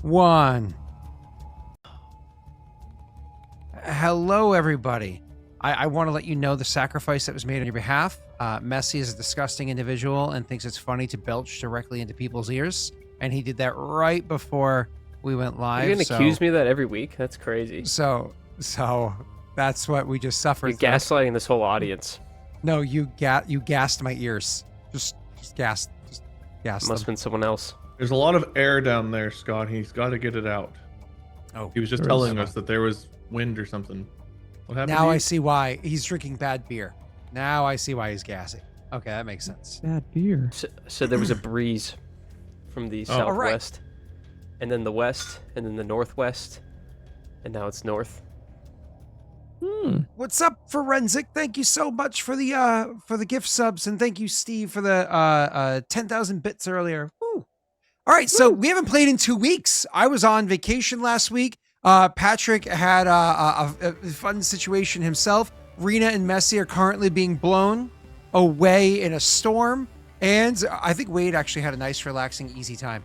1. Hello, everybody. I want to let you know the sacrifice that was made on your behalf. Messi is a disgusting individual and thinks it's funny to belch directly into people's ears. And he did that right before we went live. You're going to accuse me of that every week? That's crazy. So that's what we just suffered. You're gaslighting this whole audience. No, you gassed my ears. Just gassed Must have been someone else. There's a lot of air down there, Scott. He's got to get it out. Oh, he was just telling us that there was wind or something. What happened? Now I see why he's drinking bad beer. Now I see why he's gassing. Okay, that makes sense. Bad beer. So there was a breeze from the southwest, and then the west, and then the northwest, and now it's north. What's up, Forensic? Thank you so much for the gift subs, and thank you, Steve, for the 10,000 bits earlier. Woo. All right, so we haven't played in 2 weeks. I was on vacation last week. Patrick had a fun situation himself. Rena and Messi are currently being blown away in a storm, and I think Wade actually had a nice, relaxing, easy time.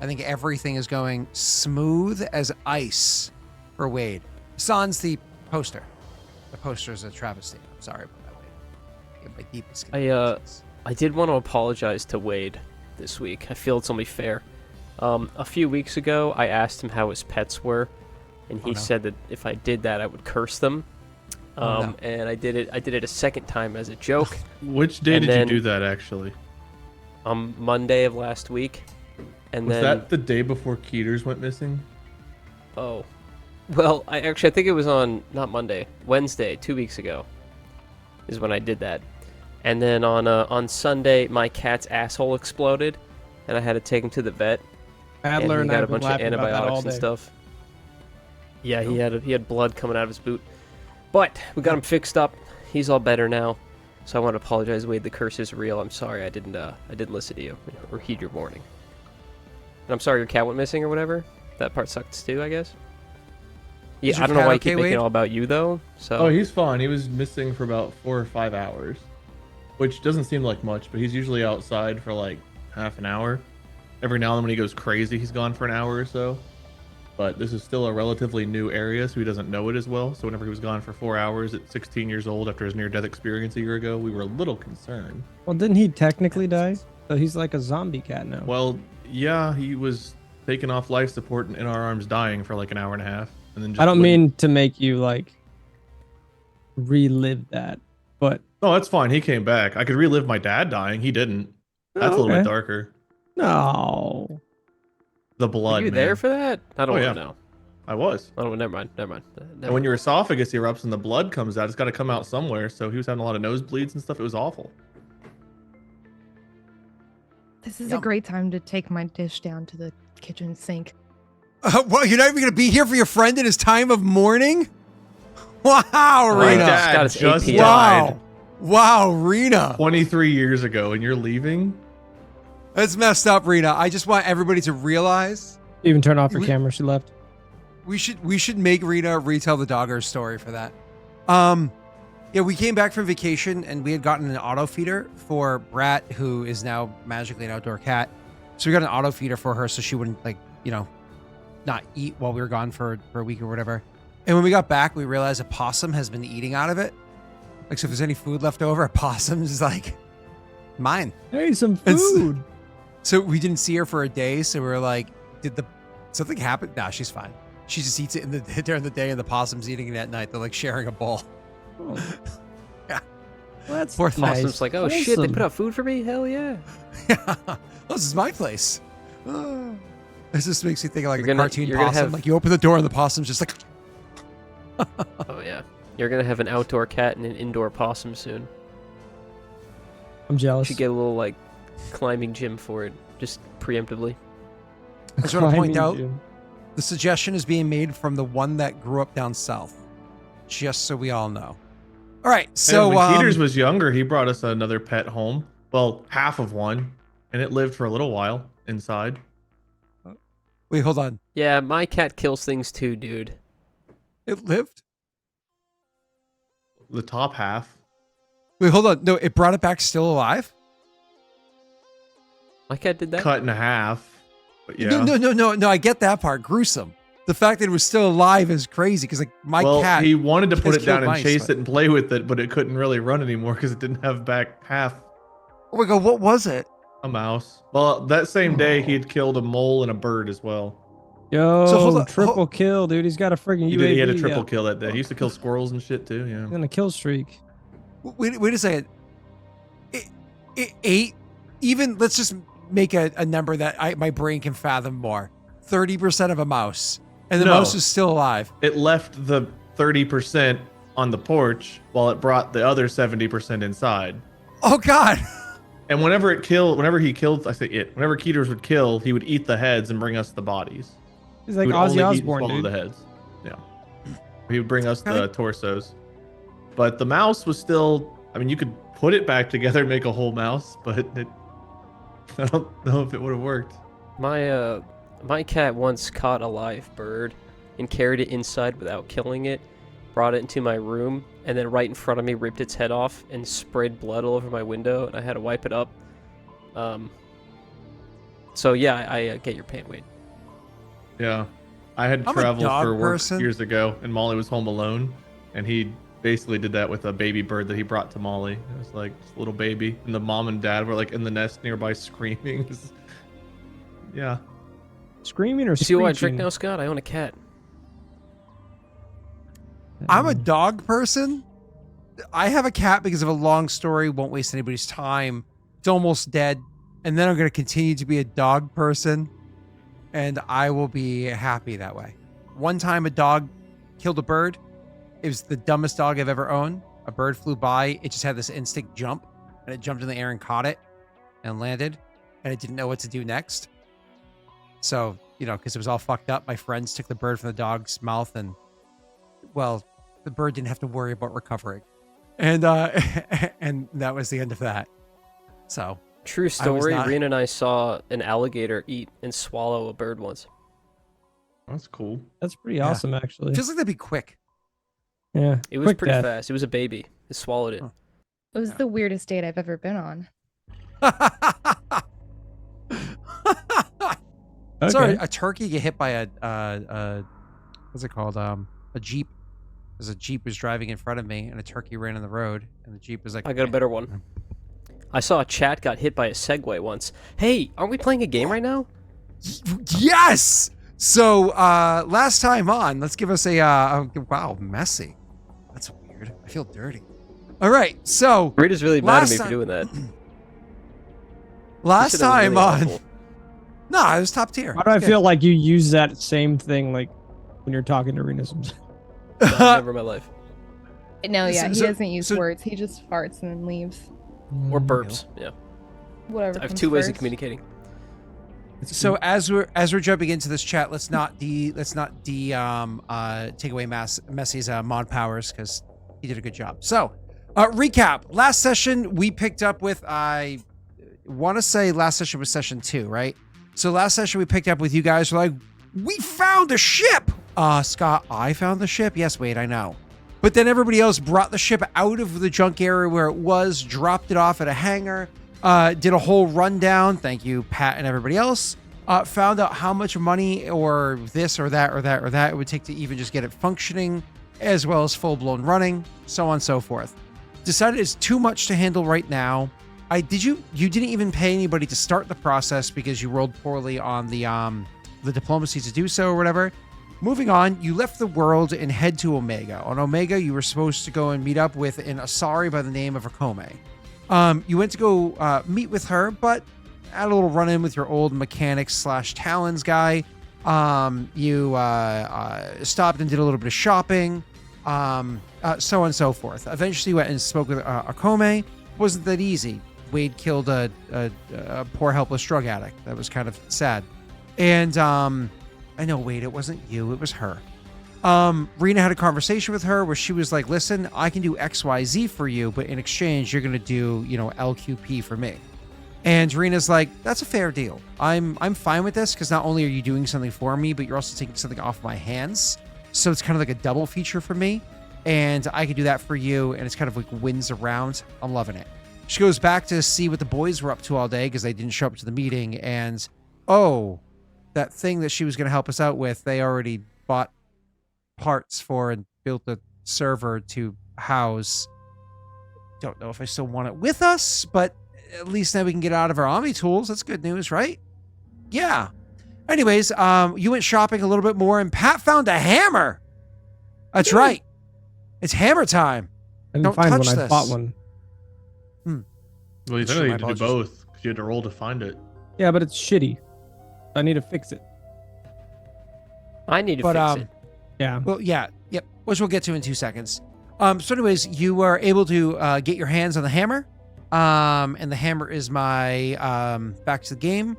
I think everything is going smooth as ice for Wade. Sans the poster. The poster is a travesty. I'm sorry about that, Wade. Give my deepest condolences. I did want to apologize to Wade this week. I feel it's only fair. A few weeks ago, I asked him how his pets were, and he said that if I did that, I would curse them. And I did it a second time as a joke. Which day did you do that, actually? Monday of last week. And was that the day before Keeters went missing? Oh. Well, I think it was on, not Monday, Wednesday, 2 weeks ago, is when I did that. And then on Sunday, my cat's asshole exploded, and I had to take him to the vet. Adler and he got a bunch of antibiotics and stuff. Yeah, he had blood coming out of his boot. But we got him fixed up. He's all better now. So I want to apologize, Wade. The curse is real. I'm sorry I didn't listen to you or heed your warning. And I'm sorry your cat went missing or whatever. That part sucks too, I guess. Yeah, I don't know why you keep making it all about you though. So. Oh, he's fine. He was missing for about 4 or 5 hours, which doesn't seem like much, but he's usually outside for like half an hour. Every now and then when he goes crazy, he's gone for an hour or so. But this is still a relatively new area, so he doesn't know it as well. So whenever he was gone for 4 hours at 16 years old after his near-death experience a year ago, we were a little concerned. Well, didn't he technically die? So he's like a zombie cat now. Well, yeah, he was taken off life support and in our arms dying for like an hour and a half. And then just I don't mean to make you like relive that, but... No, that's fine. He came back. I could relive my dad dying. He didn't. That's a little bit darker. No. The blood. Were you there for that? I don't want to know. I was. Oh, never mind. And when your esophagus erupts and the blood comes out, it's got to come out somewhere. So he was having a lot of nosebleeds and stuff. It was awful. This is a great time to take my dish down to the kitchen sink. Well, you're not even going to be here for your friend in his time of mourning? Wow, My Rena. dad just died. Wow, Rena. 23 years ago, and you're leaving? That's messed up, Rena. I just want everybody to realize. Even turn off her camera. She left. We should make Rena retell the Dogger story for that. Yeah, we came back from vacation and we had gotten an auto feeder for Brat, who is now magically an outdoor cat. So we got an auto feeder for her so she wouldn't not eat while we were gone for a week or whatever. And when we got back, we realized a possum has been eating out of it. Like, so if there's any food left over, a possum is like, mine. Hey, some food. So we didn't see her for a day. So we were like, something happen? Nah, she's fine. She just eats it during the day and the possum's eating it at night. They're like sharing a bowl. Oh. Yeah. Well, that's Poor nice. Possum's like, oh shit, they put out food for me? Hell yeah. Yeah. This is my place. This just makes you think of like a cartoon possum. Like you open the door and the possum's just like. Oh yeah. You're gonna have an outdoor cat and an indoor possum soon. I'm jealous. You should get a little like climbing gym for it, just preemptively. I just want to point out the suggestion is being made from the one that grew up down south, just so we all know. All right, so when Peters was younger, he brought us another pet home. Well, half of one, and it lived for a little while inside. Wait, hold on. Yeah, my cat kills things too, dude. It lived? The top half. Wait, hold on. No, it brought it back still alive? My cat did that? Cut in half. But yeah. No. I get that part. Gruesome. The fact that it was still alive is crazy because like my cat. He wanted to put has it down killed and mice, chase but- it and play with it, but it couldn't really run anymore because it didn't have back half Oh my god, what was it? a mouse. Well, that same day he had killed a mole and a bird as well. Yo, So hold on, triple kill, dude. He's got a freaking UAV. He had a triple kill that day. He used to kill squirrels and shit too. Yeah. He's on a kill streak. Wait a second. It ate. Even let's just make a number that my brain can fathom more. 30% of a mouse, and the No. mouse is still alive. It left the 30% on the porch while it brought the other 70% inside. Oh god. And whenever Keeters would kill, he would eat the heads and bring us the bodies. He's He like would Ozzy only eat and Osbourne, swallow dude. the heads. Yeah. He would bring us Okay. the torsos. But the mouse was still, I mean, you could put it back together and make a whole mouse, but I don't know if it would have worked. My cat once caught a live bird and carried it inside without killing it, brought it into my room, and then right in front of me ripped its head off and sprayed blood all over my window, and I had to wipe it up. So yeah, I get your pain, Wade. Yeah. I had I'm a traveled dog for work person. years ago, and Molly was home alone, and he basically did that with a baby bird that he brought to Molly. It was like this little baby, and the mom and dad were like in the nest nearby screaming. Yeah. Screaming or You see why I trick screeching? now, Scott? I own a cat. I'm a dog person. I have a cat because of a long story. Won't waste anybody's time. It's almost dead, and then I'm going to continue to be a dog person, and I will be happy that way. One time, a dog killed a bird. It was the dumbest dog I've ever owned. A bird flew by. It just had this instinct jump, and it jumped in the air and caught it, and landed, and it didn't know what to do next. So, because it was all fucked up, my friends took the bird from the dog's mouth, and well, the bird didn't have to worry about recovering. And and that was the end of that. So True story, not- Rena and I saw an alligator eat and swallow a bird once. That's cool. That's pretty Yeah. awesome, actually. it feels like that'd be quick. Yeah. It was Quick pretty death. fast. It was a baby. It swallowed it. Huh. It was the weirdest date I've ever been on. Okay. Sorry, a turkey get hit by a what's it called? A Jeep. Because a Jeep was driving in front of me and a turkey ran in the road and the Jeep was like, I got a better one. I saw a chat got hit by a Segway once. Hey, aren't we playing a game right now? yes. So last time on, let's give us a wow, messy. That's weird. I feel dirty. All right, so Rita's really mad at Last me for time- doing that. last She said that was time really on, awful. no, it was top tier. Why do I It's good. feel like you use that same thing like when you're talking to Rena? No, never in my life. No, yeah, he So- doesn't use so- words. He just farts and then leaves. Or burps. Yeah. Whatever. I have comes two ways of first. communicating. So as we're jumping into this chat, let's not take away Messy's mod powers because he did a good job. So recap. Last session we picked up with I want to say last session was session 2, right? So last session we picked up with you guys. We're like, we found a ship. Scott, I found the ship. Yes, wait, I know. But then everybody else brought the ship out of the junk area where it was, dropped it off at a hangar. Did a whole rundown. Thank you, Pat and everybody else. Found out how much money or this or that or that or that it would take to even just get it functioning, as well as full-blown running, so on and so forth. Decided it's too much to handle right now. You didn't even pay anybody to start the process because you rolled poorly on the diplomacy to do so or whatever. Moving on, you left the world and head to Omega. On Omega, you were supposed to go and meet up with an Asari by the name of Akome. You went to go meet with her, but had a little run-in with your old mechanics/talons guy. You stopped and did a little bit of shopping, so on and so forth. Eventually, you went and spoke with Akome. Wasn't that easy. Wade killed a poor, helpless drug addict. That was kind of sad. And I know, Wade, it wasn't you. It was her. Rena had a conversation with her where she was like, listen, I can do XYZ for you, but in exchange, you're going to do, LQP for me. And Rena's like, that's a fair deal. I'm fine with this because not only are you doing something for me, but you're also taking something off my hands. So it's kind of like a double feature for me. And I can do that for you. And it's kind of like wins around. I'm loving it. She goes back to see what the boys were up to all day because they didn't show up to the meeting. And, that thing that she was going to help us out with, they already bought parts for and built a server to house. Don't know if I still want it with us, but at least now we can get out of our Omni tools. That's good news, right? Yeah. Anyways, you went shopping a little bit more, and Pat found a hammer. That's right. It's hammer time. I didn't Don't find touch one. I this. bought one. Well, you Sure, need my to do apologies. both because you had to roll to find it. Yeah, but it's shitty. I need to fix it. I need to But, fix it. Yeah. Well, yeah, yep, which we'll get to in 2 seconds. So anyways, you were able to get your hands on the hammer, and the hammer is my back to the game.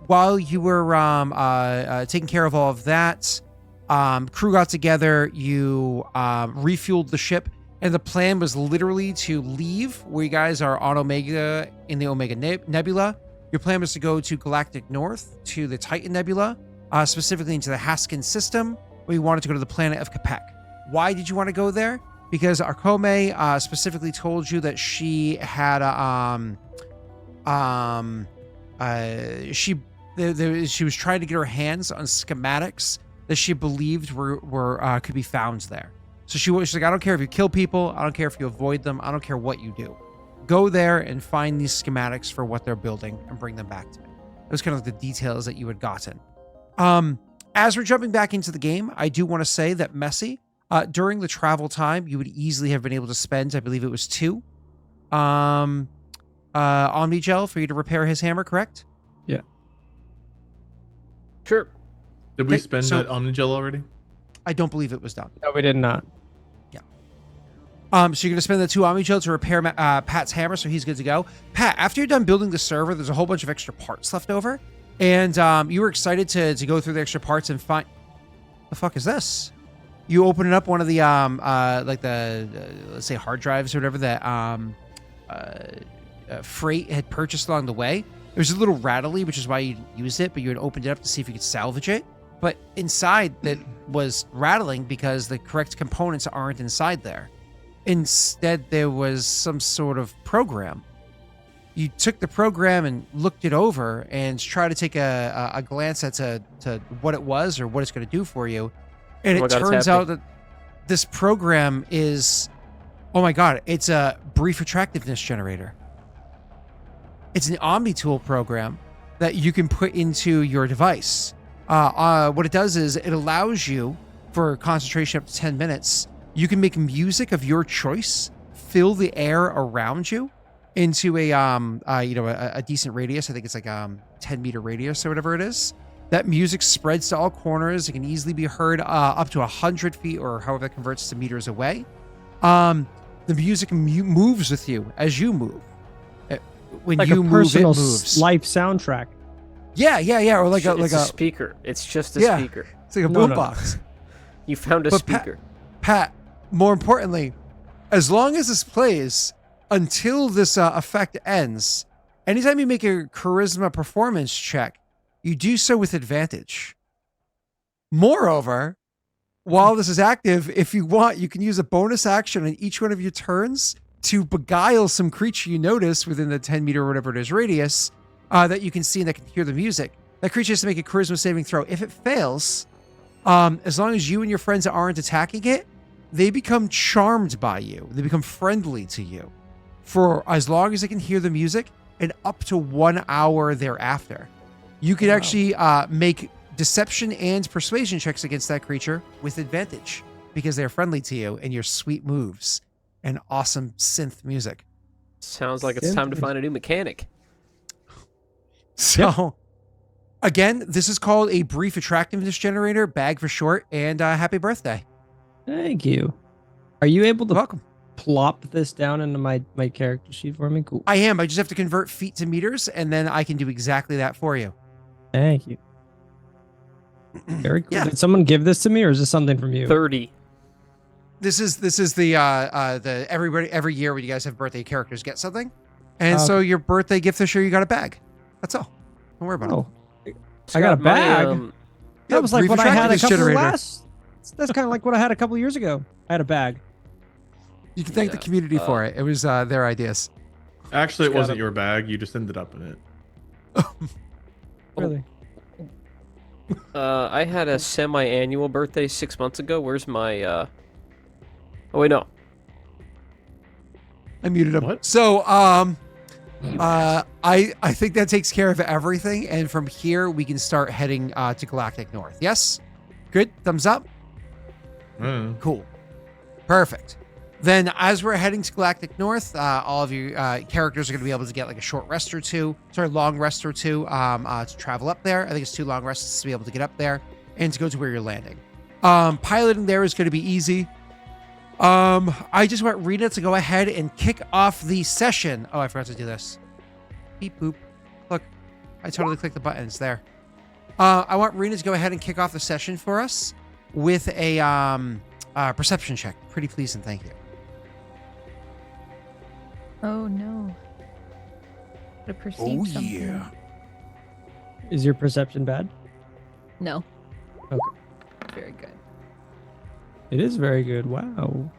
While you were taking care of all of that, crew got together, you refueled the ship, and the plan was literally to leave where you guys are on Omega in the Omega Nebula. Your plan was to go to Galactic North to the Titan Nebula, specifically into the Haskin system, where you wanted to go to the planet of Capac. Why did you want to go there? Because Arkome specifically told you that she had she was trying to get her hands on schematics that she believed were could be found there. So she's like, I don't care if you kill people, I don't care if you avoid them, I don't care what you do. Go there and find these schematics for what they're building and bring them back to me. It was kind of like the details that you had gotten. As we're jumping back into the game, I do want to say that Messy, during the travel time, you would easily have been able to spend, I believe it was 2 Omni Gel for you to repair his hammer, correct? Yeah. Sure. Did we Okay, spend so- that Omnigel already? I don't believe it was done. No, we did not. So you're going to spend the 2 Omni Gel to repair Pat's hammer, so he's good to go. Pat, after you're done building the server, there's a whole bunch of extra parts left over. And you were excited to go through the extra parts and find... The fuck is this? You open up one of the, let's say hard drives or whatever that Frait had purchased along the way. It was a little rattly, which is why you used it, but you had opened it up to see if you could salvage it. But inside that was rattling because the correct components aren't inside there. Instead, there was some sort of program. You took the program and looked it over and tried to take a glance at to what it was or what it's going to do for you. And Oh my it God, it's turns happening. out that this program is, oh my God, it's a brief attractiveness generator. It's an Omni tool program that you can put into your device. What it does is it allows you, for concentration up to 10 minutes, you can make music of your choice, fill the air around you into a decent radius. I think it's like 10-meter radius or whatever it is. That music spreads to all corners. It can easily be heard up to 100 feet or however that converts to meters away. The music moves with you as you move. When Like you a move, it personal moves. life soundtrack. Yeah, or like It's a speaker. It's just a Yeah. speaker. it's like a No, no. boombox. You found a But speaker. Pat, more importantly, as long as this plays until this effect ends, anytime you make a charisma performance check, you do so with advantage. Moreover, while this is active, if you want, you can use a bonus action on each one of your turns to beguile some creature you notice within the 10-meter or whatever it is radius that you can see and that can hear the music. That creature has to make a charisma saving throw. If it fails, as long as you and your friends aren't attacking it, they become charmed by you. They become friendly to you for as long as they can hear the music and up to 1 hour thereafter. You can actually make deception and persuasion checks against that creature with advantage because they're friendly to you and your sweet moves and awesome synth music. Sounds like it's time to find a new mechanic. So, again, this is called a brief attractiveness generator, BAG for short, and happy birthday. Thank you. Are you able to Welcome. plop this down into my character sheet for me? Cool. I am. I just have to convert feet to meters, and then I can do exactly that for you. Thank you. Very cool. Yeah. Did someone give this to me, or is this something from you? 30. This is the every year when you guys have birthday, characters get something, and Okay. so your birthday gift this year, you got a bag. That's all. Don't worry about it. Oh, I got a My, bag. That was like brief what I had a attractiveness couple generator. That's kind of like what I had a couple years ago. I had a bag. You can thank the Yeah, community for it. It was their ideas. Actually, it It's got wasn't a- your bag. You just ended up in it. Really? I had a semi-annual birthday 6 months ago. Where's my, Oh, wait, no. I muted him. What? So, I think that takes care of everything, and from here we can start heading to Galactic North. Yes? Good? Thumbs up? Cool. Perfect. Then, as we're heading to Galactic North, all of you characters are going to be able to get like a short rest or two, long rest or two, to travel up there. I think it's 2 long rests to be able to get up there and to go to where you're landing. Piloting there is going to be easy. I just want Rena to go ahead and kick off the session. Oh, I forgot to do this. Beep boop. Look, I totally clicked the buttons there. I want Rena to go ahead and kick off the session for us with a perception check. Pretty please and thank you. Oh no. To perceive something. Yeah. Is your perception bad? No. Okay. Very good. It is very good. Wow.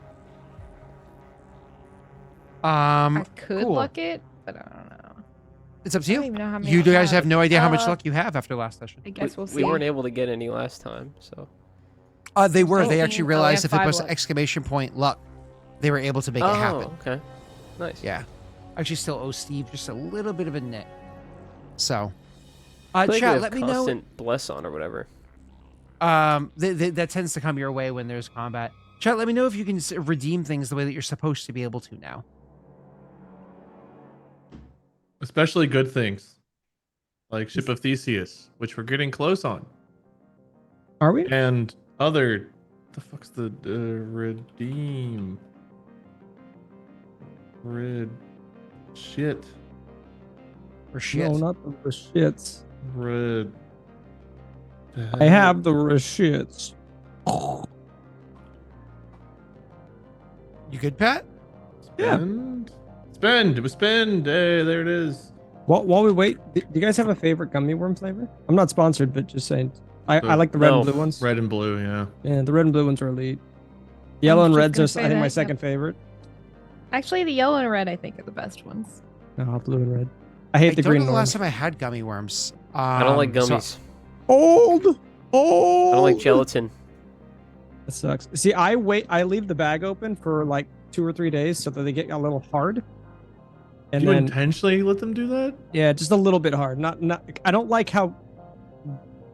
I could cool. luck it, but I don't know. It's up to I don't you. even know how many You I guys have no idea how much Uh, luck you have after last session. I guess we'll see. We weren't able to get any last time, so. They were. They 16. actually Oh, we realized have if it 5 was luck. exclamation point luck, they were able to make it happen. Okay. Nice. Yeah. Actually, still owe Steve just a little bit of a nit. So, I feel like we chat, have let me know. constant bless on or whatever. That tends to come your way when there's combat. Chat, let me know if you can redeem things the way that you're supposed to be able to now. Especially good things. Like Ship of Theseus, which we're getting close on. Are we? And other... The fuck's the redeem? Shit. Or shit. No, not the reshits. I I have the reshits. You good, Pat? Yeah. Spend. It was spend. Hey, there it is. While we wait, do you guys have a favorite gummy worm flavor? I'm not sponsored, but just saying. I like the red and blue ones. Red and blue, yeah. Yeah, the red and blue ones are elite. Yellow and just reds gonna are, say I think, that, my yep. second favorite. Actually, the yellow and red, I think, are the best ones. Oh, blue and red. I hate the don't green know the ones. last time I had gummy worms. I don't like so- gummies. Old. I don't like gelatin. That sucks. See, I leave the bag open for like 2 or 3 days so that they get a little hard. And You then, intentionally let them do that? yeah, just a little bit hard. Not. I don't like how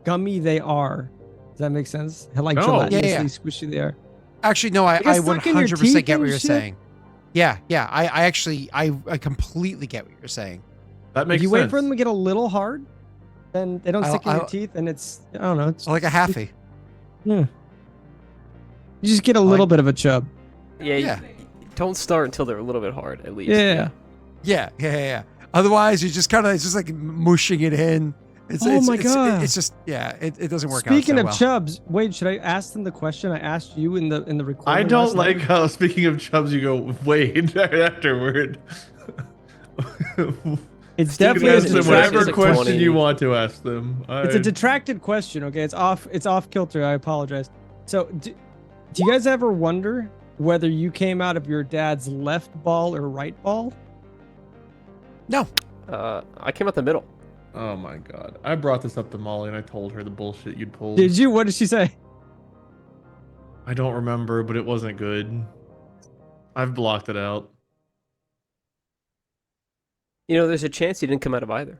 gummy they are. Does that make sense? How like No. gelatinously Yeah. squishy they are. Actually, no, I They get stuck in your 100% teeth get what and you're shit. saying. Yeah. I completely get what you're saying. That makes If you sense. wait for them to get a little hard, then they don't stick in your teeth, and it's I don't know. It's Like a halfie. Yeah. You just get a little bit of a chub. Yeah. Don't start until they're a little bit hard, at least. Yeah. Yeah. Otherwise, you're just it's just like mushing it in. Oh my God. It's just, it doesn't work Speaking out of so well. chubs, wait, should I ask them the question I asked you in the recording? I don't last night? like how, speaking of chubs, you go, wait, afterward. It's You definitely can a ask them detracted- whatever it's like question 20. you want to ask them. It's a detracted question. Okay, it's off kilter. I apologize. So, do you guys ever wonder whether you came out of your dad's left ball or right ball? No. I came out the middle. Oh my god. I brought this up to Molly and I told her the bullshit you'd pulled. Did you? What did she say? I don't remember, but it wasn't good. I've blocked it out. You know, there's a chance he didn't come out of either.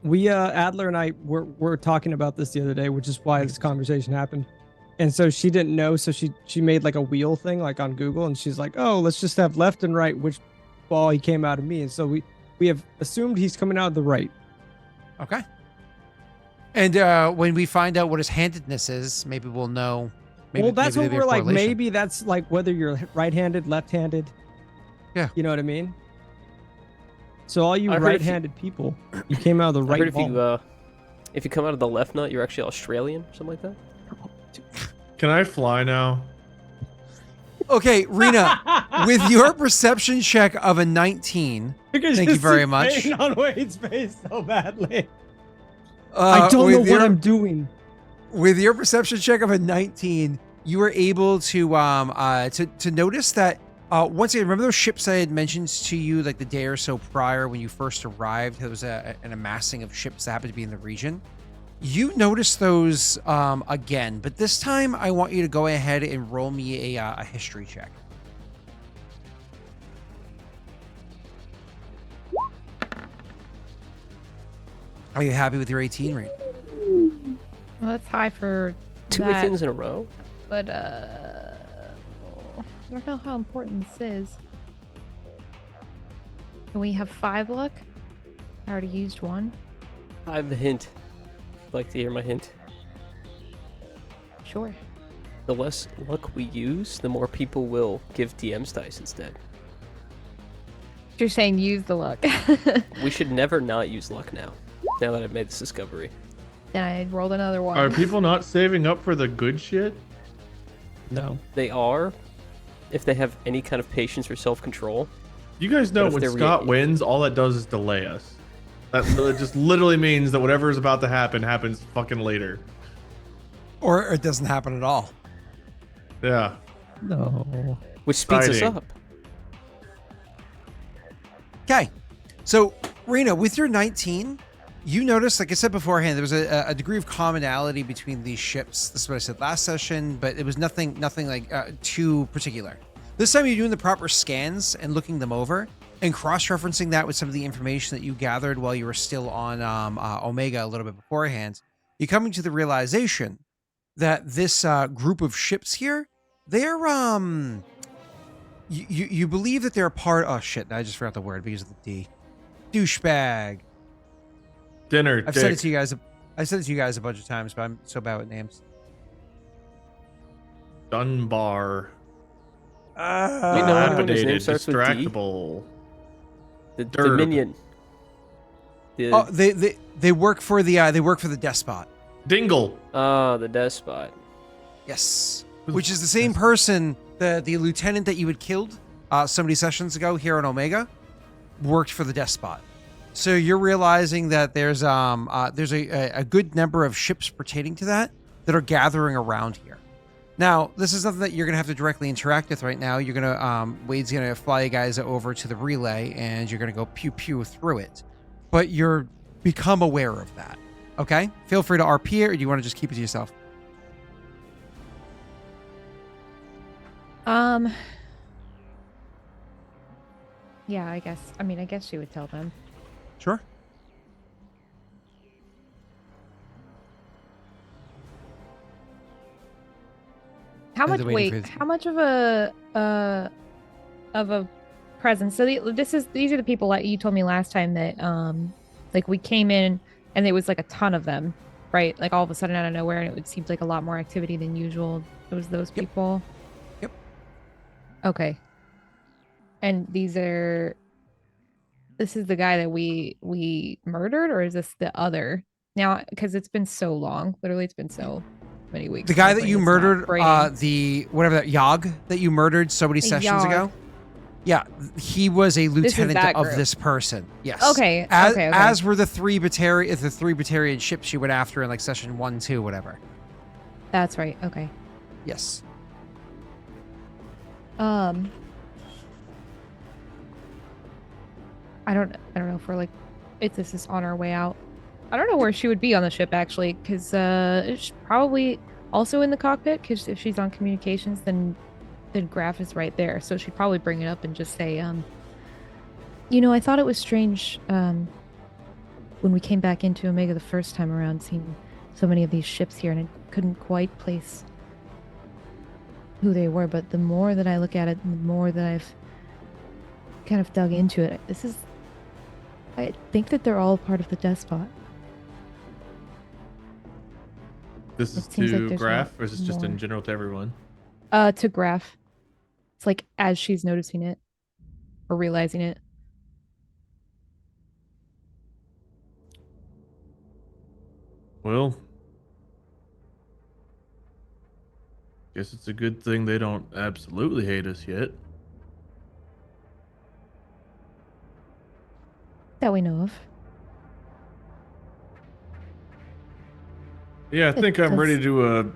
We Adler and I were talking about this the other day, which is why this conversation happened. And so she didn't know, so she made like a wheel thing like on Google, and she's like, "Oh, let's just have left and right which ball he came out of me." And so we have assumed he's coming out of the right. Okay. And when we find out what his handedness is, maybe we'll know. Well, that's maybe what there'll be a we're like. correlation. Maybe that's like whether you're right-handed, left-handed. Yeah. You know what I mean? So all you I heard if you- right-handed people, you came out of the I heard right ball. if you come out of the left nut, you're actually Australian, something like that. Can I fly now? Okay, Rena, with your perception check of a 19, thank you very much. On Wade's face so badly. I don't know what I'm doing. With your perception check of a 19, you were able to notice that once again, remember those ships I had mentioned to you like the day or so prior when you first arrived? There was an amassing of ships that happened to be in the region. You notice those again, but this time I want you to go ahead and roll me a history check. Are you happy with your 18 rate? Well, that's high for Two that, wins in a row? but I don't know how important this is. Can we have 5 luck? I already used 1. I have the hint. I'd like to hear my hint. Sure. The less luck we use, the more people will give DM's dice instead. You're saying use the luck. We should never not use luck now that I've made this discovery. Then I rolled another 1. Are people not saving up for the good shit? No. They are, if they have any kind of patience or self-control. You guys know But if when they're Scott wins, all that does is delay us. That just literally means that whatever is about to happen happens fucking later. Or it doesn't happen at all. Yeah. No. Which speeds us Exciting. up. Okay. So, Rena, with your 19, you notice, like I said beforehand, there was a degree of commonality between these ships. This is what I said last session, but it was nothing like too particular. This time you're doing the proper scans and looking them over and cross-referencing that with some of the information that you gathered while you were still on Omega a little bit beforehand. You're coming to the realization that this group of ships here, they're you believe that they're a part. Oh shit! I just forgot the word because of the D. Douchebag. Dinner. I've said it to you guys. I've said it to you guys a bunch of times, but I'm so bad with names. Dunbar. Wait, no, anyone whose name Dilapidated. starts with D? Distractable. The Derb. Dominion. Oh, they work for the despot. Dingle. The despot. Yes, Who the which is the fuck same is- person, the lieutenant that you had killed so many sessions ago here on Omega, worked for the despot. So you're realizing that there's a good number of ships pertaining to that are gathering around here. Now, this is something that you're gonna have to directly interact with right now. You're gonna Wade's gonna fly you guys over to the relay, and you're gonna go pew pew through it. But you're become aware of that. Okay? Feel free to RP it, or do you want to just keep it to yourself? Yeah, I guess. I mean, I guess she would tell them. Sure. How I've much been waiting weight? for this. How much of a presence? So these are the people that you told me last time that like we came in and there was like a ton of them, right? Like all of a sudden out of nowhere, and it seemed like a lot more activity than usual. It was those people. Yep. Okay. And this is the guy that we murdered, or is this the other? Now, because it's been so long, literally, it's been so many weeks. The guy my that brain you is not murdered, braining. the whatever that Yog that you murdered so many sessions Yog. ago. Yeah, he was a lieutenant that of group. this person. Yes. Okay. As, okay. as were the three Batarian ships you went after in like session 1, 2, whatever. That's right. Okay. Yes. I don't know if we're like, if this is on our way out. I don't know where she would be on the ship actually, because she's probably also in the cockpit. Because if she's on communications, then Graff is right there, so she'd probably bring it up and just say, you know, I thought it was strange when we came back into Omega the first time around, seeing so many of these ships here, and I couldn't quite place who they were. But the more that I look at it, the more that I've kind of dug into it, I think that they're all part of the despot. This is It seems like to there's Graff, not or is this just more. in general to everyone? To Graff. It's like as she's noticing it or realizing it. Well, guess it's a good thing they don't absolutely hate us yet. That we know of. Yeah, I It think I'm does- ready to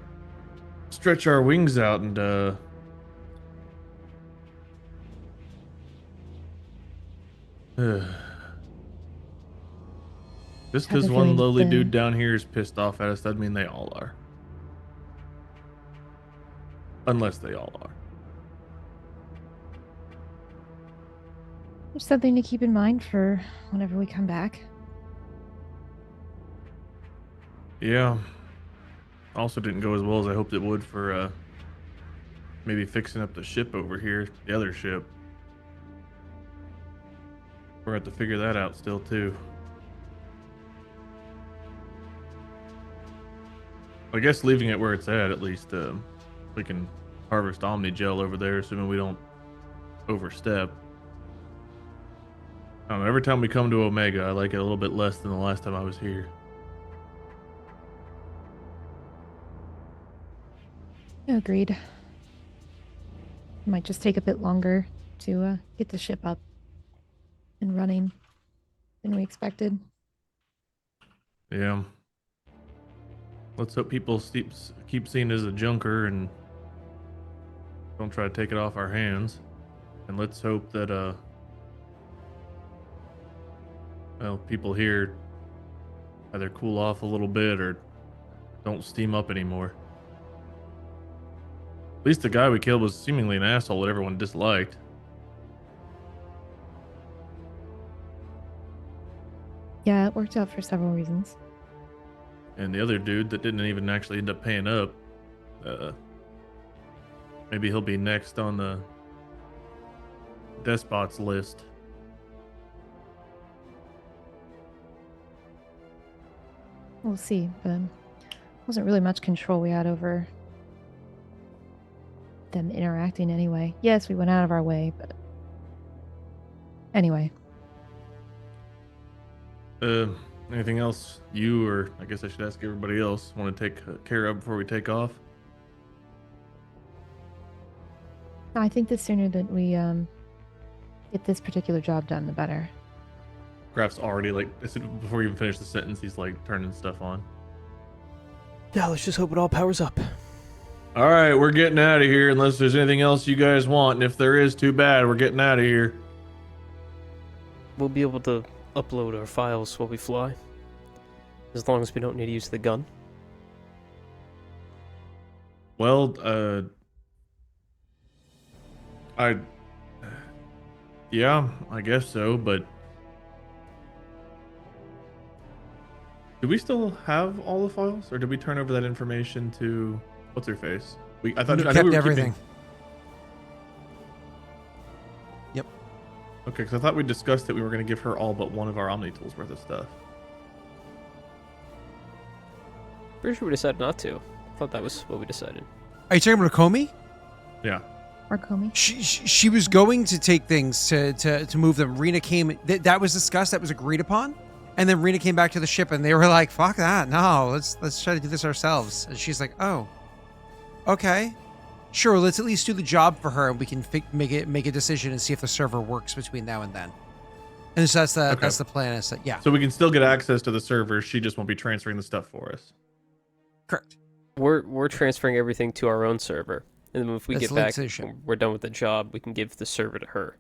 stretch our wings out and Just have the because one feeling lowly the- dude down here is pissed off at us, doesn't mean they all are. Unless they all are. There's something to keep in mind for whenever we come back. Yeah. Also didn't go as well as I hoped it would for maybe fixing up the ship over here, the other ship. We're going to have to figure that out still too. I guess leaving it where it's at least we can harvest Omni Gel over there, assuming we don't overstep. I don't know, every time we come to Omega, I like it a little bit less than the last time I was here. Agreed. Might just take a bit longer to get the ship up and running than we expected. Yeah. Let's hope people keep seeing it as a junker and don't try to take it off our hands. And let's hope that well, people here either cool off a little bit or don't steam up anymore. At least the guy we killed was seemingly an asshole that everyone disliked. Yeah, it worked out for several reasons. And the other dude that didn't even actually end up paying up, maybe he'll be next on the despots list. We'll see, but wasn't really much control we had over them interacting anyway. Yes, we went out of our way, but anyway. Anything else you, or I guess I should ask everybody else, want to take care of before we take off? I think the sooner that we get this particular job done, the better. Graff's already like, before you even finish the sentence, he's like turning stuff on. Yeah, let's just hope it all powers up. All right, we're getting out of here unless there's anything else you guys want. And if there is, too bad. We're getting out of here. We'll be able to upload our files while we fly, as long as we don't need to use the gun. Well, yeah, I guess so, but do we still have all the files, or did we turn over that information to what's her face? I thought You I kept knew we were everything. Yep. Okay, because I thought we discussed that we were going to give her all but one of our Omni tools worth of stuff. Pretty sure we decided not to. I thought that was what we decided. Are you talking about Komi? Yeah. Or Comey. She was going to take things to move them. Rena came. That was discussed. That was agreed upon. And then Rena came back to the ship, and they were like, "Fuck that! No, let's try to do this ourselves." And she's like, "Oh, okay, sure. Let's at least do the job for her, and we can make a decision and see if the server works between now and then." And so that's the plan. Is that, yeah, So we can still get access to the server. She just won't be transferring the stuff for us. correct. We're transferring everything to our own server, and then if we That's get back, linked to the ship. when we're done with the job, we can give the server to her.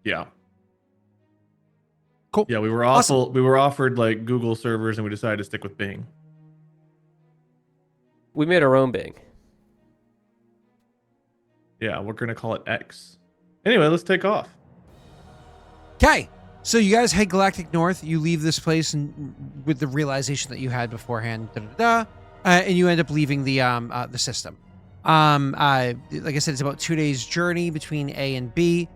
Yeah. Cool. Yeah, we were Awesome. We were offered like Google servers, and we decided to stick with Bing. We made our own Bing. Yeah, we're gonna call it X. Anyway, let's take off. Okay, so you guys head galactic north. You leave this place and with the realization that you had beforehand, and you end up leaving the system. Like I said, it's about 2 days journey between A and B.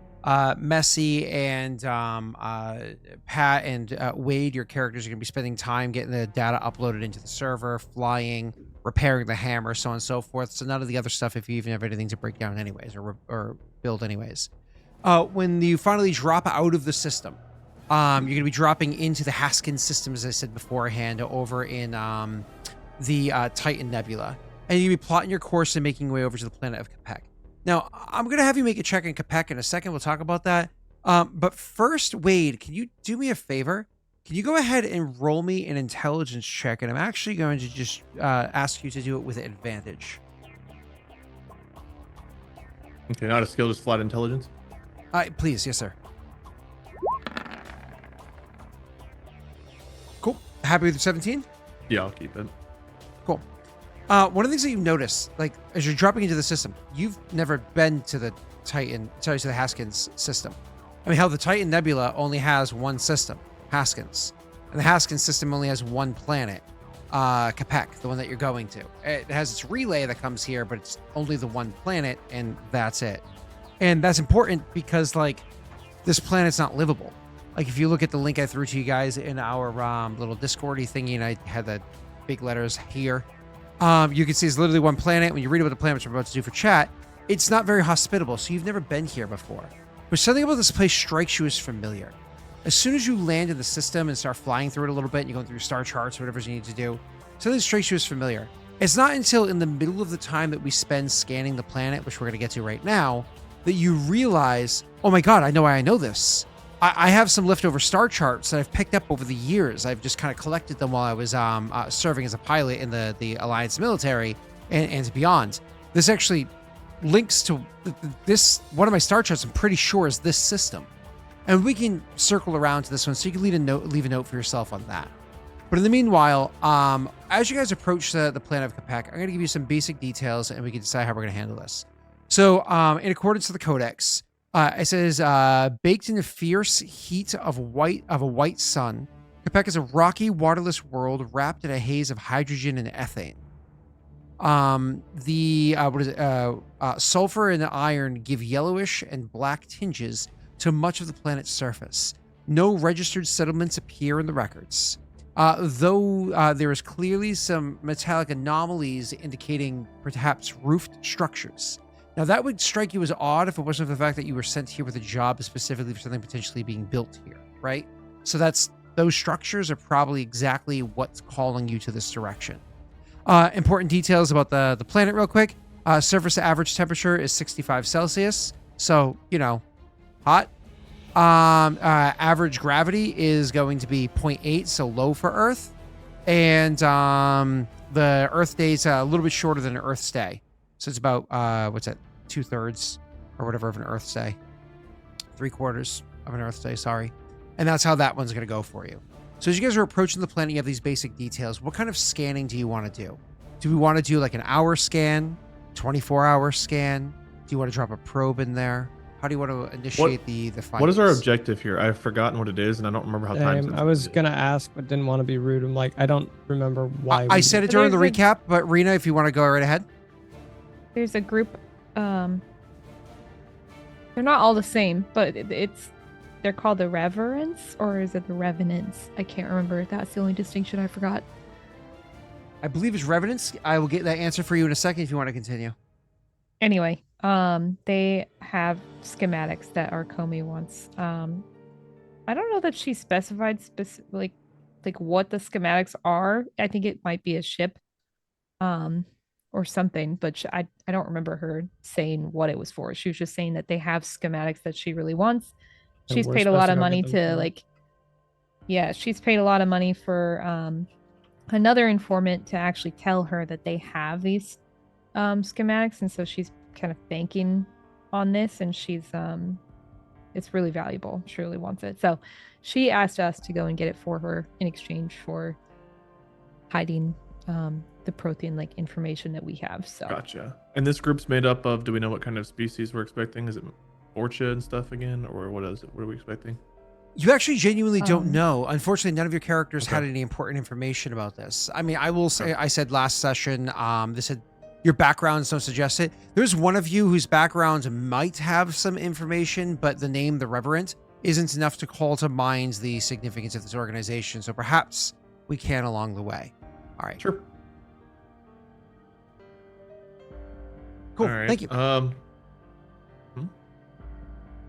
Messy and Pat and Wade, your characters are going to be spending time getting the data uploaded into the server, flying, repairing the hammer, so on and so forth. So none of the other stuff, if you even have anything to break down anyways or build anyways. When you finally drop out of the system, you're going to be dropping into the Haskin system, as I said beforehand, over in the Titan Nebula. And you'll be plotting your course and making your way over to the planet of Capac. Now, I'm going to have you make a check in Capac in a second. We'll talk about that. But first, Wade, can you do me a favor? Can you go ahead and roll me an intelligence check? And I'm actually going to just ask you to do it with advantage. Okay, not a skill, just flat intelligence. Please, yes, sir. happy with your 17? Yeah, I'll keep it. Cool. One of the things that you notice, like as you're dropping into the system, you've never been to the to the Haskins system. I mean, hell, the Titan Nebula only has one system, Haskins. And the Haskins system only has one planet, Capac, the one that you're going to. It has its relay that comes here, but it's only the one planet, and that's it. And that's important because, like, this planet's not livable. Like, if you look at the link I threw to you guys in our little Discordy thingy, and I had the big letters here, you can see it's literally one planet. When you read about the planet, which I'm about to do for chat, it's not very hospitable, so you've never been here before. But something about this place strikes you as familiar. As soon as you land in the system and start flying through it a little bit, and you're going through star charts or whatever you need to do, something strikes you as familiar. It's not until in the middle of the time that we spend scanning the planet, which we're going to get to right now, that you realize, oh my god, I know why I know this. I have some leftover star charts that I've picked up over the years. I've just kind of collected them while I was serving as a pilot in the Alliance military and beyond. This actually links to this. One of my star charts, I'm pretty sure, is this system. And we can circle around to this one, so you can leave a note for yourself on that. But in the meanwhile, as you guys approach the planet of Capac, I'm going to give you some basic details, and we can decide how we're going to handle this. So, in accordance to the Codex, it says, baked in the fierce heat of a white sun, Capac is a rocky, waterless world wrapped in a haze of hydrogen and ethane. Sulfur and iron give yellowish and black tinges to much of the planet's surface. No registered settlements appear in the records. Though there is clearly some metallic anomalies indicating perhaps roofed structures. Now, that would strike you as odd if it wasn't for the fact that you were sent here with a job specifically for something potentially being built here, right? So those structures are probably exactly what's calling you to this direction. Important details about the planet real quick. Surface average temperature is 65 Celsius. So, hot. Average gravity is going to be 0.8, so low for Earth. And the Earth day is a little bit shorter than an Earth's day. So it's about, 2/3 or whatever of an Earth's day. 3/4 of an Earth's day, sorry. And that's how that one's going to go for you. So as you guys are approaching the planet, you have these basic details. What kind of scanning do you want to do? Do we want to do like an hour scan, 24-hour scan? Do you want to drop a probe in there? How do you want to initiate the findings? What is our objective here? I've forgotten what it is, and I don't remember how time. I was going to ask, but didn't want to be rude. I'm like, I don't remember why. I said it during the recap, but Rena, if you want to go right ahead. There's a group. They're not all the same, but they're called the Reverence, or is it the Revenants? I can't remember. That's the only distinction I forgot. I believe it's Revenants. I will get that answer for you in a second if you want to continue. Anyway, they have schematics that our Comey wants. I don't know that she specified specifically like what the schematics are. I think it might be a ship, or something, but I don't remember her saying what it was for. She was just saying that they have schematics that she really wants. She's paid a lot of money to she's paid a lot of money for another informant to actually tell her that they have these schematics, and so she's kind of banking on this, and she's it's really valuable. She really wants it. So she asked us to go and get it for her in exchange for hiding the Prothean information that we have. So gotcha. And this group's made up of, do we know what kind of species we're expecting? Is it Orcha and stuff again, or what is it? What are we expecting? You actually genuinely don't know. Unfortunately, none of your characters had any important information about this. I mean, I will say, I said last session, this said your backgrounds don't suggest it. There's one of you whose backgrounds might have some information, but the name, the Reverend, isn't enough to call to mind the significance of this organization. So perhaps we can along the way. All right. Sure. Cool. All right. Thank you.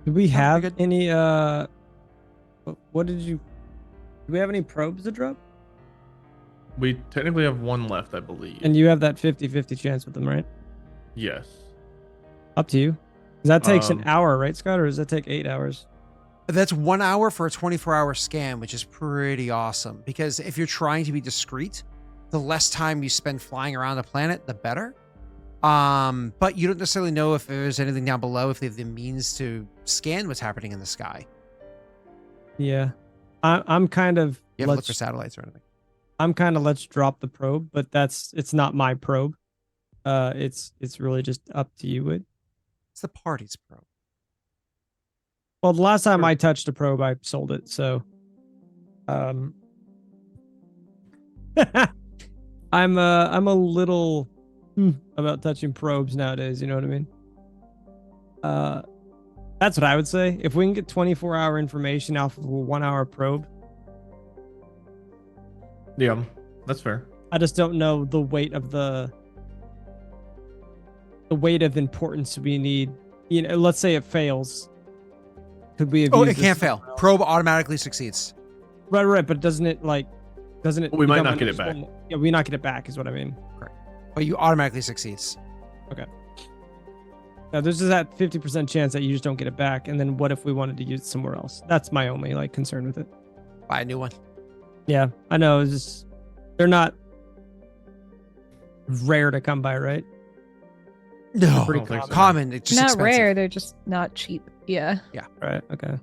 Do we have any, what did you, do we have any probes to drop? We technically have one left, I believe. And you have that 50-50 chance with them, right? Yes. Up to you. That takes an hour, right, Scott? Or does that take 8 hours? That's 1 hour for a 24-hour scan, which is pretty awesome. Because if you're trying to be discreet, the less time you spend flying around the planet, the better. But you don't necessarily know if there's anything down below, if they have the means to scan what's happening in the sky. Yeah. I'm kind of... You haven't looked for satellites or anything. I'm kind of let's drop the probe, but it's not my probe. It's really just up to you. It's the party's probe. Well, the last time I touched a probe, I sold it. So, I'm a little about touching probes nowadays. You know what I mean? That's what I would say. If we can get 24-hour information off of a 1-hour probe. Yeah, that's fair. I just don't know the weight of importance we need. You know, let's say it fails. Could we have Oh, used it this can't fail. somewhere else? Probe automatically succeeds. Right, but doesn't it? We might become not get it back. unuseful? Yeah, we not get it back is what I mean. But you automatically succeeds. Now, there's just that 50% chance that you just don't get it back, and then what if we wanted to use it somewhere else? That's my only concern with it. Buy a new one. Yeah, I know. It's just they're not rare to come by, right? No, I don't think so. common. It's just Not expensive. rare. They're just not cheap. Yeah. Right. Okay.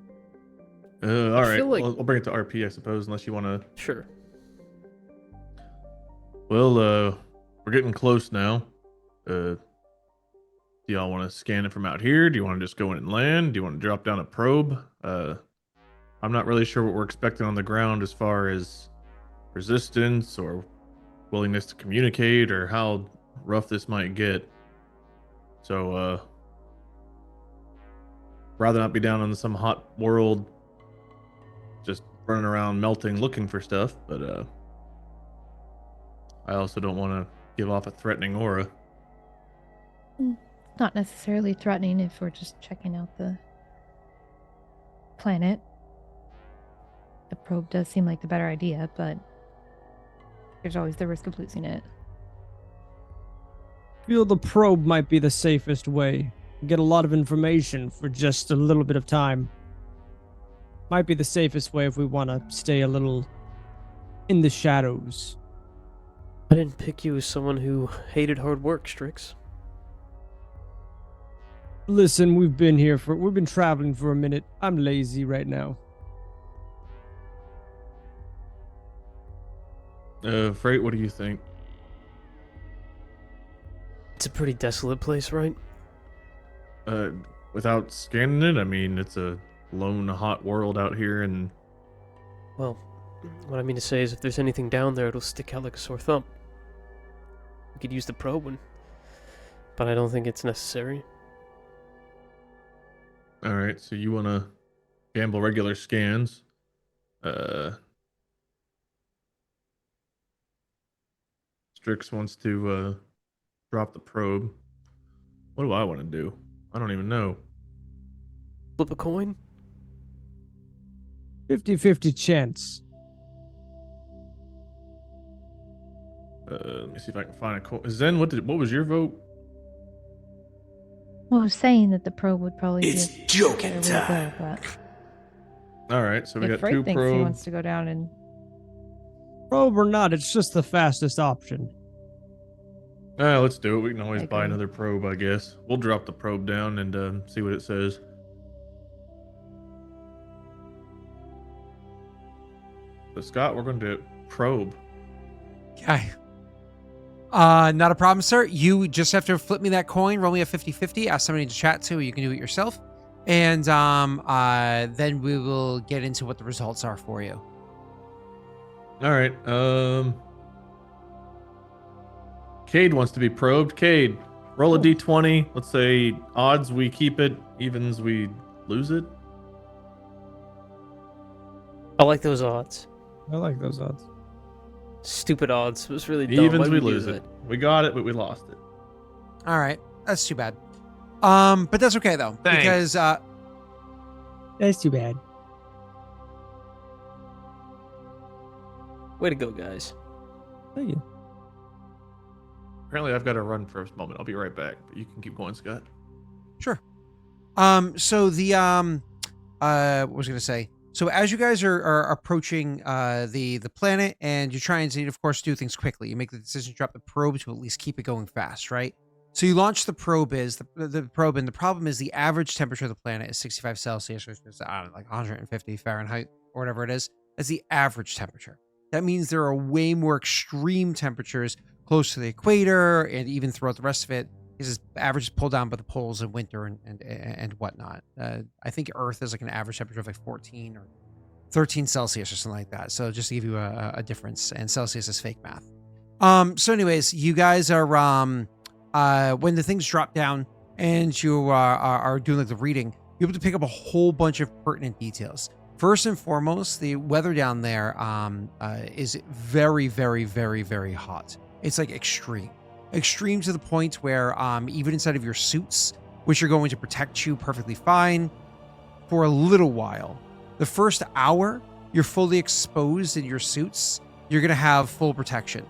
All right. feel like- I'll bring it to RP, I suppose, unless you want to. Sure. Well, we're getting close now. Do y'all want to scan it from out here? Do you want to just go in and land? Do you want to drop down a probe? I'm not really sure what we're expecting on the ground as far as resistance or willingness to communicate or how rough this might get. So, rather not be down on some hot world just running around melting looking for stuff, but I also don't want to give off a threatening aura. Not necessarily threatening if we're just checking out the planet. The probe does seem like the better idea, but there's always the risk of losing it. Feel the probe might be the safest way. Get a lot of information for just a little bit of time. Might be the safest way if we want to stay a little in the shadows. I didn't pick you as someone who hated hard work, Strix. Listen, we've been traveling for a minute. I'm lazy right now. Frait, what do you think? It's a pretty desolate place, right? Without scanning it, I mean, it's a lone, hot world out here, and Well, what I mean to say is if there's anything down there, it'll stick out like a sore thumb. We could use the probe, but I don't think it's necessary. all right. So you want to gamble regular scans? Strix wants to drop the probe. What do I want to do? I don't even know. Flip a coin? 50-50 chance. Let me see if I can find a coin. Zen, what was your vote? Well, I was saying that the probe would probably It's be a joking better way to time. go, but All right, so we if got Frait two thinks he probes. wants to go down and Probe or not, it's just the fastest option. Let's do it. We can always I buy agree. another probe, I guess. We'll drop the probe down and see what it says. So Scott, we're going to probe. Okay. Not a problem, sir. You just have to flip me that coin, roll me a 50-50, ask somebody to chat to, or you can do it yourself. And then we will get into what the results are for you. All right. Cade wants to be probed. Cade, roll a d20. Let's say odds we keep it, evens we lose it. I like those odds. I like those odds. Stupid odds. It was really dumb. Evens Why we would you do lose that? it. We got it, but we lost it. All right. That's too bad. But that's okay, though. Thanks. Because That's too bad. Way to go, guys. Thank you. Apparently, I've got to run for a moment. I'll be right back. But you can keep going, Scott. Sure. So the what was I gonna say? So as you guys are approaching the planet, and you're trying to, of course, do things quickly, you make the decision to drop the probe to at least keep it going fast, right? So you launch the probe, the probe, and the problem is the average temperature of the planet is 65 Celsius, which is, I don't know, like 150 Fahrenheit or whatever it is. That's the average temperature. That means there are way more extreme temperatures close to the equator and even throughout the rest of it. Because average is pulled down by the poles in winter and whatnot. I think Earth is like an average temperature of like 14 or 13 Celsius or something like that. So just to give you a difference, and Celsius is fake math. So anyways, you guys are when the things drop down and you are doing like the reading, you're able to pick up a whole bunch of pertinent details. First and foremost, the weather down there is very, very, very, very hot. It's like extreme to the point where even inside of your suits, which are going to protect you perfectly fine for a little while, the first hour you're fully exposed in your suits, you're going to have full protection.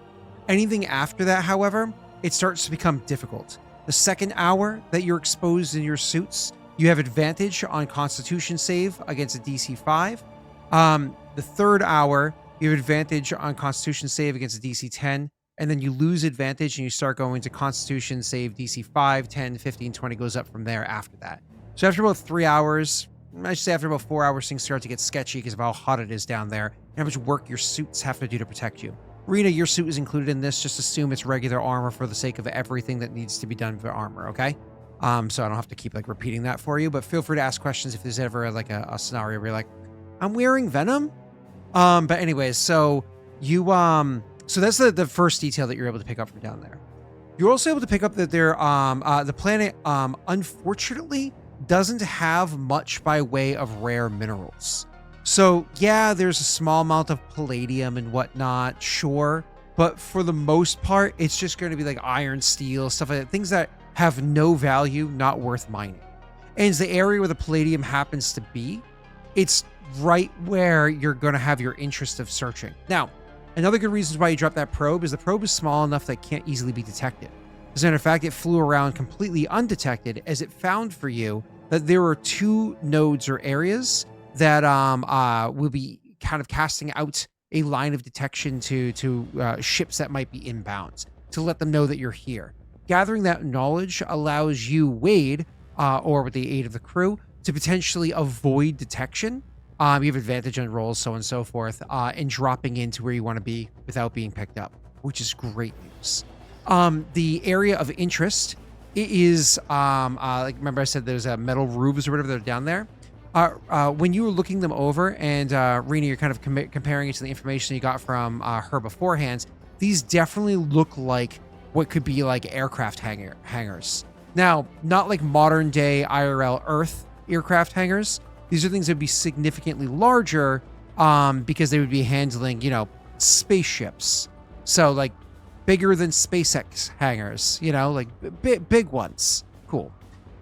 Anything after that, however, it starts to become difficult. The second hour that you're exposed in your suits, you have advantage on Constitution save against a DC 5. The third hour, you have advantage on Constitution save against a DC 10. And then you lose advantage and you start going to Constitution save DC 5, 10, 15, 20, goes up from there after that. So after about 3 hours, I should say after about 4 hours, things start to get sketchy because of how hot it is down there and how much work your suits have to do to protect you. Rena, your suit is included in this. Just assume it's regular armor for the sake of everything that needs to be done for armor, okay? So I don't have to keep like repeating that for you, but feel free to ask questions if there's ever like a scenario where you're like, I'm wearing Venom? But anyways, so you, so that's the first detail that you're able to pick up from down there. You're also able to pick up that there, the planet, unfortunately, doesn't have much by way of rare minerals. So yeah, there's a small amount of palladium and whatnot, sure, but for the most part, it's just going to be like iron, steel, stuff like that, things that have no value, not worth mining. And the area where the palladium happens to be, it's right where you're going to have your interest of searching. Now, another good reason why you drop that probe is the probe is small enough that it can't easily be detected. As a matter of fact, it flew around completely undetected as it found for you that there are 2 nodes or areas that will be kind of casting out a line of detection to ships that might be inbound to let them know that you're here. Gathering that knowledge allows you, Wade, or with the aid of the crew, to potentially avoid detection. You have advantage on rolls, so on and so forth, and dropping into where you want to be without being picked up, which is great news. The area of interest is, like remember I said there's metal roofs or whatever that are down there. When you were looking them over, and Rena, you're kind of comparing it to the information you got from her beforehand, these definitely look like what could be like aircraft hangars. Now, not like modern day IRL Earth aircraft hangars. These are things that would be significantly larger because they would be handling, spaceships. So like bigger than SpaceX hangars, like big ones. Cool.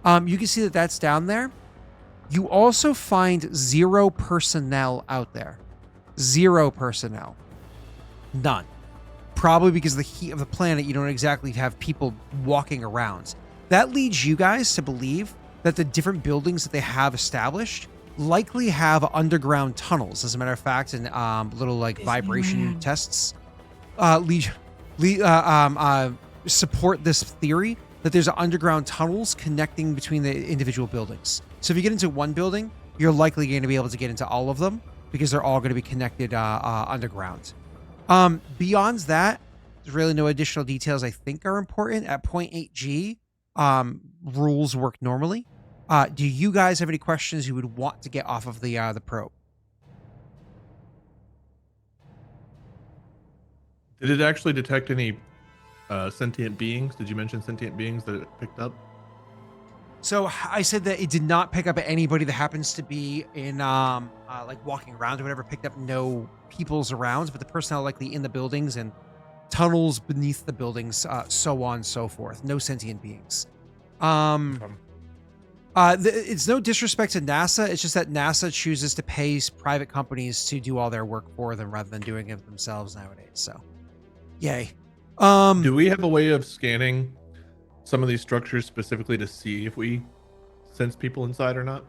You can see that that's down there. You also find 0 personnel out there. 0 personnel. None. Probably because of the heat of the planet, you don't exactly have people walking around. That leads you guys to believe that the different buildings that they have established likely have underground tunnels. As a matter of fact, and little like vibration tests support this theory that there's underground tunnels connecting between the individual buildings. So if you get into one building, you're likely going to be able to get into all of them because they're all going to be connected underground. Beyond that, there's really no additional details I think are important. At 0.8G, rules work normally. Do you guys have any questions you would want to get off of the probe? Did it actually detect any sentient beings? Did you mention sentient beings that it picked up? So I said that it did not pick up anybody that happens to be in like walking around or whatever, picked up no peoples around, but the personnel likely in the buildings and tunnels beneath the buildings, so on and so forth. No sentient beings. It's no disrespect to NASA. It's just that NASA chooses to pay private companies to do all their work for them rather than doing it themselves nowadays. So, yay. Do we have a way of scanning some of these structures specifically to see if we sense people inside or not?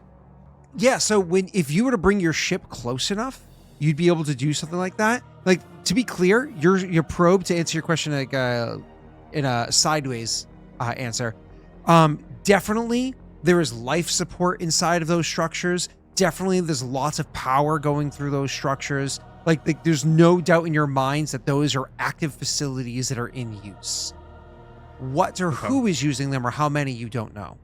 Yeah, so if you were to bring your ship close enough, you'd be able to do something like that. Like, to be clear, your probe, to answer your question like in a sideways answer, definitely there is life support inside of those structures. Definitely there's lots of power going through those structures. Like there's no doubt in your minds that those are active facilities that are in use. What or who is using them or how many you don't know.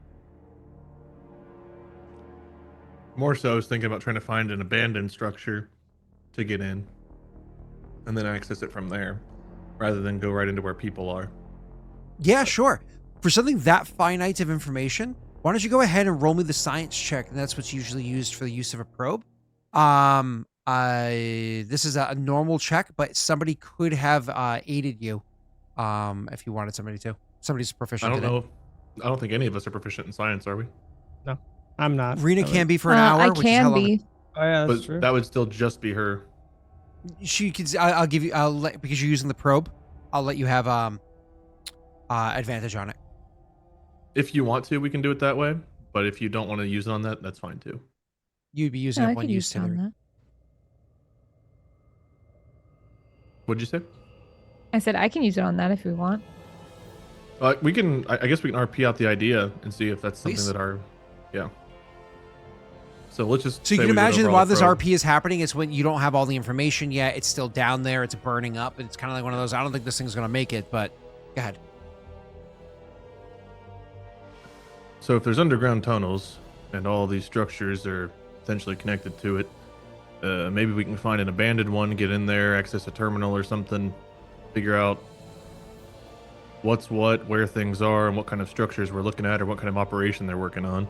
More so, I was thinking about trying to find an abandoned structure to get in and then access it from there rather than go right into where people are. Yeah, sure. For something that finite of information, why don't you go ahead and roll me the science check? And that's what's usually used for the use of a probe. This is a normal check, but somebody could have aided you if you wanted somebody to. Somebody's proficient. I don't think any of us are proficient in science, are we? No, I'm not. Rena can be for an hour. I which is how can long be. Oh yeah, that's But true. that would still just be her. She could. I'll give you. Because you're using the probe. I'll let you have advantage on it. If you want to, we can do it that way. But if you don't want to use it on that, that's fine too. You'd be using No, I up one could use use it on to. that. What'd you say? I said I can use it on that if we want. We can. I guess we can RP out the idea and see if that's something Please. that our. Yeah. So let's just. So you say can we go imagine over all while the this probe. RP is happening, it's when you don't have all the information yet. It's still down there. It's burning up. It's kind of like one of those. I don't think this thing's gonna make it, but go ahead. So if there's underground tunnels and all these structures are potentially connected to it, maybe we can find an abandoned one, get in there, access a terminal or something, figure out what's what, where things are, and what kind of structures we're looking at, or what kind of operation they're working on,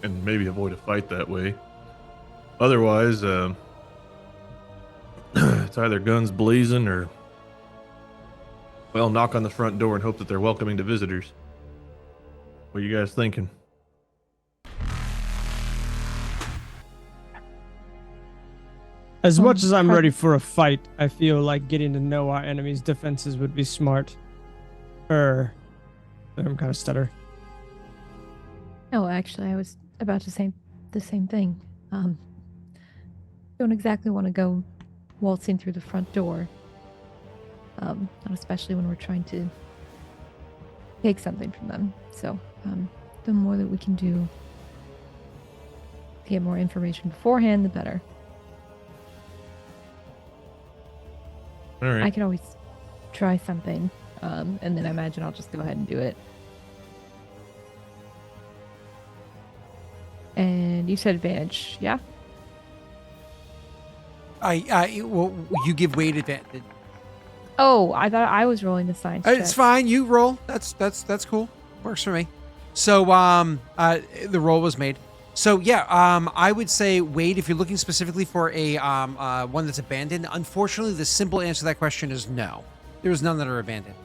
and maybe avoid a fight that way. Otherwise, it's either guns blazing or, well, knock on the front door and hope that they're welcoming to visitors. What are you guys thinking? As much as I'm prob- ready for a fight, I feel like getting to know our enemy's defenses would be smart. I'm kind of stutter. Oh, actually, I was about to say the same thing. Don't exactly want to go waltzing through the front door. Not especially when we're trying to take something from them. So, the more that we can do to get more information beforehand, the better. All right. I could always try something, and then I imagine I'll just go ahead and do it. And you said advantage, yeah? Well, you give Wade advantage. Oh, I thought I was rolling the science check. It's fine. You roll. That's cool. Works for me. So the roll was made. So yeah, I would say Wade, if you're looking specifically for a one that's abandoned, unfortunately, the simple answer to that question is no. There's none that are abandoned.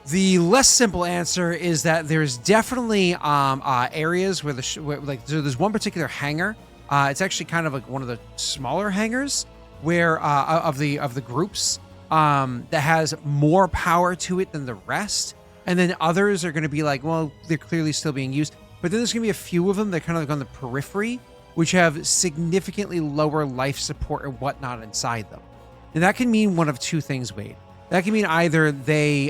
The less simple answer is that there's definitely areas where so there's one particular hangar. It's actually kind of like one of the smaller hangars where of the groups that has more power to it than the rest. And then others are going to be like, well, they're clearly still being used. But then there's going to be a few of them that are kind of like on the periphery, which have significantly lower life support and whatnot inside them. And that can mean one of two things, Wade. That can mean either they,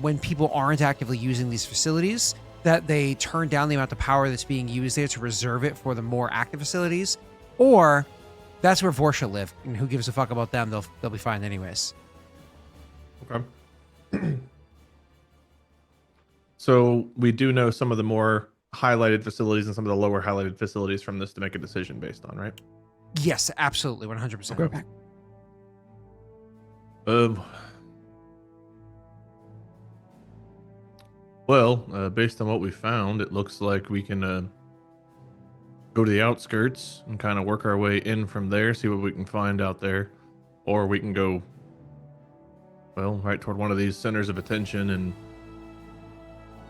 when people aren't actively using these facilities, that they turn down the amount of power that's being used there to reserve it for the more active facilities, or that's where Vorsha live, and who gives a fuck about them? They'll be fine anyways. Okay. So we do know some of the more highlighted facilities and some of the lower highlighted facilities from this to make a decision based on, right? Yes, absolutely, 100%. Okay. Based on what we found, it looks like we can go to the outskirts and kind of work our way in from there, see what we can find out there, or we can go, well, right toward one of these centers of attention and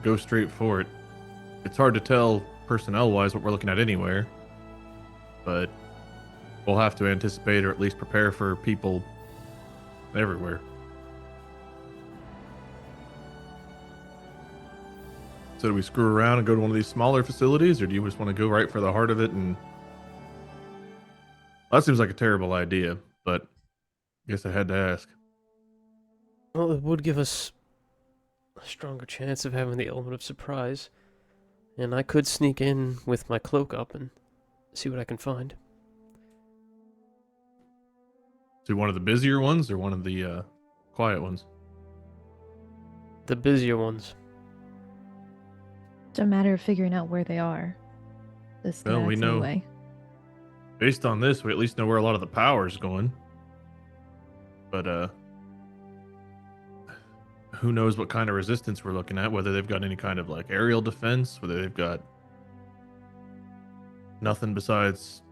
go straight for it. It's hard to tell personnel-wise what we're looking at anywhere, but we'll have to anticipate or at least prepare for people everywhere. So do we screw around and go to one of these smaller facilities, or do you just want to go right for the heart of it? And that seems like a terrible idea, but I guess I had to ask. Well, it would give us a stronger chance of having the element of surprise. And I could sneak in with my cloak up and see what I can find. To one of the busier ones or one of the quiet ones? The busier ones. It's a matter of figuring out where they are. The Well, we schematics know. anyway. Based on this, we at least know where a lot of the power is going. But who knows what kind of resistance we're looking at? Whether they've got any kind of like aerial defense, whether they've got nothing besides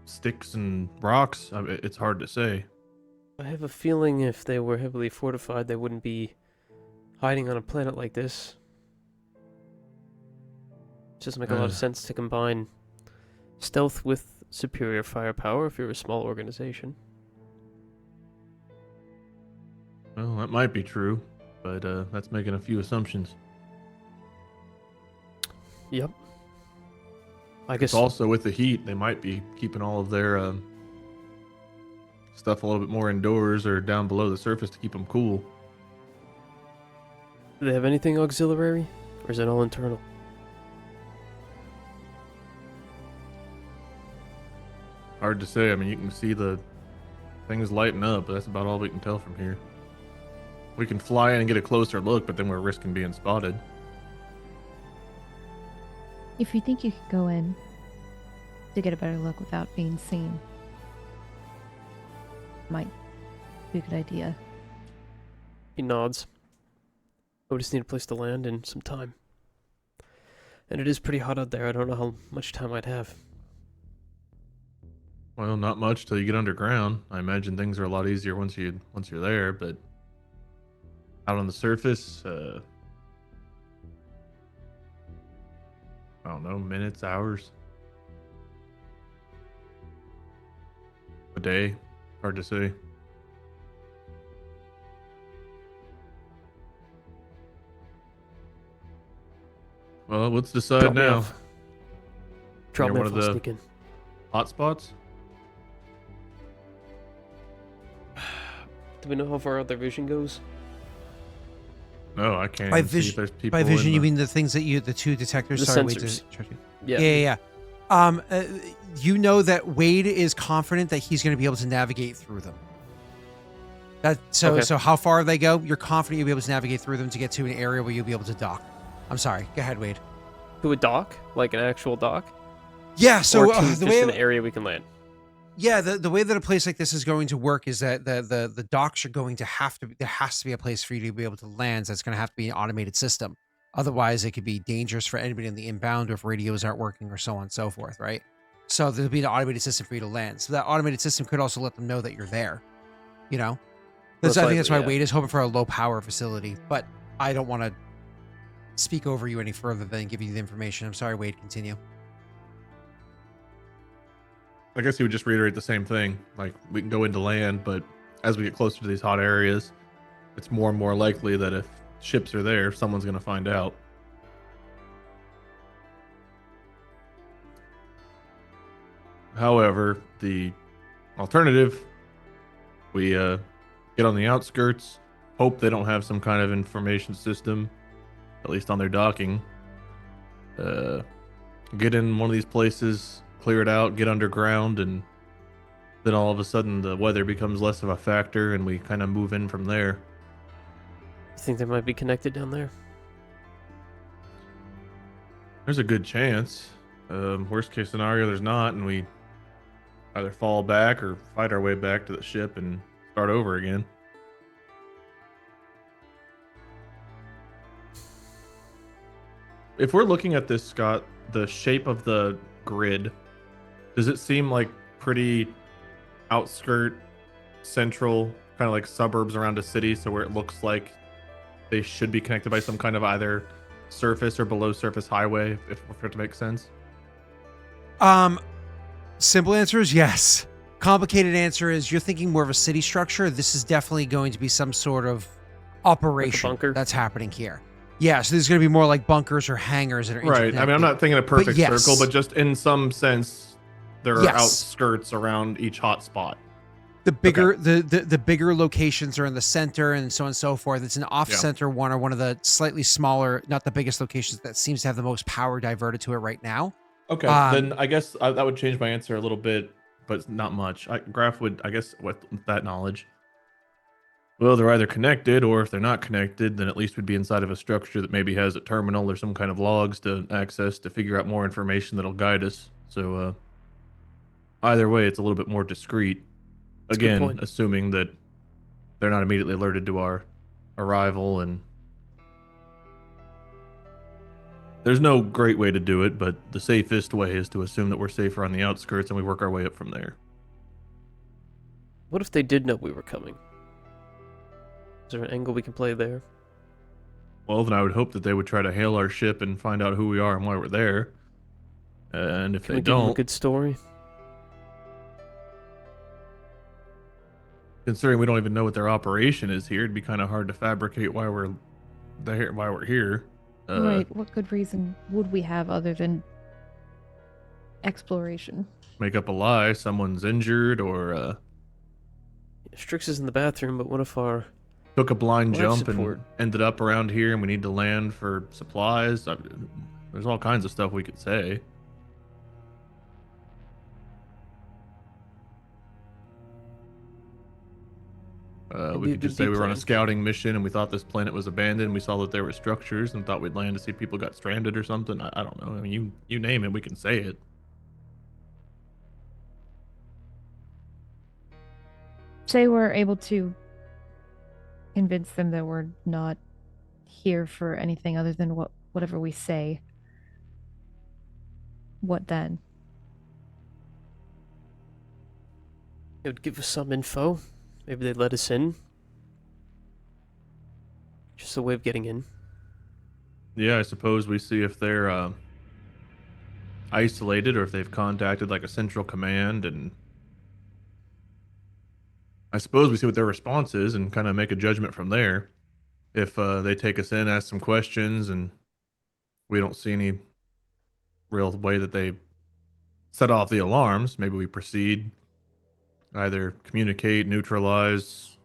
sticks and rocks. I mean, it's hard to say. I have a feeling if they were heavily fortified, they wouldn't be hiding on a planet like this. It doesn't make a lot of sense to combine stealth with superior firepower if you're a small organization. Well, that might be true, but that's making a few assumptions. Yep. I guess Also with the heat, they might be keeping all of their stuff a little bit more indoors or down below the surface to keep them cool. Do they have anything auxiliary, or is it all internal? Hard to say. I mean, you can see the things lighting up, but that's about all we can tell from here. We can fly in and get a closer look, but then we're risking being spotted. If you think you could go in to get a better look without being seen, might be a good idea. He nods. I would just need a place to land and some time. And it is pretty hot out there. I don't know how much time I'd have. Well, not much till you get underground. I imagine things are a lot easier once you're there, but out on the surface, I don't know, minutes, hours, a day, hard to say. Well, let's decide Drop me now. off. Drop Near me one off, of I'll the sneak in. hotspots? Do we know how far out their vision goes? No, I can't By even see if vision, there's people by vision, in you the... mean the things that the two detectors. The Sorry, Wade, sensors. Yeah. You know that Wade is confident that he's going to be able to navigate through them. Okay. So how far they go, you're confident you'll be able to navigate through them to get to an area where you'll be able to dock. I'm sorry. Go ahead, Wade. To a dock? Like an actual dock? Yeah. So or to the just way an area we can land? Yeah, the way that a place like this is going to work is that the docks are going to have to, there has to be a place for you to be able to land. So it's going to have to be an automated system. Otherwise, it could be dangerous for anybody in the inbound or if radios aren't working or so on and so forth, right? So there'll be an automated system for you to land. So that automated system could also let them know that you're there, you know? I think that's why Wade is hoping for a low power facility, but I don't want to speak over you any further than give you the information. I'm sorry, Wade, continue. I guess he would just reiterate the same thing. Like, we can go into land, but as we get closer to these hot areas, it's more and more likely that if ships are there, someone's going to find out. However, the alternative, we get on the outskirts, hope they don't have some kind of information system, at least on their docking. Get in one of these places, clear it out, get underground, and then all of a sudden the weather becomes less of a factor and we kind of move in from there. You think they might be connected down there? There's a good chance. Worst case scenario, there's not, and we either fall back or fight our way back to the ship and start over again. If we're looking at this, Scott, the shape of the grid, does it seem like pretty outskirt, central, kind of like suburbs around a city, so where it looks like they should be connected by some kind of either surface or below surface highway, if for it to make sense? Simple answer is yes. Complicated answer is you're thinking more of a city structure. This is definitely going to be some sort of operation bunker? that's happening here. Yeah, so there's going to be more like bunkers or hangars that are Right. I mean, I'm interconnected. not thinking a perfect yes. circle, but just in some sense, there are Yes. outskirts around each hot spot. The bigger the bigger locations are in the center and so on and so forth. It's an off-center one or one of the slightly smaller, not the biggest locations that seems to have the most power diverted to it right now. Okay, Um, then I guess that would change my answer a little bit. but not much. Graff would, I guess, with that knowledge. Well, they're either connected, or if they're not connected, then at least we'd be inside of a structure that maybe has a terminal or some kind of logs to access to figure out more information that'll guide us. So, either way, it's a little bit more discreet. That's a good Again, point. assuming that they're not immediately alerted to our arrival, and there's no great way to do it, but the safest way is to assume that we're safer on the outskirts and we work our way up from there. What if they did know we were coming? Is there an angle we can play there? Well, then I would hope that they would try to hail our ship and find out who we are and why we're there. And if Can they we give them a don't, good story? considering we don't even know what their operation is here, it'd be kind of hard to fabricate why we're there, why we're here. Right. What good reason would we have other than exploration? Make up a lie. Someone's injured, or Strix is in the bathroom, but what if our... took a blind Life jump support. and ended up around here, and we need to land for supplies. There's all kinds of stuff we could say. It'd We be a could just good say we were on a plan. scouting mission and we thought this planet was abandoned. We saw that there were structures and thought we'd land to see if people got stranded or something. I don't know. I mean, you name it, we can say it. Say we're able to convince them that we're not here for anything other than whatever we say. What then? It would give us some info. Maybe they'd let us in. Just a way of getting in. Yeah, I suppose we see if they're isolated or if they've contacted like a central command, and I suppose we see what their response is and kind of make a judgment from there. If they take us in, ask some questions, and we don't see any real way that they set off the alarms, maybe we proceed, either communicate, neutralize,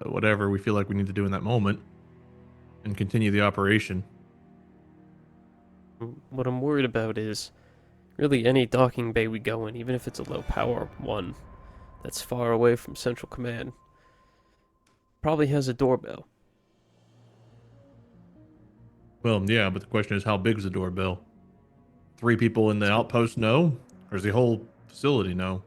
whatever we feel like we need to do in that moment, and continue the operation. What I'm worried about is really any docking bay we go in, even if it's a low power one that's far away from central command, probably has a doorbell. Well, yeah, but the question is, how big is the doorbell? 3 people in the outpost know, or does the whole facility know?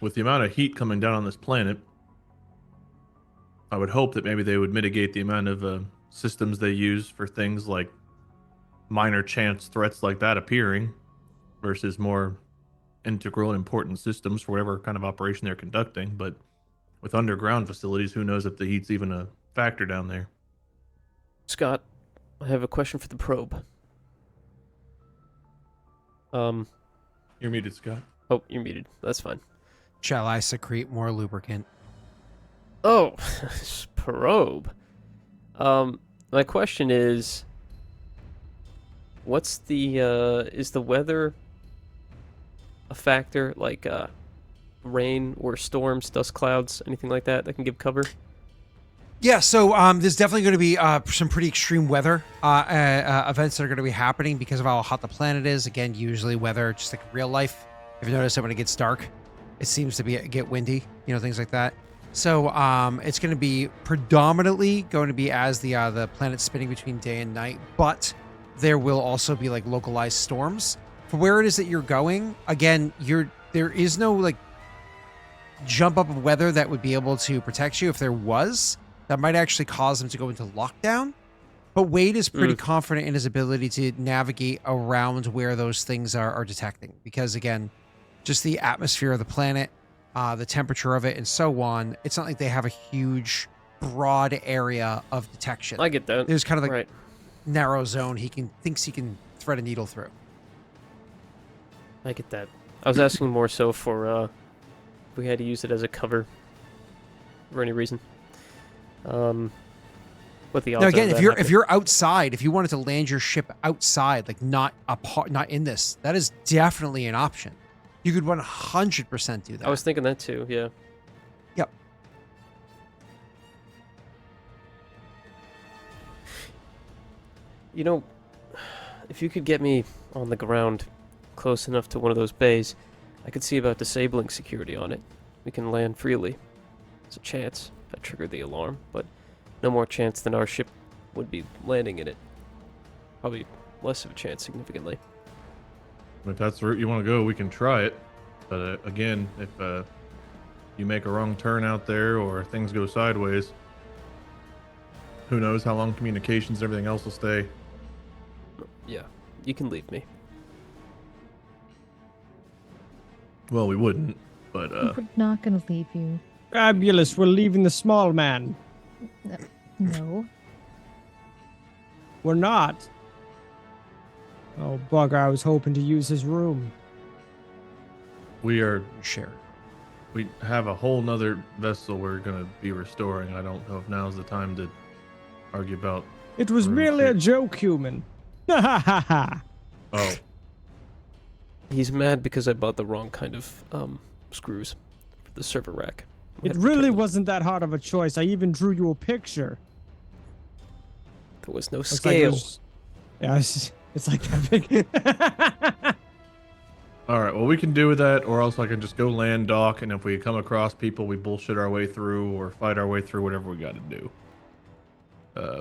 With the amount of heat coming down on this planet, I would hope that maybe they would mitigate the amount of systems they use for things like minor chance threats like that appearing versus more integral and important systems for whatever kind of operation they're conducting. But with underground facilities, who knows if the heat's even a factor down there? Scott, I have a question for the probe. You're muted, Scott. Oh, you're muted. That's fine. Shall I secrete more lubricant? Oh, probe. My question is, what's the, is the weather a factor, like, rain or storms, dust clouds, anything like that can give cover? Yeah, so there's definitely going to be some pretty extreme weather events that are going to be happening because of how hot the planet is. Again, usually weather, just like real life. If you notice that when it gets dark, it seems to get windy, things like that. So it's going to be predominantly going to be as the planet's spinning between day and night, but there will also be like localized storms. For where it is that you're going, again, there is no like jump up of weather that would be able to protect you. If there was, that might actually cause them to go into lockdown. But Wade is pretty confident in his ability to navigate around where those things are detecting. Because again, just the atmosphere of the planet, the temperature of it, and so on, it's not like they have a huge, broad area of detection. I get that. There's kind of like right. narrow zone thinks he can thread a needle through. I get that. I was asking more so for if we had to use it as a cover for any reason. What the odds Now are again, of if that happening? you're outside, if you wanted to land your ship outside, like not in this, that is definitely an option. You could 100% do that. I was thinking that too. Yeah. Yep. You know, if you could get me on the ground close enough to one of those bays, I could see about disabling security on it. We can land freely. There's a chance if I trigger the alarm, but no more chance than our ship would be landing in it. Probably less of a chance, significantly. If that's the route you want to go, we can try it. But again, if you make a wrong turn out there or things go sideways, who knows how long communications and everything else will stay. Yeah, you can leave me. Well, we wouldn't, but We're not gonna leave you. Fabulous. We're leaving the small man. No. We're not. Oh, bugger. I was hoping to use his room. we Share. we have a whole nother vessel we're gonna be restoring. I don't know if now's the time to argue about. It was room merely a 6. joke, human. Ha ha ha ha. Oh, He's mad because I bought the wrong kind of screws for the server rack. We It had to really return them. wasn't that hard of a choice. I even drew you a picture. There was no It's like scale. yeah, it's like that big. all right. Well, we can do with that, or else I can just go land dock, and if we come across people, we bullshit our way through or fight our way through, whatever we got to do.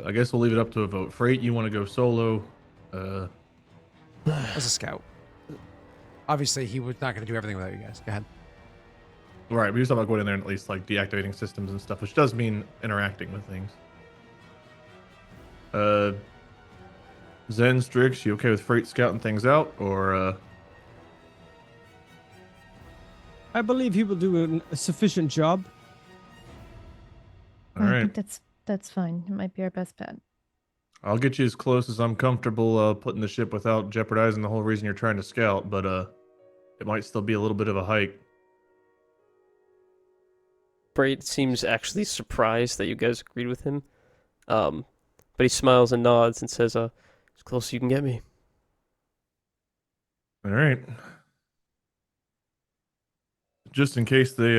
I guess we'll leave it up to a vote. Freight, you want to go solo? As a scout. Obviously, he was not going to do everything without you guys. Go ahead. Right, we just talk about going in there and at least like deactivating systems and stuff, which does mean interacting with things. Zenestthea, you okay with Freight scouting things out, or I believe he will do a sufficient job. all I right? think that's fine. It might be our best bet. I'll get you as close as I'm comfortable putting the ship without jeopardizing the whole reason you're trying to scout, but it might still be a little bit of a hike. Frait seems actually surprised that you guys agreed with him. But he smiles and nods and says, as close as you can get me. All right. Just in case they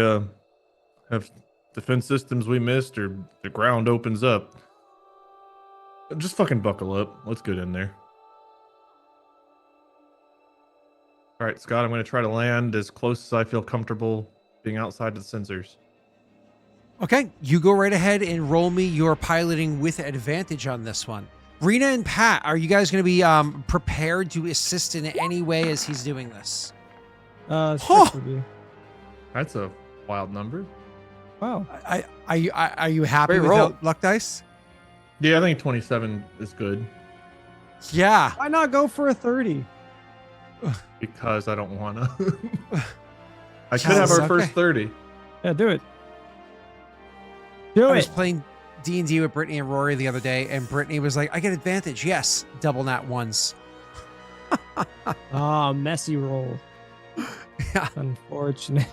have defense systems we missed or the ground opens up, just fucking buckle up. Let's get in there. All right, Scott, I'm going to try to land as close as I feel comfortable being outside of the sensors. Okay, you go right ahead and roll me your piloting with advantage on this one. Rena and Pat, are you guys going to be prepared to assist in any way as he's doing this? Strix would be. That's a wild number. Wow. Are you happy Great with roll. the luck dice? Yeah, I think 27 is good Yeah. Why not go for a 30? because I don't want to. I could Yes, have our okay. first 30. Yeah, do it. Do I was it. playing D&D with Brittany and Rory the other day, and Brittany was like, I get advantage. Yes. Double nat ones. Ah, messy roll. Yeah. Unfortunate.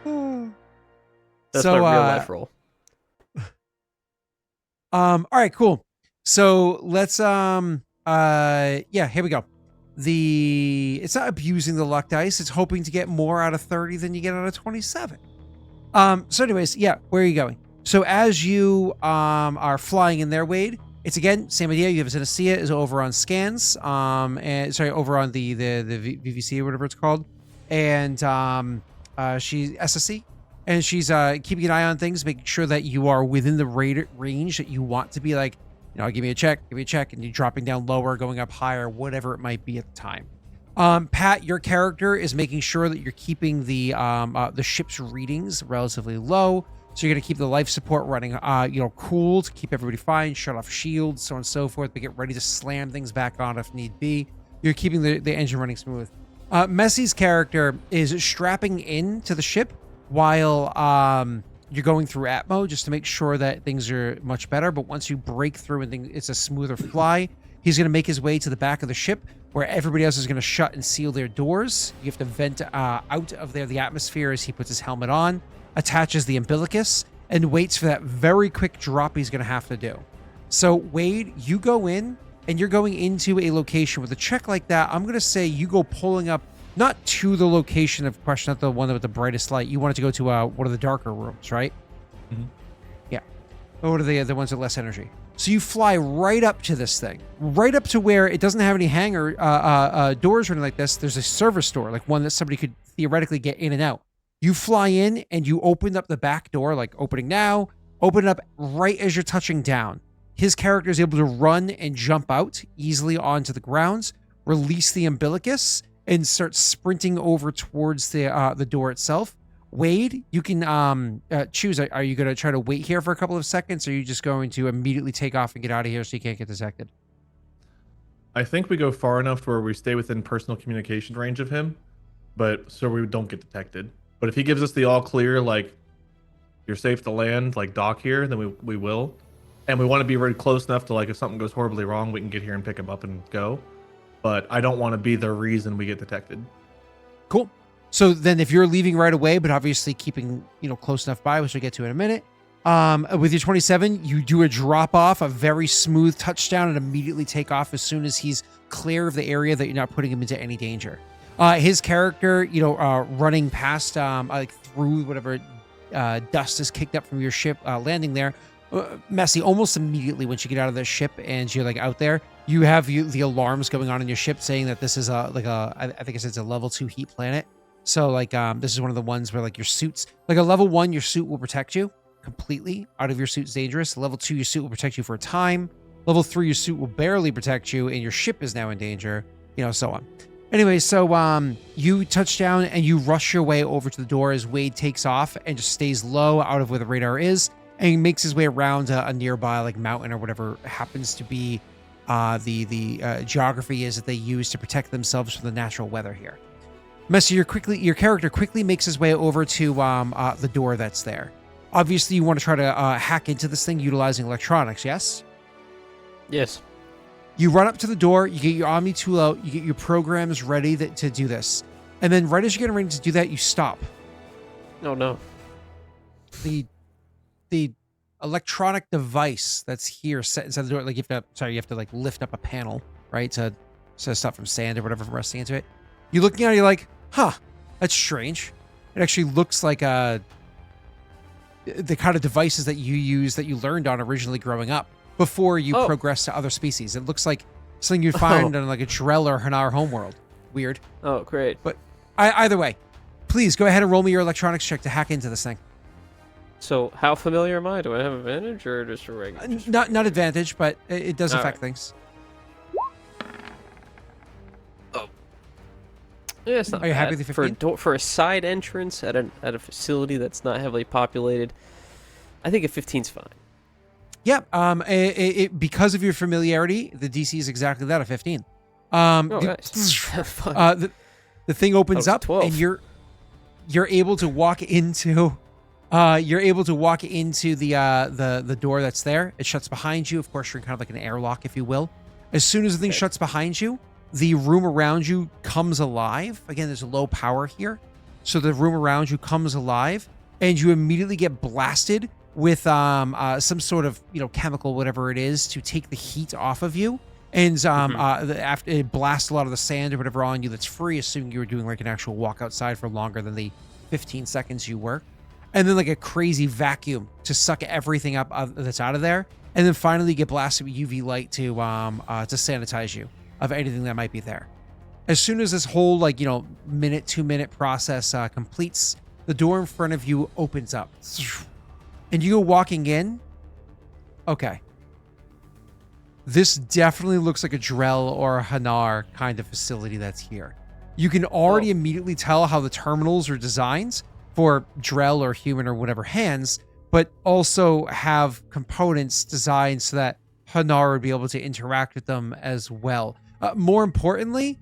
That's So, my real life roll. All right, cool. So let's yeah, here we go. It's not abusing the luck dice, it's hoping to get more out of 30 than you get out of 27. So anyways, yeah, where are you going? So as you are flying in there, Wade, it's again same idea. You have Zenestthea is over on scans, and sorry, over on the VVC or whatever it's called, and she's SSC, and she's keeping an eye on things, making sure that you are within the range that you want to be. Like, you know, give me a check, and you're dropping down lower, going up higher, whatever it might be at the time. Pat, your character is making sure that you're keeping the ship's readings relatively low. So you're going to keep the life support running, cool to keep everybody fine, shut off shields, so on and so forth, but get ready to slam things back on if need be. You're keeping the engine running smooth. Messy's character is strapping in to the ship while you're going through Atmo just to make sure that things are much better. But once you break through and it's a smoother fly, he's going to make his way to the back of the ship where everybody else is going to shut and seal their doors. You have to vent out of the atmosphere as he puts his helmet on, attaches the umbilicus, and waits for that very quick drop he's going to have to do. So, Wade, you go in, and you're going into a location with a check like that. I'm going to say you go pulling up, not to the location of question, not the one with the brightest light. You wanted to go to one of the darker rooms, right? Mhm. Yeah. Or what are the ones with less energy? So you fly right up to this thing, right up to where it doesn't have any hangar doors or anything like this. There's a service door, like one that somebody could theoretically get in and out. You fly in and you open up the back door, like opening now, open it up right as you're touching down. His character is able to run and jump out easily onto the grounds, release the umbilicus, and start sprinting over towards the door itself. Wade, you can choose. Are you going to try to wait here for a couple of seconds, or are you just going to immediately take off and get out of here so you can't get detected? I think we go far enough to where we stay within personal communication range of him, but so we don't get detected. But if he gives us the all clear, like, you're safe to land, like, dock here, then we will. And we want to be very close enough to, like, if something goes horribly wrong, we can get here and pick him up and go. But I don't want to be the reason we get detected. Cool. So then if you're leaving right away, but obviously keeping, close enough by, which we'll get to in a minute, with your 27, you do a drop off, a very smooth touchdown, and immediately take off as soon as he's clear of the area that you're not putting him into any danger. His character, running past, like through whatever dust is kicked up from your ship, landing there, Messy, almost immediately once you get out of the ship and you're like out there, you have the alarms going on in your ship saying that this is I think it's a level 2 heat planet. So like this is one of the ones where like your suits, like a level 1, your suit will protect you completely. Out of your suit's dangerous. Level 2, your suit will protect you for a time. Level 3, your suit will barely protect you and your ship is now in danger, so on. Anyway, so you touch down and you rush your way over to the door as Wade takes off and just stays low out of where the radar is and makes his way around a nearby like mountain or whatever happens to be the geography is that they use to protect themselves from the natural weather here. Messi, your character quickly makes his way over to the door that's there. Obviously, you want to try to hack into this thing utilizing electronics, yes? Yes. You run up to the door, you get your Omni tool out, you get your programs ready to do this. And then right as you're getting ready to do that, you stop. Oh, no. The electronic device that's here set inside the door, like you have to like lift up a panel, right? To stop from sand or whatever from rusting into it. You're looking at it, you're like, huh, that's strange. It actually looks like the kind of devices that you use that you learned on originally growing up before you progress to other species. It looks like something you'd find on like a Drell or Hanar homeworld. Weird. Oh, great. But either way, please go ahead and roll me your electronics check to hack into this thing. So how familiar am I? Do I have advantage or just a regular? Not advantage, but it does affect things. Oh. Yeah, it's not Are you bad. happy with the 15? For a side entrance at a facility that's not heavily populated, I think a 15's fine. Yep. Because of your familiarity, the DC is exactly that, a 15. Nice. The thing opens up 12. and you're able to walk into the door that's there. It shuts behind you. Of course, you're in kind of like an airlock, if you will. As soon as the thing shuts behind you, the room around you comes alive. Again, there's a low power here, so the room around you comes alive, and you immediately get blasted with some sort of chemical, whatever it is, to take the heat off of you. And after it blasts a lot of the sand or whatever on you that's free, assuming you were doing like an actual walk outside for longer than the 15 seconds you were. And then like a crazy vacuum to suck everything up that's out of there. And then finally you get blasted with UV light to sanitize you of anything that might be there. As soon as this whole 2-minute process completes, the door in front of you opens up. And you go walking in. Okay. This definitely looks like a Drell or a Hanar kind of facility that's here. You can already immediately tell how the terminals are designed for Drell or human or whatever hands, but also have components designed so that Hanar would be able to interact with them as well. More importantly,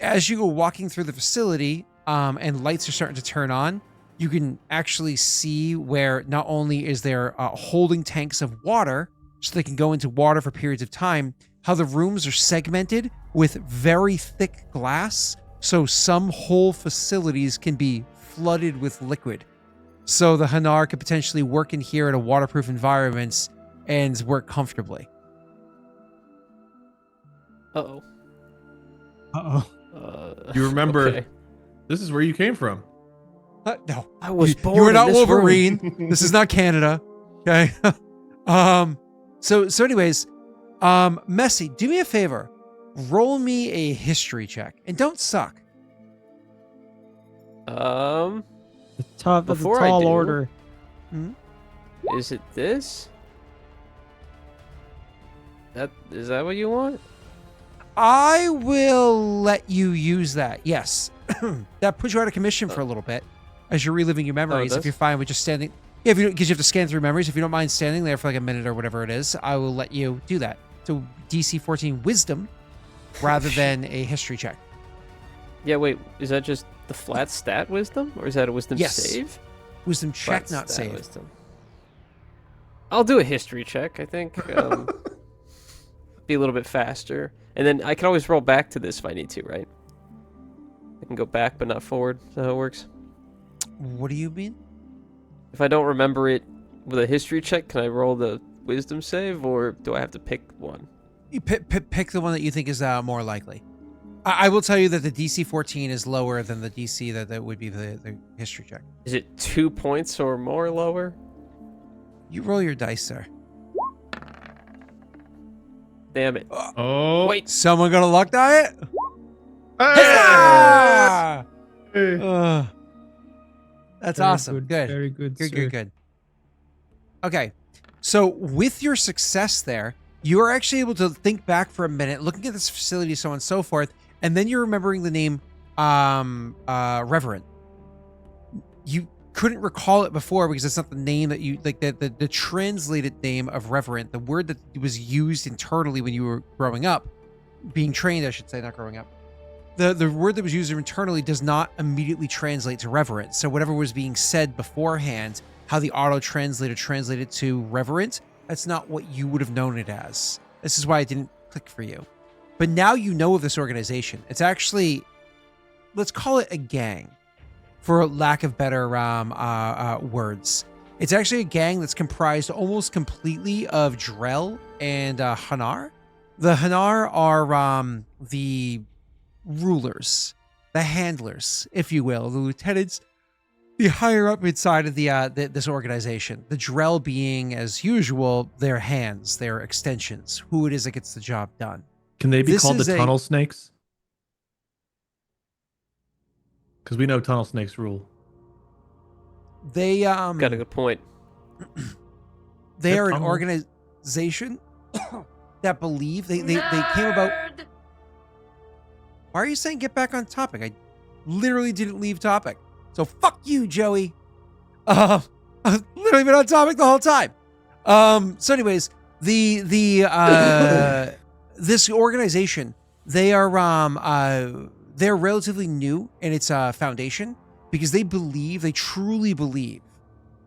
as you go walking through the facility and lights are starting to turn on, you can actually see where not only is there holding tanks of water so they can go into water for periods of time, how the rooms are segmented with very thick glass, so some whole facilities can be flooded with liquid. So the Hanar could potentially work in here at a waterproof environment and work comfortably. Uh-oh. You remember, okay. This is where you came from. No. I was born You are in not this Wolverine. This is not Canada. Okay. So anyways, Messy, do me a favor. Roll me a history check. And don't suck. That's a Before I tall do- order. Is it this? Is that what you want? I will let you use that. Yes. That puts you out of commission for a little bit as you're reliving your memories. If does? you're fine with just standing. Yeah, because you have to scan through memories. If you don't mind standing there for like a minute or whatever it is, I will let you do that. So DC 14 wisdom rather than a history check. Yeah, wait. Is that just the flat stat wisdom? Or is that a wisdom Yes. save? Wisdom check, Flat not stat save. Wisdom. I'll do a history check, I think. Be a little bit faster. And then I can always roll back to this if I need to, right? I can go back but not forward. Is that how it works? What do you mean? If I don't remember it with a history check, can I roll the wisdom save, or do I have to pick one? You pick the one that you think is more likely. I will tell you that the DC 14 is lower than the DC that would be the history check. Is it 2 points or more lower? You roll your dice, sir. Damn it. Oh. Wait. Someone got a luck die it? Hey! Ah! Hey. That's Very awesome. Good. Very good. Good, sir. good, good. Okay. So with your success there, you are actually able to think back for a minute, looking at this facility, so on and so forth, and then you're remembering the name Reverend. You couldn't recall it before because it's not the name that you like the translated name of Reverend, the word that was used internally when you were growing up, being trained, I should say, not growing up. The word that was used internally does not immediately translate to reverent. So whatever was being said beforehand, how the auto translator translated to reverent, that's not what you would have known it as. This is why it didn't click for you. But now you know of this organization. It's actually, let's call it a gang, for lack of better words. It's actually a gang that's comprised almost completely of Drell and Hanar. The Hanar are the rulers, the handlers, if you will, the lieutenants, the higher up inside of this organization. The Drell being, as usual, their hands, their extensions, who it is that gets the job done. Can they be This called is the a- tunnel snakes? Because we know tunnel snakes rule. They Got a good point. they are an tunnel. organization that believe they came about. Why are you saying get back on topic? I literally didn't leave topic. So fuck you, Joey. I've literally been on topic the whole time. So anyways, this organization, they are they're relatively new in its foundation because they truly believe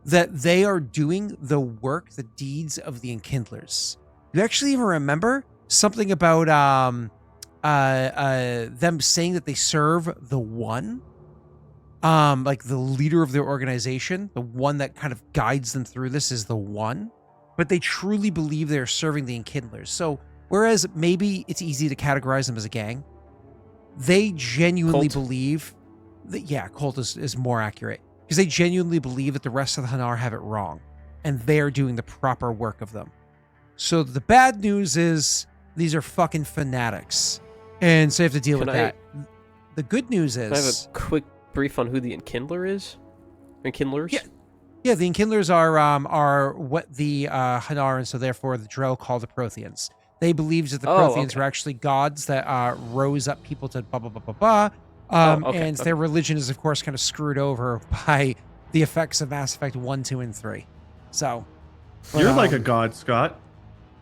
that they are doing the work, the deeds of the Enkindlers. You actually even remember something about them saying that they serve the One, like the leader of their organization, the one that kind of guides them through this is the One, but they truly believe they're serving the Enkindlers. So whereas maybe it's easy to categorize them as a gang, they genuinely Cult. believe that, yeah, cult is more accurate because they genuinely believe that the rest of the Hanar have it wrong and they're doing the proper work of them. So the bad news is these are fucking fanatics. And so you have to deal Can with I- that. The good news Can I have is, a quick brief on who the Enkindler is? Enkindlers? Yeah, the Enkindlers are what the Hanar, and so therefore the Drell call the Protheans. They believed that the Protheans okay. were actually gods that rose up people to blah, blah, blah, blah, blah. And their religion is, of course, kind of screwed over by the effects of Mass Effect 1, 2, and 3. So. You're like a god, Scott.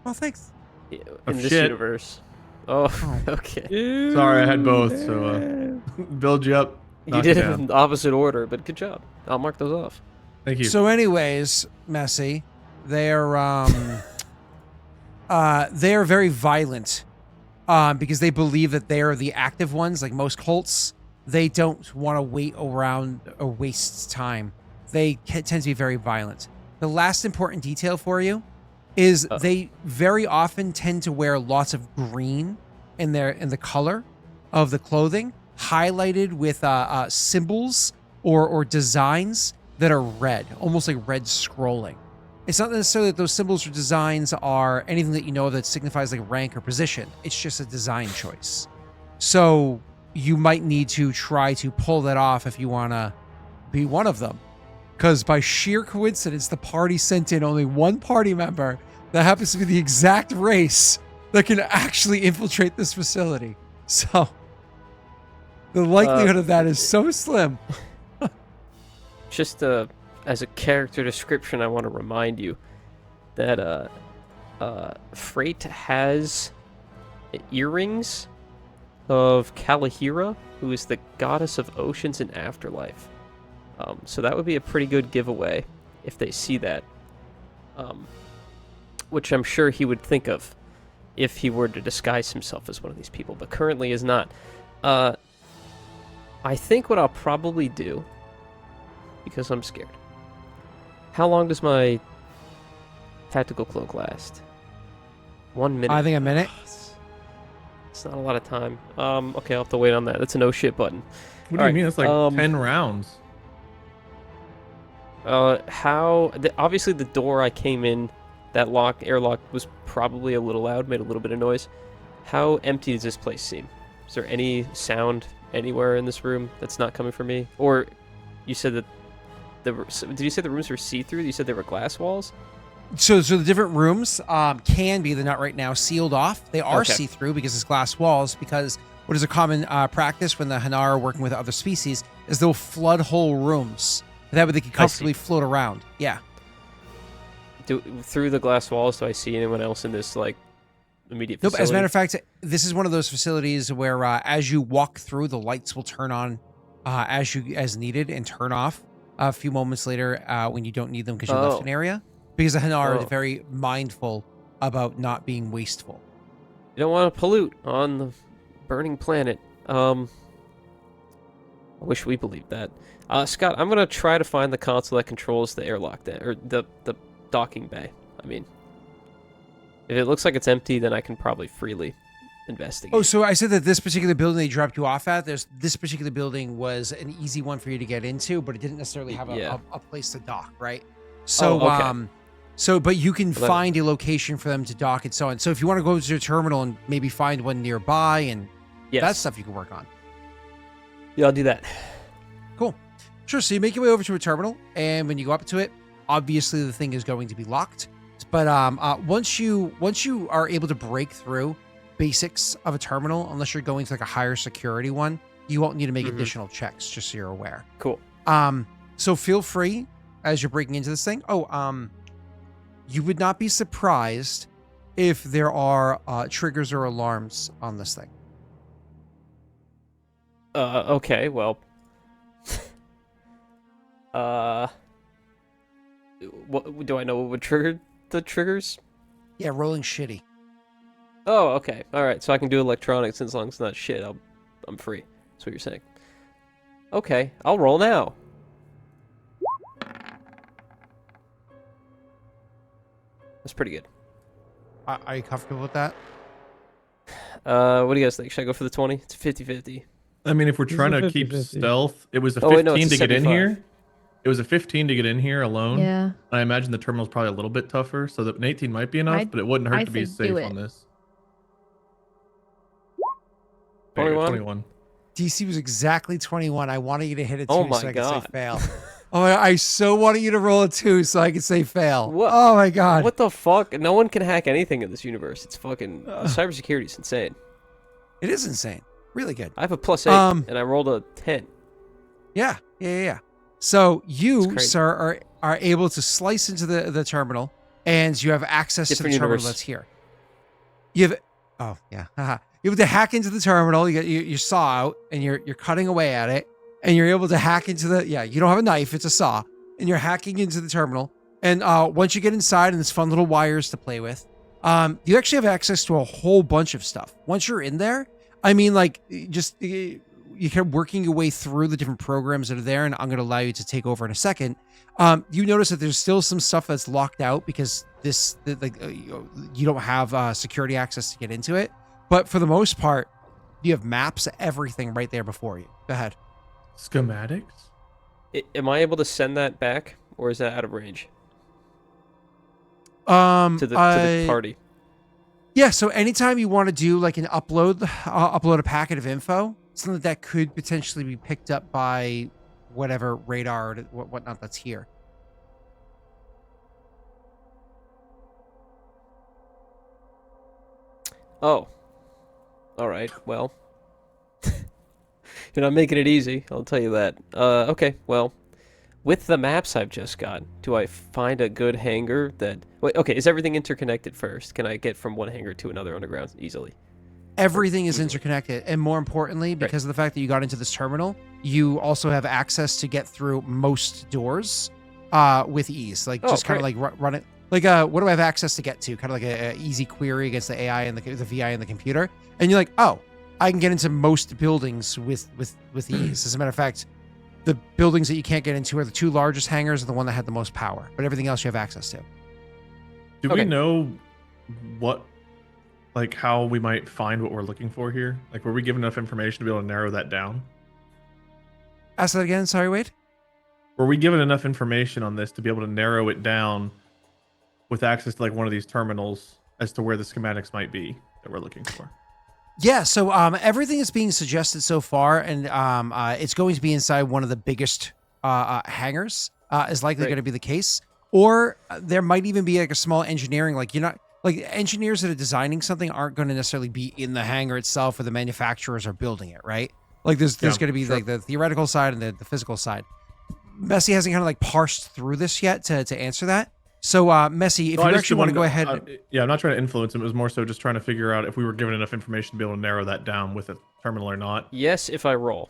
Well, thanks. Yeah, Of in this shit. universe. Oh, okay. Sorry, I had both, so build you up. You knock did you it down. in the opposite order, but good job. I'll mark those off. Thank you. So anyways, Messy, they're very violent because they believe that they are the active ones, like most cults. They don't want to wait around or waste time. They tend to be very violent. The last important detail for you is they very often tend to wear lots of green in the color of the clothing, highlighted with symbols or designs that are red, almost like red scrolling. It's not necessarily that those symbols or designs are anything that you know that signifies like rank or position. It's just a design choice. So you might need to try to pull that off if you want to be one of them. Because by sheer coincidence, the party sent in only one party member that happens to be the exact race that can actually infiltrate this facility. So the likelihood of that is so slim. Just as a character description, I want to remind you that Frait has earrings of Kalahira, who is the goddess of oceans and afterlife. So that would be a pretty good giveaway if they see that, which I'm sure he would think of if he were to disguise himself as one of these people, but currently is not. I think what I'll probably do, because I'm scared. How long does my tactical cloak last? 1 minute. I think a minute. It's not a lot of time. Okay, I'll have to wait on that. That's a no shit button. What do you mean? It's like 10 rounds. Obviously the door I came in, that airlock was probably a little loud, made a little bit of noise. How empty does this place seem? Is there any sound anywhere in this room that's not coming from me? Or you said that did you say the rooms were see-through? You said they were glass walls? So the different rooms can be, they're not right now, sealed off. They are see-through because it's glass walls, because what is a common practice when the hangar are working with other species is they'll flood whole rooms. That way they can comfortably float around. Yeah. Through the glass walls, do I see anyone else in this, like, immediate facility? Nope. As a matter of fact, this is one of those facilities where as you walk through, the lights will turn on as needed and turn off a few moments later when you don't need them because you left an area. Because the hangar is very mindful about not being wasteful. You don't want to pollute on the burning planet. I wish we believed that. Scott, I'm going to try to find the console that controls the airlock or the docking bay. I mean, if it looks like it's empty, then I can probably freely investigate. Oh, so I said that this particular building they dropped you off at, this particular building was an easy one for you to get into, but it didn't necessarily have a place to dock, right? So, but you can find a location for them to dock and so on. So if you want to go to your terminal and maybe find one nearby, and that's stuff you can work on. Yeah, I'll do that. Cool. Sure. So you make your way over to a terminal, and when you go up to it, obviously the thing is going to be locked. But once you are able to break through basics of a terminal, unless you're going to like a higher security one, you won't need to make additional checks, just so you're aware. Cool. So feel free as you're breaking into this thing. You would not be surprised if there are triggers or alarms on this thing. Okay, well. What do I know what would trigger the triggers? Yeah, rolling shitty. Oh, okay. All right, so I can do electronics, and as long as it's not shit, I'm free. That's what you're saying. Okay, I'll roll now. That's pretty good. Are you comfortable with that? What do you guys think? Should I go for the 20? It's 50-50. I mean, if we're trying to keep 50-50. stealth, it was a 15 to get in 75. here. It was a 15 to get in here alone. Yeah. I imagine the terminal's probably a little bit tougher, so that an 18 might be enough, but it wouldn't hurt I to be think do safe it. on this. 21? 21. DC was exactly 21. I wanted you to hit a 2 Oh my so I could say God. fail. Oh, I so wanted you to roll a 2 so I could say fail. What? Oh my God. What the fuck? No one can hack anything in this universe. It's fucking... cybersecurity's insane. It is insane. Really good. I have a +8, and I rolled a 10. Yeah. So you, crazy. sir, are able to slice into the terminal, and you have access to the Different terminal universe. that's here. You have... Oh, yeah. Haha. You have to hack into the terminal. You get your saw out, and you're cutting away at it, and you're able to hack into the... Yeah, you don't have a knife. It's a saw. And you're hacking into the terminal. And once you get inside, and there's fun little wires to play with, you actually have access to a whole bunch of stuff. Once you're in there, I mean, like, just... You kept working your way through the different programs that are there, and I'm going to allow you to take over in a second. You notice that there's still some stuff that's locked out because you don't have security access to get into it. But for the most part, you have maps, everything right there before you. Go ahead. Schematics? Am I able to send that back, or is that out of range? to the party? Yeah, so anytime you want to do like an upload a packet of info, something that could potentially be picked up by whatever radar or whatnot that's here. Oh. All right. Well, you're not making it easy. I'll tell you that. Okay. Well, with the maps I've just got, do I find a good hangar that... Wait, okay, is everything interconnected first? Can I get from one hangar to another underground easily? Everything is interconnected, and more importantly, because of the fact that you got into this terminal, you also have access to get through most doors with ease. Like, just kind of like run it. Like, what do I have access to get to? Kind of like a easy query against the AI and the VI and the computer. And you're like, oh, I can get into most buildings with ease. As a matter of fact, the buildings that you can't get into are the two largest hangars and the one that had the most power. But everything else you have access to. Do we know what, like, how we might find what we're looking for here? Like, were we given enough information to be able to narrow that down? Ask that again. Sorry, Wade. Were we given enough information on this to be able to narrow it down with access to like one of these terminals as to where the schematics might be that we're looking for? Yeah, so everything is being suggested so far, and it's going to be inside one of the biggest hangars, is likely going to be the case. Or there might even be like a small engineering, like you're not, like engineers that are designing something aren't going to necessarily be in the hangar itself where the manufacturers are building it, right? Like there's going to be like the theoretical side and the physical side. Messy hasn't kind of like parsed through this yet to answer that. So, Messy, if you actually want to go ahead... I'm not trying to influence him. It was more so just trying to figure out if we were given enough information to be able to narrow that down with a terminal or not. Yes, if I roll.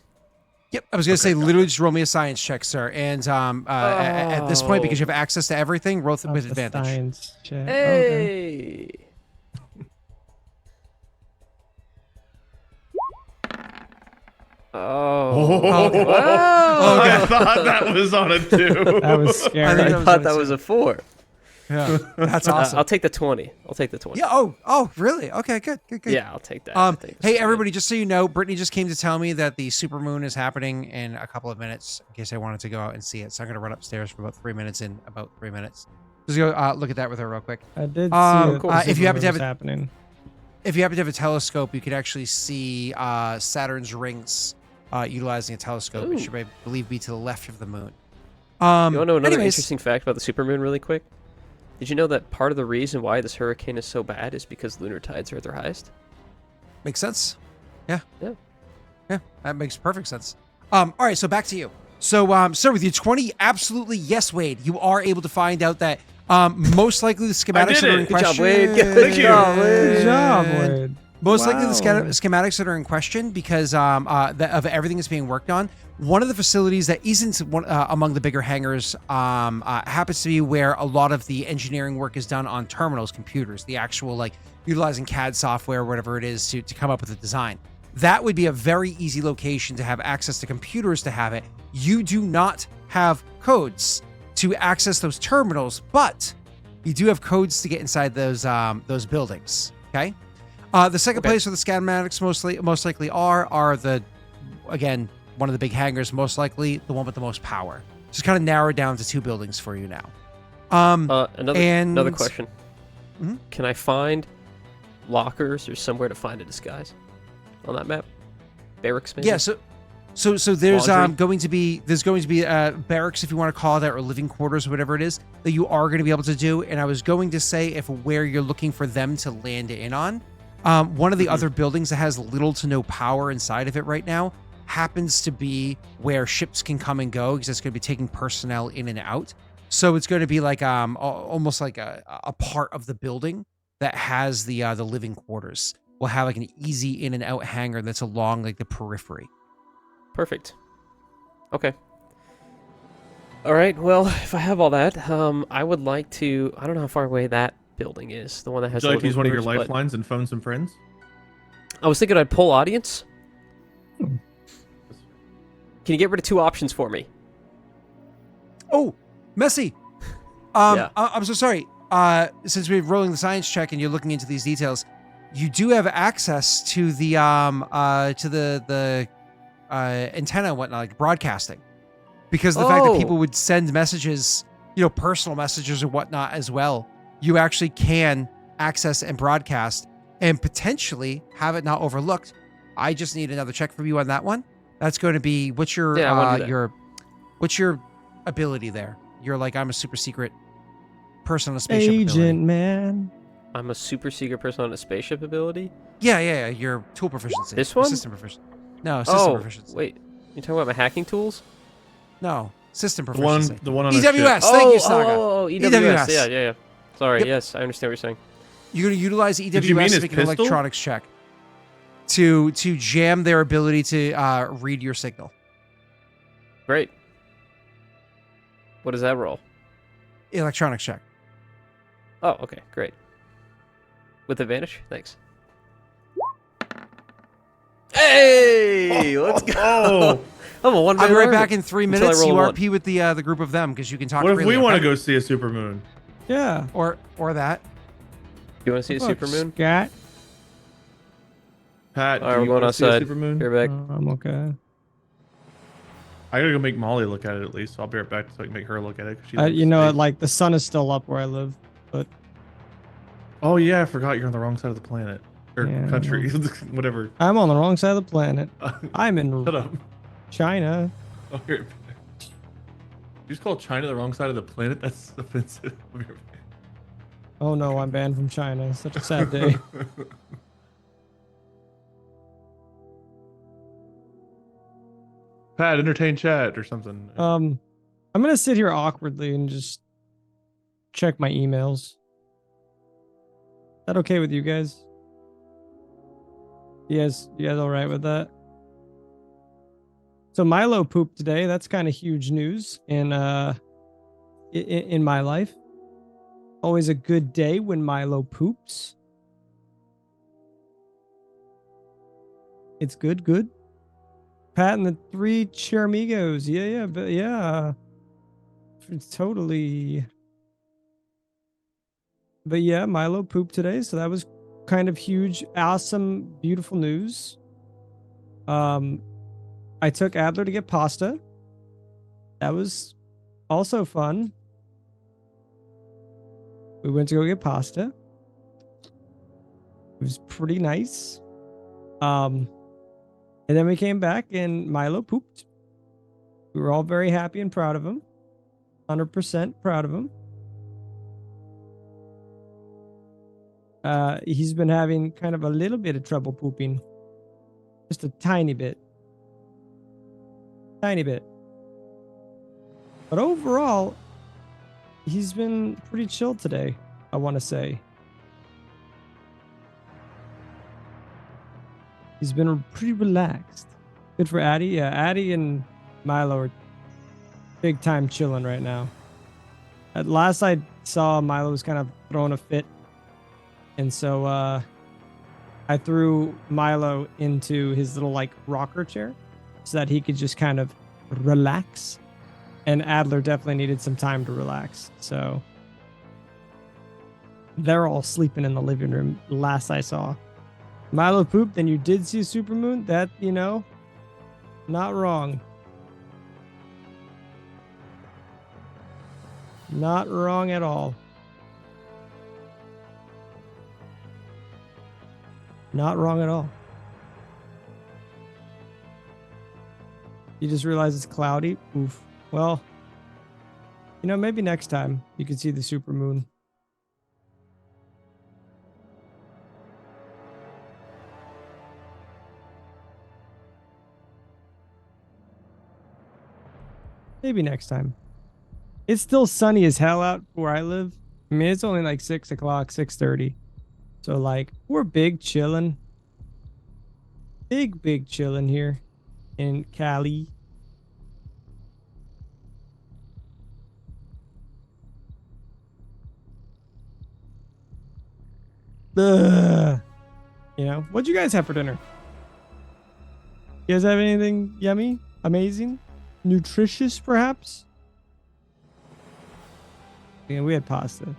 Yep, I was going to say, literally just roll me a science check, sir. And at this point, because you have access to everything, roll with advantage. Science check. Hey! Okay. Oh. Okay. Wow. I thought that was on a 2. That was scary. I thought that was a 4. Yeah, that's awesome. I'll take the 20. I'll take the 20. Yeah. Oh, really? Okay, good. Yeah, I'll take that. Hey, everybody, just so you know, Brittany just came to tell me that the supermoon is happening in a couple of minutes in case I wanted to go out and see it. So I'm going to run upstairs for about 3 minutes Just go look at that with her real quick. I did see it. If you happen to have happening. If you happen to have a telescope, you could actually see Saturn's rings utilizing a telescope. Ooh. It should, I believe, be to the left of the moon. You want to know another interesting fact about the supermoon really quick? Did you know that part of the reason why this hurricane is so bad is because lunar tides are at their highest? Makes sense. Yeah, Yeah. that makes perfect sense. All right, so back to you. So, sir, with your 20, absolutely yes, Wade, you are able to find out that most likely the schematics that are in question. Good job, Wade. Thank you. Good job, Wade. Most likely the schematics that are in question because of everything that's being worked on. One of the facilities that isn't among the bigger hangars happens to be where a lot of the engineering work is done on terminals, computers, the actual like utilizing CAD software, whatever it is to come up with a design. That would be a very easy location to have access to computers to have it. You do not have codes to access those terminals, but you do have codes to get inside those buildings. Okay. The second place where the schematics most likely are the, again, one of the big hangars, most likely the one with the most power. Just kind of narrowed down to 2 buildings for you now. Another question. Mm-hmm. Can I find lockers or somewhere to find a disguise on that map? Barracks, maybe? Yeah. So there's Laundry? going to be barracks, if you want to call it that, or living quarters, or whatever it is that you are going to be able to do. And I was going to say if where you're looking for them to land in on. One of the other buildings that has little to no power inside of it right now happens to be where ships can come and go because it's going to be taking personnel in and out. So it's going to be like almost like a part of the building that has the living quarters. Will have like an easy in and out hangar that's along like the periphery. Perfect. Okay. All right. Well, if I have all that, I would like to. I don't know how far away that building is. The one that has. Would you like to use one of your quarters, lifelines and phone some friends? I was thinking I'd pull audience. Can you get rid of 2 options for me? Oh, Messy. Yeah. I'm so sorry. Since we're rolling the science check and you're looking into these details, you do have access to the antenna and whatnot, like broadcasting, because of the fact that people would send messages, personal messages or whatnot as well, you actually can access and broadcast and potentially have it not overlooked. I just need another check from you on that one. That's going to be what's your Yeah, I wanna do that. what's your ability there? You're like, I'm a super secret person on a spaceship Agent ability. man. I'm a super secret person on a spaceship ability. Yeah. Your tool proficiency. This Your one? System proficiency. No, system proficiency. Wait. You talking about my hacking tools? No, system The proficiency. one on the EWS. ship. Thank you, Saga. EWS. Yeah. Sorry. Yep. Yes, I understand what you're saying. You're going to utilize you mean EWS to his make an pistol? electronics check to jam their ability to read your signal. Great. What does that roll? Electronics check. Oh, okay, great. With advantage? Thanks. Hey, let's go. Oh, I'm a one-man I'll be right army. back in 3 Until I minutes. roll You a one. RP with the group of them because you can talk what if freely. we want to okay? go see a supermoon? Yeah. Or that. You want to see a Fuck, supermoon? Scat. Pat, All right, do we're you going want to see a outside. supermoon? Be right back. I'm okay. I gotta go make Molly look at it at least. So I'll be right back so I can make her look at it. 'Cause she likes You know, space. like the sun is still up where I live, but Oh yeah, I forgot you're on the wrong side of the planet or Yeah, country, whatever. I'm on the wrong side of the planet. I'm in Shut up. China. Oh, you just call China the wrong side of the planet? That's offensive. Oh no, I'm banned from China. Such a sad day. Pat, entertain chat or something. I'm gonna sit here awkwardly and just check my emails. Is that okay with you guys? You guys all right with that? So Milo pooped today. That's kind of huge news in my life. Always a good day when Milo poops. It's good. Pat and the 3 Cheramigos. Yeah. It's totally. But yeah, Milo pooped today, so that was kind of huge, awesome, beautiful news. I took Adler to get pasta. That was also fun. We went to go get pasta. It was pretty nice. And then we came back and Milo pooped. We were all very happy and proud of him. 100% proud of him. He's been having kind of a little bit of trouble pooping. Just a tiny bit. But overall, he's been pretty chill today, I want to say. He's been pretty relaxed. Good for Addy. Yeah, Addy and Milo are big time chilling right now. At last I saw, Milo was kind of throwing a fit. And so I threw Milo into his little like rocker chair so that he could just kind of relax. And Adler definitely needed some time to relax. So they're all sleeping in the living room last I saw. Milo pooped, then you did see a supermoon. That, not wrong. Not wrong at all. Not wrong at all. You just realize it's cloudy? Oof. Well, maybe next time you can see the supermoon. Maybe next time. It's still sunny as hell out where I live. I mean, it's only like 6 o'clock, 6:30. So like, we're big chilling. Big chilling here in Cali. Ugh. What'd you guys have for dinner? You guys have anything yummy, amazing, nutritious, perhaps? Yeah, we had pasta.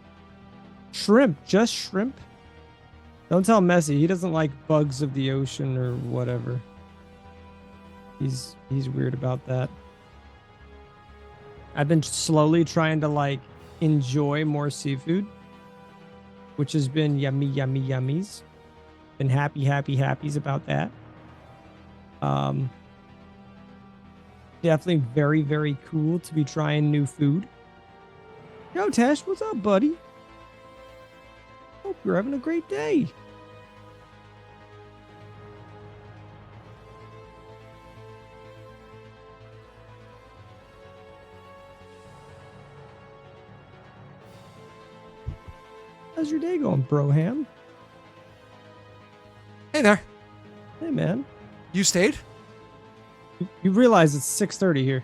Shrimp, just shrimp. Don't tell Messi. He doesn't like bugs of the ocean or whatever. He's weird about that. I've been slowly trying to like enjoy more seafood. which has been yummy, yummy, yummies. Been happies about that. Definitely very, very cool to be trying new food. Yo, Tesh, what's up, buddy? Hope you're having a great day. How's your day going, Broham? Hey there. Hey, man. You stayed? You realize it's 6:30 here.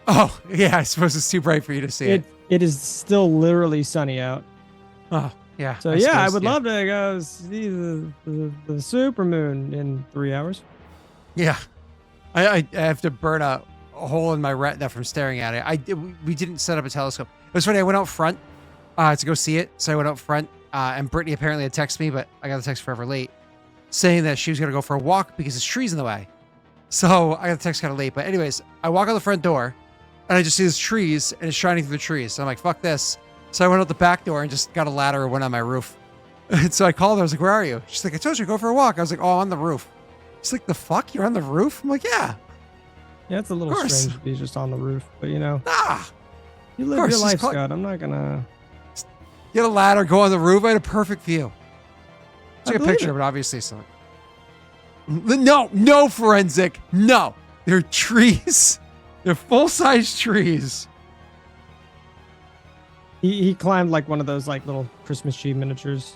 Oh, yeah. I suppose it's too bright for you to see it. It is still literally sunny out. Oh, yeah. So I would love to go see the supermoon in 3 hours. Yeah. I have to burn a hole in my retina from staring at it. We didn't set up a telescope. It was funny. I went out front to go see it. So I went out front and Brittany apparently had texted me, but I got the text forever late saying that she was going to go for a walk because there's trees in the way. So I got the text kind of late. But anyways, I walk out the front door and I just see these trees and it's shining through the trees. So I'm like, fuck this. So I went out the back door and just got a ladder and went on my roof. And so I called her. I was like, where are you? She's like, I told you to go for a walk. I was like, oh, on the roof. She's like, the fuck? You're on the roof? I'm like, yeah. Yeah, it's a little strange to be just on the roof, but you know. Ah. You live your life, Scott. I'm not gonna get a ladder, go on the roof. I had a perfect view. Took a picture of it, obviously. So. No forensic. No. They're trees. They're full-size trees. He climbed like one of those like little Christmas tree miniatures.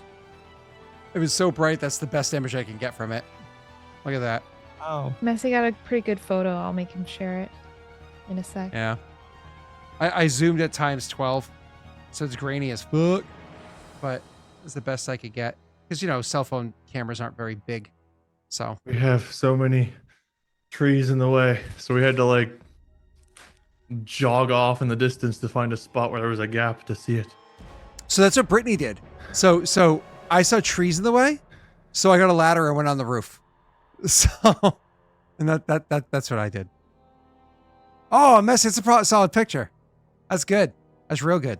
It was so bright. That's the best image I can get from it. Look at that. Oh. Messi got a pretty good photo. I'll make him share it in a sec. Yeah. I zoomed at times 12, so it's grainy as fuck, but it's the best I could get. Because, you know, cell phone cameras aren't very big, so. We have so many trees in the way, so we had to, like, jog off in the distance to find a spot where there was a gap to see it. So that's what Brittany did. So I saw trees in the way, so I got a ladder and went on the roof. So, and that's what I did. Oh, Messi, it's a solid picture. That's good. That's real good.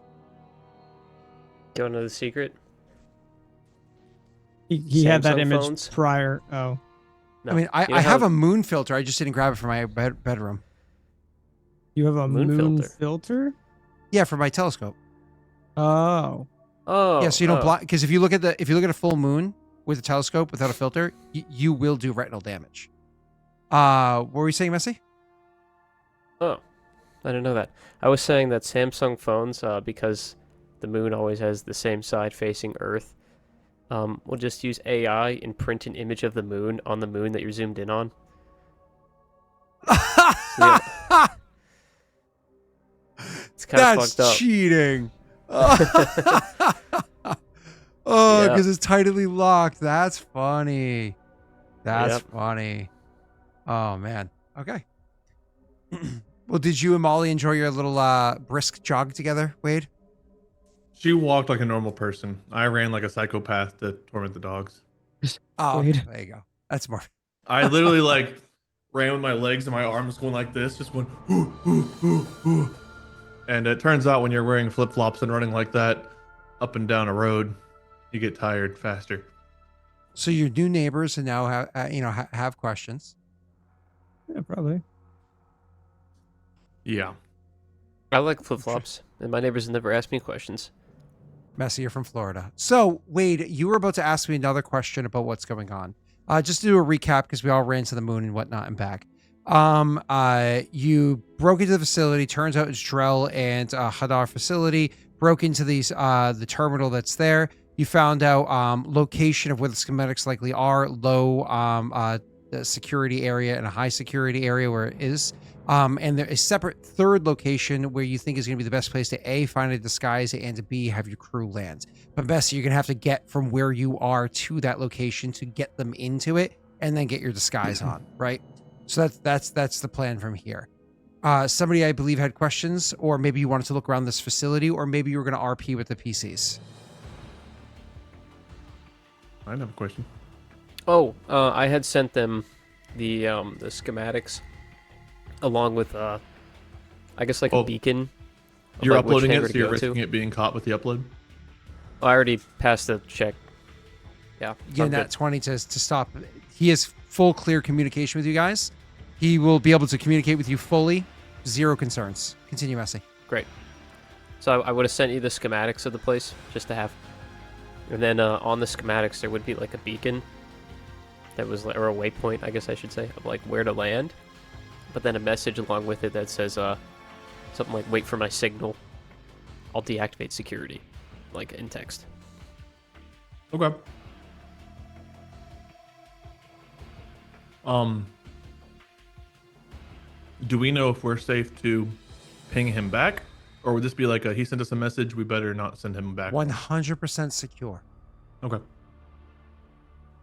Do you want to know the secret? He had that Samsung image phones? prior. Oh. No. I mean, I have a moon filter. I just didn't grab it for my bedroom. You have a moon filter. filter? Yeah, for my telescope. Oh. Oh. Yeah, so you don't block, because if you look at a full moon with a telescope without a filter, you will do retinal damage. What were you saying, Messi? Oh, I didn't know that. I was saying that Samsung phones, because the moon always has the same side facing Earth, will just use AI and print an image of the moon on the moon that you're zoomed in on. Yeah. It's kind of fucked up. That's cheating. Oh, because it's tightly locked. That's funny. That's funny. Oh, man. Okay. Well, did you and Molly enjoy your little brisk jog together, Wade? She walked like a normal person. I ran like a psychopath to torment the dogs. Oh, Wade. there you go. That's more. I literally like ran with my legs and my arms going like this, just going, ooh, ooh, ooh, ooh. And it turns out when you're wearing flip-flops and running like that up and down a road, you get tired faster. So your new neighbors and now have questions. Yeah, probably. Yeah. I like flip-flops, and my neighbors never ask me questions. Messi, you're from Florida. So, Wade, you were about to ask me another question about what's going on. Just to do a recap, because we all ran to the moon and whatnot and back. You broke into the facility. Turns out it's Drell and Hadar facility. Broke into the terminal that's there. You found out location of where the schematics likely are. Low security area and a high security area where it is. And there is a separate third location where you think is going to be the best place to A, find a disguise, and B, have your crew land. But best, you're going to have to get from where you are to that location to get them into it and then get your disguise on, right? So that's the plan from here. Somebody, I believe, had questions, or maybe you wanted to look around this facility, or maybe you were going to RP with the PCs. I have a question. Oh, I had sent them the schematics along with, I guess, like a beacon. You're like which uploading hangar it, to so you're go to. risking it being caught with the upload? I already passed the check. Yeah. Getting that 20 to stop. He has full clear communication with you guys. He will be able to communicate with you fully. Zero concerns. Continue, Messi. Great. So I would have sent you the schematics of the place just to have. And then on the schematics, there would be like a beacon that was, or a waypoint, I guess I should say, of like where to land. But then a message along with it that says something like, wait for my signal. I'll deactivate security, like in text. Okay. Do we know if we're safe to ping him back? Or would this be like he sent us a message, we better not send him back? 100% secure. Okay.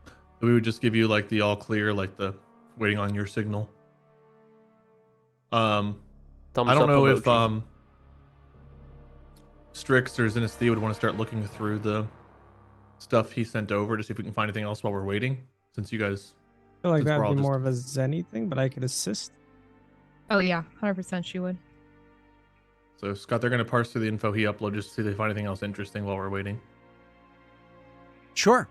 So we would just give you like the all clear, like the waiting on your signal. I don't know if Strix or Zenestthea would want to start looking through the stuff he sent over to see if we can find anything else while we're waiting, since you guys... I feel like Since that we're would be all more of a Zenny thing, but I could assist. Oh yeah, 100% she would. So Scott, they're going to parse through the info he uploaded just to see if they find anything else interesting while we're waiting. Sure.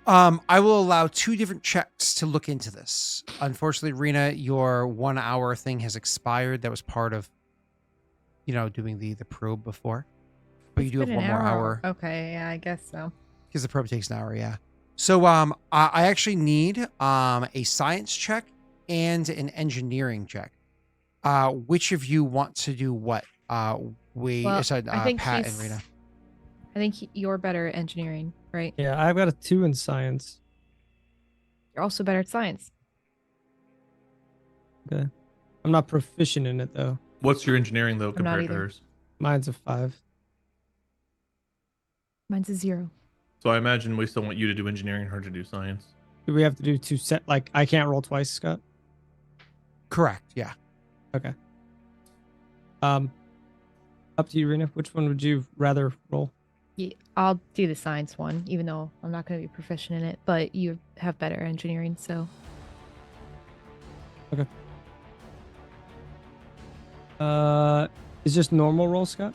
I will allow 2 different checks to look into this. Unfortunately, Rena, your 1 hour thing has expired. That was part of, doing the probe before. But you do have Been 1 an more hour. Okay, yeah, I guess so. Because the probe takes an hour, yeah. So I actually need a science check and an engineering check. Which of you want to do what? Well, Aside, I think Pat and Rena. I think you're better at engineering, right? Yeah, I've got a 2 in science. You're also better at science. Okay. I'm not proficient in it though. What's your engineering though not compared to either. hers? Mine's a 5. Mine's a 0. So I imagine we still want you to do engineering and her to do science. Do we have to do 2 set? Like, I can't roll twice, Scott? Correct, yeah. Okay. Up to you, Rena. Which one would you rather roll? Yeah, I'll do the science one, even though I'm not going to be proficient in it. But you have better engineering, so. Okay. Is just normal roll, Scott?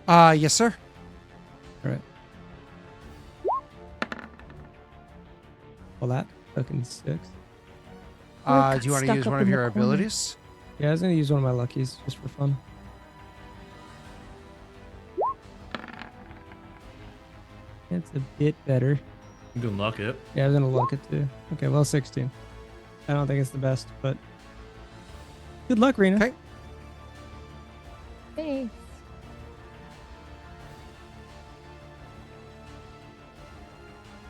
Yes, sir. All right. Well, that fucking 6. Do you want to stuck use up one of in the your corner. abilities? Yeah, I was gonna use one of my luckies just for fun. It's a bit better. You can luck it. Yeah, I was gonna luck it too. Okay, well, 16. I don't think it's the best, but good luck, Rena. Okay. Thanks.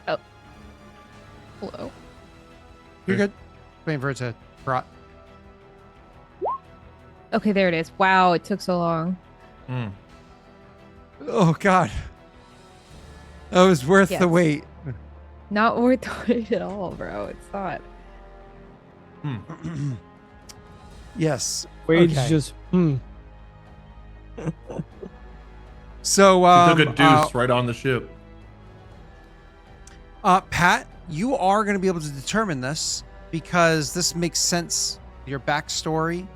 Oh. Hello. You're good. Waiting for it to rot. Okay, there it is. Wow, it took so long. Mm. Oh, God. That was worth the Yes. wait. Not worth the wait at all, bro. It's not. Yes. Wade's Okay. just So, You took a deuce right on the ship. Pat, you are going to be able to determine this because this makes sense. Your backstory,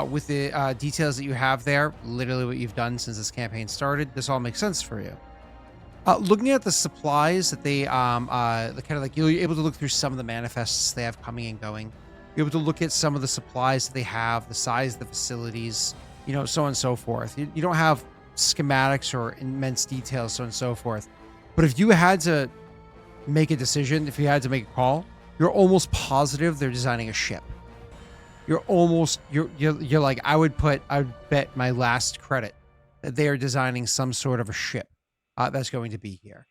with the details that you have there, literally what you've done since this campaign started, this all makes sense for you. Looking at the supplies that they, the kind of like, you're able to look through some of the manifests they have coming and going. You're able to look at some of the supplies that they have, the size of the facilities, so on and so forth. You don't have schematics or immense details, so on and so forth. But if you had to make a decision, if you had to make a call, you're almost positive they're designing a ship. You're like, I would bet my last credit that they are designing some sort of a ship that's going to be here.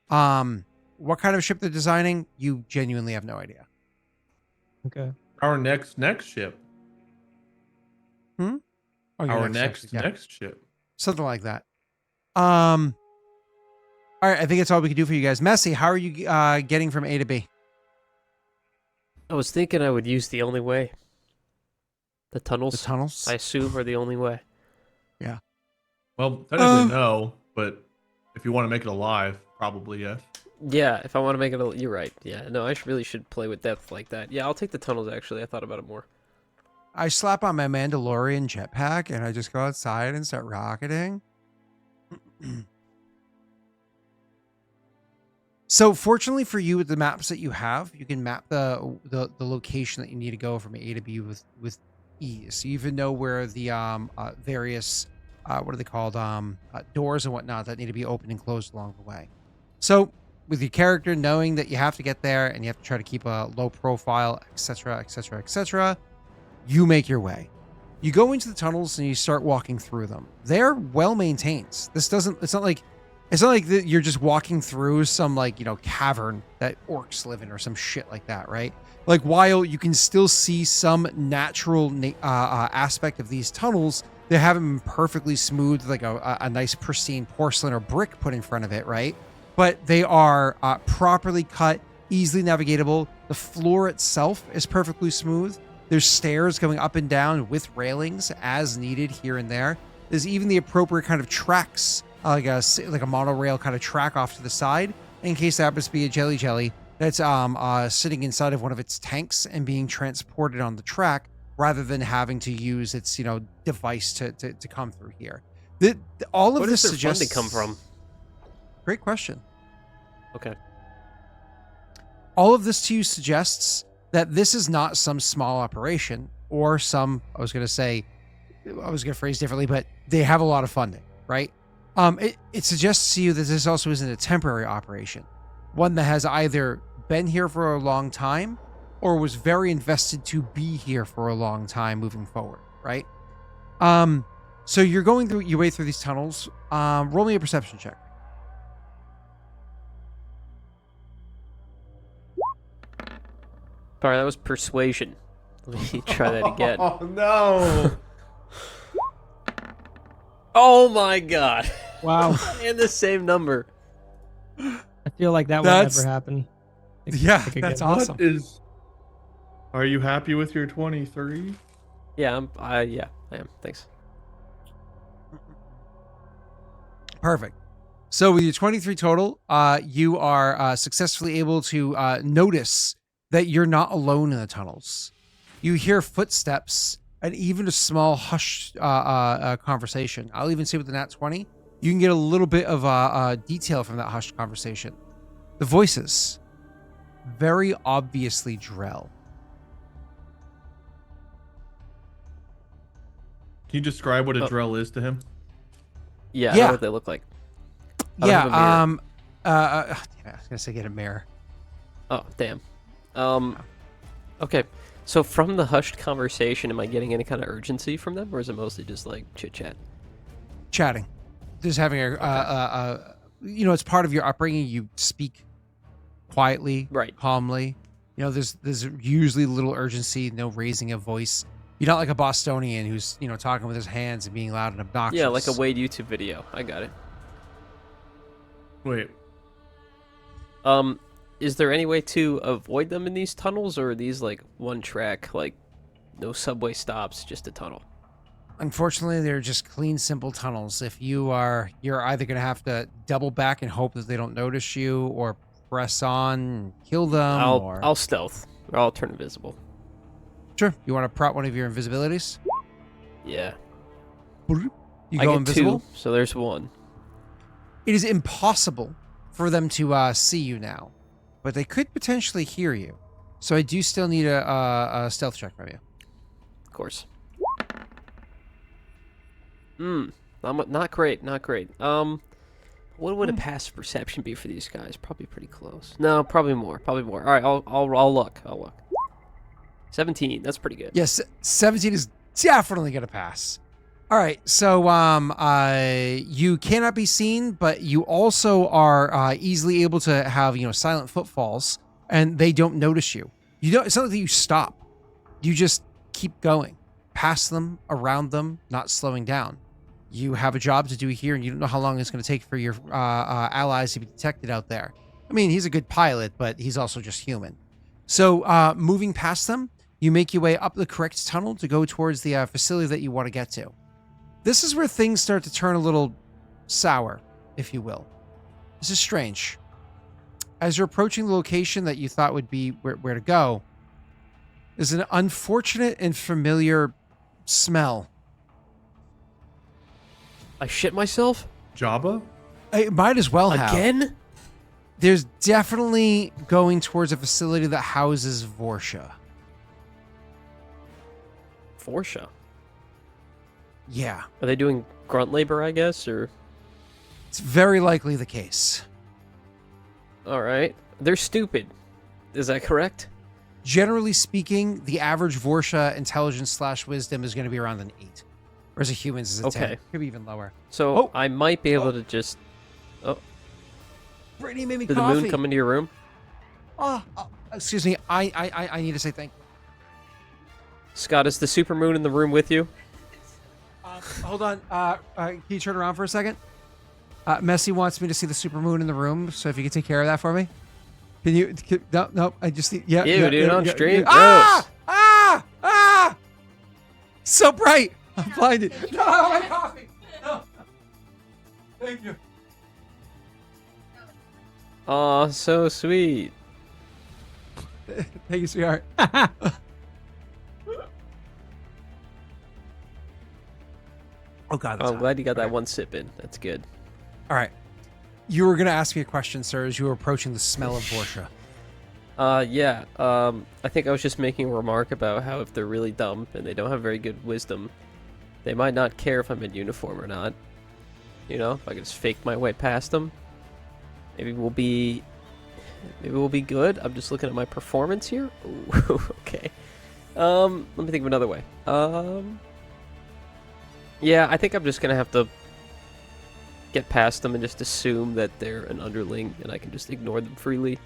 What kind of ship they're designing, you genuinely have no idea. okay. Our next ship. Oh, your Our next ship. something like that. All right, I think that's all we can do for you guys. Messi, how are you getting from A to B? I was thinking I would use the only way. The tunnels. The tunnels? I assume are the only way. Well, technically no, but if you want to make it alive, probably yes. Yeah, if I want to make it, you're right. Yeah, no, I really should play with depth like that. Yeah, I'll take the tunnels. Actually, I thought about it more. I slap on my Mandalorian jetpack and I just go outside and start rocketing. So fortunately for you, with the maps that you have, you can map the location that you need to go from A to B with ease. You even know where the various what are they called, doors and whatnot that need to be opened and closed along the way. So with your character knowing that you have to get there and you have to try to keep a low profile, etc., etc., etc., you make your way. You go into the tunnels and you start walking through them. They're well maintained. It's not like that you're just walking through some, like, you know, cavern that orcs live in or some shit like that, right? Like, while you can still see some natural aspect of these tunnels, they haven't been perfectly smooth, like a nice pristine porcelain or brick put in front of it, right? But they are properly cut, easily navigatable. The floor itself is perfectly smooth. There's stairs going up and down with railings as needed here and there. There's even the appropriate kind of tracks, like a monorail kind of track off to the side, in case there happens to be a jelly that's sitting inside of one of its tanks and being transported on the track, rather than having to use its, you know, device to come through here. All of Where this does their suggests... funding come from? Great question. Okay. All of this to you suggests that this is not some small operation or some, I was going to phrase differently, but they have a lot of funding, right? It suggests to you that this also isn't a temporary operation, one that has either been here for a long time or was very invested to be here for a long time moving forward, right? So you're going through your way through these tunnels. Roll me a perception check. Sorry, that was persuasion. Let me try that again. Oh no! Oh my god. Wow. And the same number. I feel like that would never happen. Yeah, that's awesome. Are you happy with your 23? Yeah, I am. Thanks. Perfect. So with your 23 total, you are successfully able to notice that you're not alone in the tunnels. You hear footsteps and even a small hushed conversation. I'll even say with the nat 20, you can get a little bit of detail from that hushed conversation. The voices, very obviously Drell. Can you describe what a Drell is to him? Yeah, I know what they look like. Yeah, I was gonna say get a mirror. Oh, damn. Okay. So from the hushed conversation, am I getting any kind of urgency from them, or is it mostly just like chit chat? Chatting, just having you know, it's part of your upbringing. You speak quietly, right, calmly. You know, there's usually little urgency, no raising of voice. You're not like a Bostonian who's, you know, talking with his hands and being loud and obnoxious. Yeah, like a Wade YouTube video. I got it. Wait. Is there any way to avoid them in these tunnels, or are these like one track, like no subway stops, just a tunnel? Unfortunately, they're just clean, simple tunnels. If you're either going to have to double back and hope that they don't notice you, or press on and kill them. I'll stealth, or I'll turn invisible. Sure. You want to prop one of your invisibilities? Yeah. You I go get invisible? 2, so there's 1. It is impossible for them to see you now, but they could potentially hear you. So I do still need a stealth check from you. Of course. Not great, not great. What would a passive perception be for these guys? Probably pretty close. No, probably more. All right, I'll look. 17. That's pretty good. Yes, 17 is definitely gonna pass. All right, so you cannot be seen, but you also are easily able to have, you know, silent footfalls, and they don't notice you. You don't. It's not like that you stop. You just keep going, past them, around them, not slowing down. You have a job to do here, and you don't know how long it's going to take for your allies to be detected out there. I mean, he's a good pilot, but he's also just human. So moving past them, you make your way up the correct tunnel to go towards the facility that you want to get to. This is where things start to turn a little sour, if you will. This is strange. As you're approaching the location that you thought would be where to go, there's an unfortunate and familiar smell. I shit myself? Jabba? It might as well have. Again? There's definitely going towards a facility that houses Vorsha. Vorsha. Yeah. Are they doing grunt labor, I guess, or? It's very likely the case. All right. They're stupid. Is that correct? Generally speaking, the average Vorsha intelligence/wisdom is going to be around an 8. Whereas a human's is a 10. Okay. Could be even lower. So I might be able to just... Oh, Brittany made me did coffee. the moon come into your room? Excuse me. I need to say thank you. Scott, is the supermoon in the room with you? Hold on. Can you turn around for a second? Messi wants me to see the supermoon in the room, so if you could take care of that for me. Can you? No, I just need... Yeah, Ew, dude, on stream. Ah! So bright. I'm blinded. No, my coffee. No. Thank you. Aw, so sweet. Thank you, sweetheart. Oh, God. I'm glad you got that one sip in. That's good. All right. You were going to ask me a question, sir, as you were approaching the smell of Vorsha. Yeah. I think I was just making a remark about how if they're really dumb and they don't have very good wisdom, they might not care if I'm in uniform or not. You know, if I could just fake my way past them, maybe we'll be good. I'm just looking at my performance here. Ooh, okay. Let me think of another way. Yeah, I think I'm just gonna have to get past them and just assume that they're an underling and I can just ignore them freely.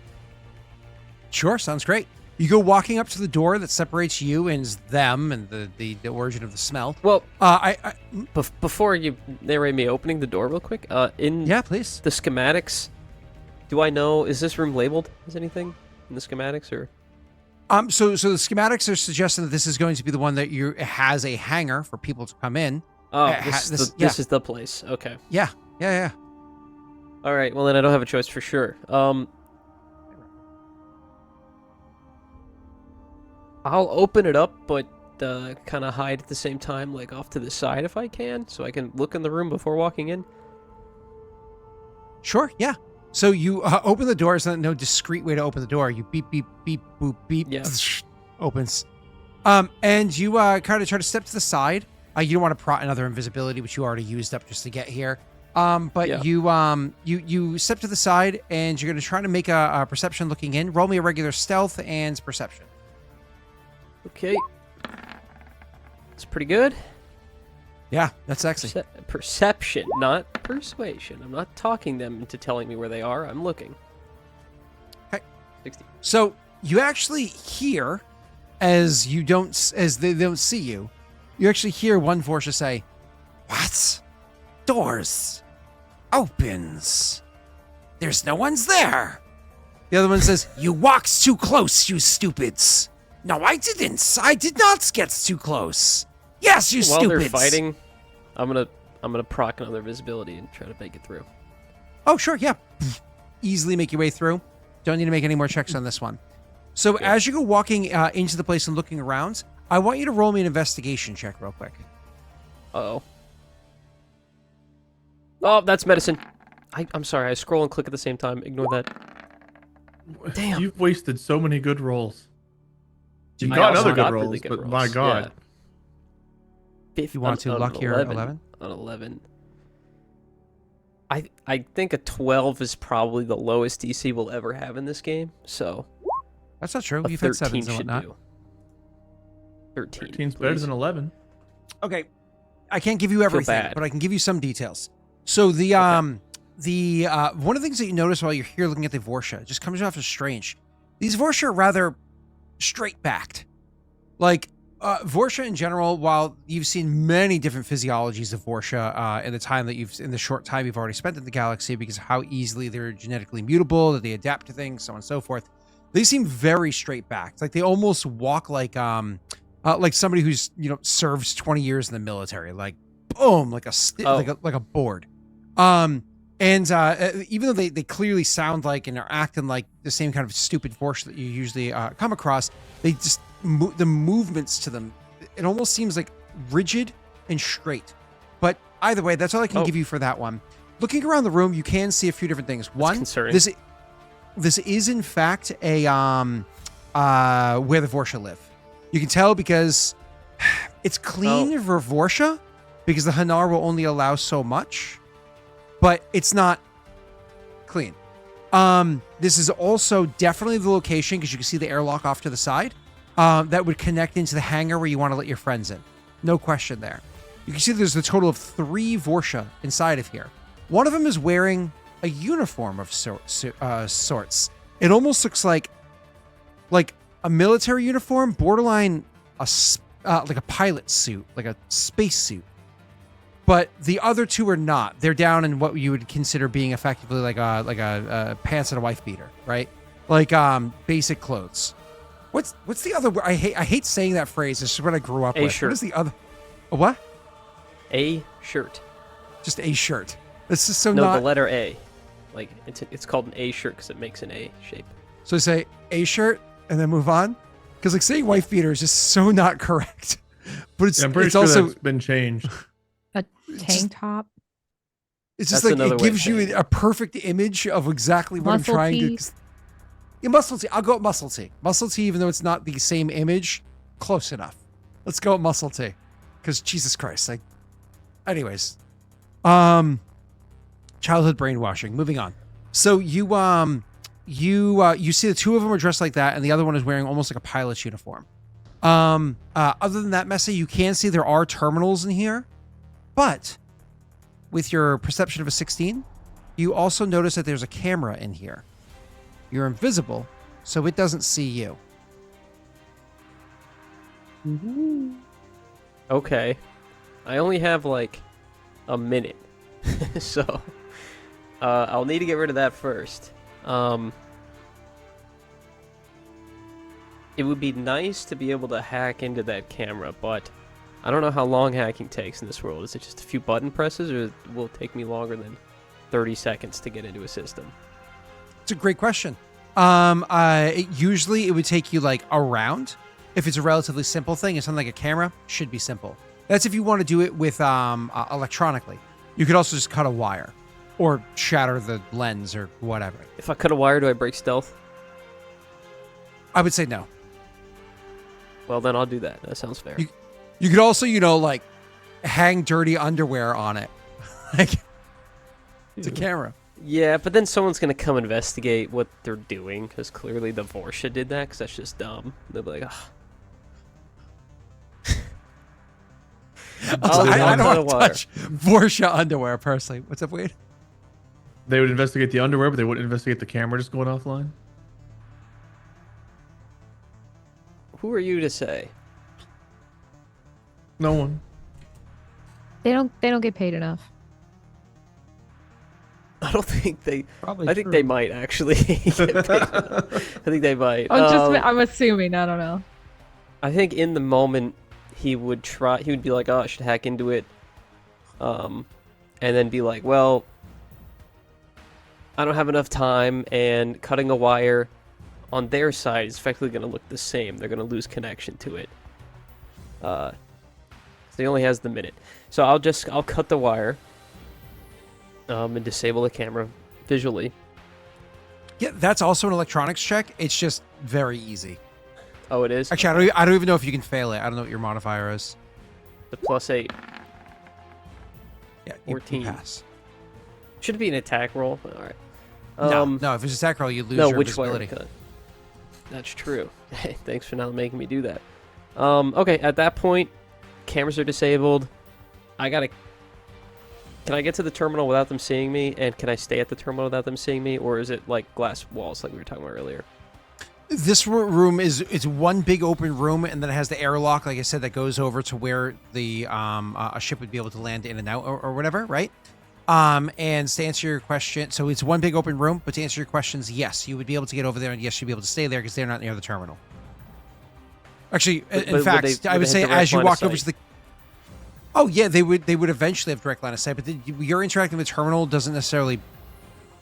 Sure, sounds great. You go walking up to the door that separates you and them and the origin of the smell. Well, before before you narrate me opening the door real quick, yeah, please. The schematics, do I know, is this room labeled as anything in the schematics or? So the schematics are suggesting that this is going to be the one that has a hangar for people to come in. Oh, this is the place. Okay. Yeah. All right. Well, then I don't have a choice for sure. I'll open it up, but kind of hide at the same time, like off to the side if I can, so I can look in the room before walking in. Sure. Yeah. So you open the door. It's no discreet way to open the door. You beep, beep, beep, boop, beep. Yeah. Opens. And you kind of try to step to the side. You don't want to prot another invisibility, which you already used up just to get here. But yeah. you step to the side, and you're going to try to make a perception looking in. Roll me a regular stealth and perception. Okay. It's pretty good. Yeah, that's sexy. Perception, not persuasion. I'm not talking them into telling me where they are. I'm looking. Okay. 60. So you actually hear, as they don't see you, you actually hear one Vorsha say, "What? Doors. Opens. There's no one's there." The other one says, "You walked too close, you stupids." "No, I didn't. I did not get too close." "Yes, you While stupids." they're fighting, I'm gonna proc another visibility and try to make it through. Oh, sure, yeah. Easily make your way through. Don't need to make any more checks on this one. So as you go walking into the place and looking around, I want you to roll me an investigation check real quick. Uh-oh. Oh, that's medicine. I'm sorry, I scroll and click at the same time. Ignore that. Damn. You've wasted so many good rolls. You I got also other good got rolls, really good but rolls. my God. Yeah. You want to luck your 11? On 11. I think a 12 is probably the lowest DC we'll ever have in this game, so... That's not true. A You've had 13 sevens and should whatnot. do. 13. 13's better please. than 11. Okay. I can't give you everything, bad. but I can give you some details. So the one of the things that you notice while you're here looking at the Vorsha just comes off as strange. These Vorsha are rather straight-backed. Like, Vorsha in general, while you've seen many different physiologies of Vorsha in the short time you've already spent in the galaxy, because of how easily they're genetically mutable, that they adapt to things, so on and so forth, they seem very straight-backed. Like, they almost walk like somebody who's serves 20 years in the military, like boom, like a board. And even though they clearly sound like and are acting like the same kind of stupid Vorsha that you usually come across, they just the movements to them, it almost seems like rigid and straight. But either way, that's all I can give you for that one. Looking around the room, you can see a few different things. One, concerning. this is in fact a where the Vorsha live. You can tell because it's clean for Vorsha, because the Hanar will only allow so much, but it's not clean. This is also definitely the location, because you can see the airlock off to the side, that would connect into the hangar where you want to let your friends in. No question there. You can see there's a total of 3 Vorsha inside of here. One of them is wearing a uniform of sorts. It almost looks like a military uniform, borderline like a pilot suit, like a space suit. But the other 2 are not. They're down in what you would consider being effectively like a pants and a wife beater, right? Like basic clothes. What's the other word? I hate saying that phrase. It's just what I grew up with. Shirt. What is the other? A what? A shirt. Just a shirt. This is so No, not. the letter A. Like it's called an A shirt because it makes an A shape. So I say a shirt and then move on, because like saying wife beater is just so not correct. But it's Yeah, I'm pretty it's sure also that's been changed. A tank top. it's just That's like another it way gives of you saying it. a perfect image of exactly what Muscle I'm trying tee. to. Yeah, muscle tee. I'll go with muscle tee. Muscle tee, even though it's not the same image, close enough. Let's go with muscle tee, because Jesus Christ. Anyways, childhood brainwashing. Moving on. So you see the 2 of them are dressed like that, and the other one is wearing almost like a pilot's uniform. Other than that, Messi, you can see there are terminals in here, but with your perception of a 16, you also notice that there's a camera in here. You're invisible, so it doesn't see you. Okay. I only have like a minute. So I'll need to get rid of that first. It would be nice to be able to hack into that camera, but I don't know how long hacking takes in this world. Is it just a few button presses, or will it take me longer than 30 seconds to get into a system? It's a great question. Usually it would take you like a round. If it's a relatively simple thing, it's something like a camera, should be simple. That's if you want to do it with electronically. You could also just cut a wire or shatter the lens or whatever. If I cut a wire, do I break stealth? I would say no. Well, then I'll do that. That sounds fair. You could also, like hang dirty underwear on it. Like it's a camera. Yeah, but then someone's going to come investigate what they're doing, because clearly the Vorsha did that, because that's just dumb. They'll be like, ugh. I don't want to touch Vorsha underwear personally. What's up, Wade? They would investigate the underwear, but they wouldn't investigate the camera just going offline. Who are you to say? No one. They don't get paid enough. I don't think they... Probably I think true. they might, actually. Get paid enough. I think they might. I'm assuming. I don't know. I think in the moment, he would be like, oh, I should hack into it. And then be like, well, I don't have enough time, and cutting a wire on their side is effectively going to look the same. They're going to lose connection to it. So he only has the minute. So I'll cut the wire and disable the camera visually. Yeah, that's also an electronics check. It's just very easy. Oh, it is? Actually, I don't even know if you can fail it. I don't know what your modifier is. The +8. Yeah, 14. You pass. Should it be an attack roll? All right. No, if it's a attack roll, you lose No, your which wire invisibility. cut? That's true. Hey, thanks for not making me do that. Okay, at that point, cameras are disabled. Can I get to the terminal without them seeing me? And can I stay at the terminal without them seeing me? Or is it like glass walls like we were talking about earlier? This room it's one big open room, and then it has the airlock, like I said, that goes over to where the a ship would be able to land in and out or whatever, right? And to answer your question, so it's one big open room, but to answer your questions, yes, you would be able to get over there, and yes, you'd be able to stay there because they're not near the terminal. Actually, in fact, I would say as you walk over to the... Oh, yeah, they would eventually have direct line of sight, but you're interacting with the terminal doesn't necessarily,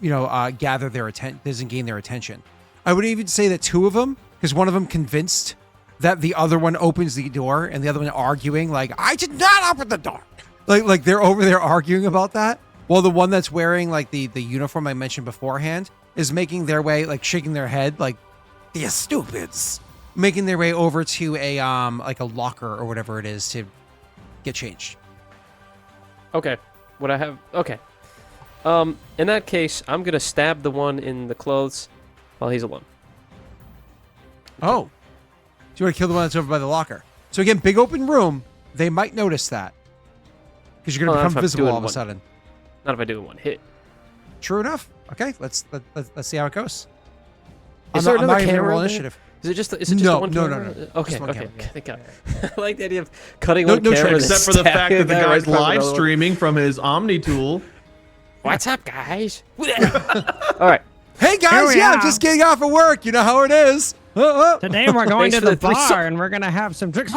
gather their attention, doesn't gain their attention. I would even say that two of them, because one of them convinced that the other one opens the door, and the other one arguing, like, I did not open the door. Like they're over there arguing about that. While the one that's wearing, like, the uniform I mentioned beforehand is making their way, like shaking their head, like these stupids, making their way over to a like a locker or whatever it is to get changed. Okay. What I have... Okay. In that case, I'm going to stab the one in the clothes while he's alone. Oh. Do you want to kill the one that's over by the locker? So again, big open room. They might notice that. Because you're going to become visible all of a sudden. Not if I do it in one hit. True enough. Okay, let's see how it goes. Is there another I'm not even gonna camera roll there? initiative. Is it just the one camera? No. Okay, Just one okay. camera, yeah. Thank God. I like the idea of cutting one no camera and Except for the fact stabbing that the guy guy's right live from the streaming from his Omni tool. What's up, guys? All right. Hey guys, we yeah, I'm are. just getting off of work. You know how it is. Today we're going Thanks to for the the threesome. bar and we're gonna have some drinks.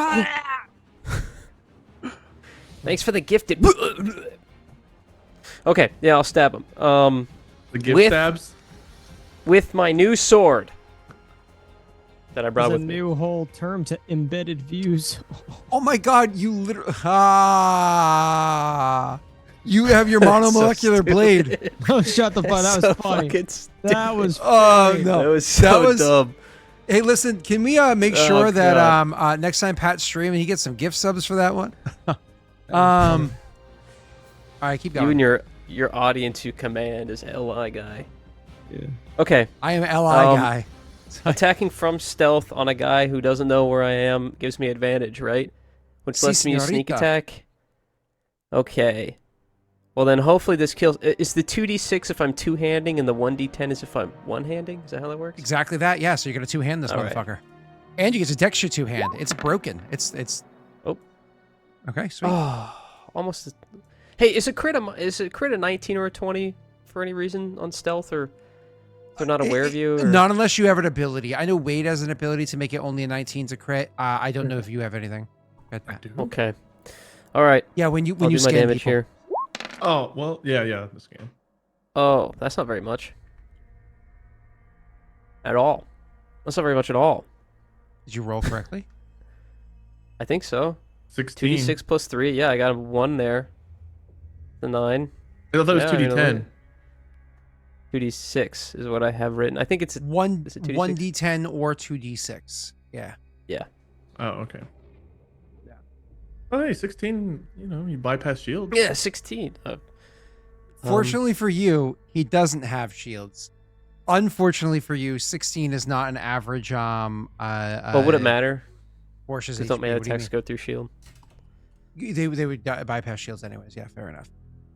Thanks for the gifted. Okay, yeah, I'll stab him. The gift With- stabs. With my new sword that I brought There's a with me. new whole term to embedded views. Oh my God, you literally you have your monomolecular blade. Oh, shut the fuck! That was So funny. fucking That was. Oh funny. no, That was so dumb. Hey, listen, can we make Oh, sure that God. next time Pat's stream and he gets some gift subs for that one? All right, keep going. You and your audience you command is LI guy. Yeah. Okay. I am LI guy. Attacking from stealth on a guy who doesn't know where I am gives me advantage, right? Which Si, lets me use sneak señorita. attack. Okay. Well, then hopefully this kills... Is the 2d6 if I'm two-handing and the 1d10 is if I'm one-handing? Is that how that works? Exactly that. Yeah, so you're gonna two-hand this All right. motherfucker, and you get to dexter two-hand. It's broken. It's. Oh. Okay, sweet. Oh, almost... Hey, is it crit a 19 or a 20 for any reason on stealth, or they're not aware of you? Or... Not unless you have an ability. I know Wade has an ability to make it only a 19 to crit. I don't know if you have anything. I do. Okay. All right. Yeah, when you I'll do my scan damage people. here. Oh well, yeah. This game. Oh, that's not very much. At all. That's not very much at all. Did you roll correctly? I think so. 16. 2d6 plus 3. Yeah, I got a 1 there. The 9. I thought it was Yeah, I know 2d10. 2d6 is what I have written. I think it's... One Is it 2d6? 1d10 or 2d6. Yeah. Oh, okay. Yeah. Oh, hey, 16. You know, you bypass shield. Yeah, 16. Fortunately for you, he doesn't have shields. Unfortunately for you, 16 is not an average. But would it matter? Porsche's Because don't HP. my What do you attacks go through shield? mean? They would bypass shields anyways. Yeah, fair enough.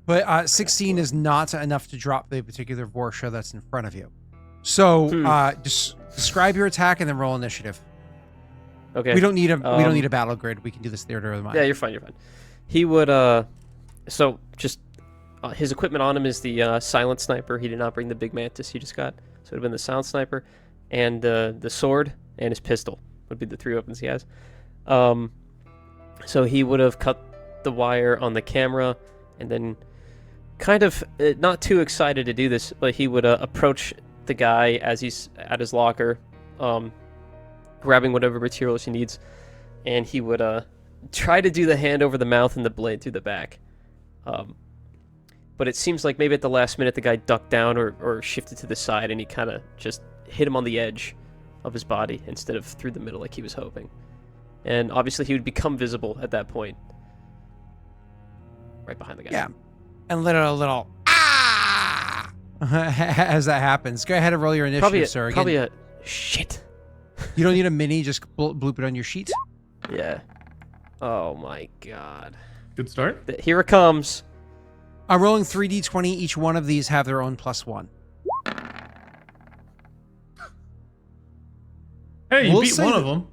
But 16 is not enough to drop the particular Vorsha that's in front of you. So just describe your attack and then roll initiative. Okay. We don't need a battle grid. We can do this theater of the mind. Yeah, you're fine. He would, so just his equipment on him is the silent sniper. He did not bring the big mantis he just got. So it would have been the silent sniper and the sword and his pistol would be the 3 weapons he has. So he would have cut the wire on the camera and then kind of not too excited to do this, but he would approach the guy as he's at his locker, grabbing whatever materials he needs, and he would try to do the hand over the mouth and the blade through the back. But it seems like maybe at the last minute the guy ducked down or shifted to the side, and he kind of just hit him on the edge of his body instead of through the middle like he was hoping. And obviously he would become visible at that point. Right behind the guy. Yeah. And little as that happens. Go ahead and roll your initiative, sir. Again, Probably a shit. you don't need a mini, just bloop it on your sheet. Yeah. Oh my god. Good start. Here it comes. I'm rolling 3d20. Each one of these have their own +1. Hey, you We'll beat say one that- of them.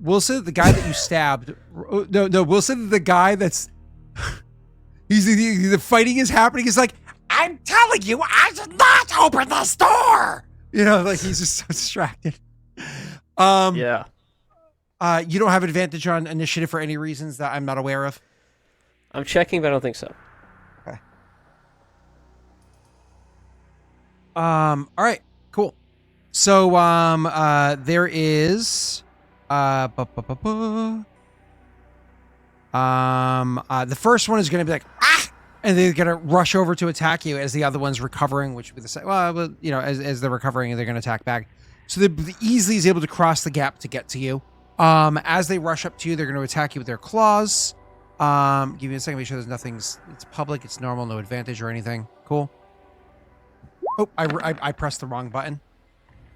We'll say that the guy that you stabbed. No. We'll say that the guy that's. The fighting is happening. He's like, I'm telling you, I did not open this door. You know, like he's just so distracted. Yeah. You don't have advantage on initiative for any reasons that I'm not aware of. I'm checking, but I don't think so. Okay. All right. Cool. So there is the first one is going to be like and they're gonna rush over to attack you as the other one's recovering, which would be the same. Well, you know, as they're recovering, they're gonna attack back. So the easily is able to cross the gap to get to you. As they rush up to you, they're going to attack you with their claws. Give me a second, make sure there's nothing's. It's public, it's normal, no advantage or anything. Cool. Oh, I pressed the wrong button.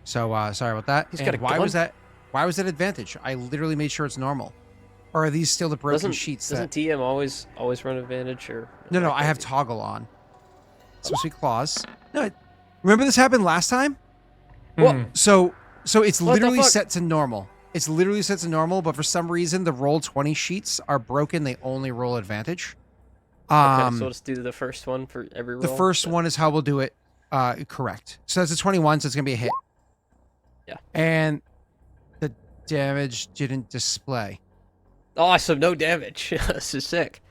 So sorry about that. He's got a why gun? was that? Why was that advantage? I literally made sure it's normal. Or are these still the broken sheets? Doesn't DM always run advantage or? No, I have toggle on. It's supposed to be claws. No, remember this happened last time? What? So it's What the literally fuck? set to normal. It's literally set to normal, but for some reason the roll 20 sheets are broken. They only roll advantage. Okay, so let's do the first one for every roll. The first one is how we'll do it. Correct. So that's a 21, so it's gonna be a hit. Yeah. And the damage didn't display. Oh, so no damage. This is sick.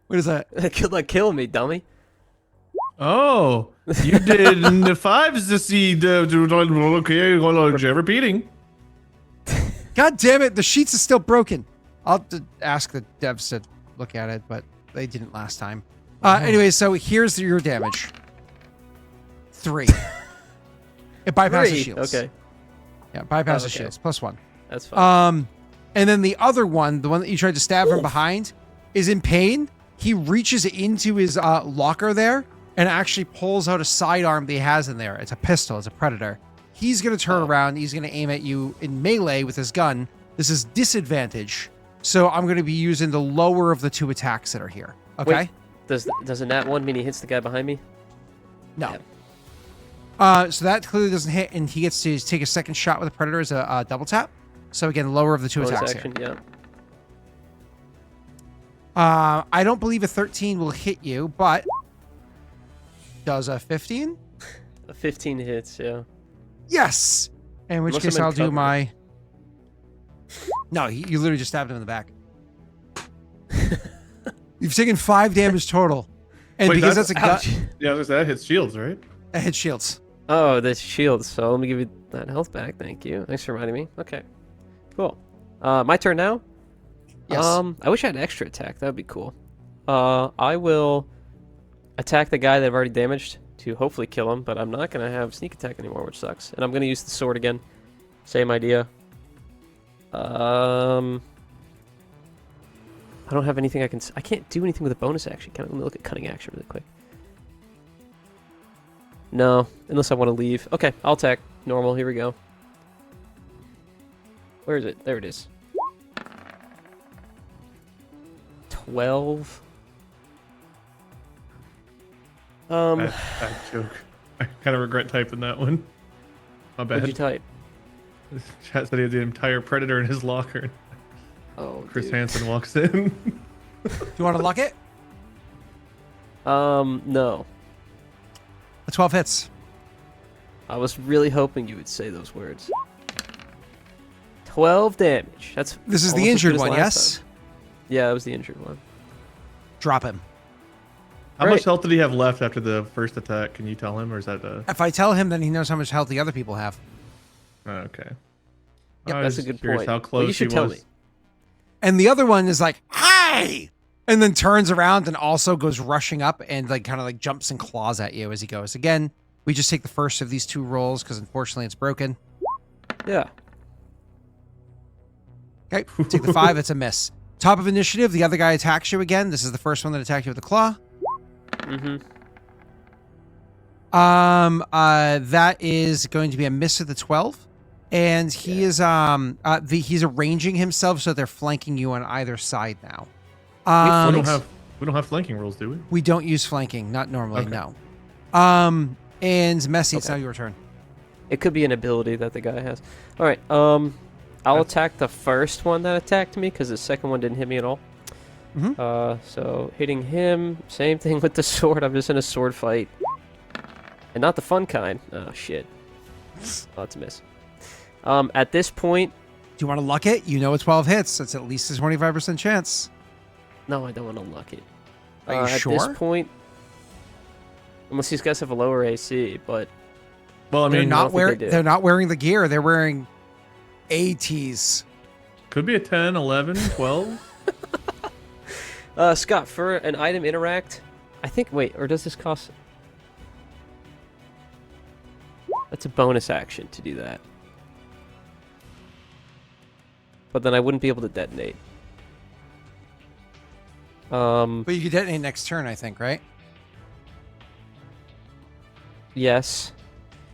What is that? Good luck killing me, dummy. Oh, you did in the fives to see the okay, repeating. God damn it! The sheets are still broken. I'll ask the devs to look at it, but they didn't last time. Anyway, so here's your damage. 3. It bypasses 3. shields. Okay, Yeah, bypasses okay. shields. +1. that's fine. And then the other one, the one that you tried to stab from behind, is in pain. He reaches into his locker there and actually pulls out a sidearm that he has in there. It's a pistol. It's a Predator. He's going to turn around. He's going to aim at you in melee with his gun. This is disadvantage. So I'm going to be using the lower of the 2 attacks that are here. Okay? Wait, does a nat 1 mean he hits the guy behind me? No. So that clearly doesn't hit, and he gets to take a second shot with the Predator as a double tap. So again, lower of the 2 Bonus attacks action, here. yeah. I don't believe a 13 will hit you, but does a 15? A 15 hits, yeah. Yes. In which Unless case I'm in I'll do cover. my. No, you literally just stabbed him in the back. You've taken 5 damage total, and Wait, because that's a gun, Ouch. Yeah, that hits shields, right? that hits shields. Oh, the shield. So let me give you that health back. Thank you. Thanks for reminding me. Okay. Cool. My turn now? Yes. I wish I had extra attack. That would be cool. I will attack the guy that I've already damaged to hopefully kill him, but I'm not going to have sneak attack anymore, which sucks. And I'm going to use the sword again. Same idea. I don't have anything I can't do anything with a bonus action. Let me look at cutting action really quick. No, unless I want to leave. Okay, I'll attack. Normal, here we go. Where is it? There it is. 12. Bad joke. I kind of regret typing that one. My bad. What'd you type? Chat said he had the entire Predator in his locker. Oh, Chris dude. Hansen walks in. Do you want to luck it? No. A 12 hits. I was really hoping you would say those words. 12 damage. That's This is the almost as injured good as one, last yes? time. Yeah, it was the injured one. Drop him. How Right. much health did he have left after the first attack? Can you tell him, or is that If I tell him, then he knows how much health the other people have. okay? Yep, I that's was a good curious point. How Well, close you should he tell was. me. And the other one is like, "Hey!" and then turns around and also goes rushing up and like kind of like jumps and claws at you as he goes. Again, we just take the first of these 2 rolls because unfortunately it's broken. Yeah. Okay, take the 5. It's a miss. Top of initiative, the other guy attacks you again. This is the first one that attacked you with the claw. Mm-hmm. That is going to be a miss at the 12. And he is he's arranging himself so they're flanking you on either side now. We don't have flanking rules, do we? We don't use flanking, not normally, Okay. no. And Messy, it's Okay. now your turn. It could be an ability that the guy has. All right. I'll attack the first one that attacked me because the second one didn't hit me at all. Mhm. So hitting him, same thing with the sword. I'm just in a sword fight, and not the fun kind. Oh shit! Oh, it's a miss. At this point, Do you want to luck it? You know it's 12 hits. That's at least a 25% chance. no, I don't want to luck it. Are you At sure? this point, unless these guys have a lower AC, but Well, I They're mean, not think wearing. they do. They're not wearing the gear. They're wearing ATs. could be a 10, 11, 12. Scott, for an item interact, I think, wait, or does this cost... That's a bonus action to do that. But then I wouldn't be able to detonate. But you could detonate next turn, I think, right? Yes.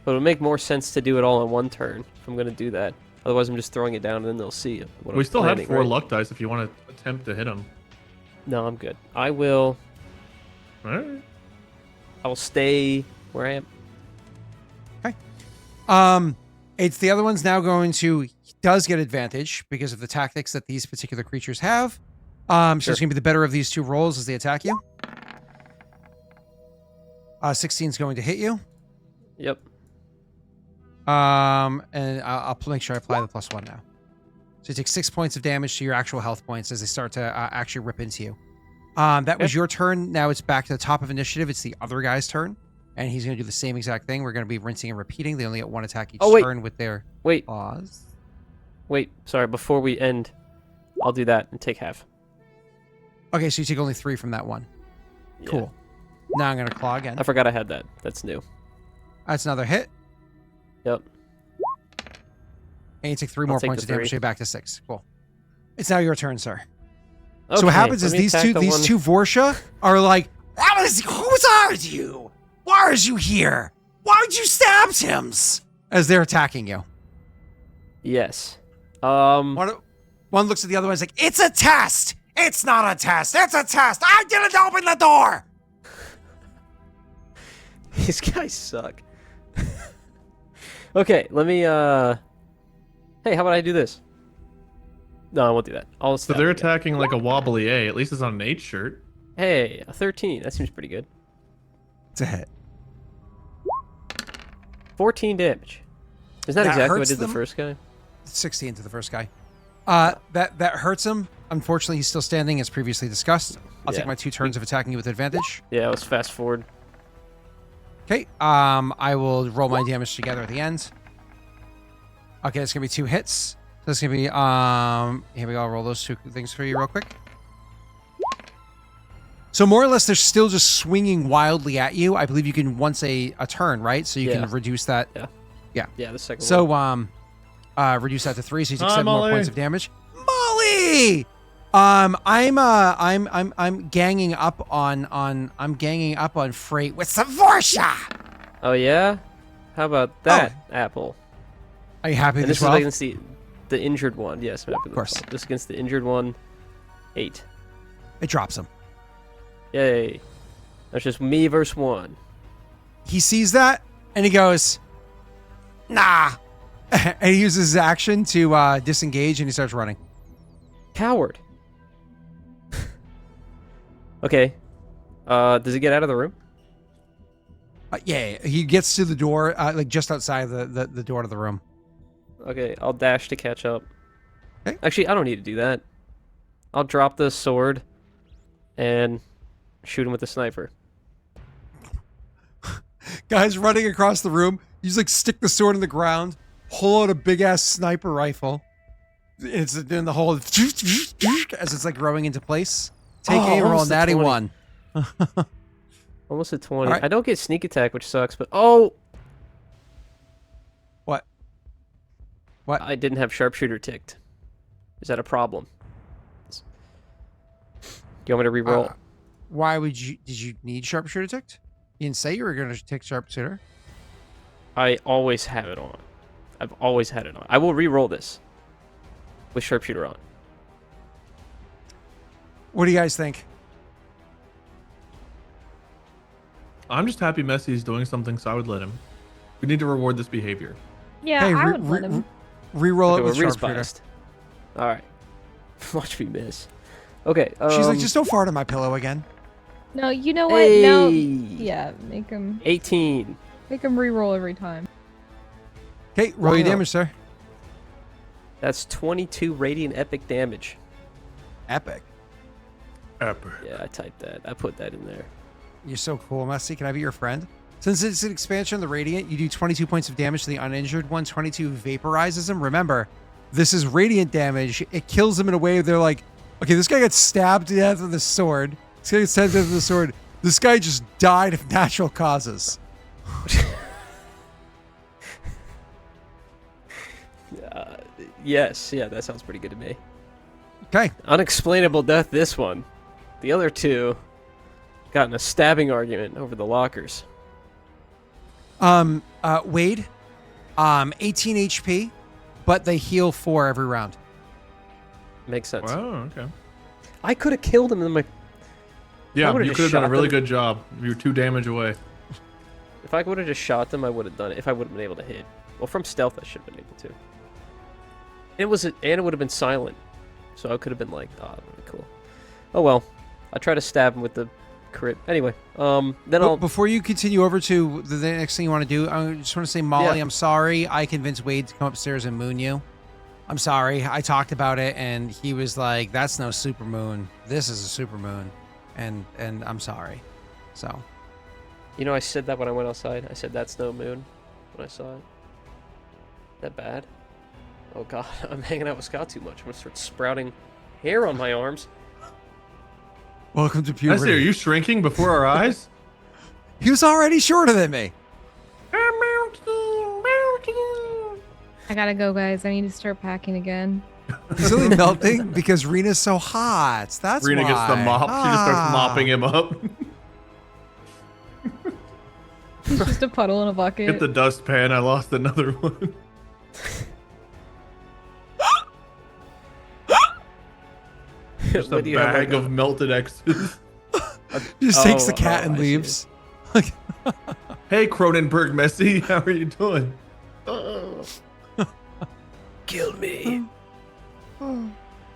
But it would make more sense to do it all in one turn if I'm going to do that. Otherwise, I'm just throwing it down and then they'll see what We I'm still planning, have 4 right? luck dice if you want to attempt to hit him. No, I'm good. I will stay where I am. It's the other one's now going to, he does get advantage because of the tactics that these particular creatures have. So it's going to be the better of these 2 rolls as they attack you. 16 is going to hit you. Yep. And I'll make sure I apply the +1 now. So you take 6 points of damage to your actual health points as they start to actually rip into you. That was your turn. Now it's back to the top of initiative. It's the other guy's turn. And he's going to do the same exact thing. We're going to be rinsing and repeating. They only get 1 attack each turn with their claws. Wait, sorry. Before we end, I'll do that and take half. Okay, so you take only 3 from that one. Yeah. Cool. Now I'm going to claw again. I forgot I had that. That's new. That's another hit. Yep. And you take 3 I'll more take points the of damage. 3. So you're back to 6. Cool. It's now your turn, sir. Okay, So what happens is let me these attack two Vorsha are like, whose are you? Why are you here? Why would you stab him? As they're attacking you. Yes. One looks at the other one and is like, it's a test. It's not a test. It's a test. I didn't open the door. These guys suck. Okay, let me, Hey, how about I do this? No, I won't do that. So they're attacking like a wobbly A. At least it's on an H shirt. Hey, a 13. That seems pretty good. It's a hit. 14 damage. Isn't that That exactly what I hurts did them? the first guy? 16 to the first guy. That hurts him. Unfortunately, he's still standing as previously discussed. I'll take my 2 turns of attacking you with advantage. Yeah, let's fast forward. Okay. I will roll my damage together at the end. Okay, it's gonna be 2 hits. So it's gonna be here we go. I'll roll those 2 things for you real quick. So more or less, they're still just swinging wildly at you. I believe you can once a turn, right? So you can reduce that. Yeah, the second So one. reduce that to 3, so you take 7 Molly. more points of damage. Molly! I'm ganging up on Frait with some Vorsha! Oh, yeah? How about that, Apple? Are you happy And with this is 12? against the injured one. Yes, I'm happy with Of course. 12. This against the injured one. 8. It drops him. Yay. That's just me versus 1. He sees that, and he goes, nah. And he uses his action to disengage, and he starts running. Coward. Okay. Does he get out of the room? Yeah, he gets to the door, like just outside the door to the room. Okay, I'll dash to catch up. Okay. Actually, I don't need to do that. I'll drop the sword and shoot him with the sniper. Guy's running across the room. You just like stick the sword in the ground, pull out a big ass sniper rifle. It's in the hole as it's like growing into place. Take aim, roll a almost a natty 20. 1. Almost a 20. Alright. I don't get sneak attack, which sucks, but oh! What? What? I didn't have sharpshooter ticked. Is that a problem? Do you want me to re-roll? Why would you? Did you need sharpshooter ticked? You didn't say you were going to take sharpshooter. I always have it on. I've always had it on. I will re-roll this with sharpshooter on. What do you guys think? I'm just happy Messi's doing something, so I would let him. We need to reward this behavior. Yeah, Hey, I would let him. Re-roll Okay, it with we're sharpshooter. biased. All right. Watch me miss. Okay. She's like, just don't fart on my pillow again. No, you know what? No. Hey! Yeah, make him 18. re-roll every time. Okay, roll your Wow. damage, sir. That's 22 radiant epic damage. Epic. Epic. Yeah, I typed that. I put that in there. You're so cool, Messi. Can I be your friend? Since it's an expansion of the Radiant, you do 22 points of damage to the uninjured one. 22 vaporizes him. Remember, this is Radiant damage. It kills him in a way they're like, okay, this guy got stabbed to death with a sword. This guy got stabbed to death with a sword. This guy just died of natural causes. Yes, yeah, that sounds pretty good to me. Okay. Unexplainable death, this one. The other two got in a stabbing argument over the lockers. Wade, 18 HP, but they heal 4 every round. Makes sense. Oh, okay. I could have killed him in my... Yeah, would've you just could have done a shot really them. good job. You were 2 damage away. If I would have just shot them, I would have done it. If I would have been able to hit. Well, from stealth, I should have been able to. And it would have been silent. So I could have been like, oh, that would be cool. Oh well. I try to stab him with the crit. Anyway, then I'll... Before you continue over to the next thing you want to do, I just want to say, Molly, Yeah. I'm sorry. I convinced Wade to come upstairs and moon you. I'm sorry. I talked about it, and he was like, that's no super moon. This is a super moon. And I'm sorry. So... You know, I said that when I went outside. I said, that's no moon when I saw it. That bad? Oh god, I'm hanging out with Scott too much. I'm gonna start sprouting hair on my arms. Welcome to I puberty. see, are you shrinking before our eyes? He was already shorter than me. I gotta go, guys. I need to start packing again. He's only melting because Rena's so hot. That's Rena why. gets the mop. She just starts Ah. mopping him up. It's just a puddle in a bucket. Get the dustpan. I lost another one. Just a What do you have, bag like, of melted X's. Just takes the Oh, cat and I see. leaves. Hey, Cronenberg Messi, how are you doing? Kill me. All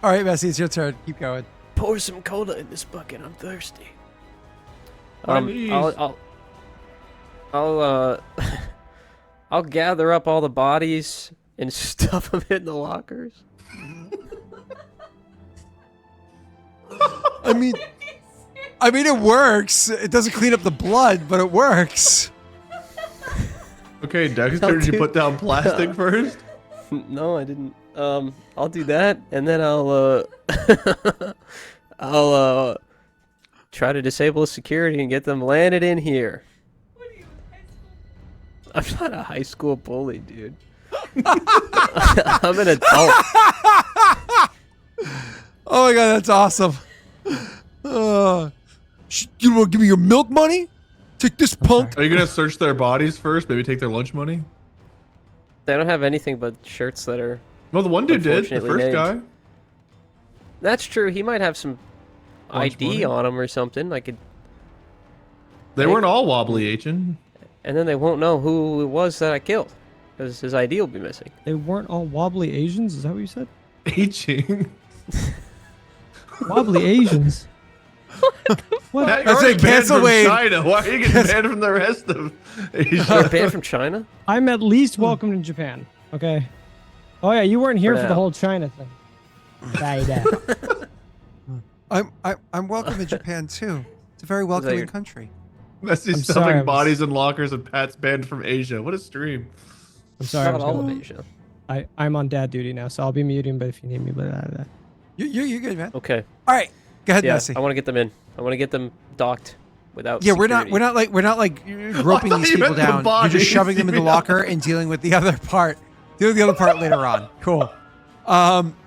right, Messi, it's your turn. Keep going. Pour some cola in this bucket. I'm thirsty. Please. I'll gather up all the bodies and stuff them in the lockers. I mean, it works. It doesn't clean up the blood, but it works. Okay, Dexter, did you put down plastic first? No, I didn't. I'll do that, and then I'll I'll try to disable security and get them landed in here. I'm not a high school bully, dude. I'm an adult. Oh my god, that's awesome. You want to give me your milk money? Take this, punk. Are you gonna search their bodies first? Maybe take their lunch money? They don't have anything but shirts that are... Well, the one dude did. The Unfortunately first named. guy. That's true. He might have some Lunch ID money? on him or something. I could... They weren't all wobbly, Agent. And then they won't know who it was that I killed. Because his ID will be missing. They weren't all wobbly Asians. Is that what you said? Aging. Wobbly Asians. What? You're That's already it, banned cancel from Wade. China. Why are you getting banned from the rest of You're Asia? banned from China? I'm at least welcome to Japan. Okay. Oh yeah, you weren't here for the now. whole China thing. I'm welcome to Japan too. It's a very that welcoming your- country. Messi I'm stuffing sorry, I was- bodies in lockers and Pat's banned from Asia. What a stream. I'm sorry. I Not was all gonna- of Asia. I'm on dad duty now, so I'll be muting. But if you need me, blah, blah, blah. You're good, man. Okay. All right, go ahead, Yeah, Messi. I want to get them in. I want to get them docked without Yeah, security. we're not like groping thought these you people meant the down. You're bodies. just shoving them in the You mean- locker and dealing with the other part. Dealing with the other part later on. Cool.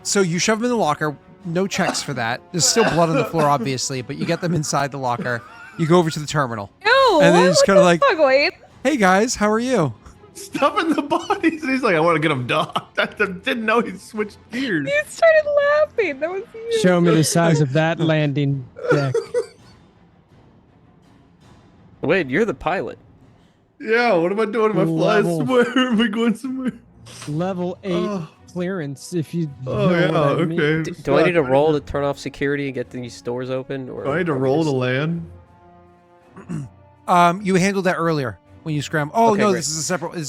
So you shove them in the locker. No checks for that. There's still blood on the floor, obviously, but you get them inside the locker. You go over to the terminal. Ew, And then it's what kinda the like- fuck, Wade? Hey guys, how are you? Stuffing the bodies. And he's like, I want to get him docked. I didn't know he switched gears. You started laughing. That was you. Show me the size of that landing deck. Wait, you're the pilot. Yeah, what am I doing? Am I flying Level. somewhere? Am I going somewhere? Level 8 Oh. clearance. If you. Oh, know yeah, what I mean. okay. Do I need to roll to turn off security and get these doors open? Or Do I need to are we roll to just- land? You handled that earlier when you scrambled. Oh Okay, no, great. this is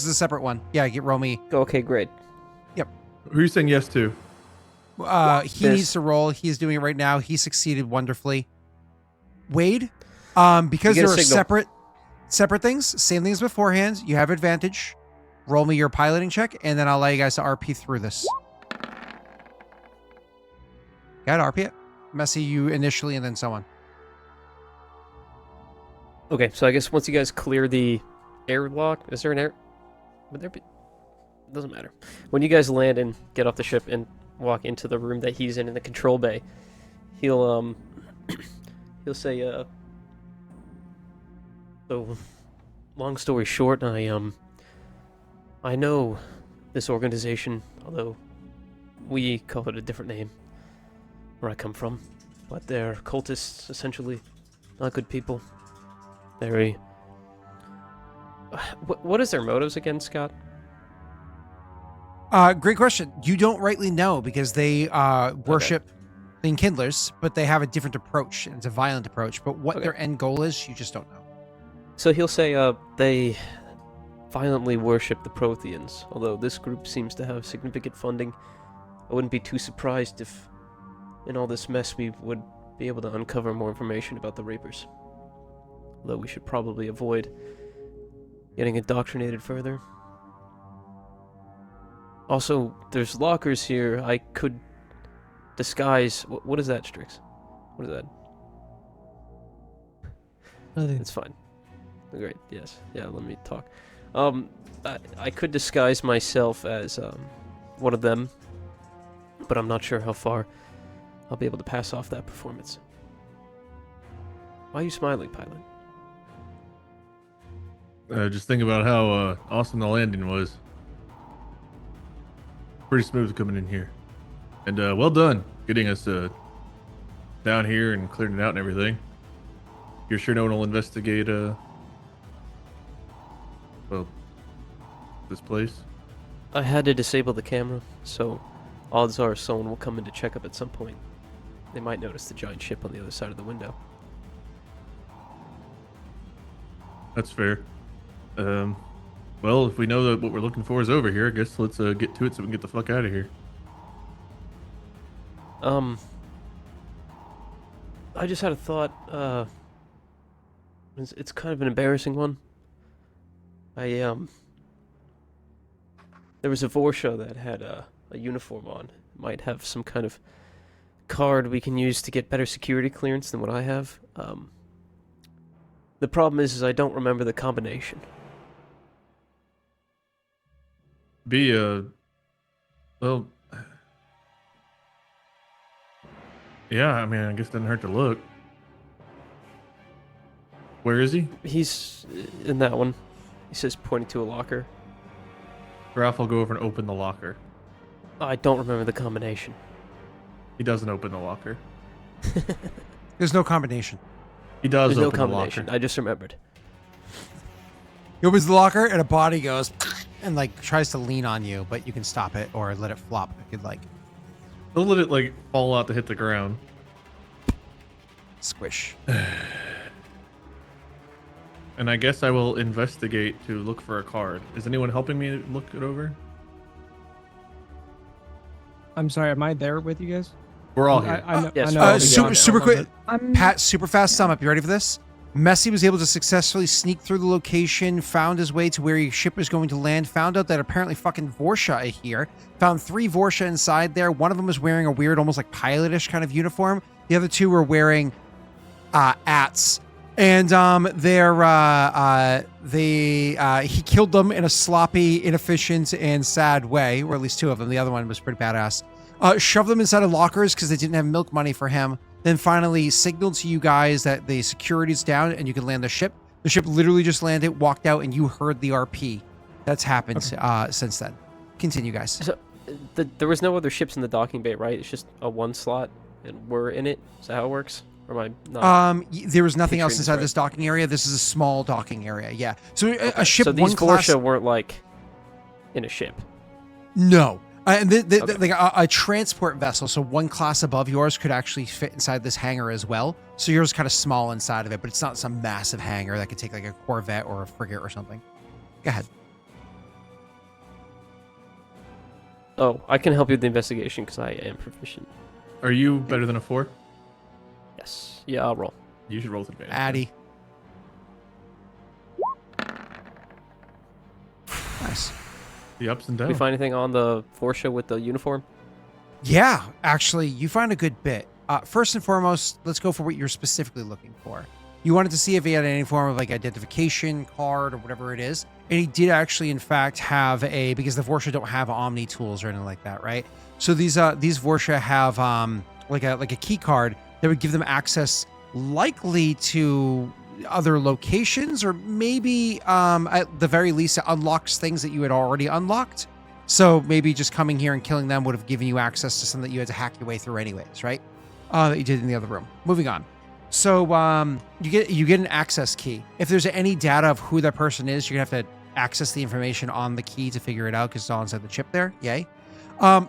a separate one. Yeah, roll me. Okay, great. Who are you saying yes to? He needs to roll. He's doing it right now. He succeeded wonderfully. Wade, because You get there a are signal. separate things, same things beforehand. You have advantage. Roll me your piloting check, and then I'll allow you guys to RP through this. Got to RP it. Messi, you initially, and then someone. Okay, so I guess once you guys clear the airlock, is there an air? Would there be? Doesn't matter. When you guys land and get off the ship and walk into the room that he's in the control bay, he'll he'll say, so long story short, I know this organization, although we call it a different name where I come from, but they're cultists essentially, not good people. Very. What is their motives again, Scott? Great question. You don't rightly know because they worship the Enkindlers, but they have a different approach. And it's a violent approach. But what their end goal is, you just don't know. So he'll say they violently worship the Protheans, although this group seems to have significant funding. I wouldn't be too surprised if, in all this mess, we would be able to uncover more information about the Rapers. Although we should probably avoid getting indoctrinated further. Also, there's lockers here. I could disguise... What is that, Strix? What is that? Nothing. It's fine. Great, yes. Yeah, let me talk. I could disguise myself as one of them, but I'm not sure how far I'll be able to pass off that performance. Why are you smiling, Pilot? Just think about how awesome the landing was. Pretty smooth coming in here. And well done getting us down here and clearing it out and everything. You're sure no one will investigate well, this place? I had to disable the camera, so odds are someone will come in to check up at some point. They might notice the giant ship on the other side of the window. That's fair. Well, if we know that what we're looking for is over here, I guess let's get to it so we can get the fuck out of here. I just had a thought, it's kind of an embarrassing one. There was a Vorsha that had a uniform on. Might have some kind of card we can use to get better security clearance than what I have. The problem is I don't remember the combination. Well, yeah, I mean, I guess it doesn't hurt to look. Where is he? He's in that one. He says pointing to a locker. Graff will go over and open the locker. I don't remember the combination. He doesn't open the locker. There's no combination. He does There's no open the combination. locker. I just remembered. He opens the locker and a body goes and like tries to lean on you, but you can stop it or let it flop if you'd like. He'll let it like fall out to hit the ground. Squish. And I guess I will investigate to look for a card. Is anyone helping me look it over? I'm sorry, am I there with you guys? We're all here. Yes, I know I'll be super gone super now, quick. I'm Pat, super fast sum up. You ready for this? Messi was able to successfully sneak through the location, found his way to where his ship was going to land, found out that apparently fucking Vorsha are here, found 3 Vorsha inside there. One of them was wearing a weird, almost like pilotish kind of uniform. The other 2 were wearing ats. And he killed them in a sloppy, inefficient, and sad way, or at least 2 of them. The other one was pretty badass. Shoved them inside of lockers because they didn't have milk money for him. Then finally signaled to you guys that the security's down and you can land the ship. The ship literally just landed, walked out, and you heard the RP. That's happened since then. Continue, guys. So, there was no other ships in the docking bay, right? It's just a 1 slot, and we're in it? Is that how it works? Or am I not? There was nothing else picturing inside this this docking area. This is a small docking area, yeah. So a ship So these 1 class... Vorsha weren't, like, in a ship? No. And like a transport vessel, so 1 class above yours could actually fit inside this hangar as well. So yours is kind of small inside of it, but it's not some massive hangar that could take like a Corvette or a frigate or something. Go ahead. Oh, I can help you with the investigation because I am proficient. Are you better than a 4? Yes. Yeah, I'll roll. You should roll with advantage. Addy. Nice. The ups and Did downs. we find anything on the Vorsha with the uniform? Yeah, actually, you find a good bit. First and foremost, let's go for what you're specifically looking for. You wanted to see if he had any form of like identification card or whatever it is. And he did actually, in fact, have because the Vorsha don't have Omni tools or anything like that, right? So these Vorsha have like a key card that would give them access likely to other locations, or maybe at the very least it unlocks things that you had already unlocked. So maybe just coming here and killing them would have given you access to something that you had to hack your way through anyways, right? That you did in the other room. Moving on. So you get an access key. If there's any data of who that person is, you're gonna have to access the information on the key to figure it out because it's all inside the chip there. Yay.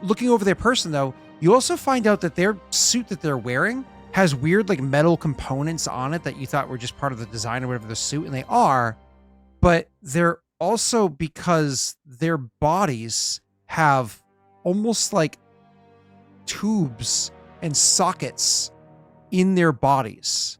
Looking over their person though, you also find out that their suit that they're wearing has weird like metal components on it that you thought were just part of the design or whatever the suit, and they are, but they're also because their bodies have almost like tubes and sockets in their bodies.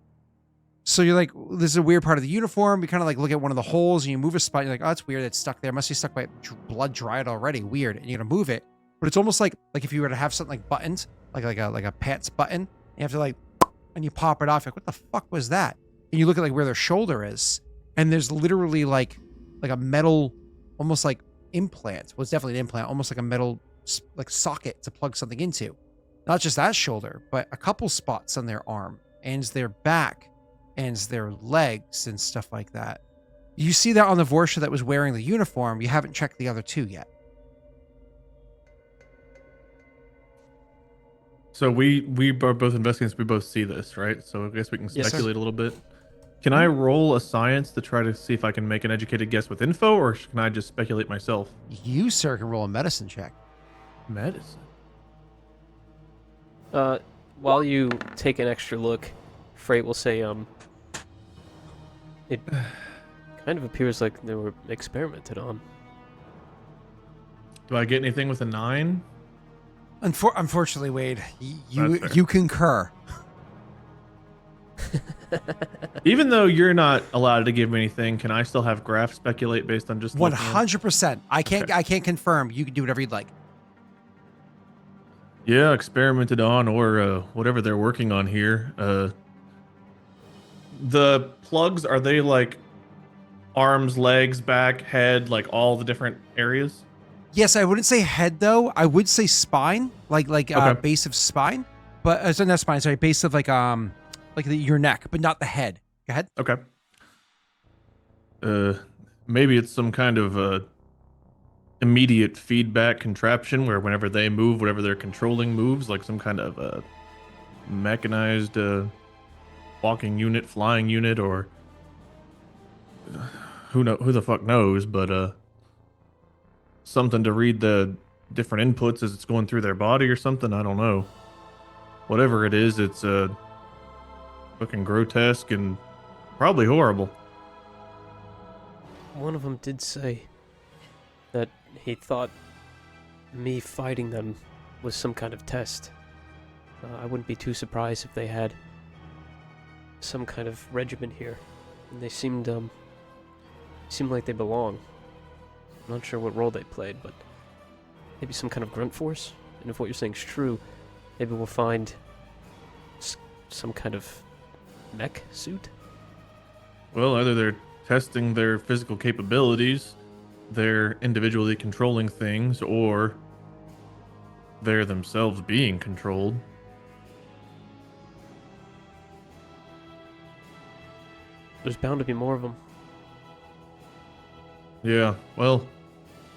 So you're like, this is a weird part of the uniform. You kind of like look at one of the holes and you move a spot. You're like, oh, it's weird. It's stuck there. It must be stuck by blood dried already. Weird. And you're gonna move it, but it's almost like if you were to have something like buttons, like a pants button, you have to like, and you pop it off. You're like, what the fuck was that? And you look at like where their shoulder is, and there's literally like a metal, almost like implant. Well, it's definitely an implant, almost like a metal like socket to plug something into. Not just that shoulder, but a couple spots on their arm and their back and their legs and stuff like that. You see that on the Vorsha that was wearing the uniform. You haven't checked the other two yet. So we are both investigators. We both see this, right? So I guess we can speculate a little bit. Can I roll a science to try to see if I can make an educated guess with info, or can I just speculate myself? You, sir, can roll a medicine check. Medicine. While you take an extra look, Frait will say, it kind of appears like they were experimented on. Do I get anything with a 9? Unfortunately, Wade, you concur. Even though you're not allowed to give me anything, can I still have Graff speculate based on just 100%? I can't confirm. You can do whatever you'd like. Yeah, experimented on, or whatever they're working on here. The plugs, are they like arms, legs, back, head, like all the different areas? Yes, I wouldn't say head though. I would say spine, like Okay. Base of spine, but so not spine. Sorry, base of like your neck, but not the head. Go ahead. Okay. Maybe it's some kind of immediate feedback contraption where whenever they move, whatever they're controlling moves, like some kind of mechanized walking unit, flying unit, or who the fuck knows, but something to read the different inputs as it's going through their body or something. I don't know. Whatever it is, it's looking grotesque and probably horrible. One of them did say that he thought me fighting them was some kind of test. I wouldn't be too surprised if they had some kind of regimen here, and they seemed like they belong. I'm not sure what role they played, but maybe some kind of grunt force. And if what you're saying is true, maybe we'll find some kind of mech suit. Well, either they're testing their physical capabilities, they're individually controlling things, or they're themselves being controlled. There's bound to be more of them. Yeah, well,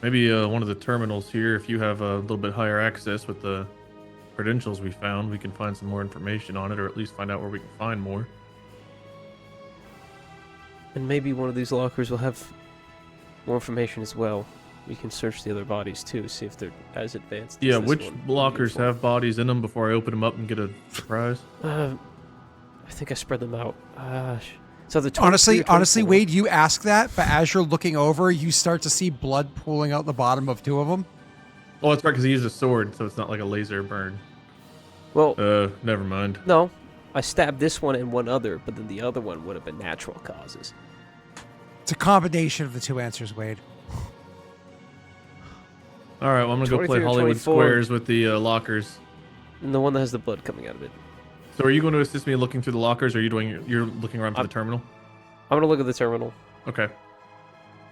maybe one of the terminals here, if you have a little bit higher access with the credentials we found, we can find some more information on it, or at least find out where we can find more. And maybe one of these lockers will have more information as well. We can search the other bodies too, see if they're as advanced. Yeah, as this which one. lockers have bodies in them before I open them up and get a surprise? I think I spread them out. So the 23 or honestly, 24. Wade, you ask that, but as you're looking over, you start to see blood pooling out the bottom of two of them. Oh, that's right, because he used a sword, so it's not like a laser burn. Well, Never mind. no, I stabbed this one and one other, but then the other one would have been natural causes. It's a combination of the two answers, Wade. All right, well, I'm gonna go play 23 or Hollywood 24. Squares with the lockers. And the one that has the blood coming out of it. So are you going to assist me in looking through the lockers, or you're looking around for the terminal? I'm gonna look at the terminal. Okay.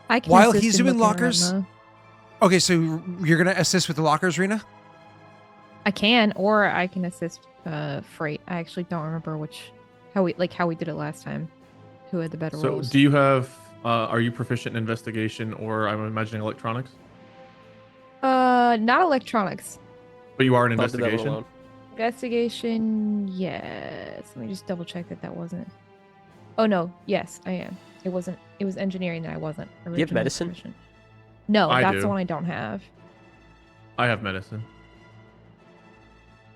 I can While assist he's in doing looking around, lockers? though. Okay, so you're gonna assist with the lockers, Rena? I can, or I can assist Frait. I actually don't remember how we did it last time. Who had the better So rolls? do you have? Are you proficient in investigation, or I'm imagining electronics? Not electronics. But you are in I'll do that one investigation. alone. Investigation, yes. Let me just double check that wasn't. Oh no, yes, I am. It wasn't. It was engineering that I wasn't. You have originally medicine? proficient. No, I that's do. the one I don't have. I have medicine.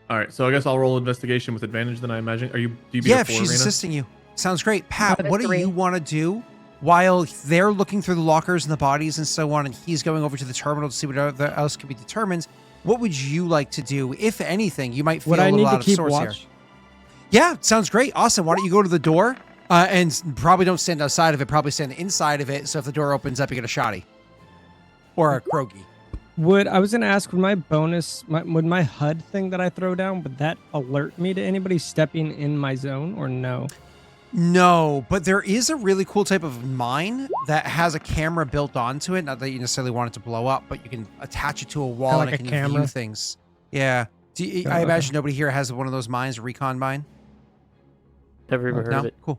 All right, so I guess I'll roll investigation with advantage. Then I imagine. Do you beat Yeah, a if 4, she's Rena? assisting you. Sounds great. Pat, Got a what do 3. you want to do while they're looking through the lockers and the bodies and so on, and he's going over to the terminal to see what else can be determined? What would you like to do, if anything? You might feel Would a I little need out to of keep sorts watch? here. Yeah, sounds great. Awesome. Why don't you go to the door and probably don't stand outside of it. Probably stand inside of it. So if the door opens up, you get a shotty or a krogi. I was gonna ask, would my bonus, would my HUD thing that I throw down, would that alert me to anybody stepping in my zone, or no? No, but there is a really cool type of mine that has a camera built onto it. Not that you necessarily want it to blow up, but you can attach it to a wall Kinda and like it a can camera? view things. Yeah. I okay. imagine nobody here has one of those mines, a recon mine. Never even heard No? of it. Cool.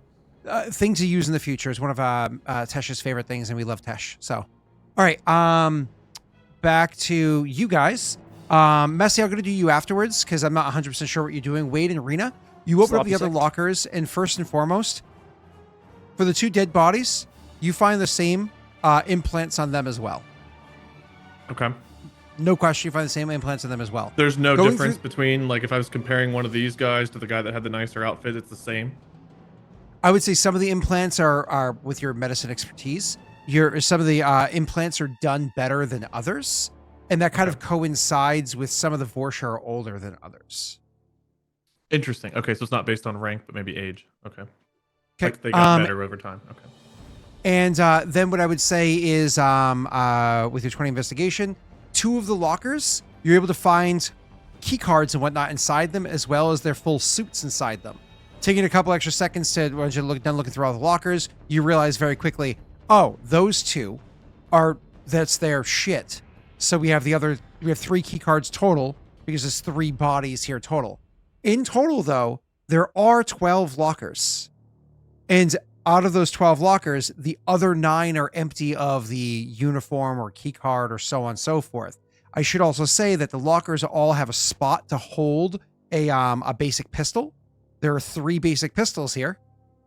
Thing to use in the future is one of Tesh's favorite things, and we love Tesh. So, all right. Back to you guys. Messi, I'm going to do you afterwards because I'm not 100% sure what you're doing. Wade and Rena, you open up Sloppy the other seconds. lockers, and first and foremost, for the 2 dead bodies, you find the same implants on them as well. Okay. No question, you find the same implants on them as well. There's no Going difference through- between, like, if I was comparing one of these guys to the guy that had the nicer outfit, it's the same. I would say some of the implants are with your medicine expertise. Some of the implants are done better than others, and that kind of coincides with some of the Vorsha are older than others. Interesting. Okay, so it's not based on rank, but maybe age. Okay. Okay. Like they got better over time. Okay. And then what I would say is with your 20 investigation, 2 of the lockers, you're able to find key cards and whatnot inside them, as well as their full suits inside them. Taking a couple extra seconds to, once you're done looking through all the lockers, you realize very quickly, oh, those 2 that's their shit. So we have 3 key cards total, because there's 3 bodies here total. In total, though, there are 12 lockers. And out of those 12 lockers, the other 9 are empty of the uniform or key card or so on and so forth. I should also say that the lockers all have a spot to hold a basic pistol. There are 3 basic pistols here.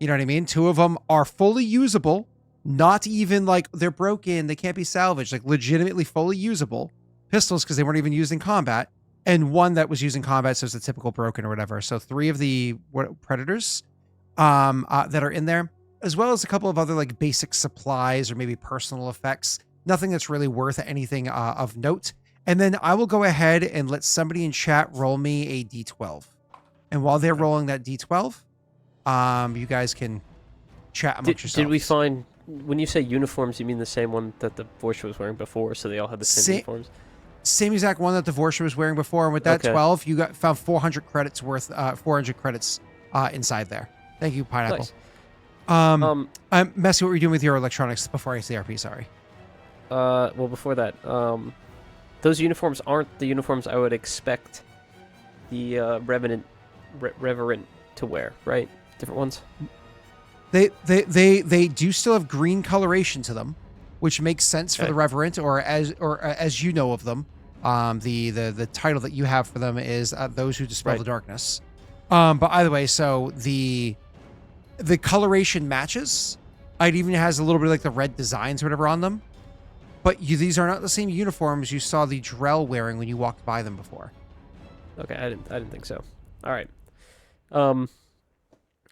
You know what I mean? 2 of them are fully usable, not even like they're broken, they can't be salvaged, like legitimately fully usable pistols because they weren't even used in combat. And 1 that was used in combat, so it's a typical broken or whatever. So 3 of the predators that are in there, as well as a couple of other like basic supplies or maybe personal effects. Nothing that's really worth anything of note. And then I will go ahead and let somebody in chat roll me a d12. And while they're rolling that d12, you guys can chat amongst yourselves. Did we find, when you say uniforms, you mean the same one that the Vorsha was wearing before, so they all had the same uniforms? Same exact one that the Vorsha was wearing before. And with that Okay. 12, you found 400 credits worth, 400 credits inside there. Thank you, Pineapple. Nice. Messi, what were you doing with your electronics before I CRP? Sorry. Well, before that, those uniforms aren't the uniforms I would expect the Reverend to wear, right? Different ones? They do still have green coloration to them, which makes sense for Okay. the Reverend, or as you know of them. The title that you have for them is those who dispel Right. the darkness. But either way, so the coloration matches. It even has a little bit of like the red designs or whatever on them. But these are not the same uniforms you saw the Drell wearing when you walked by them before. Okay, I didn't think so. All right.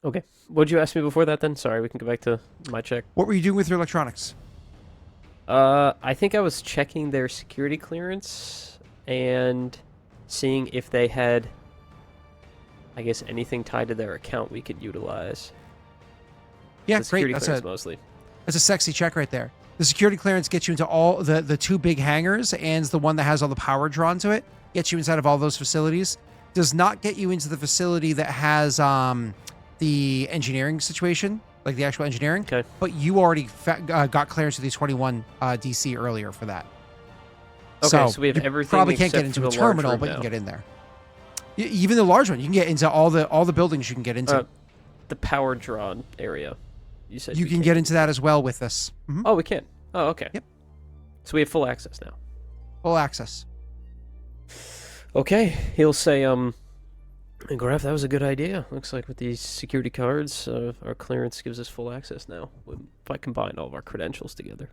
Okay. What'd you ask me before that then? Sorry, we can go back to my check. What were you doing with your electronics? I think I was checking their security clearance and seeing if they had, I guess, anything tied to their account we could utilize. Yeah, The great. security That's clearance mostly. a sexy check right there. The security clearance gets you into all the 2 big hangars, and the one that has all the power drawn to it gets you inside of all those facilities. does not get you into the facility that has the engineering situation, like the actual engineering. Okay. But you already got clearance to the 21 DC earlier for that. Okay, so we have you everything. Probably can't get except into for a the large terminal, room but you now. can get in there. Even the large one, you can get into all the buildings. You can get into. The power drawn area. You said you can get into that as well with this. Mm-hmm. Oh, we can. Oh, okay. Yep. So we have full access now. Full access. Okay, he'll say, Graff, that was a good idea. Looks like with these security cards, our clearance gives us full access now. If I combine all of our credentials together.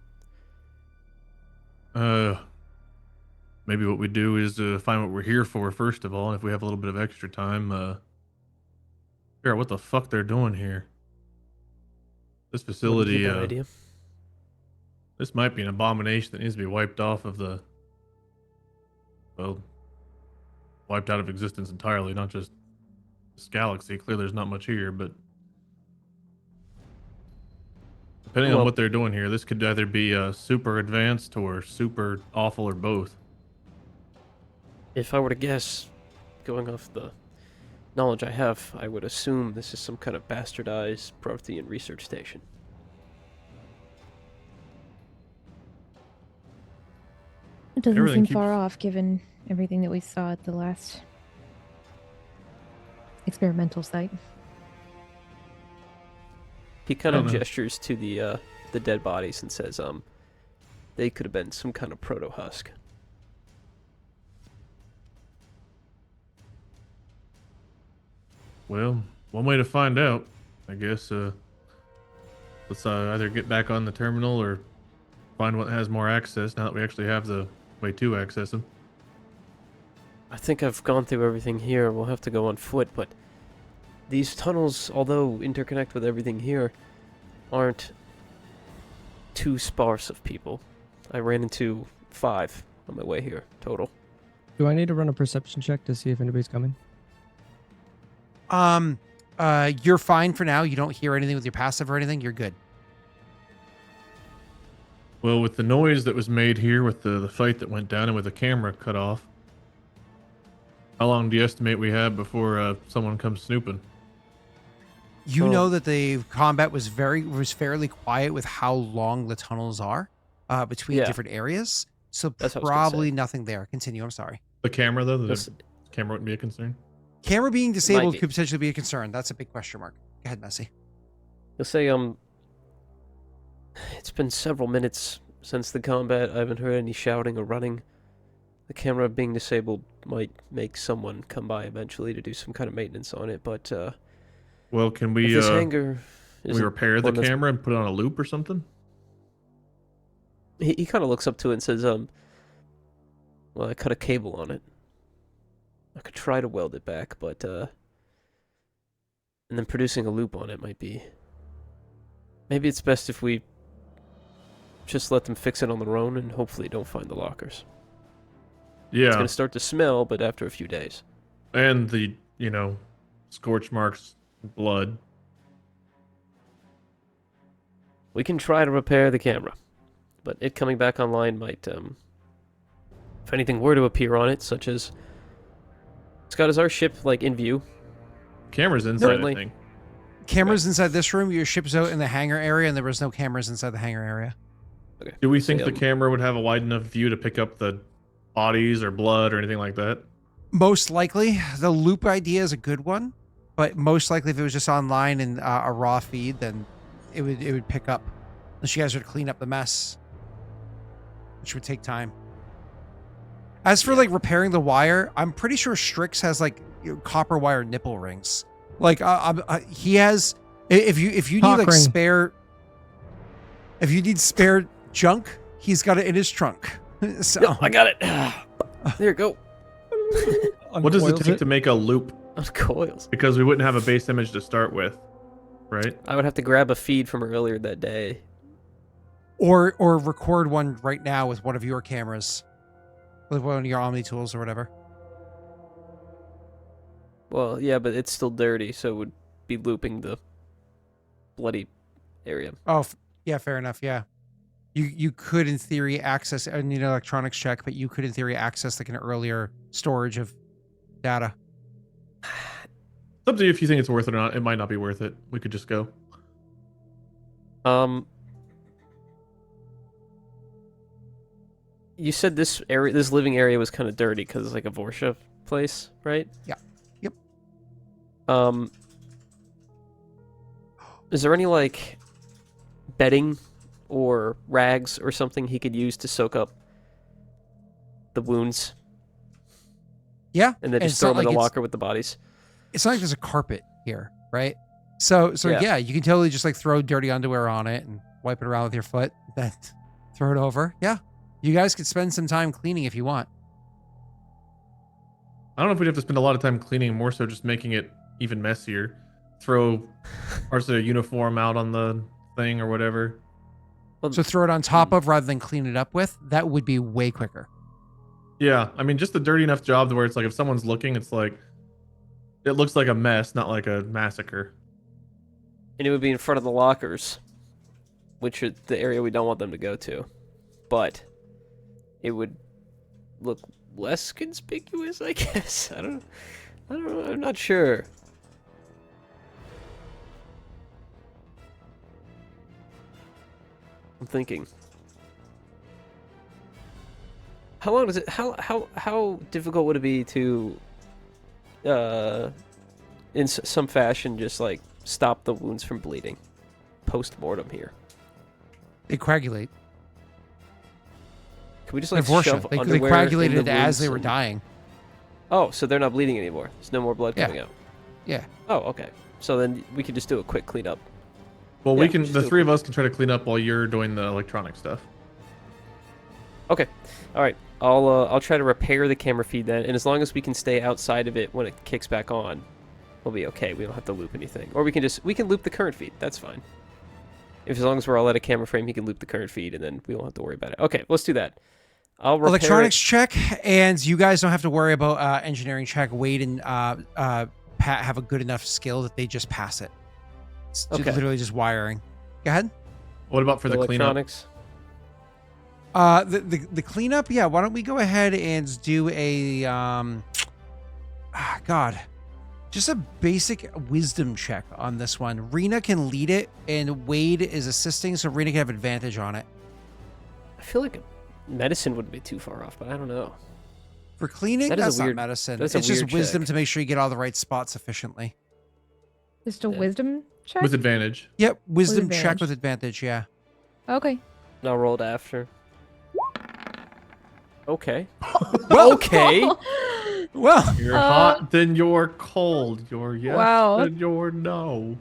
Maybe what we do is find what we're here for first of all, and if we have a little bit of extra time, figure out what the fuck they're doing here. This facility, Wouldn't be a bad idea. This might be an abomination that needs to be wiped off of wiped out of existence entirely, not just this galaxy. Clearly there's not much here, but depending on what they're doing here, this could either be super advanced or super awful or both. If I were to guess, going off the knowledge I have, I would assume this is some kind of bastardized Prothean research station. It doesn't Everything seem far off, given everything that we saw at the last experimental site. He kind of gestures to the dead bodies and says, they could have been some kind of proto-husk. Well, one way to find out, I guess, let's either get back on the terminal or find what has more access now that we actually have the way to access them. I think I've gone through everything here. We'll have to go on foot, but these tunnels, although interconnect with everything here, aren't too sparse of people. I ran into 5 on my way here, total. Do I need to run a perception check to see if anybody's coming? You're fine for now. You don't hear anything with your passive or anything. You're good. Well, with the noise that was made here, with the fight that went down, and with the camera cut off, how long do you estimate we have before someone comes snooping? You know that the combat was fairly quiet with how long the tunnels are between different areas. So probably nothing there. Continue. I'm sorry. The camera, though? The camera wouldn't be a concern? Camera being disabled could potentially be a concern. That's a big question mark. Go ahead, Messi. You'll say, it's been several minutes since the combat. I haven't heard any shouting or running. The camera being disabled might make someone come by eventually to do some kind of maintenance on it, but, well, can we, this hangar can we repair the camera and put it on a loop or something? He kind of looks up to it and says, well, I cut a cable on it. I could try to weld it back, but, and then producing a loop on it might be... Maybe it's best if we just let them fix it on their own and hopefully don't find the lockers. Yeah. It's going to start to smell, but after a few days. And the, scorch marks, blood. We can try to repair the camera, but it coming back online might, if anything were to appear on it, such as... Scott, is our ship, in view? Camera's inside, I think. Cameras inside this room. Your ship's out in the hangar area, and there was no cameras inside the hangar area. Okay. Do we think the camera would have a wide enough view to pick up the bodies or blood or anything like that? Most likely. The loop idea is a good one, but most likely if it was just online and a raw feed, then it would pick up. Unless you guys were to clean up the mess, which would take time. As for repairing the wire, I'm pretty sure Strix has copper wire nipple rings. He has. If you need spare, if you need spare junk, he's got it in his trunk. So yep, I got it. There you go. What does it take to make a loop? Coils. Because we wouldn't have a base image to start with, right? I would have to grab a feed from earlier that day, or record one right now with one of your cameras. With one of your Omni tools or whatever. Well, yeah, but it's still dirty, so it would be looping the bloody area. Oh, yeah, fair enough, yeah. You could, in theory, access... I need an electronics check, but you could, in theory, access an earlier storage of data. It's up to you if you think it's worth it or not. It might not be worth it. We could just go. You said this living area was kind of dirty because it's like a Vorsha place, right? Yeah. Yep. Is there any like bedding or rags or something he could use to soak up the wounds? Yeah. And then And just it's throw not them in like the it's- locker with the bodies? It's not like there's a carpet here, right? So Yeah. yeah, you can totally just like throw dirty underwear on it and wipe it around with your foot, then throw it over. Yeah. You guys could spend some time cleaning if you want. I don't know if we'd have to spend a lot of time cleaning, more so just making it even messier. Throw parts of the uniform out on the thing or whatever. So throw it on top of rather than clean it up with. That would be way quicker. Yeah, I mean, just a dirty enough job to where it's like if someone's looking, it's like it looks like a mess, not like a massacre. And it would be in front of the lockers, which are the area we don't want them to go to. But it would look less conspicuous, I guess. I don't know. I'm not sure. I'm thinking. How long does it? How difficult would it be to, in some fashion, just like stop the wounds from bleeding, post-mortem here? They coagulate. Can we just They're like shove Vorsha. They underwear coagulated in the as wounds they were and- dying. Oh, so they're not bleeding anymore. There's no more blood Yeah. coming out. Yeah. Oh, okay. So then we could just do a quick cleanup. Well, Yeah, we can. just The do it three of us can try to clean up while you're doing the electronic stuff. Okay. All right. I'll try to repair the camera feed then, and as long as we can stay outside of it when it kicks back on, we'll be okay. We don't have to loop anything, or we can loop the current feed. That's fine. If as long as we're all at a camera frame, he can loop the current feed, and then we won't have to worry about it. Okay, let's do that. I'll repair Electronics it. check, and you guys don't have to worry about engineering check. Wade and Pat have a good enough skill that they just pass it. It's Okay. literally just wiring. Go ahead. What about for the cleanup? Electronics. The cleanup, yeah. Why don't we go ahead and do a just a basic wisdom check on this one. Rena can lead it, and Wade is assisting, so Rena can have advantage on it. I feel like medicine wouldn't be too far off, but I don't know. For cleaning, That is a that's weird- not medicine. that's a It's just weird wisdom check. to make sure you get all the right spots efficiently. Just a Yeah. wisdom check. With advantage. Yep, wisdom check advantage. with advantage. Yeah. Okay. I'll roll it after. Okay. Well, Okay. well. You're hot, then you're cold. You're yes, Wow. then you're no.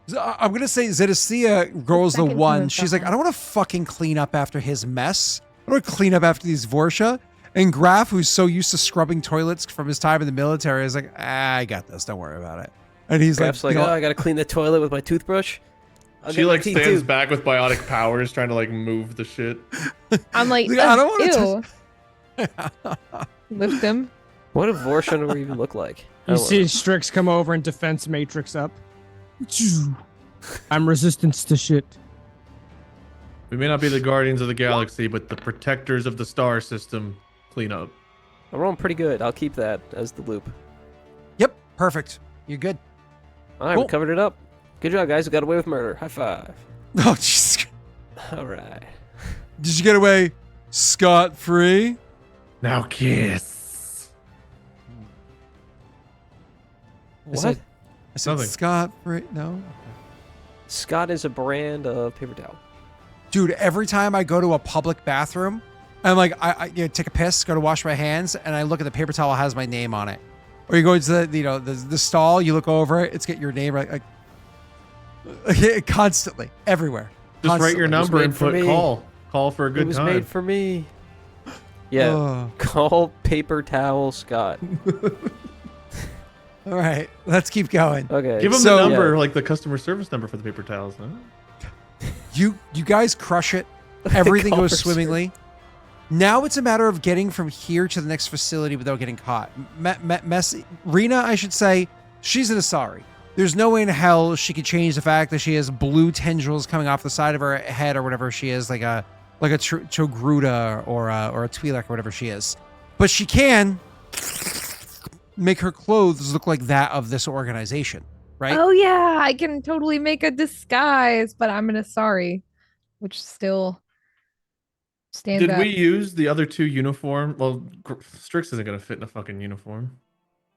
So I'm gonna say Zenestthea rolls the second one. time She's like, that I don't want to fucking clean up after his mess. I want to clean up after these Vorsha. And Graff, who's so used to scrubbing toilets from his time in the military, is like, I got this. Don't worry about it. And he's Graff's like, you know, oh, I gotta clean the toilet with my toothbrush. I'll She get my like teeth stands too." back with biotic powers, trying to like move the shit. I'm like, I don't wanna ew. Lift him. What does Vorsha underwear even look like? I You don't see know. Strix come over and defense matrix up. I'm resistance to shit. We may not be the guardians of the galaxy, but the protectors of the star system. Clean up. I'm rolling pretty good. I'll keep that as the loop. Yep, perfect. You're good. All right, Cool. we covered it up. Good job, guys. We got away with murder. High five. Oh, jeez. All right. Did you get away scot-free? Now kiss. What? I said Nothing. scot-free. No. Scott is a brand of paper towel. Dude, every time I go to a public bathroom, I'm like, I take a piss, go to wash my hands, and I look at the paper towel, it has my name on it. Or you go into the stall, you look over it, it's got your name right, constantly, everywhere. Just write your Constantly. number made and for put me. call. Call for a It good was time. made for me. Yeah. Oh. Call paper towel Scott. All right, let's keep going. Okay. Give them So- the number, Yeah. like the customer service number for the paper towels. Huh? You guys crush it. Everything Call goes for swimmingly. Now it's a matter of getting from here to the next facility without getting caught. Rena, I should say, she's an Asari. There's no way in hell she could change the fact that she has blue tendrils coming off the side of her head or whatever she is, like a Chogruta or a Twi'lek or whatever she is. But she can make her clothes look like that of this organization, right? Oh yeah, I can totally make a disguise, but I'm an Asari, which still stands Did out. we use the other two uniform? Well, Strix isn't gonna fit in a fucking uniform.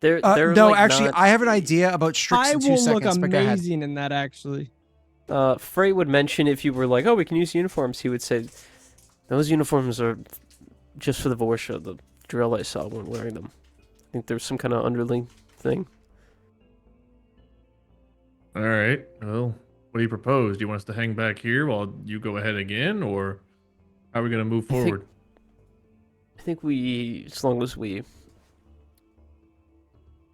They're No, like actually, not- I have an idea about Strix I in 2 will look seconds, but go ahead. amazing in that, actually. Frait would mention if you were like, oh, we can use uniforms. He would say, those uniforms are just for the Vorsha. The drill I saw weren't wearing them. I think there's some kind of underling thing. All right. Well, what do you propose? Do you want us to hang back here while you go ahead again, or how are we gonna move forward? I think we, as long as we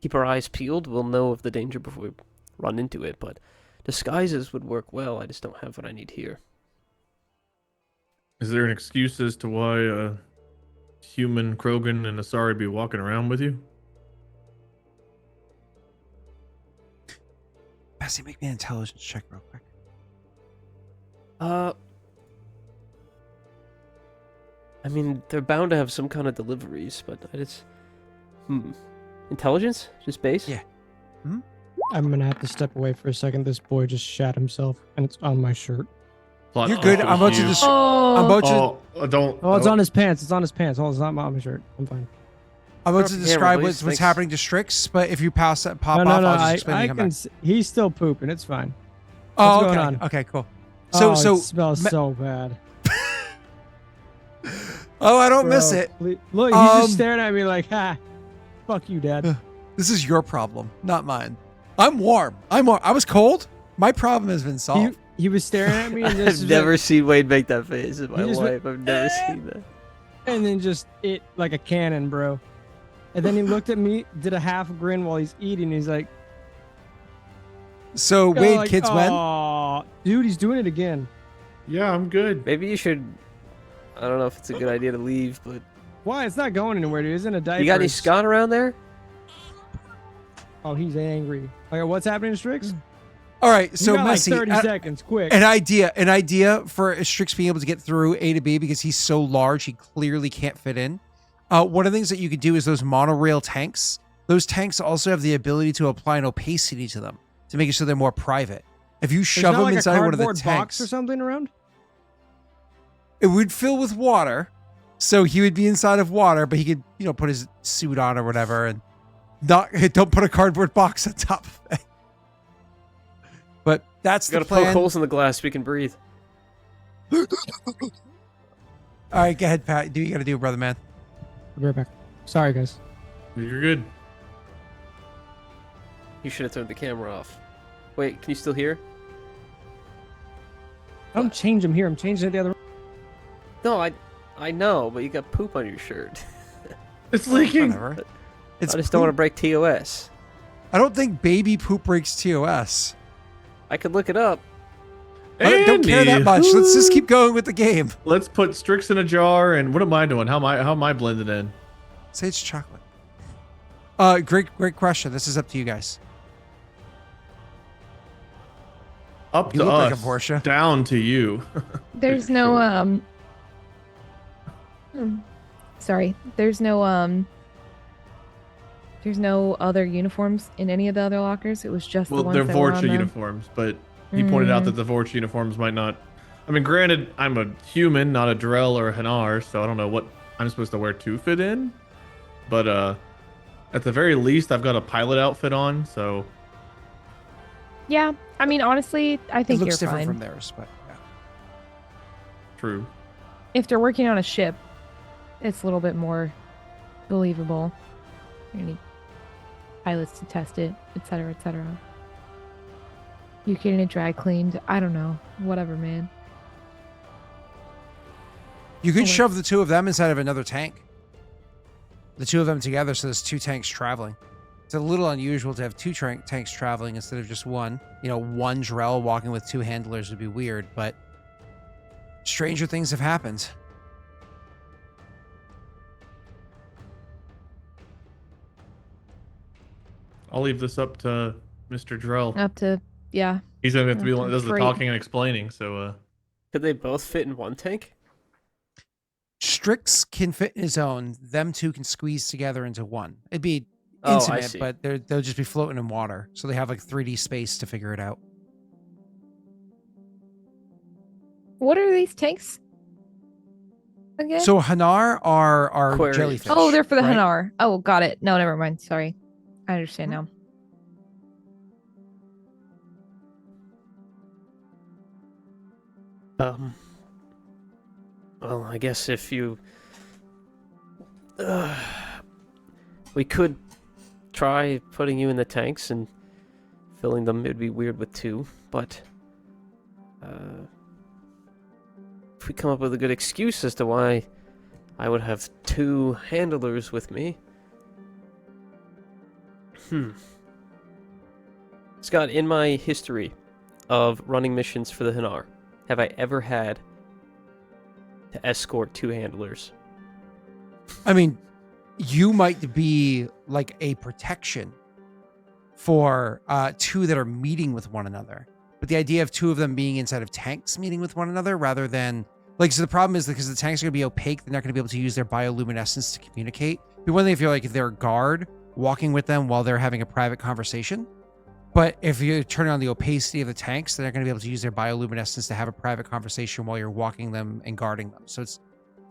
keep our eyes peeled, we'll know of the danger before we run into it. But disguises would work well. I just don't have what I need here. Is there an excuse as to why human Krogan and Asari be walking around with you? Bessie, make me an intelligence check real quick. I mean, they're bound to have some kind of deliveries, but I just... Intelligence? Just base? Yeah. I'm gonna have to step away for a second. This boy just shat himself, and it's on my shirt. Plot You're good. twist I'm about to you. just. I'm about to. Don't. Oh, it's on his pants. It's on his pants. Oh, it's not on my shirt. I'm fine. I'm about to Yeah, describe release, what's thanks. happening to Strix, but if you pass that pop No, off, no, I'll just I explain when you come can. back. He's still pooping. It's fine. Oh, What's okay. going on? Okay, cool. It So, smells so bad. oh, I don't miss Bro, it. Look, he's just Um, staring at me like, ha, fuck you, Dad. This is your problem, not mine. I'm warm. I was cold. My problem has been solved. He was staring at me, and this I've never seen Wade make that face in my He just life. went, I've never seen that. and then just ate like a cannon, bro. And then he looked at me, did a half grin while he's eating. He's like, So, Wade, like, kids win? "Aw, dude, he's doing it again. Yeah, I'm good. Maybe you should... I don't know if it's a good idea to leave, but... Why? It's not going anywhere, dude. It's in a diaper. You got any It's- Scott around there? Oh, he's angry. Okay, what's happening to Strix? All right, You so got Messy, like 30 seconds, quick. an idea for Strix being able to get through A to B because he's so large, he clearly can't fit in. One of the things that you could do is those monorail tanks. Those tanks also have the ability to apply an opacity to them to make it so they're more private. If you There's shove not them like a inside one of the cardboard box tanks, or something around. it would fill with water. So he would be inside of water, but he could, put his suit on or whatever and don't put a cardboard box on top of it. But that's the Gotta plan. poke holes in the glass so we can breathe. All right, go ahead, Pat. Do what you got to do, brother man. I'll be right back. Sorry, guys. You're good. You should have turned the camera off. Wait, can you still hear? I don't change him here. I'm changing it the other way. No, I know, but you got poop on your shirt. It's leaking. Whatever. It's I just don't want to poop. break TOS. I don't think baby poop breaks TOS. I could look it up. I don't care that Andy, much. Let's just keep going with the game. Let's put Strix in a jar, and what am I doing? How am I blended in? Say it's chocolate. Great question. This is up to you guys. Up You to look like a us, Porsche. down to you. There's no sorry. There's no other uniforms in any of the other lockers. It was just Well, the ones they're that were on Vorcha the... uniforms, but he pointed out that the Vorcha uniforms might not. I mean, granted, I'm a human, not a Drell or a Hanar, so I don't know what I'm supposed to wear to fit in. But at the very least, I've got a pilot outfit on, so Yeah, I mean, honestly, I It think looks you're different fine. from theirs, but yeah. true. If they're working on a ship, it's a little bit more believable. You need pilots to test it, etc., etc. You getting it dry cleaned? I don't know. Whatever, man. You could Okay. shove the two of them inside of another tank. The two of them together, so there's two tanks traveling. It's a little unusual to have two tanks traveling instead of just one. One Drell walking with two handlers would be weird, but stranger things have happened. I'll leave this up to Mr. Drell. Up to, yeah. He's gonna have to be the one that does the Great. talking and explaining. So Could they both fit in one tank? Strix can fit in his own. Them two can squeeze together into one. It'd be Oh, I intimate, see. but they'll just be floating in water. So they have like 3D space to figure it out. What are these tanks again? So Hanar are Aquariums. jellyfish. Oh, they're for the right? Hanar. Oh, got it. No, never mind. Sorry. I understand now. Well, I guess if you... we could try putting you in the tanks and filling them. It would be weird with 2, but... if we come up with a good excuse as to why I would have 2 handlers with me... Scott, in my history of running missions for the Hanar, have I ever had to escort 2 handlers? I mean, you might be like a protection for 2 that are meeting with one another. But the idea of 2 of them being inside of tanks meeting with one another rather than... Like, so the problem is because the tanks are going to be opaque, they're not going to be able to use their bioluminescence to communicate. But one thing if you're like their guard, walking with them while they're having a private conversation. But if you turn on the opacity of the tanks, they're not going to be able to use their bioluminescence to have a private conversation while you're walking them and guarding them. So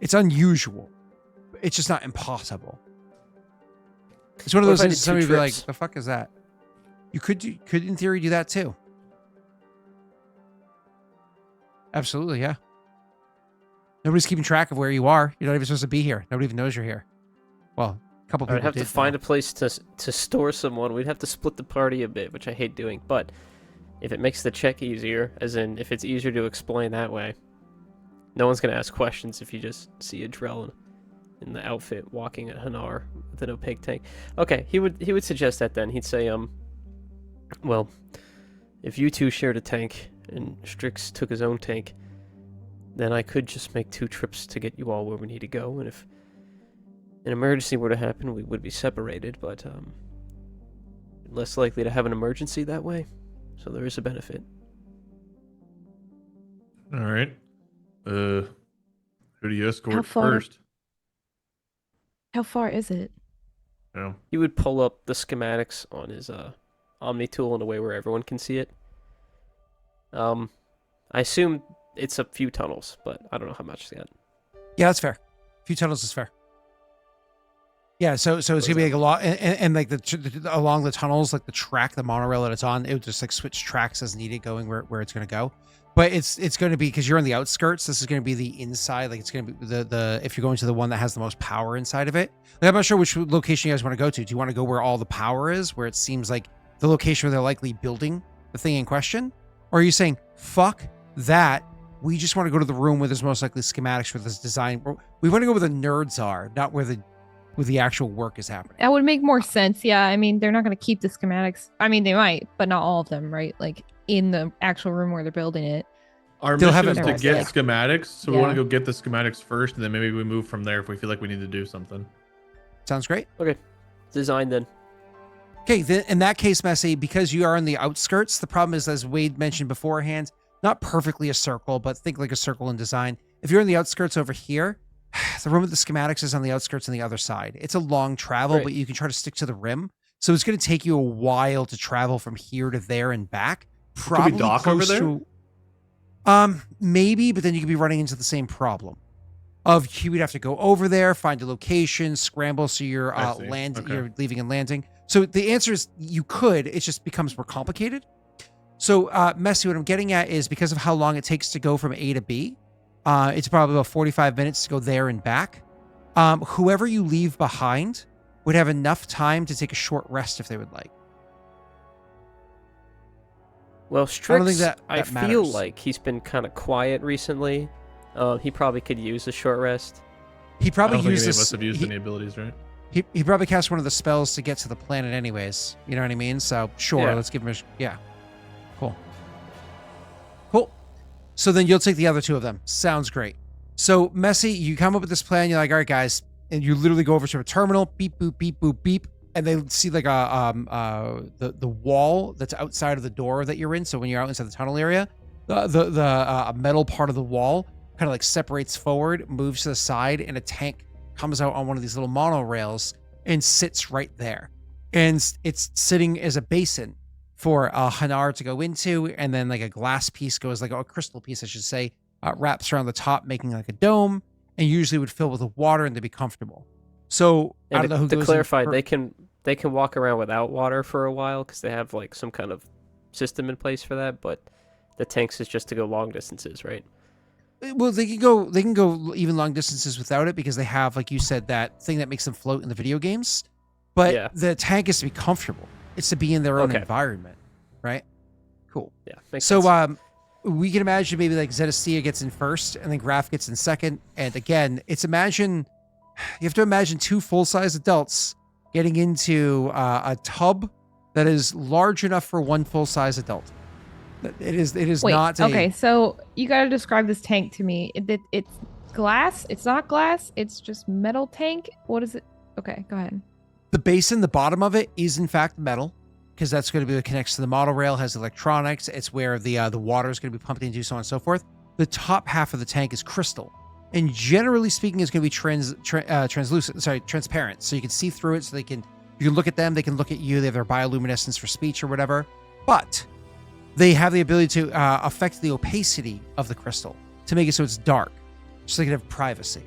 it's unusual. It's just not impossible. It's one of What those if I things did somebody 2 would be like, trips? the fuck is that? You could in theory do that too. Absolutely, yeah. Nobody's keeping track of where you are. You're not even supposed to be here. Nobody even knows you're here. Well, a couple people I'd have to did find know. a place to store someone. We'd have to split the party a bit, which I hate doing. But if it makes the check easier, as in if it's easier to explain that way, no one's gonna ask questions if you just see a Drell in the outfit walking at Hanar with an opaque tank. Okay, he would suggest that then. He'd say, well, if you 2 shared a tank and Strix took his own tank, then I could just make 2 trips to get you all where we need to go, and if an emergency were to happen, we would be separated, but less likely to have an emergency that way, so there is a benefit. All right. Who do you How escort far? first? How far is it? Oh. He would pull up the schematics on his Omni tool in a way where everyone can see it. I assume it's a few tunnels, but I don't know how much they got. Yeah, that's fair. A few tunnels is fair. Yeah, so it's gonna be like a lot, and like along the tunnels, like the track, the monorail that it's on, it would just like switch tracks as needed, going where it's gonna go. But it's going to be, because you're on the outskirts, this is going to be the inside. Like it's going to be the if you're going to the one that has the most power inside of it. Like, I'm not sure which location you guys want to go to. Do you want to go where all the power is, where it seems like the location where they're likely building the thing in question? Or are you saying, fuck that, we just want to go to the room where there's most likely schematics for this design? We want to go where the nerds are, not where the actual work is happening. That would make more sense. Yeah. I mean, they're not going to keep the schematics. I mean, they might, but not all of them, right? Like in the actual room where they're building it. Our They'll mission have is it to both. get Like- schematics, so we Yeah. want to go get the schematics first, and then maybe we move from there if we feel like we need to do something. Sounds great. Design then. Okay, in that case, Messy, because you are on the outskirts, the problem is, as Wade mentioned beforehand, not perfectly a circle, but think like a circle in design. If you're on the outskirts over here, the room with the schematics is on the outskirts on the other side. It's a long travel, Right. but you can try to stick to the rim. So it's going to take you a while to travel from here to there and back. Probably dock over close there? to... Maybe, but then you could be running into the same problem. You would have to go over there, find a location, scramble, so you're I see. Okay. you're leaving and landing. So the answer is you could. It just becomes more complicated. So, Messy, what I'm getting at is, because of how long it takes to go from A to B, it's probably about 45 minutes to go there and back. Whoever you leave behind would have enough time to take a short rest if they would like. Well, Strix, think that I that feel matters. like he's been kind of quiet recently. He probably could use a short rest. He I probably don't think used any of this. us have used any abilities, right? He probably cast one of the spells to get to the planet anyways. You know what I mean? So sure, Yeah. let's give him yeah. Cool. So then you'll take the other 2 of them. Sounds great. So Messy, you come up with this plan. You're like, all right, guys, and you literally go over to a terminal. Beep boop beep boop beep, and they see like the wall that's outside of the door that you're in. So when you're out inside the tunnel area, the metal part of the wall kind of like separates forward, moves to the side, and a tank comes out on one of these little monorails and sits right there. and it's sitting as a basin for a hangar to go into, and then like a glass piece goes, like a crystal piece, I should say, wraps around the top, making like a dome, and usually would fill with water and to be comfortable. So I don't know who to goes clarify, in they can walk around without water for a while because they have like some kind of system in place for that. But the tanks is just to go long distances, right? Well, they can go even long distances without it because they have, like you said, that thing that makes them float in the video games. But the tank is to be comfortable. It's to be in their own environment, right? Cool. Yeah. Makes so sense. We can imagine maybe like Zenestthea gets in first, and then Graff gets in second. And again, you have to imagine 2 full-size adults getting into a tub that is large enough for 1 full-size adult. It is Wait, not. Okay, so you got to describe this tank to me. It's glass. It's not glass. It's just metal tank. What is it? Okay, go ahead. The basin, the bottom of it, is in fact metal, because that's going to be what connects to the model rail, has electronics. It's where the water is going to be pumped into, so on and so forth. The top half of the tank is crystal, and generally speaking, is going to be transparent, so you can see through it. So you can look at them, they can look at you. They have their bioluminescence for speech or whatever, but they have the ability to affect the opacity of the crystal to make it so it's dark, so they can have privacy.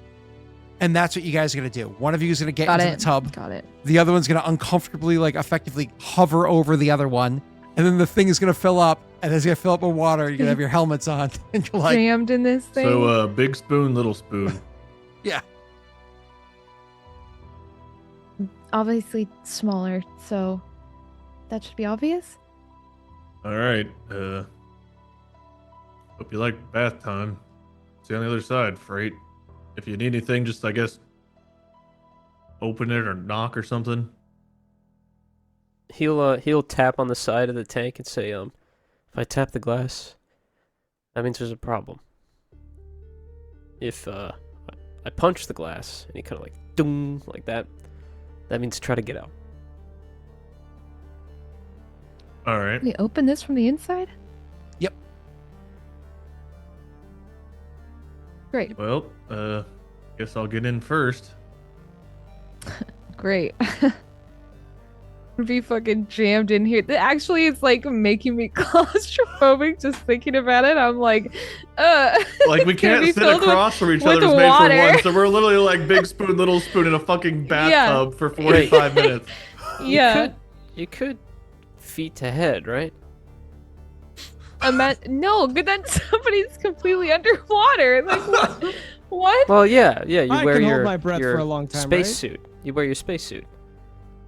And that's what you guys are going to do. One of you is going to get into the tub. Got it. The other one's going to uncomfortably, like, effectively hover over the other one. And then the thing is going to fill up, and it's going to fill up with water. You're going to have your helmets on. And you're like... Jammed in this thing? So, big spoon, little spoon. Yeah. Obviously smaller, so that should be obvious. All right. Hope you like bath time. See you on the other side, Frait. If you need anything, just, I guess, open it or knock or something. He'll tap on the side of the tank and say, if I tap the glass, that means there's a problem. If I punch the glass and he kind of like doom like that means try to get out. All right. We open this from the inside? Yep. Great. Well, guess I'll get in first. Great. Be fucking jammed in here. Actually, it's like making me claustrophobic just thinking about it. I'm like, Like, we can't sit across from each other. It's made for one, so we're literally like big spoon, little spoon in a fucking bathtub for 45 minutes. Yeah. You could feet to head, right? No, but then somebody's completely underwater. Like, what? What? Well, yeah. You I wear can your hold my breath for a long time, spacesuit. You wear your spacesuit.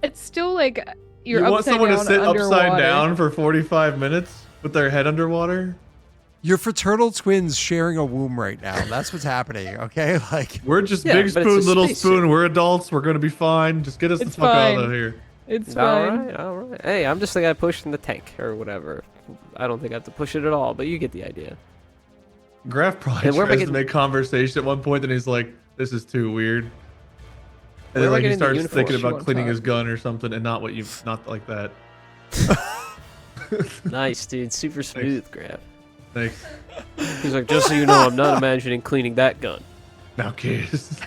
It's still like you're You want upside someone to down sit underwater. upside down for 45 minutes with their head underwater? You're fraternal twins sharing a womb right now. That's what's happening, okay? Like, We're just Yeah, big but it's spoon, a little spacesuit. spoon. We're adults. We're going to be fine. Just get us the It's fuck out fine. of here. It's All fine. right. Hey, I'm just the guy pushing the tank or whatever. I don't think I have to push it at all, but you get the idea. Graff probably And where am I tries to getting- make conversation at one point, and he's like, this is too weird. And Where am then I like he getting the starts uniform? thinking Shoe about on cleaning top. his gun or something, and not like that. Nice, dude. Super smooth, Graff. Thanks. He's like, just so you know, I'm not imagining cleaning that gun. Now, kids.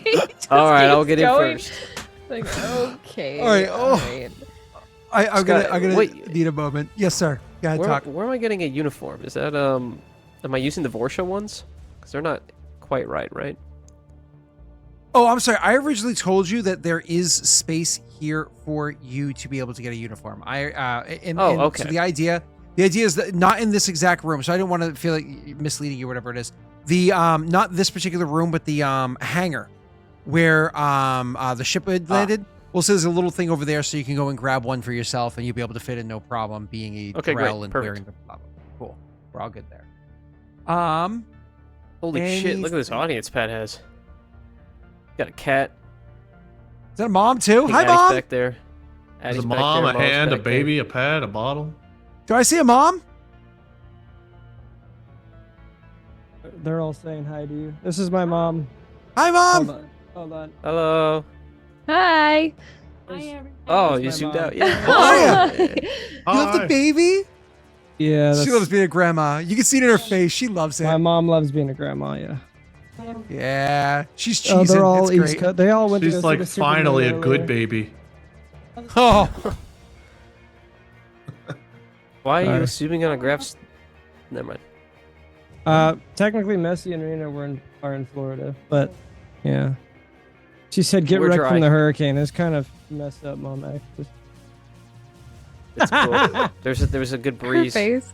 He just All right, I'll keeps get in going. first. Like, okay. All right, oh. right. I'm gonna wait. need a moment. Yes, sir. Go ahead, talk. Where am I getting a uniform? Is that am I using the Vorsha ones? Because they're not quite right? Oh, I'm sorry. I originally told you that there is space here for you to be able to get a uniform. Okay. So the idea is that not in this exact room. So I don't want to feel like misleading you, whatever it is. The not this particular room, but the hangar where the ship had landed. Well, so there's a little thing over there, so you can go and grab one for yourself, and you'll be able to fit in no problem. Being a Okay, Drell great. and Perfect. wearing the problem. Cool. We're all good there. Holy shit! Look at this Anything- audience pad has. Got a cat. Is that a mom too? I think Hi, Addie's mom. back there. There's Addie's a back mom, there, a Mom's hand, a back there. baby, a pet, a bottle. Do I see a mom? They're all saying hi to you. This is my mom. Hi, Hold mom. on. Hold on. Hello. Hi. Oh, That's you my zoomed mom. out. Yeah. Oh, yeah. You love the Hi. baby? Yeah, She loves being a grandma. You can see it in her face. She loves my it. mom loves being a grandma. Yeah. Yeah. She's Oh, cheesing. they're all It's East great. Coast. They all went to She's go see like the Superman finally a good earlier. baby. Oh, Why are you Sorry. assuming on a Graff's? Never mind. Technically, Messi and Rena are in Florida, but yeah. She said, "Get We're wrecked dry. from the hurricane." It's kind of messed up, Mom. Just... It's cool. There's a good Her breeze. face.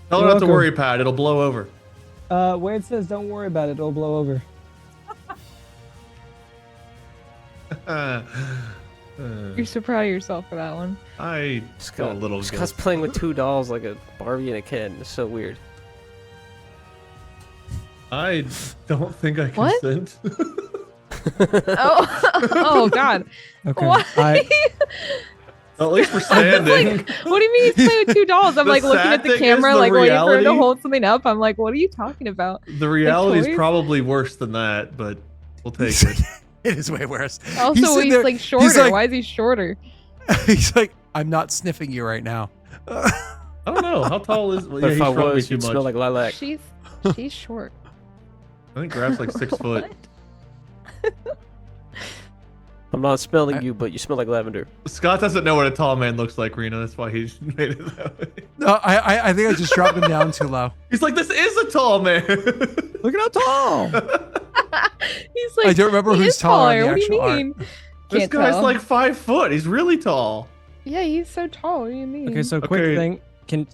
Tell her You're not to welcome. worry, Pat. It'll blow over. Wade says, "Don't worry about it. It'll blow over." You're so proud of yourself for that one. I feel a little Scott's guilty. playing with 2 dolls like a Barbie and a Ken. It's so weird. I don't think I What? consent. Oh, oh God. Okay. Why? At least we're standing. Like, what do you mean he's playing with 2 dolls? I'm The like looking sad at the thing is camera, the like waiting for her to reality- hold something up. I'm like, what are you talking about? The reality is toys? probably worse than that, but we'll take it. it is way worse. Also, sitting he's there- like shorter. like- Why is he shorter? He's like, I'm not sniffing you right now. I don't know. How tall is... Well, But yeah, if he's I probably was, too you'd much. smell like lilac. She's short. I think Graff's like 6 foot. I'm not smelling you, but you smell like lavender. Scott doesn't know what a tall man looks like, Rena. That's why he made it that way. No, I think I just dropped him down too low. He's like, this is a tall man. Look at how tall. He's like, I don't remember he who's is taller in the What do you actual art. mean? This Can't guy's tell. like 5 foot. He's really tall. Yeah, he's so tall. What do you mean? Okay, so quick Okay. thing.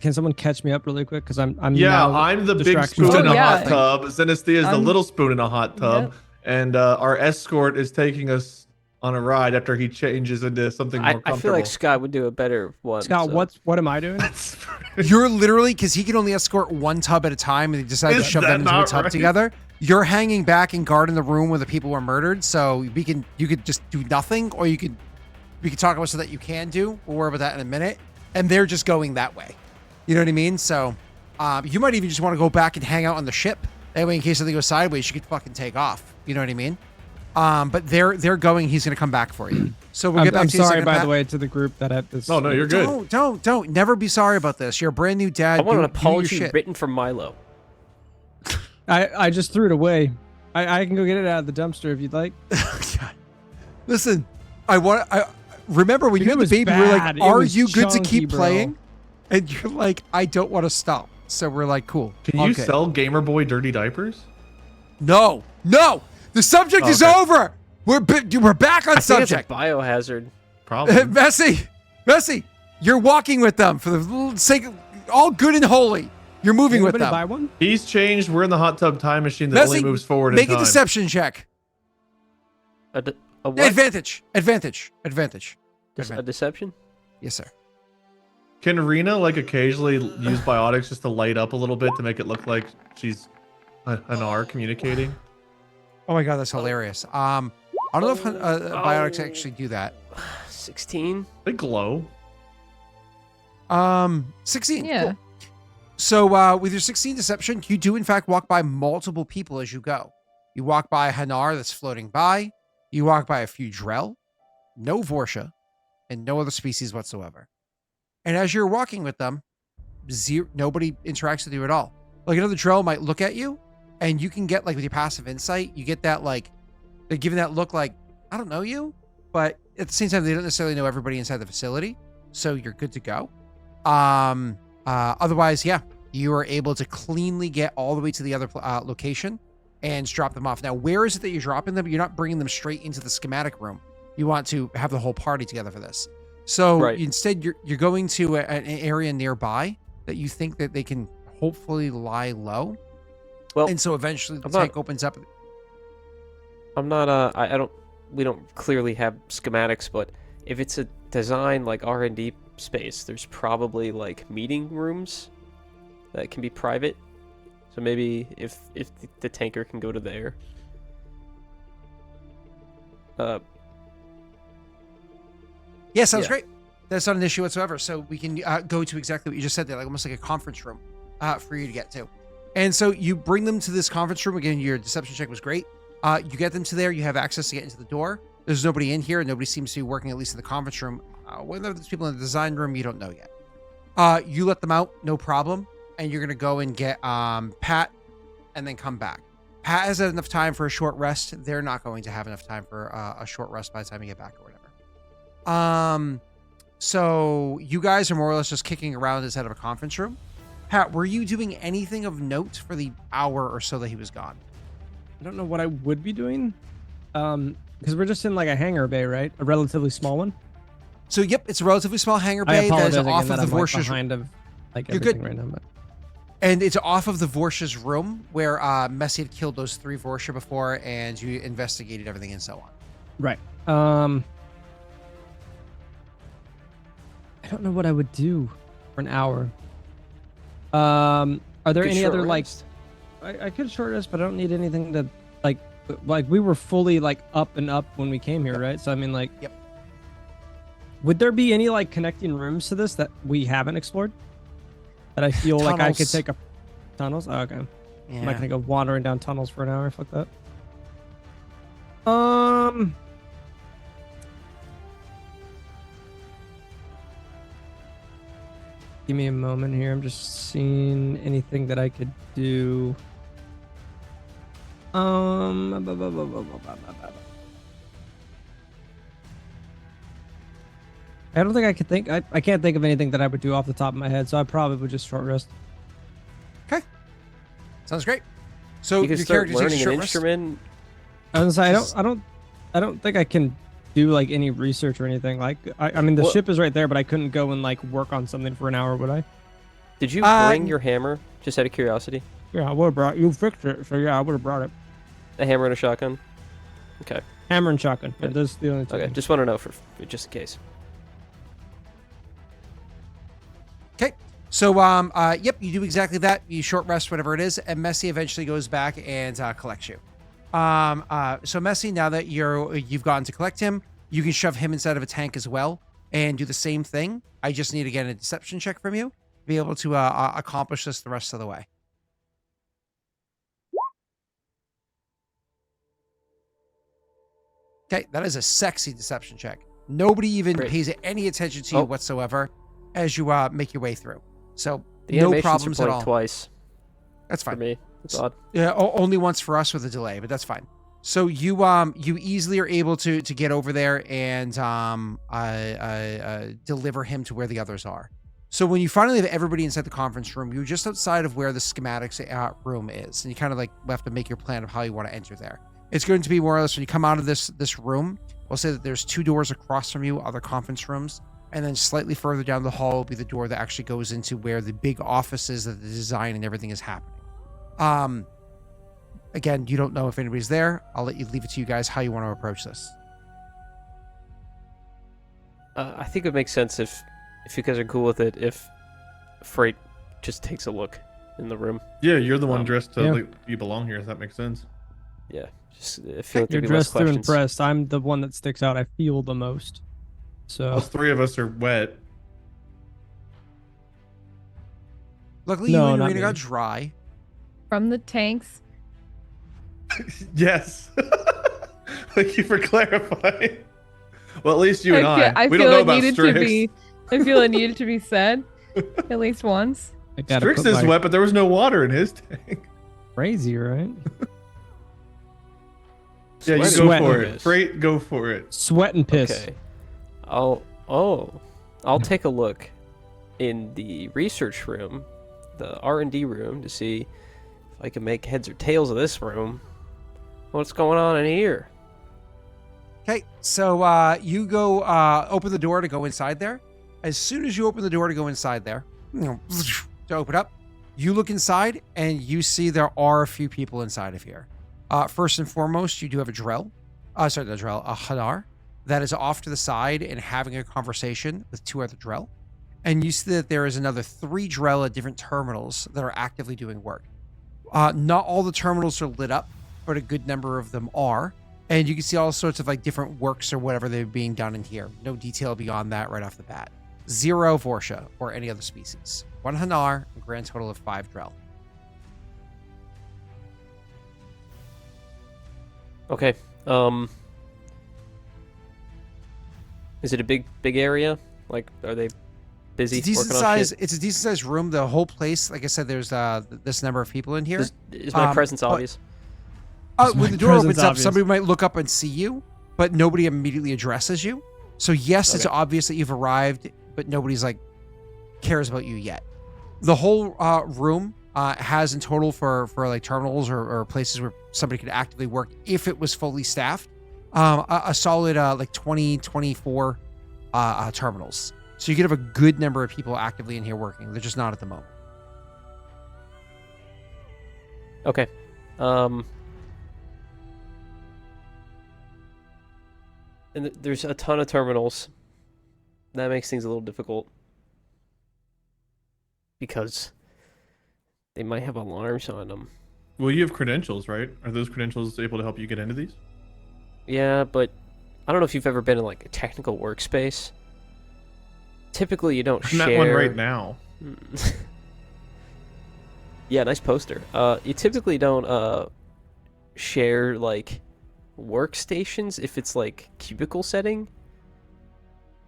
Can someone catch me up really quick? Because I'm Yeah, now I'm the big distraction. spoon in Oh, a yeah. hot tub. Zenestthea is the I'm- little spoon in a hot tub. Yep. And our escort is taking us on a ride after he changes into something more I comfortable. feel like Scott would do a better one. Scott. so- What am I doing? You're literally, because he can only escort one tub at a time and he decided to Is shove that them into a not tub right? together. You're hanging back and guarding the room where the people were murdered. So you could just do nothing, or we could talk about something that you can do. We'll worry about that in a minute. And they're just going that way. You know what I mean? So you might even just want to go back and hang out on the ship. That way, in case something goes sideways, you could fucking take off. You know what I mean? But they're going. He's gonna come back for you. So we'll get back I'm to you in a sorry, second, by Pat. the way, to the group that had this. No, no, you're good. Don't. Never be sorry about this. You're a brand new dad. I want an Do your apology shit. written from Milo. I just threw it away. I can go get it out of the dumpster if you'd like. God. Listen, I remember when Dude, you it had the was baby, we were like, bad. It "Are was you good to chunky, keep bro. playing?" And you're like, "I don't want to stop." So we're like, "Cool." Can you okay. sell Gamer Boy dirty diapers? No. The subject is Okay. over. We're back on I think it's a subject. biohazard. Probably. Messy, you're walking with them for the sake of all good and holy. You're moving with Anybody them. buy one? He's changed. We're in the hot tub time machine that only Messi, moves forward in Make time. a deception check. A what? Advantage. A deception? Yes, sir. Can Rena like occasionally use biotics just to light up a little bit to make it look like she's an R communicating? Oh my god, that's hilarious. I don't know if biotics actually do that. 16? They glow. 16. Yeah. Cool. So with your 16 deception, you do in fact walk by multiple people as you go. You walk by a Hanar that's floating by. You walk by a few Drell, no Vorsha, and no other species whatsoever. And as you're walking with them, nobody interacts with you at all. Like another Drell might look at you, and you can get like with your passive insight, you get that like they're giving that look like, I don't know you, but at the same time they don't necessarily know everybody inside the facility, so you're good to go. Otherwise, yeah, you are able to cleanly get all the way to the other location and drop them off. Now, where is it that you're dropping them? You're not bringing them straight into the schematic room. You want to have the whole party together for this. So Right. instead, you're going to an area nearby that you think that they can hopefully lie low. Well, And so eventually the I'm not- tank opens up. I'm not, I don't, we don't clearly have schematics, but if it's a design like R&D space, there's probably like meeting rooms that can be private. So maybe if the tanker can go to there. Yeah, sounds Yeah. great. That's not an issue whatsoever. So we can go to exactly what you just said there, like almost like a conference room for you to get to. And so you bring them to this conference room. Again, your deception check was great. You get them to there. You have access to get into the door. There's nobody in here. Nobody seems to be working, at least in the conference room. Whether there's people in the design room, you don't know yet. You let them out, no problem. And you're going to go and get Pat and then come back. Pat has had enough time for a short rest. They're not going to have enough time for a short rest by the time you get back or whatever. So you guys are more or less just kicking around inside of a conference room. Pat, were you doing anything of note for the hour or so that he was gone? I don't know what I would be doing. Because we're just in like a hangar bay, right? A relatively small one. So yep, it's a relatively small hangar I bay that apologize is again off that of the I'm like Vorsh's. behind of like You're everything good. right now. But And it's off of the Vorsh's room where Messi had killed those 3 Vorsha before, and you investigated everything and so on. right. I don't know what I would do for an hour. Are there Good any short other like? rest. I could short rest, but I don't need anything to like we were fully like up and up when we came here, Yep. right? So I mean like. Yep. Would there be any like connecting rooms to this that we haven't explored? That I feel like I could Tunnels. take a tunnels? Oh, okay. Yeah. I'm not gonna go wandering down tunnels for an hour. Fuck that. Give me a moment here. I'm just seeing anything that I could do. I don't think I could think. I can't think of anything that I would do off the top of my head, so I probably would just short rest. Sounds great. So You can your start character takes a learning an short rest. instrument. I was gonna say, I don't think I can do like any research or anything. Like, I mean, the Well- ship is right there, but I couldn't go and like work on something for an hour, would I? Did you Uh, bring your hammer? Just out of curiosity. Yeah, I would have brought. You fixed it, so yeah, I would have brought it. A hammer and a shotgun. Okay. Hammer and shotgun. Yeah, those are the only two. Okay. things. Just want to know for just in case. Okay. So, yep, you do exactly that. You short rest, whatever it is, and Messi eventually goes back and collects you. So Messi, now that you've gotten to collect him, you can shove him inside of a tank as well and do the same thing. I just need to get a deception check from you to be able to accomplish this the rest of the way. Okay, that is a sexy deception check. Nobody even Great. pays any attention to you Oh. whatsoever as you make your way through. So The no animations problems are at playing all. twice That's for fine. me. It's odd. Yeah, only once for us with a delay, but that's fine. So you easily are able to get over there and deliver him to where the others are. So when you finally have everybody inside the conference room, you're just outside of where the schematics room is, and you kind of like have to make your plan of how you want to enter there. It's going to be more or less when you come out of this room. We'll say that there's 2 doors across from you, other conference rooms, and then slightly further down the hall will be the door that actually goes into where the big office is, that the design and everything is happening. Again, you don't know if anybody's there. I'll leave it to you guys how you want to approach this. I think it makes sense if you guys are cool with it. If Frait just takes a look in the room. Yeah, you're the one dressed to yeah. like, you belong here. If that makes sense. Yeah. Just I feel like You're there'd be less dressed to questions. impress. I'm the one that sticks out. I feel the most. So All 3 of us are wet. Luckily, No, you and not Rena me. got dry. From the tanks. Yes. Thank you for clarifying. Well, at least you and I. We feel don't know it about needed Strix. to be. I feel it needed to be said at least once. I gotta Strix put is my- wet, but there was no water in his tank. Crazy, right? Yeah, you go Sweating. for it. Freight, go for it. Sweat and piss. Okay. I'll take a look in the research room, the R&D room, to see if I can make heads or tails of this room. What's going on in here? Okay, so you go open the door to go inside there. As soon as you open the door to go inside there, to open up, you look inside and you see there are a few people inside of here. First and foremost, you do have a Drell. A Hadar that is off to the side and having a conversation with 2 other Drell. And you see that there is another 3 Drell at different terminals that are actively doing work. Not all the terminals are lit up, but a good number of them are. And you can see all sorts of like different works or whatever they're being done in here. No detail beyond that right off the bat. 0 Vorsha or any other species. 1 Hanar, a grand total of 5 Drell. Okay. Is it a big area? Like, are they busy It's a decent working on size. shit? It's a decent sized room. The whole place, like I said, there's this number of people in here. Is my presence but- obvious? When my the door presence opens up, obvious? somebody might look up and see you, but nobody immediately addresses you. So yes, it's Okay. obvious that you've arrived, but nobody's like cares about you yet. The whole room has in total for like terminals or places where somebody could actively work if it was fully staffed, a solid like 20, 24 terminals. So you could have a good number of people actively in here working. They're just not at the moment. Okay. And there's a ton of terminals. That makes things a little difficult. Because they might have alarms on them. Well, you have credentials, right? Are those credentials able to help you get into these? Yeah, but I don't know if you've ever been in like a technical workspace. Typically, you don't I'm share. at one right now. Yeah, nice poster. You typically don't share like workstations if it's like cubicle setting.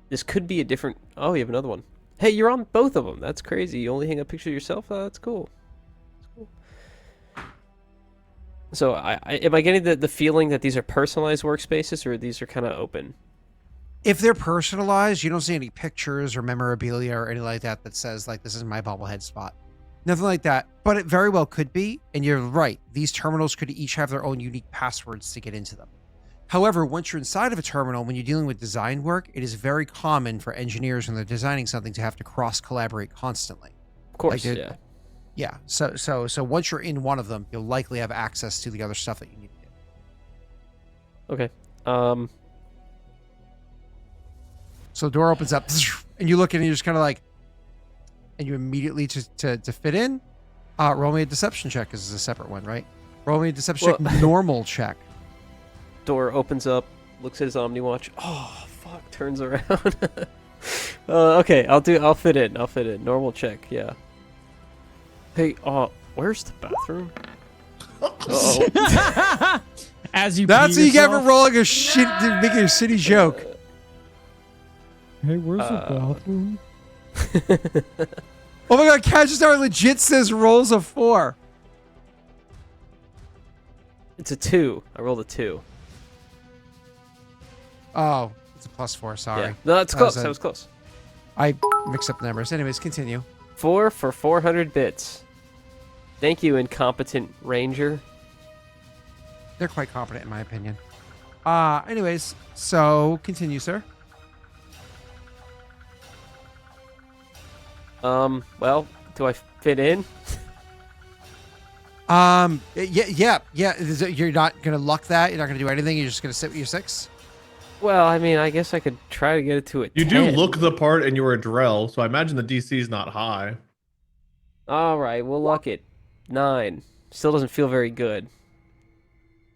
This could be a different. Oh, you have another one. Hey, you're on both of them. That's crazy. You only hang a picture of yourself. That's cool. That's cool. So, am I getting the feeling that these are personalized workspaces, or these are kind of open? If they're personalized, you don't see any pictures or memorabilia or anything like that that says like this is my bobblehead spot. Nothing like that. But it very well could be. And you're right. These terminals could each have their own unique passwords to get into them. However, once you're inside of a terminal, when you're dealing with design work, it is very common for engineers when they're designing something to have to cross-collaborate constantly. Of course, Like yeah. Yeah. So once you're in one of them, you'll likely have access to the other stuff that you need to do. Okay. So the door opens up, and you look in, and you're just kind of like, and you immediately to fit in. Roll me a deception check. This is a separate one, right? Roll me a deception check, normal check. Door opens up, looks at his OmniWatch. Oh, fuck! Turns around. Okay, I'll fit in. Normal check, yeah. Hey, where's the bathroom? Uh-oh. As you That's pee what you get for yourself. rolling a shit, making a shitty joke. Hey, where's the bathroom? Oh my god, Catchstar legit says rolls a 4. It's a 2. I rolled a 2. Oh, it's a +4. Sorry. Yeah. No, that's close. That was close. I mixed up the numbers. Anyways, continue. 4 for 400 bits. Thank you, incompetent ranger. They're quite competent, in my opinion. Anyways, so continue, sir. Well, do I fit in? Yeah. You're not gonna luck that. You're not gonna do anything. You're just gonna sit with your 6. Well, I mean, I guess I could try to get it to a 10. You do look the part, and you're a Drell, so I imagine the DC is not high. All right, we'll luck it. 9. Still doesn't feel very good.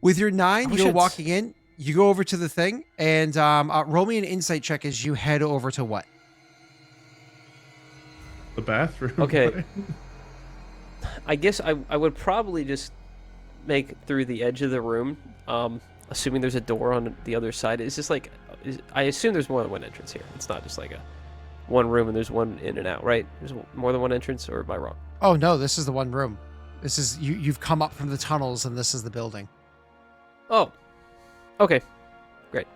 With your 9, wish you're it's- walking in. You go over to the thing, and roll me an insight check as you head over to what? The bathroom. Okay. I guess I would probably just make through the edge of the room, assuming there's a door on the other side. It's just like, I assume there's more than one entrance here. It's not just like one room and there's one in and out, right? There's more than one entrance, or am I wrong? Oh no, this is the one room. This is you've come up from the tunnels, and this is the building. Oh, okay, great.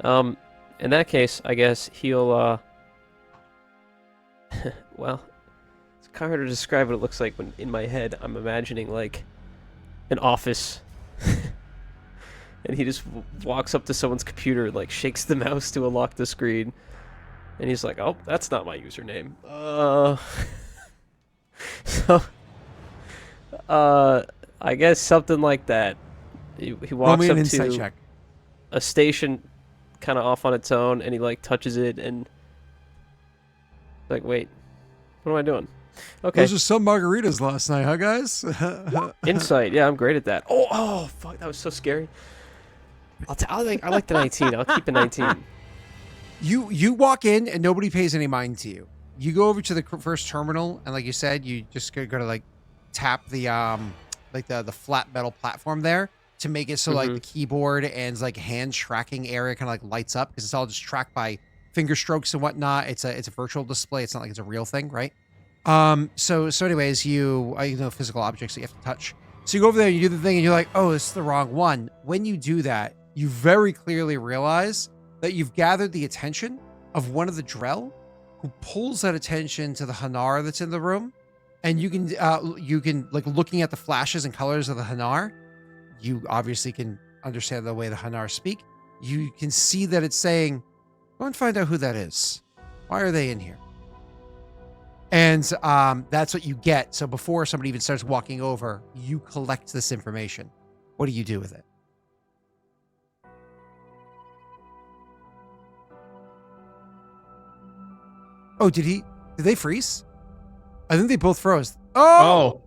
In that case, I guess he'll, well, it's kind of hard to describe what it looks like when in my head I'm imagining like an office. And he just walks up to someone's computer, like shakes the mouse to unlock the screen. And he's like, oh, that's not my username. So, I guess something like that. He Roll walks me up an insight to check. a station kind of off on its own, and he like touches it and like, wait, what am I doing? Okay. Those are some margaritas last night, huh, guys? Insight. Yeah, I'm great at that. Oh, fuck, that was so scary. I like the 19. I'll keep a 19. You walk in and nobody pays any mind to you. You go over to the first terminal, and like you said, you just go to like tap the like the flat metal platform there to make it so like the keyboard and like hand tracking area kind of like lights up, because it's all just tracked by finger strokes and whatnot. It's a virtual display. It's not like it's a real thing, right? So anyways, you know physical objects that you have to touch. So you go over there, you do the thing, and you're like, oh, this is the wrong one. When you do that, you very clearly realize that you've gathered the attention of one of the Drell, who pulls that attention to the Hanar that's in the room, and you can like looking at the flashes and colors of the Hanar, you obviously can understand the way the Hanar speak. You can see that it's saying, "Go and find out who that is. Why are they in here?" And that's what you get. So before somebody even starts walking over, you collect this information. What do you do with it? Oh, did they freeze? I think they both froze. Oh!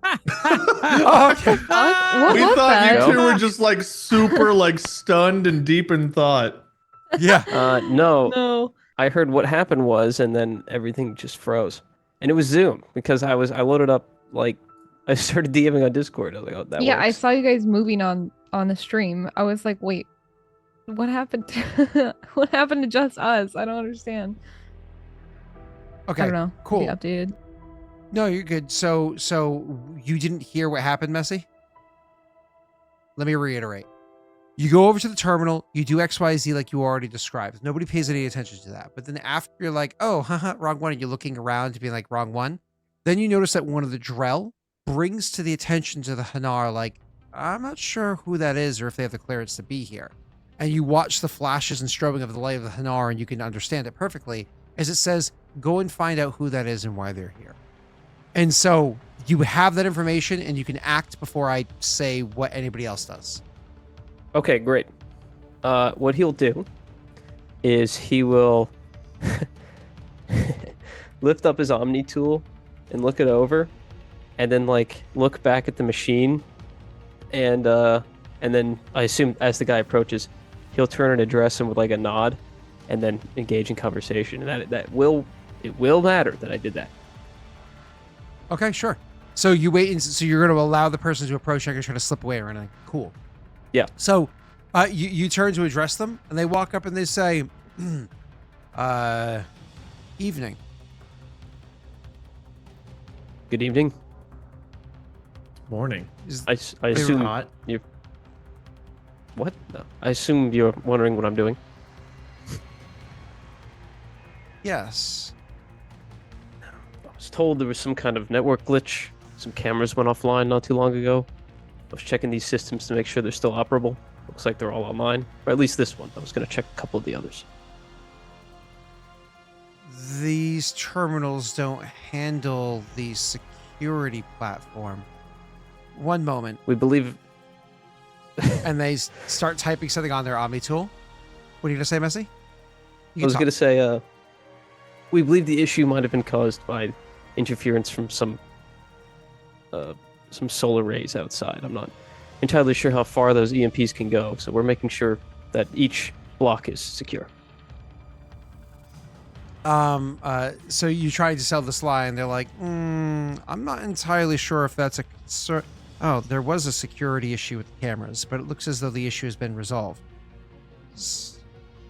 Oh, okay. What We was thought that? you two were just like super like stunned and deep in thought. Yeah. No. No. I heard what happened was, and then everything just froze. And it was Zoom, because I loaded up, like, I started DMing on Discord. I was like, oh, that Yeah, I works. saw you guys moving on the stream. I was like, wait, what happened to what happened to just us? I don't understand. Okay. I don't know. Cool. Maybe updated. No, you're good. So you didn't hear what happened, Messy? Let me reiterate. You go over to the terminal, you do XYZ like you already described. Nobody pays any attention to that. But then after you're like, oh, haha, wrong one, and you're looking around to be like, wrong one. Then you notice that one of the Drell brings to the attention to the Hanar, like, I'm not sure who that is or if they have the clearance to be here. And you watch the flashes and strobing of the light of the Hanar, and you can understand it perfectly as it says, go and find out who that is and why they're here. And so you have that information and you can act before I say what anybody else does. Okay, great. What he'll do is he will lift up his Omni tool and look it over, and then like look back at the machine, and then I assume as the guy approaches, he'll turn and address him with like a nod, and then engage in conversation. And it will matter that I did that. Okay, sure. So you wait, and so you're going to allow the person to approach. You're going to try to slip away or anything. Cool. Yeah. So you turn to address them, and they walk up and they say, evening. Good evening. Morning. I assume Not. you. What? No. I assume you're wondering what I'm doing. Yes. I was told there was some kind of network glitch. Some cameras went offline not too long ago. I was checking these systems to make sure they're still operable. Looks like they're all online, or at least this one. I was going to check a couple of the others. These terminals don't handle the security platform. One moment. We believe. And they start typing something on their Omni tool. What are you going to say, Messi? I was going to say, we believe the issue might have been caused by interference from some solar rays outside. I'm not entirely sure how far those EMPs can go, so we're making sure that each block is secure. So you tried to sell this lie, and they're like, I'm not entirely sure if that's a concern. Oh, there was a security issue with the cameras, but it looks as though the issue has been resolved.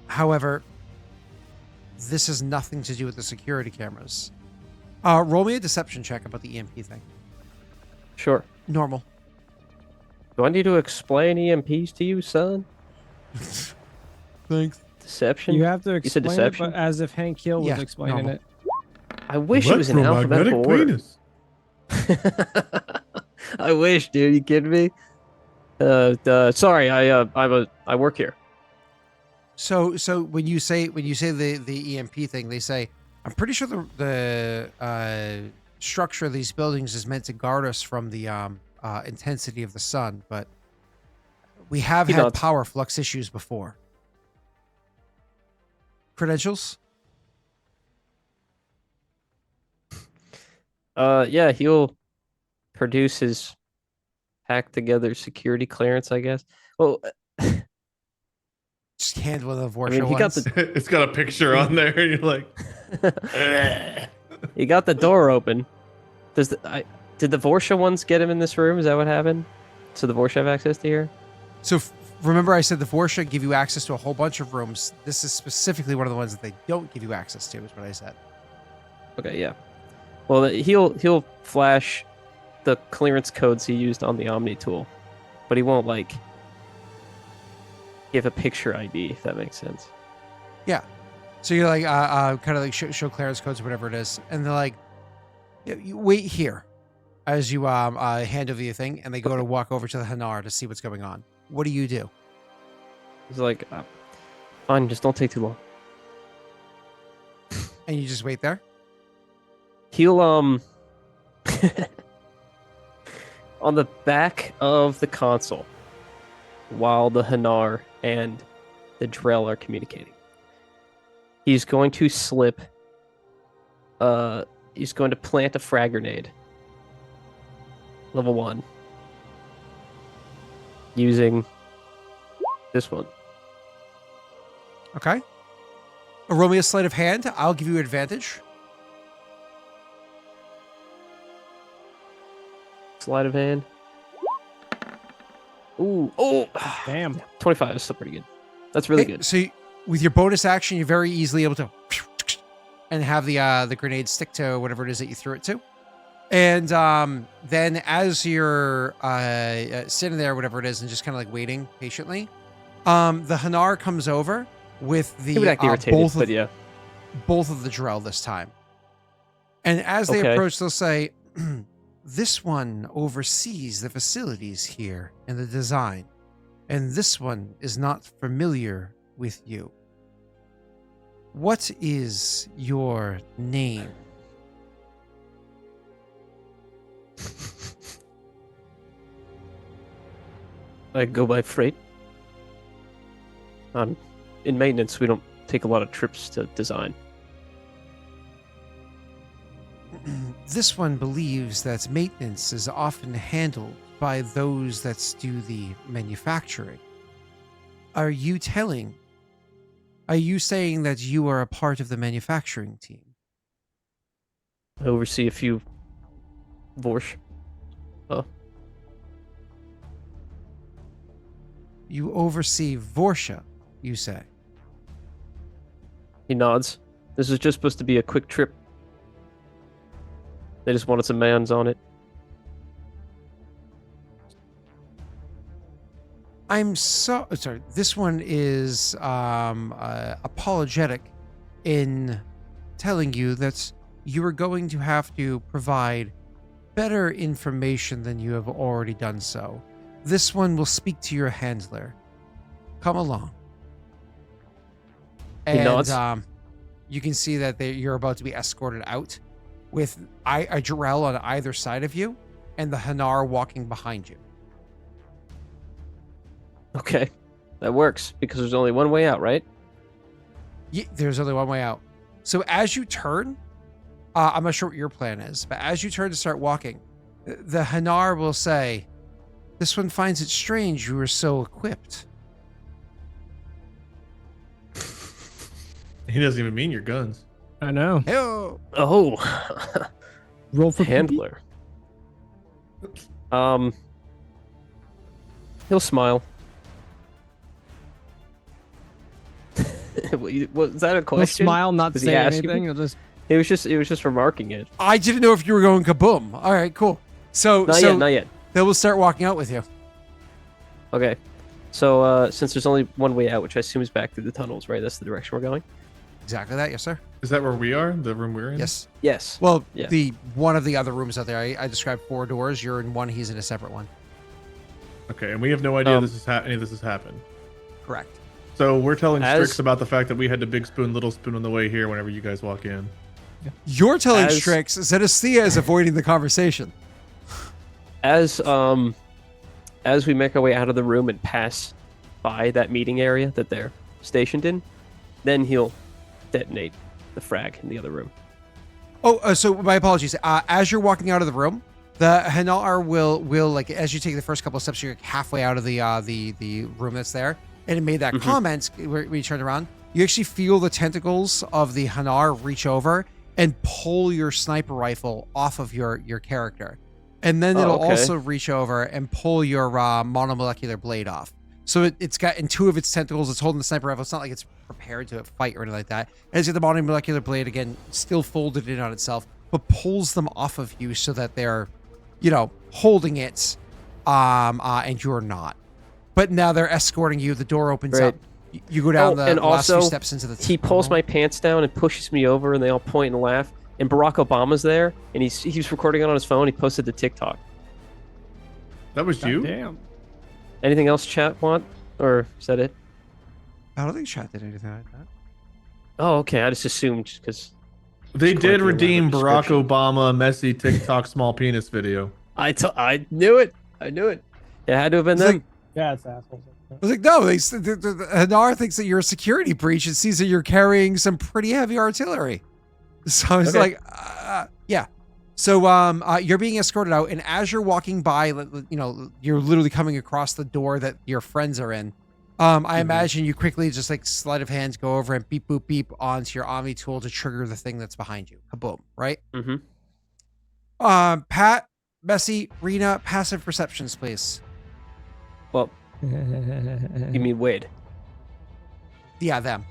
However, this has nothing to do with the security cameras. Roll me a deception check about the EMP thing. Sure. Normal. Do I need to explain EMPs to you, son? Thanks. Deception? You have to You said explain it, deception? but as if Hank Hill was Yeah, explaining normal. it. I wish it was in alphabetical order. I wish, dude. You kidding me? Sorry, I work here. So when you say the EMP thing, they say, I'm pretty sure the structure of these buildings is meant to guard us from the intensity of the sun, but we have He had nods. power flux issues before. Credentials? Yeah, he'll produce his hacked together security clearance, I guess. Well, Just hand one of the I Vorsha mean, he got ones. the It's got a picture on there, and you're like, he got the door open. Did the Vorsha ones get him in this room? Is that what happened? So the Vorsha have access to here? So remember I said the Vorsha give you access to a whole bunch of rooms. This is specifically one of the ones that they don't give you access to, is what I said. Okay, yeah. Well, he'll flash the clearance codes he used on the Omni tool, but he won't like give a picture ID, if that makes sense. Yeah. So you're like, kind of like show clearance codes or whatever it is. And they're like, you wait here as you hand over your thing, and they go to walk over to the Hanar to see what's going on. What do you do? He's like, fine, just don't take too long. And you just wait there? He'll, on the back of the console, while the Hanar and the Drell are communicating, he's going to slip, he's going to plant a frag grenade. Level 1. Using this one. Okay. Roll me a sleight of hand. I'll give you advantage. Sleight of hand. Ooh. Oh. Damn. 25 is still pretty good. That's really good. So with your bonus action, you're very easily able to and have the grenade stick to whatever it is that you threw it to. And then as you're sitting there, whatever it is, and just kind of like waiting patiently, the Hanar comes over with the irritated, but yeah, both of the Drell this time. And as they approach, they'll say, this one oversees the facilities here and the design, and this one is not familiar with you. What is your name? I go by Frait. In maintenance, we don't take a lot of trips to design. This one believes that maintenance is often handled by those that do the manufacturing. Are you saying that you are a part of the manufacturing team? I oversee a few Vorsh. You oversee Vorsha, you say? He nods. This is just supposed to be a quick trip. They just wanted some mans on it. I'm sorry. This one is apologetic in telling you that you are going to have to provide better information than you have already done so. This one will speak to your handler. Come along. He nods. You can see that you're about to be escorted out with a Drell on either side of you and the Hanar walking behind you. Okay, that works because there's only one way out, right? Yeah, there's only one way out. So as you turn, I'm not sure what your plan is, but as you turn to start walking, the Hanar will say, this one finds it strange you were so equipped. He doesn't even mean your guns. I know. Hey-o. Oh. Roll for handler. He'll smile. Was that a question? He'll smile, not Was say he asking anything. me? He'll just. It was just remarking it. I didn't know if you were going kaboom. All right, cool. So Not yet. They will start walking out with you. Okay. So since there's only one way out, which I assume is back through the tunnels, right? That's the direction we're going. Exactly that, yes, sir. Is that where we are? The room we're in? Yes. Yes. Well, Yeah. the one of the other rooms out there, I described 4 doors. You're in one. He's in a separate one. Okay, and we have no idea any of this has happened. Correct. So we're telling Strix about the fact that we had the big spoon, little spoon on the way here whenever you guys walk in. You're telling Strix Zenestthea is avoiding the conversation. As we make our way out of the room and pass by that meeting area that they're stationed in, then he'll detonate the frag in the other room. Oh, so my apologies. As you're walking out of the room, the Hanar will like as you take the first couple of steps, you're halfway out of the room that's there, and it made that comment when you turned around. You actually feel the tentacles of the Hanar reach over and pull your sniper rifle off of your character, and then it'll also reach over and pull your monomolecular blade off. So it's got in 2 of its tentacles, it's holding the sniper rifle. It's not like it's prepared to fight or anything like that. And it's got the monomolecular blade again, still folded in on itself, but pulls them off of you so that they're, holding it, and you're not. But now they're escorting you. The door opens up, You go down the and last few also, steps into the. He pulls my pants down and pushes me over, and they all point and laugh. And Barack Obama's there, and he's recording it on his phone. He posted to TikTok. That was you? Damn. Anything else chat want? Or is that it? I don't think chat did anything like that. Oh, okay. I just assumed because They Quite did the redeem elaborate Barack description. Obama messy TikTok small penis video. I knew it. I knew it. It had to have been It's them. like, Yeah, it's assholes. I was like, no, Hanar thinks that you're a security breach and sees that you're carrying some pretty heavy artillery. So I was Okay. like, yeah. So you're being escorted out, and as you're walking by, you're literally coming across the door that your friends are in. I imagine you quickly just like sleight of hands go over and beep boop beep onto your Omni tool to trigger the thing that's behind you. Kaboom! Right? Mm-hmm. Pat, Bessie, Rena, passive perceptions, please. Well, you mean Wade? Yeah, them.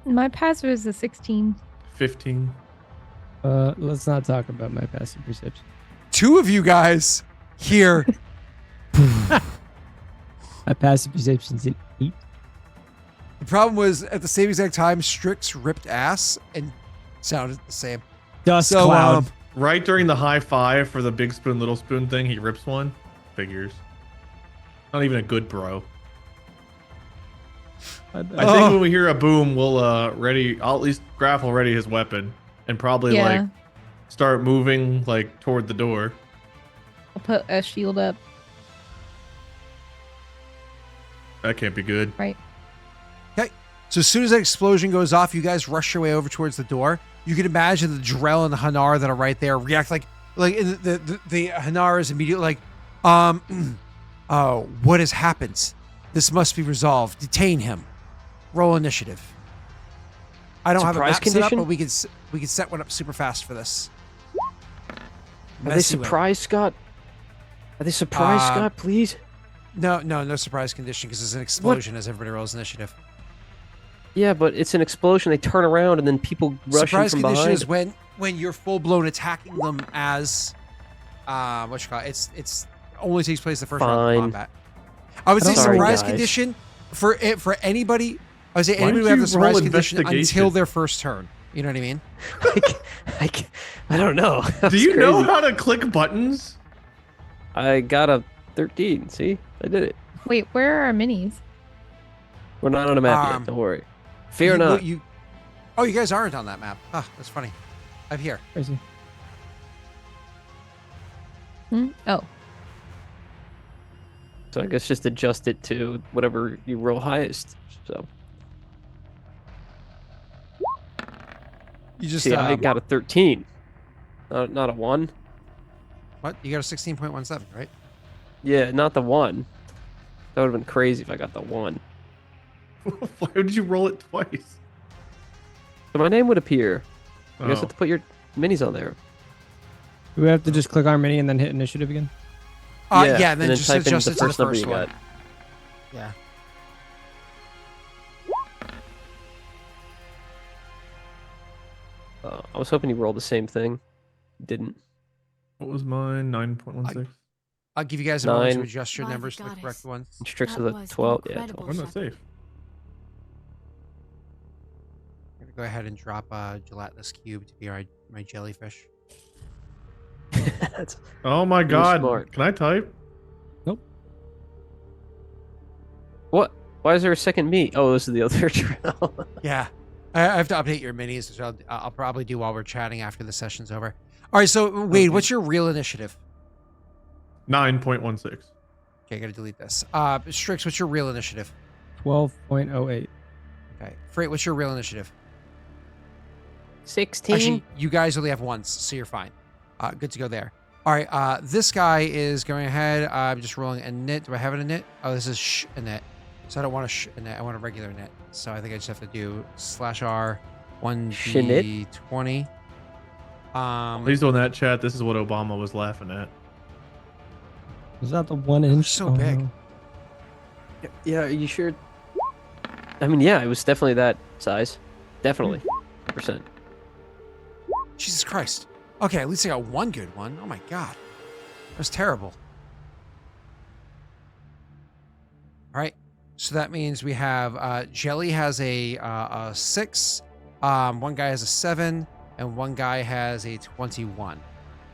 My passive is a 16. 15. Let's not talk about my passive perception. Two of you guys here. My passive perception's an 8. The problem was at the same exact time, Strix ripped ass and sounded the same. Dust So, cloud. Right during the high five for the big spoon, little spoon thing, he rips one. Figures. Not even a good bro. I think when we hear a boom, we'll ready. I'll at least Graff will ready his weapon and probably Yeah. like start moving like toward the door. I'll put a shield up. That can't be good. Right. Okay. So as soon as that explosion goes off, you guys rush your way over towards the door. You can imagine the Drell and the Hanar that are right there react like the Hanar is immediately like, oh, what has happened? This must be resolved. Detain him. Roll initiative. I don't have a Surprise map set up, condition? but we could set one up super fast for this. Are they Messy way. surprised, Scott? Are they surprised, Scott? Please. No surprise condition because there's an explosion as everybody rolls initiative. Yeah, but it's an explosion. They turn around and then people rush Surprise in from condition behind. is when you're full blown attacking them as what you call it? It's only takes place the first round Fine. of combat. I would say Sorry, surprise guys. condition for anybody. I would say Why anybody don't would have you the surprise roll condition investigation? until their first turn. You know what I mean? I don't know. Do That's you know crazy. how to click buttons? I got a 13. See? I did it. Wait, where are our minis? We're not on a map Um, yet. Don't worry. Fear You- not. You guys aren't on that map. Ah, that's funny. I'm here. Crazy. Oh, So I guess just adjust it to whatever you roll highest. So You just see, I got a 13. Not a 1. what? You got a 16.17, right? Yeah, not the 1. That would have been crazy if I got the 1. Why would you roll it twice? So my name would appear. You guys Oh. have to put your minis on there. Do we have to just click our mini and then hit initiative again? Yeah, and then just type in adjust the it to the first number first you one. got. Yeah. I was hoping you rolled the same thing. You didn't. What was mine? 9.16. I'll give you guys a moment to 9. adjust your By the numbers to the goddess. correct ones. Strix That with a was 12. Yeah, incredible. 12. I'm not safe. I'm gonna go ahead and drop gelatinous cube to be my jellyfish. That's Oh my god. smart. Can I type? what? Why is there a second me? Oh, this is the other trail. Yeah, I have to update your minis, which I'll probably do while we're chatting after the session's over. All right, so Wade, Okay. what's your real initiative? 9.16. Okay, I gotta delete this. Strix, what's your real initiative? 12.08. Okay, Freight, what's your real initiative? 16. Actually, you guys only have once, so you're fine. Good to go there. All right, this guy is going ahead. I'm just rolling a knit. Do I have it a knit? Oh, this is a knit. So I don't want a knit. I want a regular knit. So I think I just have to do /R 1d20. Please don't that chat. This is what Obama was laughing at. Is that the 1 inch? so big. no. Yeah, are you sure? I mean, yeah, it was definitely that size. Definitely. %. Jesus Christ. Okay, at least I got one good one. Oh my god. That was terrible. All right. So that means we have Jelly has a 6, one guy has a 7, and one guy has a 21.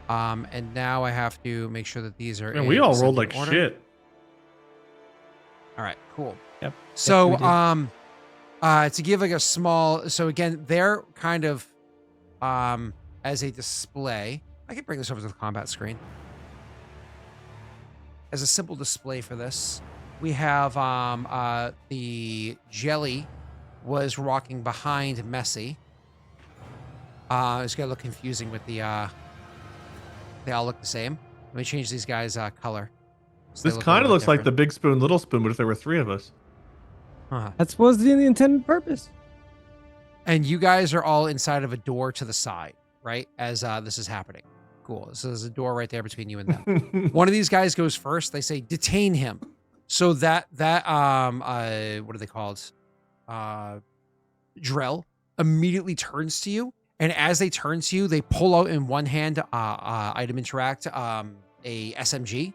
And now I have to make sure that these are. Man, we all rolled like order. shit. All right, cool. Yep. So, Yes, to give like a small, so again, they're kind of, as a display. I can bring this over to the combat screen. As a simple display for this, we have the Jelly was walking behind Messy. It's gonna look confusing with the they all look the same. Let me change these guys' color. So This kind of looks like the big spoon, little spoon, but if there were 3 of us. That's supposed to be the intended purpose. And you guys are all inside of a door to the side, right? As this is happening. Cool. So there's a door right there between you and them. One of these guys goes first. They say, detain him. So that what are they called? Drell immediately turns to you. And as they turn to you, they pull out in one hand, item interact, a SMG.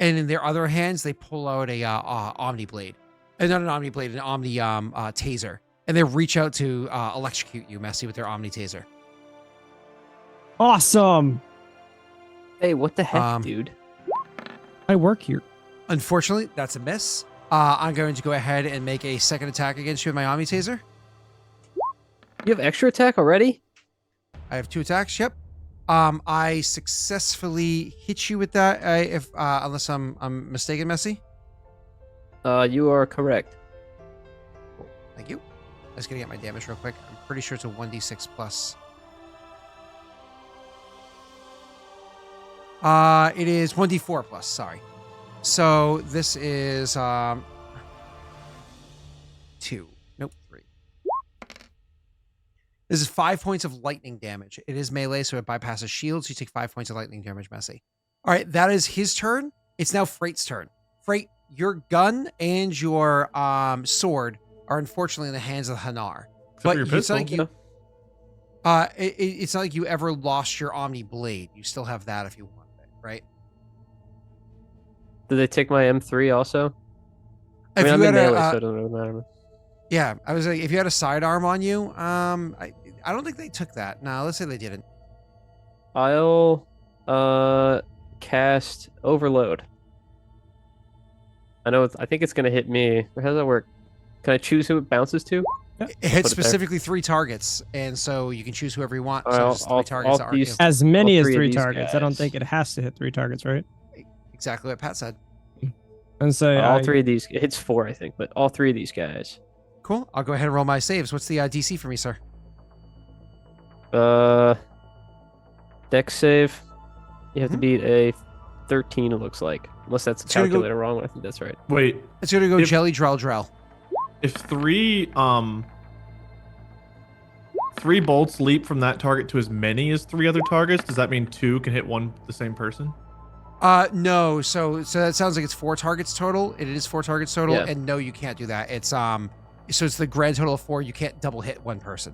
And in their other hands, they pull out a Omni Blade. And not an Omni Blade, an Omni Taser. And they reach out to electrocute you, Messy, with their Omni Taser. Awesome. Hey, what the heck, dude? I work here. Unfortunately, that's a miss. I'm going to go ahead and make a second attack against you with my Omni Taser. You have extra attack already? I have 2 attacks, yep. I successfully hit you with that, if unless I'm mistaken, Messy. You are correct. Cool. Thank you. I was gonna get my damage real quick. I'm pretty sure it's a 1d6 plus. It is 1d4 plus, sorry. So this is 2. Nope, 3. This is 5 points of lightning damage. It is melee, so it bypasses shields. You take 5 points of lightning damage, Messy. All right, that is his turn. It's now Freight's turn. Frait, your gun and your sword are unfortunately in the hands of Hanar. But it's not like you. It's not like you ever lost your Omni Blade. You still have that if you want it, right? Did they take my M3 also? If I'm you in had melee, so it doesn't really matter. Yeah, I was like, if you had a sidearm on you, I don't think they took that. No, let's say they didn't. I'll cast Overload. I think it's gonna hit me. How does that work? Can I choose who it bounces to? It hits specifically 3 targets, and so you can choose whoever you want. All So it's 3 targets that aren't you. As many as all 3 3 targets. I don't guys. think it has to hit 3 targets, right? Exactly what Pat said. And so All 3 of these. It hits 4, I think, but all 3 of these guys. Cool. I'll go ahead and roll my saves. What's the DC for me, sir? Dex save. You have to beat a 13. It looks like, unless that's a It's gonna go- calculator wrong. I think that's right. Wait, It's going to go If- Jelly, Drell. if 3 bolts leap from that target to as many as 3 other targets, does that mean 2 can hit the same person? No. So that sounds like it's 4 targets total. It is 4 targets total, Yeah. and no, you can't do that. It's so it's the grand total of 4. You can't double hit one person.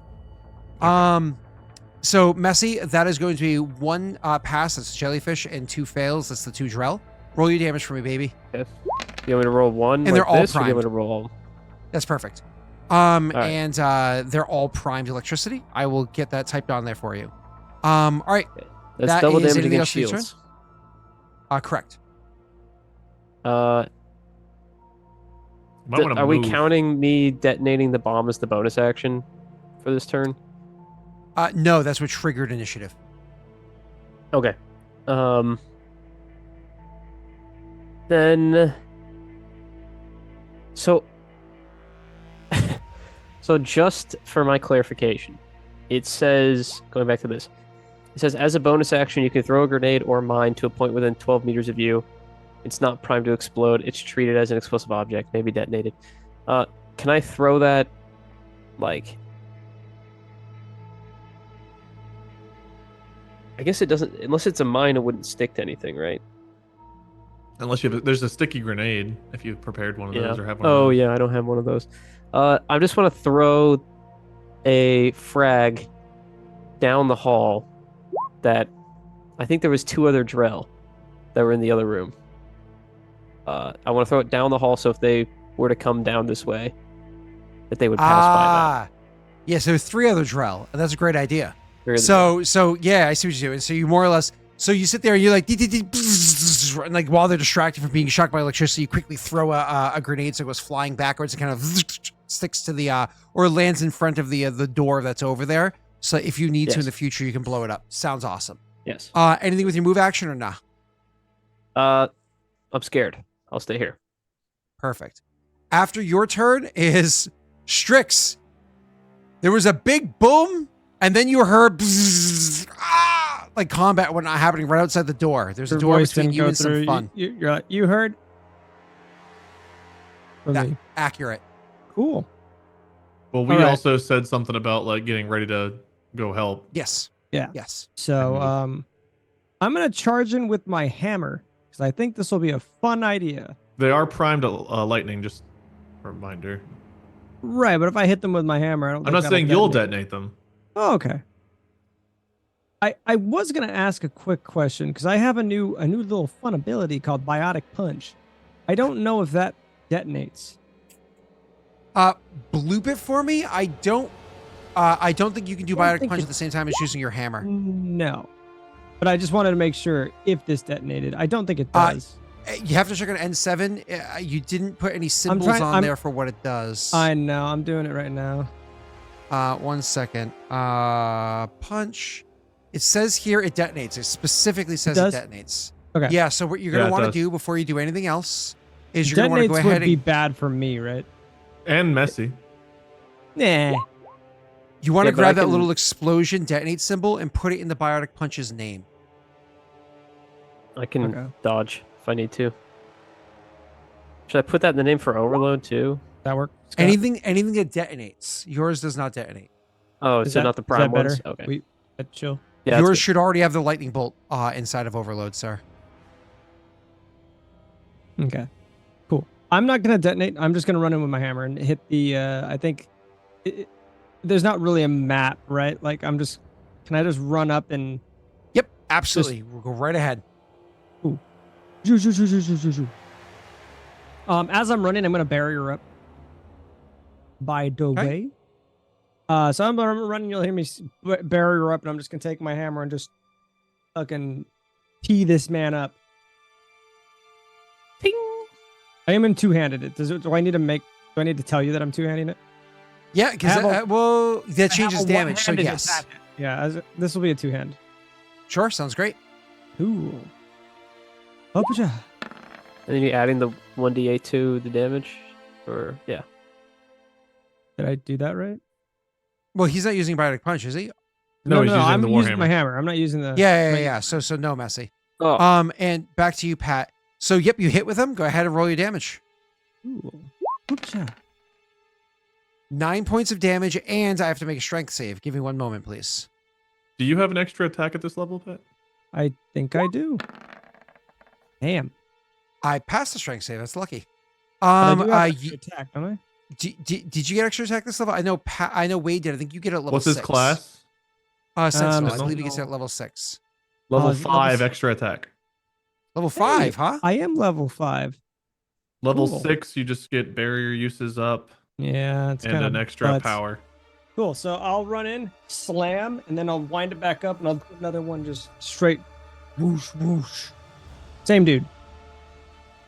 So Messy, that is going to be 1 pass. That's jellyfish, and 2 fails. That's the 2 Drell. Roll your damage for me, baby. You want me to roll 1? And they're all this, or do you want me primed. to roll? That's perfect. right. And they're all primed electricity. I will get that typed on there for you. All right. That's That double is damage anything against else for your shields. Correct. Might wanna Are we move. counting me detonating the bomb as the bonus action for this turn? No, that's what triggered initiative. Okay. Then. So just for my clarification, it says, going back to this, it says as a bonus action, you can throw a grenade or mine to a point within 12 meters of you. It's not primed to explode. It's treated as an explosive object, may be detonated. Can I throw that, like... I guess it doesn't... Unless it's a mine, it wouldn't stick to anything, right? Unless you have, there's a sticky grenade if you've prepared one of those or have one. Oh, of those. yeah, I don't have one of those. I just want to throw a frag down the hall that... I think there was 2 other Drell that were in the other room. I want to throw it down the hall, so if they were to come down this way, that they would pass by that. Yeah, so 3 other Drell, and that's a great idea. Really So yeah, I see what you're doing. So you more or less, so you sit there and you're like, and like while they're distracted from being shocked by electricity, you quickly throw a grenade so it goes flying backwards and kind of sticks to the or lands in front of the door that's over there. So if you need to in the future, you can blow it up. Sounds awesome. Yes. Anything with your move action or nah? I'm scared. I'll stay here. Perfect. After your turn is Strix. There was a big boom, and then you heard like combat when not happening right outside the door. There's a door between you and some fun. You heard? From me. Accurate. Cool. Well, we also said something about like getting ready to go help. Yes. Yeah. Yes. So I'm gonna charge in with my hammer because I think this will be a fun idea. They are primed lightning, just a reminder. Right, but if I hit them with my hammer, I don't. I'm not saying you'll detonate them. Oh, okay. I was gonna ask a quick question because I have a new little fun ability called Biotic Punch. I don't know if that detonates. Bloop it for me. I don't think you can do Biotic Punch at the same time as using your hammer. No. But I just wanted to make sure if this detonated. I don't think it does. You have to check on N7. You didn't put any symbols on there for what it does. I know. I'm doing it right now. 1 second. Punch. It says here it detonates. It specifically says it detonates. Okay. Yeah, so what you're going to want to do before you do anything else is you're going to want to go ahead and... would be bad for me, right? And messy. Nah. You want to grab that little explosion detonate symbol and put it in the Biotic Punch's name. I can dodge if I need to. Should I put that in the name for overload too? That work? Anything that detonates. Yours does not detonate. Oh, so not the prime ones? Okay. Chill. Yeah, yours should already have the lightning bolt inside of overload, sir. Okay. Cool. I'm not going to detonate. I'm just going to run in with my hammer and hit the, I think, there's not really a map, right? Like, can I just run up and... Yep, absolutely. We'll go right ahead. Ooh. As I'm running, I'm going to barrier up. By the way. So I'm running, you'll hear me barrier up, and I'm just going to take my hammer and just fucking tee this man up. Ping! I am in two-handed. Do I need to tell you that I'm two-handing it? Yeah, because that changes damage, so yes. Yeah, this will be a two-hand. Sure, sounds great. Cool. And then you adding the 1d8 to the damage? Or, yeah. Did I do that right? Well, he's not using Biotic Punch, is he? No, he's using I'm the using Warhammer. my hammer. I'm not using the... Yeah. So no messy. Oh. And back to you, Pat. So, yep, you hit with him. Go ahead and roll your damage. Ooh. 9 points of damage, and I have to make a strength save. Give me 1 moment, please. Do you have an extra attack at this level, Pat? I think I do. Damn. I passed the strength save. That's lucky. I do have extra attack, don't I? Did you get extra attack this level? I know Wade did. I think you get it at level 6. What's his class? Sentinel. I believe he gets it at level 6. Level 5 extra attack. Level 5, huh? I am level 5. Level 6, you just get barrier uses up. Yeah, it's and kind of an extra power. Cool. So I'll run in, slam, and then I'll wind it back up, and I'll put another one just straight, whoosh, whoosh. Same dude.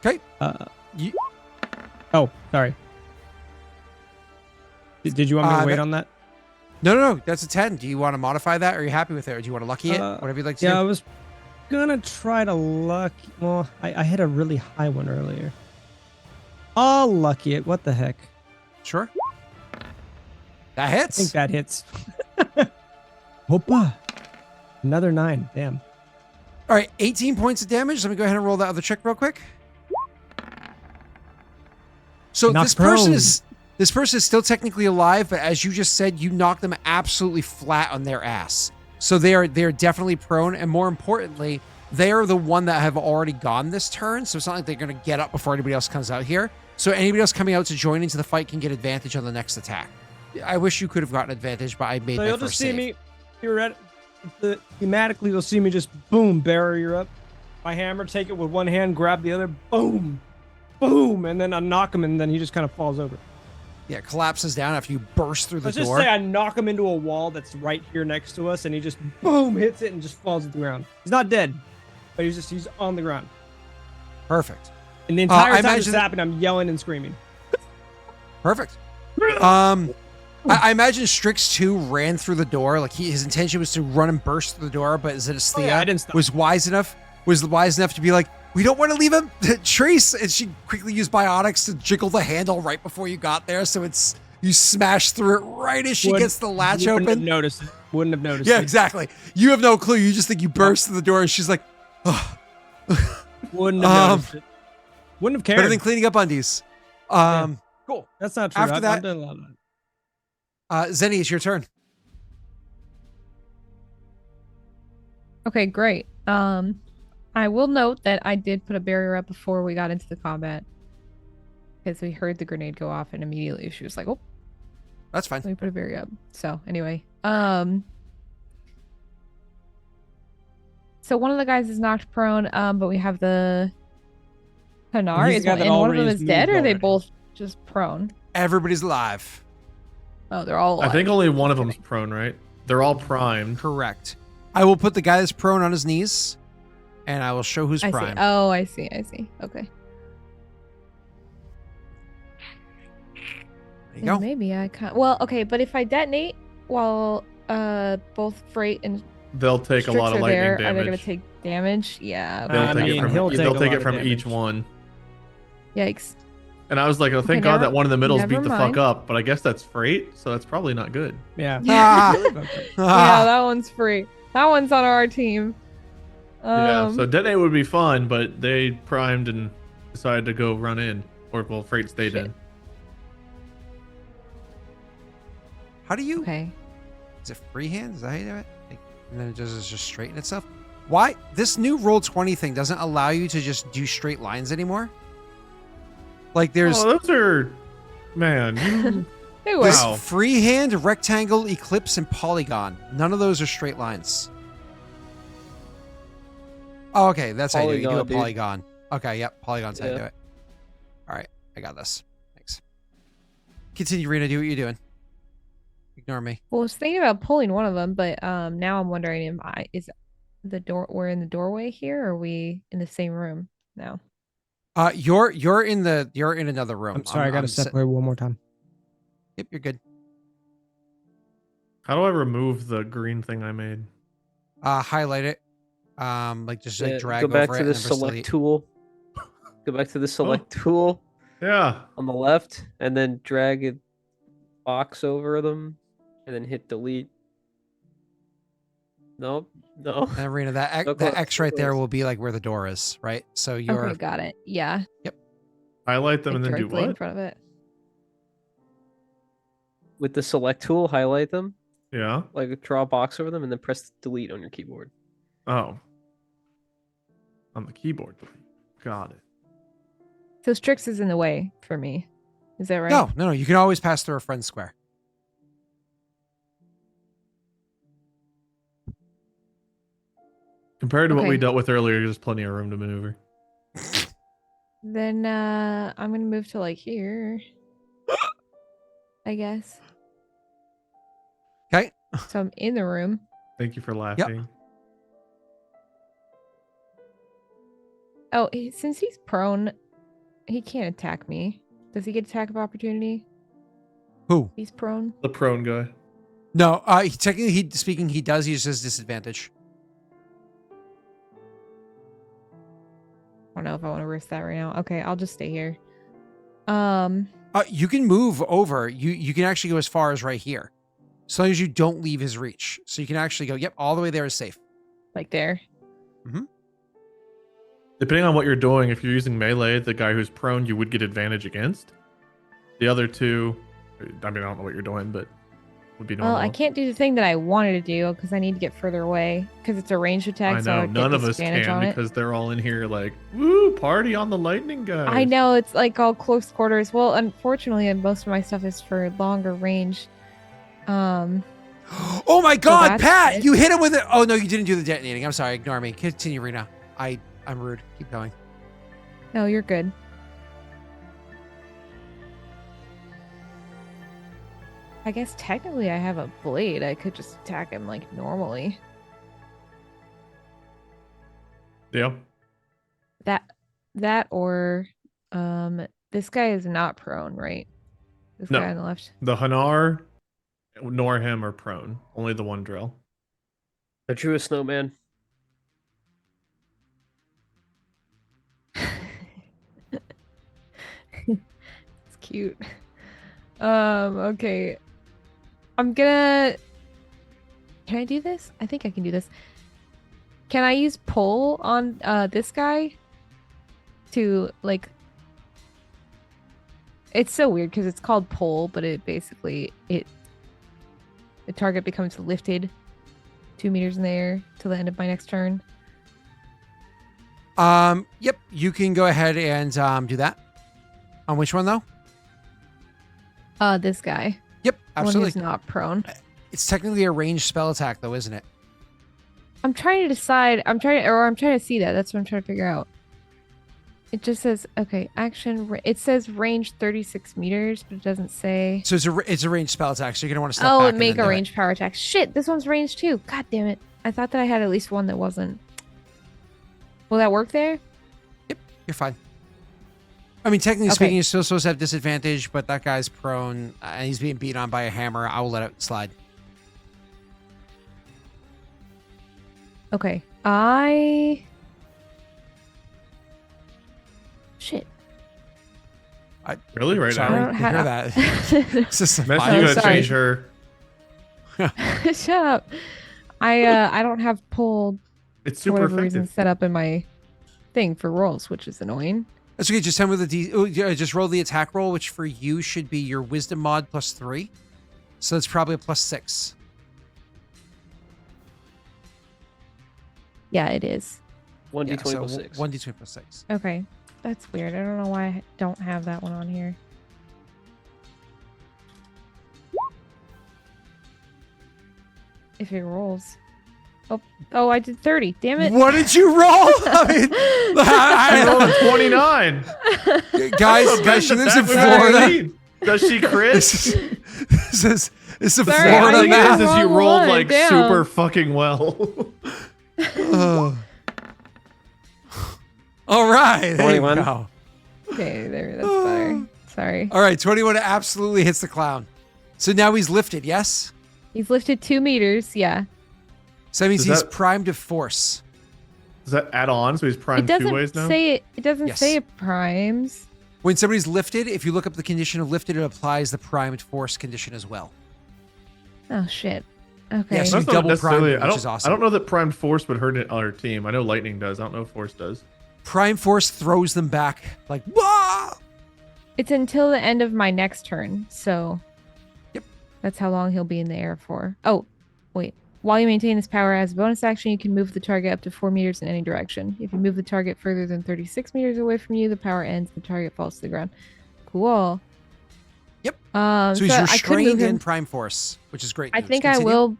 Okay. Oh, sorry. Did you want me to wait on that? No. That's a 10. Do you want to modify that, or are you happy with it, or do you want to lucky it? Whatever you'd like to do. Yeah, I was gonna try to lucky. Well, I hit a really high one earlier. I'll lucky it. What the heck? Sure. That hits. I think that hits. Hoppa. Another 9. Damn. All right, 18 points of damage. Let me go ahead and roll that other trick real quick. So this person is still technically alive, but as you just said, you knocked them absolutely flat on their ass. So they are definitely prone, and more importantly, they are the one that have already gone this turn. So it's not like they're going to get up before anybody else comes out here. So anybody else coming out to join into the fight can get advantage on the next attack. I wish you could have gotten advantage, but I made my first save. So you'll just see me, thematically, you'll see me just boom, barrier up. My hammer, take it with one hand, grab the other, boom. boom, and then I knock him, and then he just kind of falls over. Yeah, collapses down after you burst through the Let's door. just say I knock him into a wall that's right here next to us, and he just boom hits it and just falls to the ground. He's not dead, but he's on the ground. Perfect. And the entire time this imagine is happening, I'm yelling and screaming. Perfect. I imagine Strix 2 ran through the door. Like his intention was to run and burst through the door, but Zenestthea I didn't stop. was wise enough to be like, we don't want to leave him trace, and she quickly used biotics to jiggle the handle right before you got there, so you smash through it right as she gets the latch Wouldn't open. have noticed it. Wouldn't have noticed Yeah, it. exactly. You have no clue. You just think you burst through the door, and she's like, oh. Wouldn't have noticed it. Wouldn't have cared. Better than cleaning up undies. Cool. That's not true. After I've that- done a lot of that. Zenny, it's your turn. Okay, great. I will note that I did put a barrier up before we got into the combat. Because we heard the grenade go off and immediately she was like, oh, That's fine. let me put a barrier up. So anyway, so one of the guys is knocked prone, but we have the Hanar. He's Is the guy one, that and one of already them is is dead, moved or are they already. both just prone? Everybody's alive. Oh, they're all I alive. think only one of them's prone, right? They're all primed. Correct. I will put the guy that's prone on his knees, and I will show who's I see. prime. Oh, I see. Okay. There you go. Maybe I can't. Well, okay, but if I detonate while both Frait and They'll take a Strix lot of are lightning there, are damage. they going to take damage? Yeah. They'll I take mean, it from, he'll they'll take a take lot it of from each damage. one. Yikes. And I was like, oh, thank Okay, God never- that one in the middle's beat never the mind. fuck up. But I guess that's Frait, so that's probably not good. Yeah. Ah. Yeah, Ah. that one's free. That one's on our team. Yeah, so detonate would be fun, but they primed and decided to go run in. Or, well, Frait stayed Shit. in. How do you? Okay. Is it freehand? Is that how you do it? Like, and then it just straighten itself? Why? This new Roll20 thing doesn't allow you to just do straight lines anymore? Like there's Oh, those are... Man, you... Anyway, this Wow. freehand, rectangle, ellipse, and polygon. None of those are straight lines. Oh, okay. That's how you do it. You do a Polygon, dude. polygon. Okay, yep. Polygon's how you Yeah. do it. All right. I got this. Thanks. Continue, Rena. Do what you're doing. Ignore me. well, I was thinking about pulling one of them, but now I'm wondering, is the door? We're in the doorway here, or are we in the same room now? You're in another room. I'm sorry, I got to separate one more time. Yep, you're good. How do I remove the green thing I made? Highlight it. Like just like Yeah, drag go back over to it. the and then press select delete. tool. Go back to the select tool Yeah. on the left, and then drag a box over them, and then hit delete. Nope. No. And Rena, that So close, X so right there close. will be like where the door is, right? So you're Okay, got it. Yeah, Highlight them like and then do directly in what? front of it. With the select tool, highlight them, Yeah. like draw a box over them, and then press delete on your keyboard. Oh. On the keyboard. Got it. So Strix is in the way for me. Is that right? no. You can always pass through a friend square. Compared to what we Okay. dealt with earlier, there's plenty of room to maneuver. Then I'm gonna move to like here. I guess. Okay. So I'm in the room. Thank you for laughing. Oh, since he's prone, he can't attack me. Does he get attack of opportunity? Who? He's prone. The prone guy. No. Technically, he does. He just has disadvantage. I don't know if I want to risk that right now. Okay, I'll just stay here. You can move over. You can actually go as far as right here, as long as you don't leave his reach. So you can actually go. Yep, all the way there is safe. Like there. Depending on what you're doing, if you're using melee, the guy who's prone, you would get advantage against. The other two, I mean, I don't know what you're doing, but would be normal. Well, I can't do the thing that I wanted to do because I need to get further away because it's a ranged attack. I so I know, would get none of us disadvantage can on it. because they're all in here like, woo, party on the lightning guys. I know it's like all close quarters. Well, unfortunately, most of my stuff is for longer range. Oh my God, that's Pat! it. You hit him with it. Oh no, you didn't do the detonating. I'm sorry. Ignore me. Continue, Rena. I'm rude. Keep going. No, you're good. I guess technically I have a blade. I could just attack him like normally. Yeah. That or this guy is not prone, right? This No. guy on the left. The Hanar nor him are prone. Only the one drill. I drew a snowman. It's cute. Okay. I'm gonna. Can I do this? I think I can do this. Can I use pull on this guy to like? It's so weird because it's called pull, but it basically the target becomes lifted 2 meters in the air till the end of my next turn. Yep, you can go ahead and do that. On which one though? This guy. Yep, One absolutely. who's not prone. It's technically a ranged spell attack though, isn't it? I'm trying to decide. I'm trying to see that. That's what I'm trying to figure out. It just says, okay, action. It says range 36 meters, but it doesn't say. So it's a ranged spell attack. So you're gonna want to step Oh, back it and make then a do it. ranged power attack. Shit, this one's ranged too. God damn it. I thought that I had at least one that wasn't. Will that work there? You're fine. I mean, technically Okay. speaking, you're still supposed to have disadvantage, but that guy's prone and he's being beat on by a hammer. I will let it slide. Okay. Shit. Really? Right Sorry, now? don't you hear have- that? It's just a Messi, Oh, you gotta sorry. change her. Shut up. I don't have pulled It's for super whatever reason effective. set up in my thing for rolls, which is annoying. That's okay. Just tell me just roll the attack roll, which for you should be your wisdom mod +3. So it's probably a +6. Yeah, it is. 1d20 so plus 6. 1d20 +6. Okay. That's weird. I don't know why I don't have that one on here. If it rolls. Oh, I did 30. Damn it. What did you roll? I mean, I rolled a 29. guys, she lives in That's what I Florida. mean. Does she crit? This is a Sorry, Florida I The thing math. is you Wrong rolled one, like damn. super fucking well. Oh. All right. There you 21. go. Okay, there. That's better. Sorry. All right. 21 absolutely hits the clown. So now he's lifted, yes? He's lifted 2 meters. Yeah. So that means Does he's that- primed to force. Does that add on? So he's It primed 2 doesn't ways now? say it. It doesn't Yes. say it primes. When somebody's lifted, if you look up the condition of lifted, it applies the primed force condition as well. Oh shit. Okay. Yes. That's He's not double necessarily- primed, which is awesome. I don't know that primed force would hurt our team. I know lightning does. I don't know if force does. Prime force throws them back like, wah! It's until the end of my next turn, so. Yep. That's how long he'll be in the air for. Oh, wait. While you maintain this power as a bonus action, you can move the target up to 4 meters in any direction. If you move the target further than 36 meters away from you, the power ends. The target falls to the ground. Cool. Yep. So So he's I could move restrained him. in prime force, which is great. I news. think I Continue. will,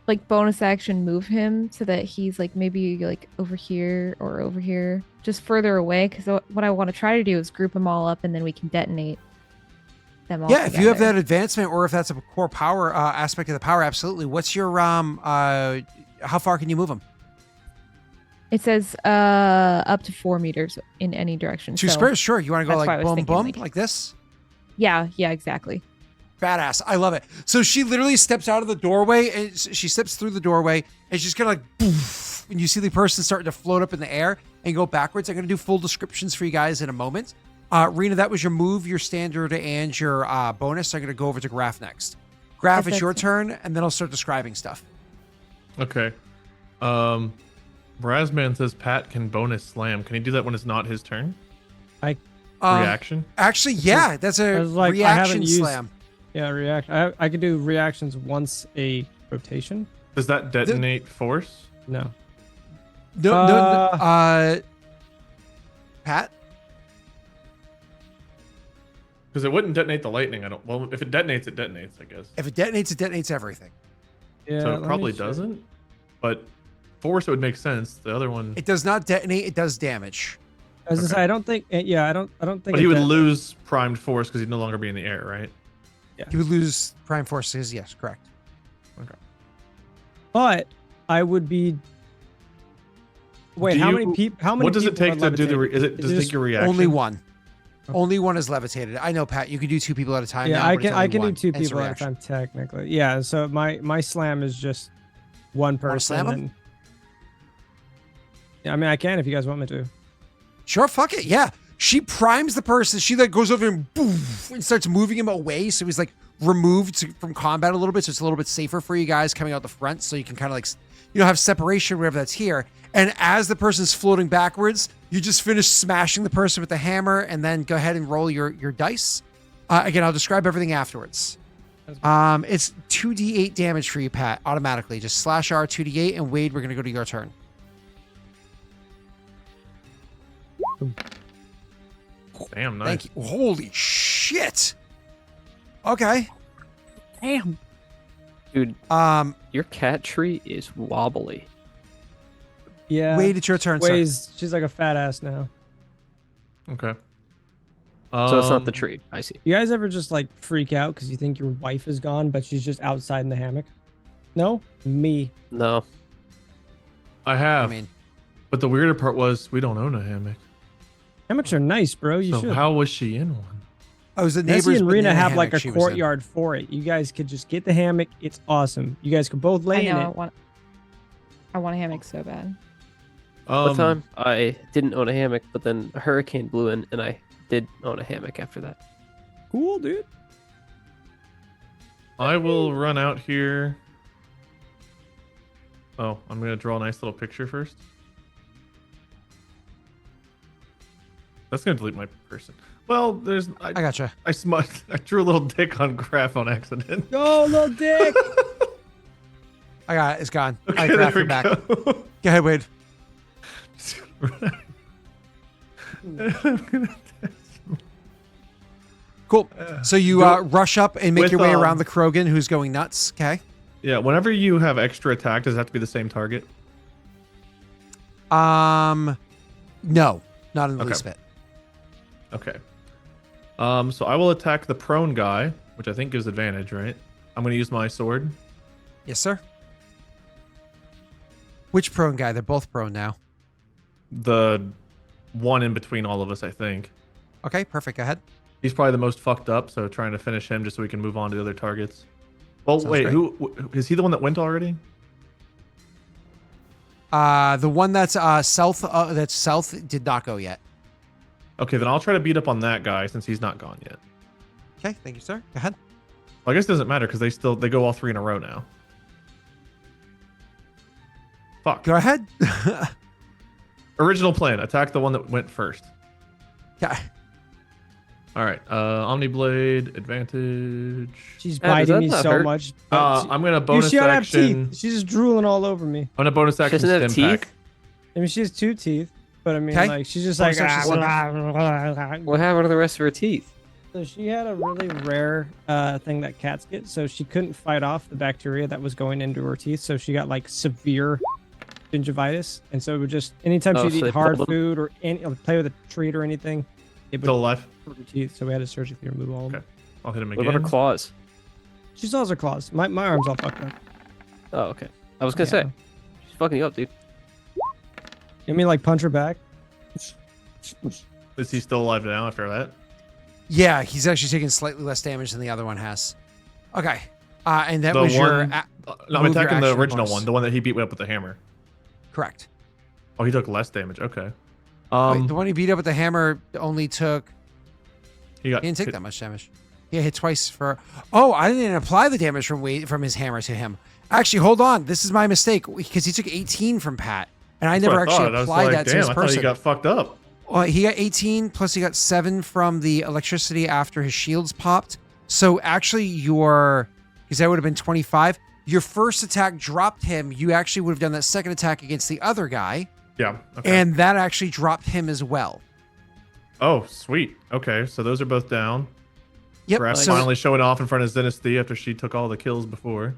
like, bonus action move him so that he's like maybe like over here or over here, just further away. Because what I want to try to do is group them all up, and then we can detonate them all. Yeah, if you have together. that advancement, or if that's a core power aspect of the power, absolutely. What's your how far can you move them? It says up to 4 meters in any direction. 2 so- squares, sure. You want to go that's why I like was boom, thinking, boom, like- like this? Yeah, exactly. Badass. I love it. So she literally steps out of the doorway, and she steps through the doorway, and she's kind of like, poof, and you see the person starting to float up in the air and go backwards. I'm going to do full descriptions for you guys in a moment. Rena, that was your move, your standard, and your bonus. So I'm going to go over to Graff next. Graff, Yes, it's your that's- turn, and then I'll start describing stuff. Okay. Razman says Pat can bonus slam. Can he do that when it's not his turn? Reaction? Actually, yeah, that's a I was like, I reaction haven't used- slam. Yeah, react. I could do reactions once a rotation. Does that detonate force? No. No, Pat? Because it wouldn't detonate the lightning. I don't. Well, if it detonates, it detonates. I guess. If it detonates everything. Yeah. So let it me probably check. doesn't. But force it would make sense. The other one. It does not detonate, it does damage. I was gonna Okay. say I don't think. Yeah, I don't think. But he it would detonates. lose primed force because he'd no longer be in the air, right? He would lose prime forces. Yes, correct. Okay. But I would be. Wait, how many people? How many? What does it people take are to do the? levitated? Does it take your reaction? Only one. Only one is levitated. I know, Pat. You can do 2 people at a time. Yeah, now, but it's I only can do one. 2 Instant people at a reaction. time technically. Yeah. So my slam is just one person. slam him? And, yeah, I mean I can if you guys want me to. Sure, fuck it. Yeah. She primes the person. She like goes over and boom and starts moving him away. So he's like removed from combat a little bit. So it's a little bit safer for you guys coming out the front. So you can kind of like, have separation wherever that's here. And as the person's floating backwards, you just finish smashing the person with the hammer and then go ahead and roll your dice. Again, I'll describe everything afterwards. It's 2d8 damage for you, Pat, automatically. Just slash R 2d8 and Wade, we're going to go to your turn. Damn, nice. Thank you. Holy shit. Okay. Damn. Dude, your cat tree is wobbly. Yeah. Wade, it's your turn, sir. She's like a fat ass now. Okay. So it's not the tree. I see. You guys ever just like freak out because you think your wife is gone, but she's just outside in the hammock? No? Me. No. I have. I mean, But the weirder part was we don't own a hammock. Hammocks are nice, bro. You So should. how was she in one? I was the Nessie neighbors. and putting Rena in have hammock like a she was in. courtyard for it. You guys could just get the hammock. It's awesome. You guys could both I lay in know. it. I want a hammock so bad. One time I didn't own a hammock, but then a hurricane blew in, and I did own a hammock after that. Cool, dude. I will run out here. Oh, I'm gonna draw a nice little picture first. That's gonna delete my person. Well, there's I gotcha. I drew a little dick on Graff on accident. Go, little dick. I got it. It's gone. Okay, I there grabbed we her back. go. Go ahead, Wade. Cool. So you rush up and make with, your way around the Krogan who's going nuts. Okay. Yeah, whenever you have extra attack, does it have to be the same target? No, not in the Okay. least bit. Okay. So I will attack the prone guy, which I think gives advantage, right? I'm gonna use my sword. Yes, sir. Which prone guy? They're both prone now. The one in between all of us, I think. Okay, perfect. Go ahead. He's probably the most fucked up, so trying to finish him just so we can move on to the other targets. Well, Sounds wait, great. who is he the one that went already? The one that's south did not go yet. Okay, then I'll try to beat up on that guy since he's not gone yet. Okay, thank you, sir. Go ahead. Well, I guess it doesn't matter because they go all 3 in a row now. Fuck. Go ahead. Original plan: attack the one that went first. Yeah. All right. Omniblade advantage. She's Yeah, does biting that me not so hurt? much. I'm gonna bonus she don't have action. teeth. She's just drooling all over me. I'm gonna bonus action Doesn't have stim teeth? pack. I mean, she has 2 teeth, but I mean, Okay. like, she's just Bonus like. action What happened to the rest of her teeth? So she had a really rare thing that cats get, so she couldn't fight off the bacteria that was going into her teeth, so she got like severe gingivitis, and so it would just anytime Oh, she'd so eat they hard pulled them? food or play with a treat or anything, it would Still alive. hurt her teeth. So we had to surgically remove all of them. Okay. I'll hit him What again. about her claws? She still has her claws. My arm's all fucked up. Oh, okay. I was gonna Yeah. say, she's fucking you up, dude. You mean like punch her back? Is he still alive now after that? Yeah, he's actually taking slightly less damage than the other one has. Okay. And that The was your one- No, I'm move your attacking the action original bonus. one, the one that he beat up with the hammer. correct. Oh, he took less damage. Okay. Wait, the one he beat up with the hammer only took. he got He didn't take hit- that much damage. He hit twice for. Oh, I didn't apply the damage from his hammer to him. Actually, hold on. This is my mistake because he took 18 from Pat, and I That's what never actually thought. I was applied like, that to damn, his I thought person. he got fucked up. Well, he got 18 plus he got 7 from the electricity after his shields popped. So actually, because that would have been 25. Your first attack dropped him. You actually would have done that second attack against the other guy, Yeah. Okay. and that actually dropped him as well. Oh, sweet. Okay, so those are both down. Yep. Graff So, finally showing off in front of Zenestthea after she took all the kills before.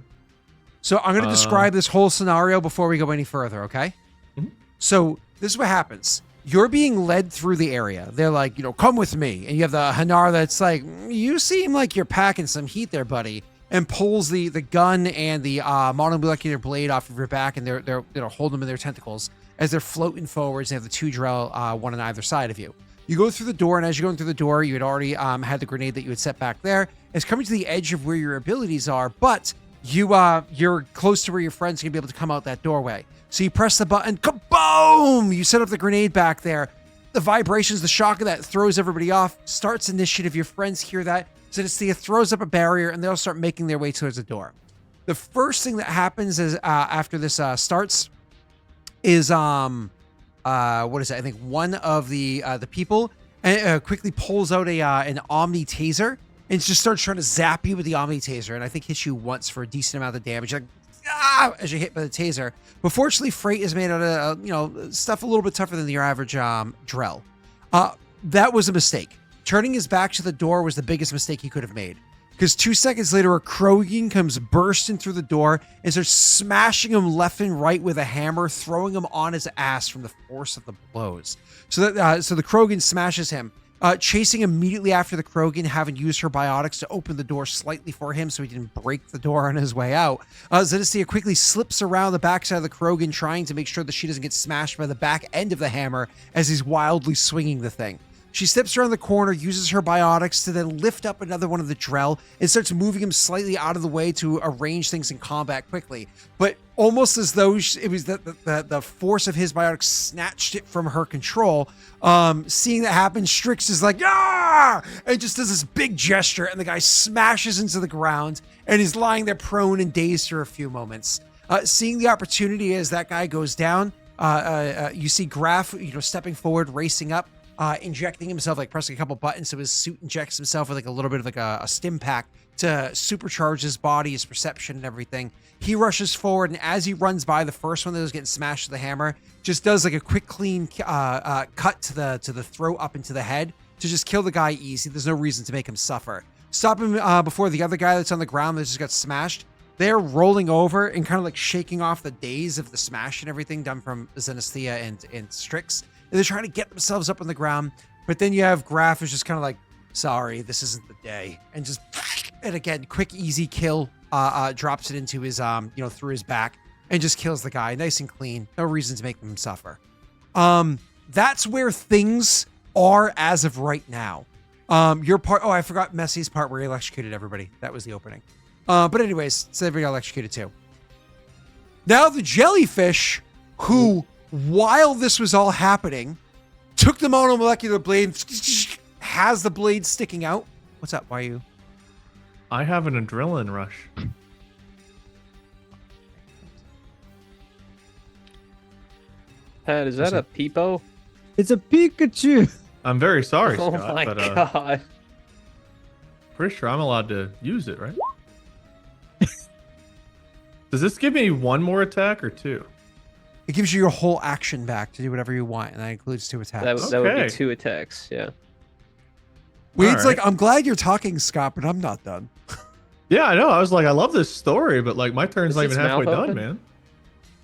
so I'm going to describe this whole scenario before we go any further, okay? Mhm. So this is what happens. You're being led through the area. They're like, come with me. And you have the Hanar that's like, you seem like you're packing some heat there, buddy. And pulls the gun and the monomolecular blade off of your back, and they're hold them in their tentacles as they're floating forwards. They have the 2 Drell, one on either side of you. You go through the door, and as you're going through the door, you had already had the grenade that you had set back there. It's coming to the edge of where your abilities are, but you're close to where your friend's gonna be able to come out that doorway. So you press the button, kaboom! You set up the grenade back there. The vibrations, the shock of that throws everybody off. Starts initiative. Your friends hear that. Zenestthea throws up a barrier, and they'll start making their way towards the door. The first thing that happens is after this starts is what is it? I think one of the people quickly pulls out an Omni taser and just starts trying to zap you with the Omni taser, and I think hits you once for a decent amount of damage. Like, as you're hit by the taser. But fortunately, Frait is made out of stuff a little bit tougher than your average Drell. That was a mistake. Turning his back to the door was the biggest mistake he could have made. Because 2 seconds later, a Krogan comes bursting through the door and starts smashing him left and right with a hammer, throwing him on his ass from the force of the blows. So the Krogan smashes him. Chasing immediately after the Krogan, having used her biotics to open the door slightly for him so he didn't break the door on his way out. Zenestthea quickly slips around the backside of the Krogan, trying to make sure that she doesn't get smashed by the back end of the hammer as he's wildly swinging the thing. She steps around the corner, uses her biotics to then lift up another one of the Drell and starts moving him slightly out of the way to arrange things in combat quickly. But almost as though it was the force of his biotics snatched it from her control. Seeing that happen, Strix is like, ah! And just does this big gesture, and the guy smashes into the ground and is lying there prone and dazed for a few moments. Seeing the opportunity as that guy goes down, you see Graff, stepping forward, racing up. Injecting himself, like pressing a couple buttons so his suit injects himself with like a little bit of like a stim pack to supercharge his body, his perception and everything. He rushes forward, and as he runs by the first one that was getting smashed with the hammer, just does like a quick clean cut to the throat up into the head to just kill the guy easy. There's no reason to make him suffer. Stop him before the other guy that's on the ground that just got smashed. They're rolling over and kind of like shaking off the daze of the smash and everything done from Zenestthea and Strix. And they're trying to get themselves up on the ground. But then you have Graff who's just kind of like, sorry, this isn't the day. And just, and again, quick, easy kill, drops it into his, through his back and just kills the guy. Nice and clean. No reason to make them suffer. That's where things are as of right now. Your part, I forgot Messy's part where he electrocuted everybody. That was the opening. But anyways, so everybody got electrocuted too. Now the jellyfish, who, while this was all happening, took the monomolecular blade, has the blade sticking out. What's up? Why are you? I have an adrenaline rush. Pat, is that a peepo? It's a Pikachu. I'm very sorry, Oh Scott, my but god. pretty sure I'm allowed to use it, right? Does this give me one more attack or two? It gives you your whole action back to do whatever you want, and that includes 2 attacks. That would Okay. be 2 attacks, yeah. Wade's All like, right. I'm glad you're talking, Scott, but I'm not done. Yeah, I know. I was like, I love this story, but like my turn's Is not its even halfway mouth done, open? man.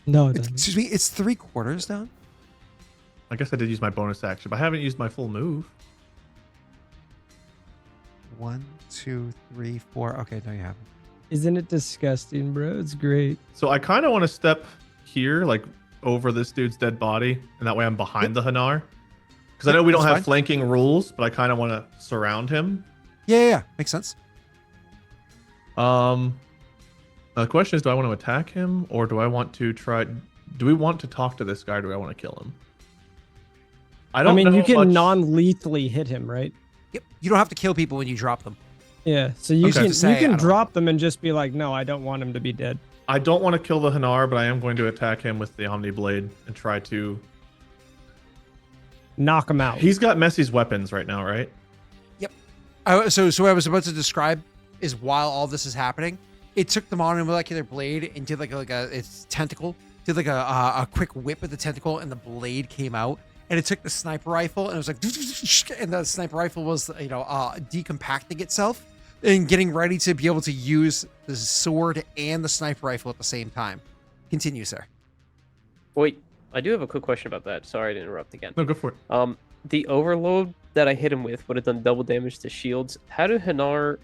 No, it doesn't. Excuse me, it's 3/4 done. I guess I did use my bonus action, but I haven't used my full move. 1, 2, 3, 4. Okay, no, you haven't. Isn't it disgusting, bro? It's great. So I kind of want to step here, like over this dude's dead body, and that way I'm behind the Hanar. Because I know we don't That's have fine. flanking rules, but I kind of want to surround him. Yeah, makes sense. The question is, do I want to attack him, or do I want to try? Do we want to talk to this guy, or do I want to kill him? I don't. I mean, know you can much- non-lethally hit him, right? Yep. You don't have to kill people when you drop them. Yeah. So you Okay. can To say, I you can don't- drop them and just be like, no, I don't want him to be dead. I don't want to kill the Hanar, but I am going to attack him with the Omni Blade and try to. Knock him out. He's got Messy's weapons right now, right? So what I was about to describe is while all this is happening, it took the monomolecular blade and did like its tentacle, did like a quick whip of the tentacle, and the blade came out. And it took the sniper rifle, and it was like, and the sniper rifle was, decompacting itself and getting ready to be able to use the sword and the sniper rifle at the same time. Continue, sir. Wait, I do have a quick question about that. Sorry to interrupt again. No, go for it. the overload that I hit him with would have done double damage to shields. How do Hanar?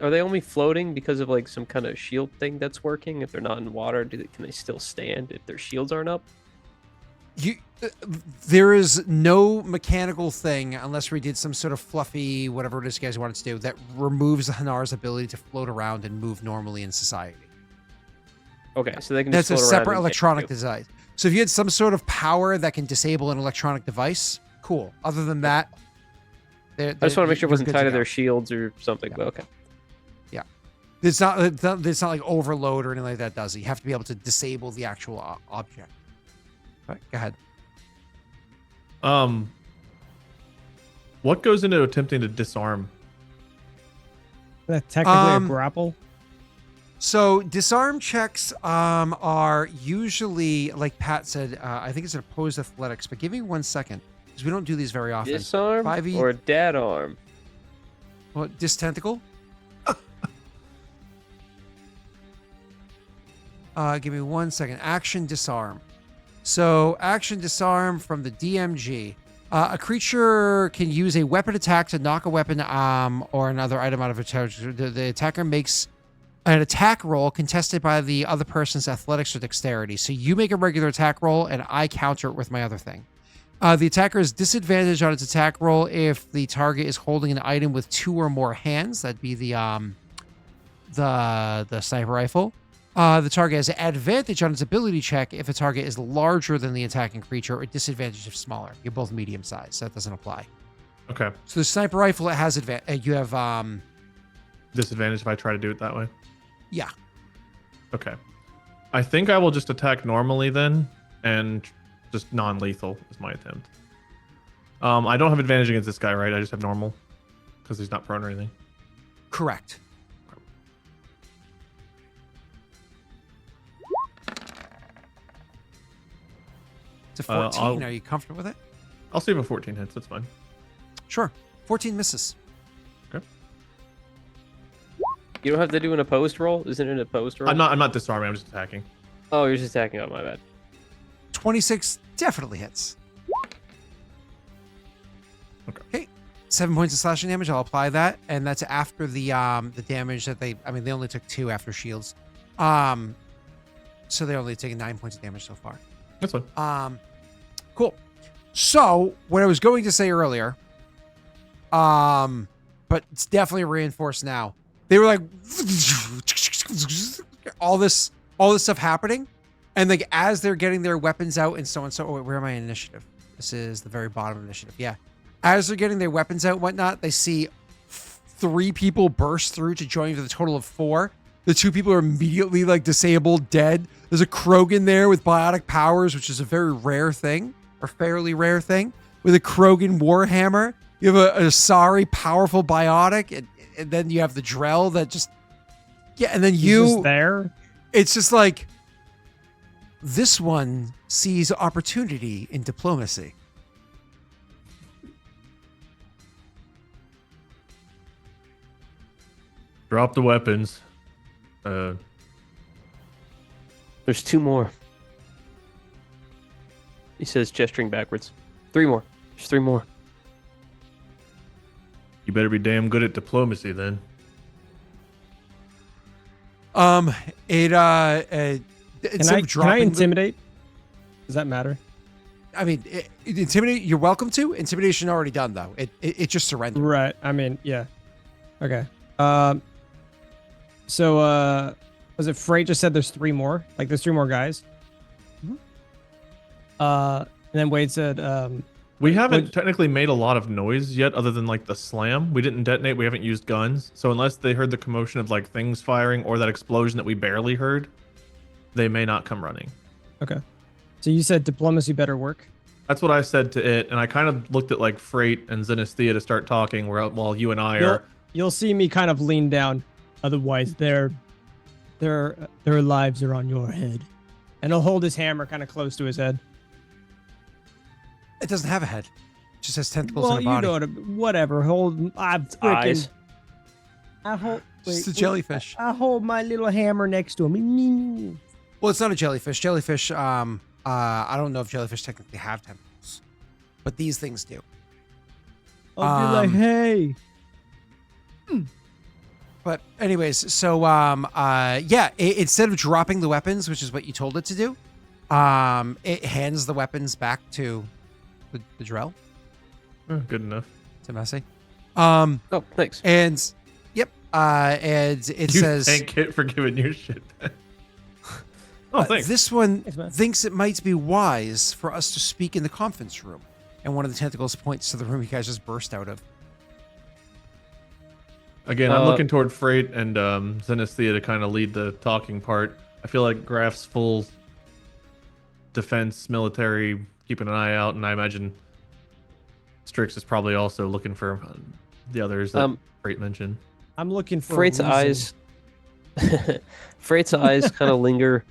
Are they only floating because of like some kind of shield thing that's working? If they're not in water, can they still stand if their shields aren't up? There is no mechanical thing, unless we did some sort of fluffy, whatever it is you guys wanted to do, that removes the Hanar's ability to float around and move normally in society. Okay, so they can That's just a float around separate and electronic hit you. device. So if you had some sort of power that can disable an electronic device, cool. Other than that, I just want to make sure it wasn't tied to go. their shields or something. Yeah. But okay. It's not like overload or anything like that, does it? You have to be able to disable the actual object. All right, go ahead. What goes into attempting to disarm? That's technically a grapple. So disarm checks are usually, like Pat said, I think it's an opposed athletics, but give me 1 second, because we don't do these very often. Disarm 5e or dead arm? What, distentacle? Give me 1 second. Action disarm. So action disarm from the DMG. A creature can use a weapon attack to knock a weapon or another item out of a territory. The attacker makes an attack roll contested by the other person's athletics or dexterity. So you make a regular attack roll, and I counter it with my other thing. The attacker is disadvantaged on its attack roll if the target is holding an item with 2 or more hands. That'd be the sniper rifle. The target has an advantage on its ability check if the target is larger than the attacking creature, or disadvantage if smaller. You're both medium size, so that doesn't apply. Okay. So the sniper rifle, it has advantage. You have Disadvantage if I try to do it that way? yeah. Okay. I think I will just attack normally then, and just non-lethal is my attempt. I don't have advantage against this guy, right? I just have normal, because he's not prone or anything. Correct. It's a 14. Are you comfortable with it? I'll see if a 14 hits. That's fine. Sure. 14 misses. Okay. You don't have to do an opposed roll? Isn't it an opposed roll? I'm not disarming. I'm just attacking. Oh, you're just attacking. Oh, my bad. 26 definitely hits. Okay. 7 points of slashing damage. I'll apply that, and that's after the damage that they only took 2 after shields. So they're only taking 9 points of damage so far. That's fine. Cool. So what I was going to say earlier, but it's definitely reinforced now. They were like all this stuff happening, and like as they're getting their weapons out and so on. So wait, where am I in initiative? This is the very bottom of initiative. Yeah. As they're getting their weapons out and whatnot, they see 3 people burst through to join for the total of 4. The 2 people are immediately like disabled, dead. There's a Krogan there with biotic powers, which is a very rare thing, or fairly rare thing, with a Krogan warhammer. You have a Asari powerful biotic, and then you have the Drell that just, yeah, and then He's you just there. It's just like, this one sees opportunity in diplomacy. Drop the weapons. There's 2 more. He says, gesturing backwards. 3 more. There's 3 more. You better be damn good at diplomacy then. Can I intimidate? Does that matter? I mean, intimidate. You're welcome to. Intimidation already done though. It just surrendered. Right. I mean, yeah. Okay. So was it Frait just said there's 3 more? Like there's 3 more guys? Mm-hmm. And then Wade said, We haven't technically made a lot of noise yet, other than like the slam. We didn't detonate. We haven't used guns. So unless they heard the commotion of like things firing or that explosion that we barely heard, they may not come running. okay. So you said diplomacy better work? That's what I said to it, and I kind of looked at like Frait and Zenestthea to start talking, while you and I are. You'll see me kind of lean down. Otherwise, their lives are on your head. And he'll hold his hammer kind of close to his head. It doesn't have a head. It just has tentacles Well, and a body. you know whatever. Eyes. It's a jellyfish. I hold my little hammer next to him. Well, it's not a jellyfish. Jellyfish, I don't know if jellyfish technically have tentacles, but these things do. I'll be like, hey. But anyways, so instead of dropping the weapons, which is what you told it to do, it hands the weapons back to the Drell. Oh, good enough. To Messi. Oh, thanks. And yep. And it says, thank it for giving your shit back. Oh, thanks. This one Thanks, thinks it might be wise for us to speak in the conference room. And one of the tentacles points to the room you guys just burst out of. Again, I'm looking toward Frait and Zenestthea to kind of lead the talking part. I feel like Graff's full defense, military, keeping an eye out, and I imagine Strix is probably also looking for the others that Frait mentioned. I'm looking for Freight's eyes. Freight's eyes kind of linger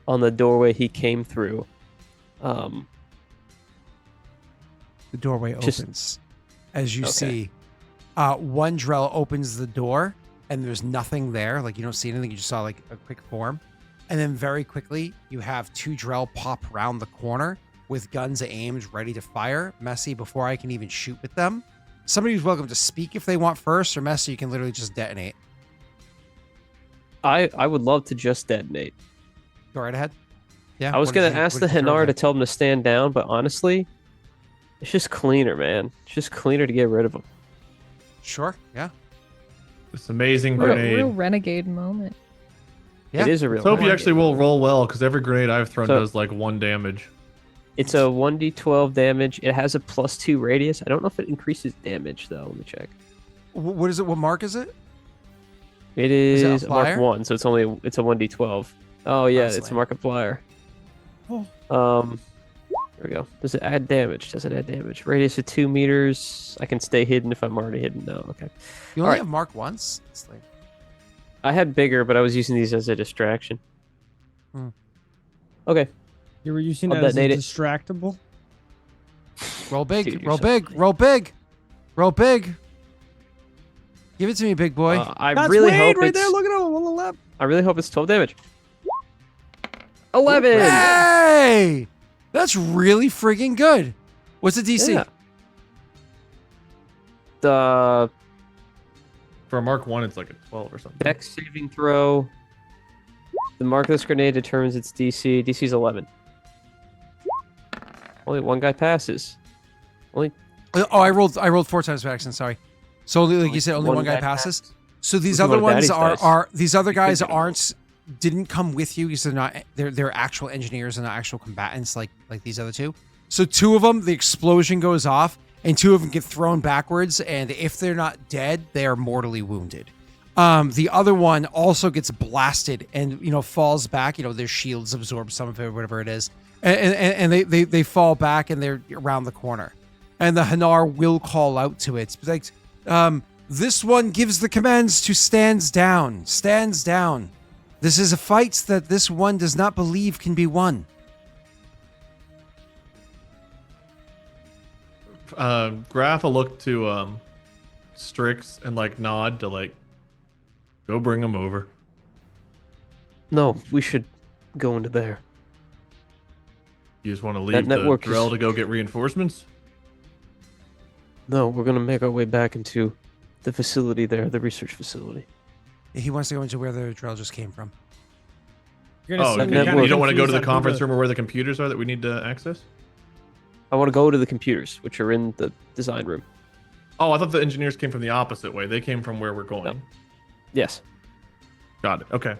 on the doorway he came through. The doorway opens. As you see, one Drell opens the door, and there's nothing there. Like, you don't see anything. You just saw, like, a quick form. And then very quickly, you have two Drell pop around the corner with guns aimed, ready to fire. Messi, before I can even shoot with them. Somebody's welcome to speak if they want first, or Messi, you can literally just detonate. I would love to just detonate. Go right ahead. Yeah. I was going to ask the Hanar to tell him to stand down, but honestly, it's just cleaner, man. It's just cleaner to get rid of him. Sure, yeah. This amazing What a grenade. real renegade moment. Yeah. It is a real Let's hope you renegade. actually will roll well, because every grenade I've thrown So- does like 1 damage. It's a 1d12 damage. It has a +2 radius. I don't know if it increases damage, though. Let me check. What is it? What mark is it? It Is is it a a Mark flyer? 1, so it's a 1d12. Oh, yeah, it's a Honestly. Markiplier. Oh. There we go. Does it add damage? Does it add damage? Radius of 2 meters. I can stay hidden if I'm already hidden. No, okay. You only Alright. have mark once? It's like, I had bigger, but I was using these as a distraction. Hmm. Okay. You were using I'll it as a detonate it. distractable? roll big, Dude, you're roll so big, funny. roll big, roll big. Give it to me, big boy. I That's really Wade hope right it's, there. Look at him on the left. I really hope it's 12 damage. 11! Hey! That's really friggin' good. What's the DC? Yeah. The For a Mark 1, it's like a 12 or something. dex saving throw. The markless grenade determines its DC. DC's 11. Only one guy passes. Only Oh, I rolled 4 times by accident. Sorry. So, like you said, only one guy passes. So these Who's other one of ones Daddy's dice? are these other You guys could get aren't didn't come with you because they're actual engineers and not actual combatants like these other two. So 2 of them, the explosion goes off, and 2 of them get thrown backwards, and if they're not dead, they are mortally wounded. The other one also gets blasted and falls back. Their shields absorb some of it, whatever it is, and they fall back and they're around the corner. And the Hanar will call out to it, like, this one gives the commands to stands down. This is a fight that this one does not believe can be won. Graff will look to Strix and like nod to like go bring him over. No, we should go into there. You just want to leave the network Drell is- to go get reinforcements? No, we're gonna make our way back into the facility there, the research facility. He wants to go into where the drill just came from. You're gonna Oh, send me okay. kinda you don't want to go to the confused on who conference room or where the computers are that we need to access? I want to go to the computers, which are in the design room. Oh, I thought the engineers came from the opposite way. They came from where we're going. No. Yes. Got it. Okay.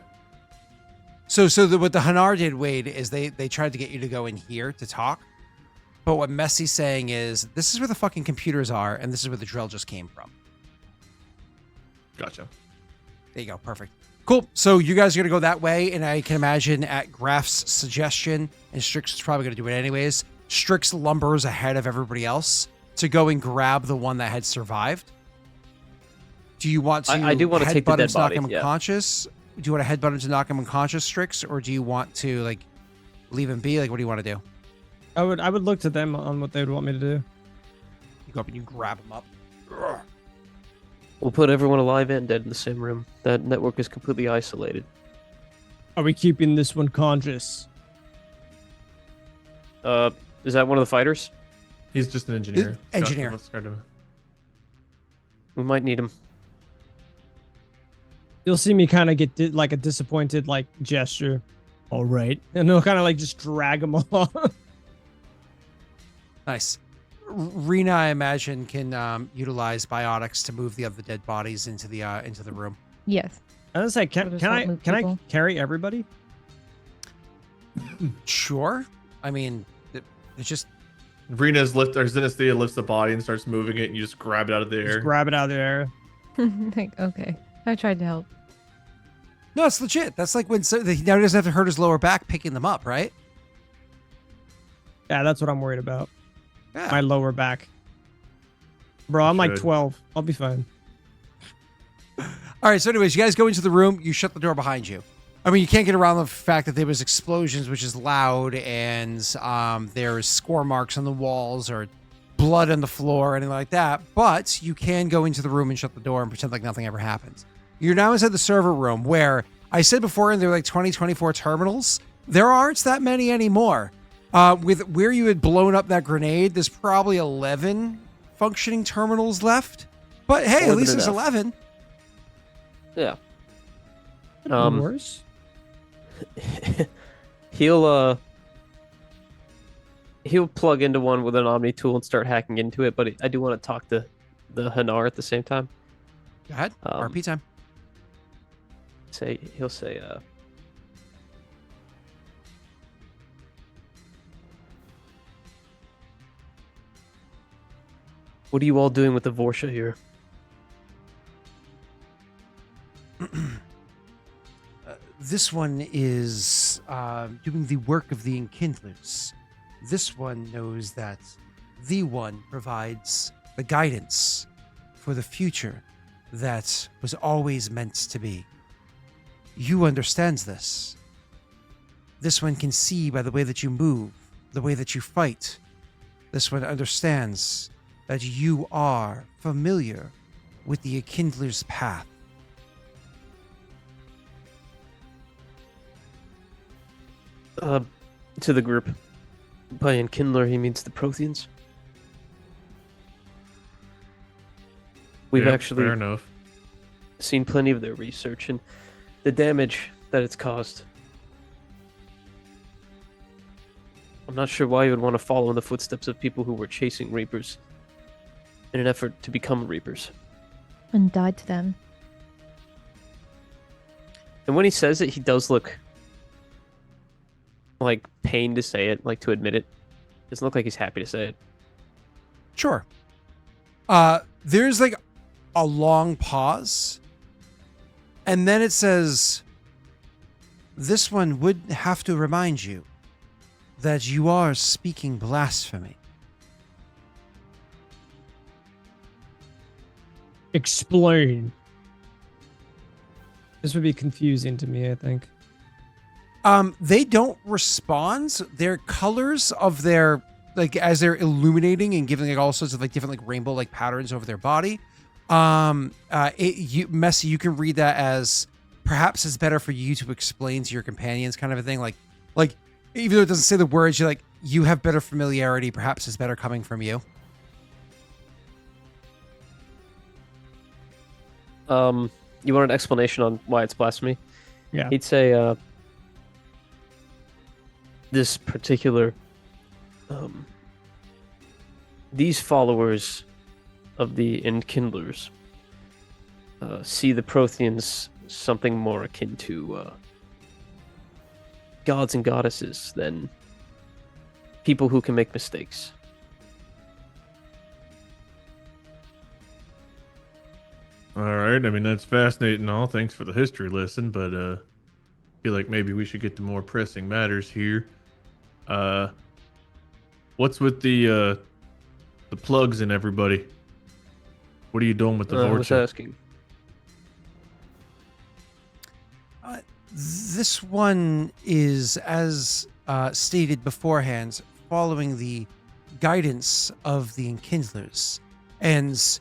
So what the Hanar did, Wade, is they tried to get you to go in here to talk. But what Messi's saying is, this is where the fucking computers are, and this is where the drill just came from. Gotcha. There you go. Perfect. Cool. So you guys are going to go that way, and I can imagine at Graff's suggestion, and Strix is probably going to do it anyways, Strix lumbers ahead of everybody else to go and grab the one that had survived. Do you want to I do want to take the headbutt him dead to knock body. him Yeah. unconscious? Do you want to headbutt him to knock him unconscious, Strix, or do you want to, like, leave him be? Like, what do you want to do? I would look to them on what they would want me to do. You go up and you grab him up. Ugh. We'll put everyone alive and dead in the same room. That network is completely isolated. Are we keeping this one conscious? Is that one of the fighters? He's just an engineer. Engineer. Let's start him. We might need him. You'll see me kind of get like a disappointed like gesture. All right, and they'll kind of like just drag him along. Nice. Rena, I imagine, can utilize biotics to move the other dead bodies into the room. Yes. I was like, We'll can just help I move can I people. carry everybody? Sure. I mean, it's just Rena's Zenestthea lifts the body and starts moving it, and you just grab it out of the Just air. grab it out of the air. Like, okay. I tried to help. no, it's legit. That's like when he now doesn't have to hurt his lower back picking them up, right? Yeah, that's what I'm worried about. Yeah. My lower back. Bro, I'm like Should. 12. I'll be fine. All right. So, anyways, you guys go into the room. You shut the door behind you. I mean, you can't get around the fact that there was explosions, which is loud, and there's score marks on the walls or blood on the floor or anything like that. But you can go into the room and shut the door and pretend like nothing ever happened. You're now inside the server room where I said before, and there were like 20, 24 terminals. There aren't that many anymore. With where you had blown up that grenade, there's probably 11 functioning terminals left. But hey, More at least than there's enough. 11. Yeah. Worse? He'll plug into one with an Omni tool and start hacking into it, but I do want to talk to the Hanar at the same time. Go ahead. RP time. He'll say, what are you all doing with the Vorsha here? This one is doing the work of the Enkindlers. This one knows that the one provides the guidance for the future that was always meant to be. You understands this. This one can see by the way that you move, the way that you fight. This one understands that you are familiar with the Enkindler's path. To the group. By Enkindler, he means the Protheans. We've Yep, actually fair enough. seen plenty of their research and the damage that it's caused. I'm not sure why you would want to follow in the footsteps of people who were chasing Reapers in an effort to become Reapers. And died to them. And when he says it, he does look like pained to say it, like to admit it. Doesn't look like he's happy to say it. Sure. There's like a long pause. And then it says, this one would have to remind you that you are speaking blasphemy. Explain. This would be confusing to me, I think. They don't respond. Their colors of their, like, as they're illuminating and giving like all sorts of like different like rainbow like patterns over their body. Messy, you can read that as perhaps it's better for you to explain to your companions, kind of a thing. Like even though it doesn't say the words, you're like, you have better familiarity. Perhaps it's better coming from you. You want an explanation on why it's blasphemy? Yeah. He'd say, this particular, these followers of the Enkindlers see the Protheans something more akin to gods and goddesses than people who can make mistakes. All right. I mean, that's fascinating and all. Thanks for the history lesson, but I feel like maybe we should get to more pressing matters here. What's with the plugs and everybody? What are you doing with the I was Vorcha? asking. This one is, as stated beforehand, following the guidance of the Enkindlers and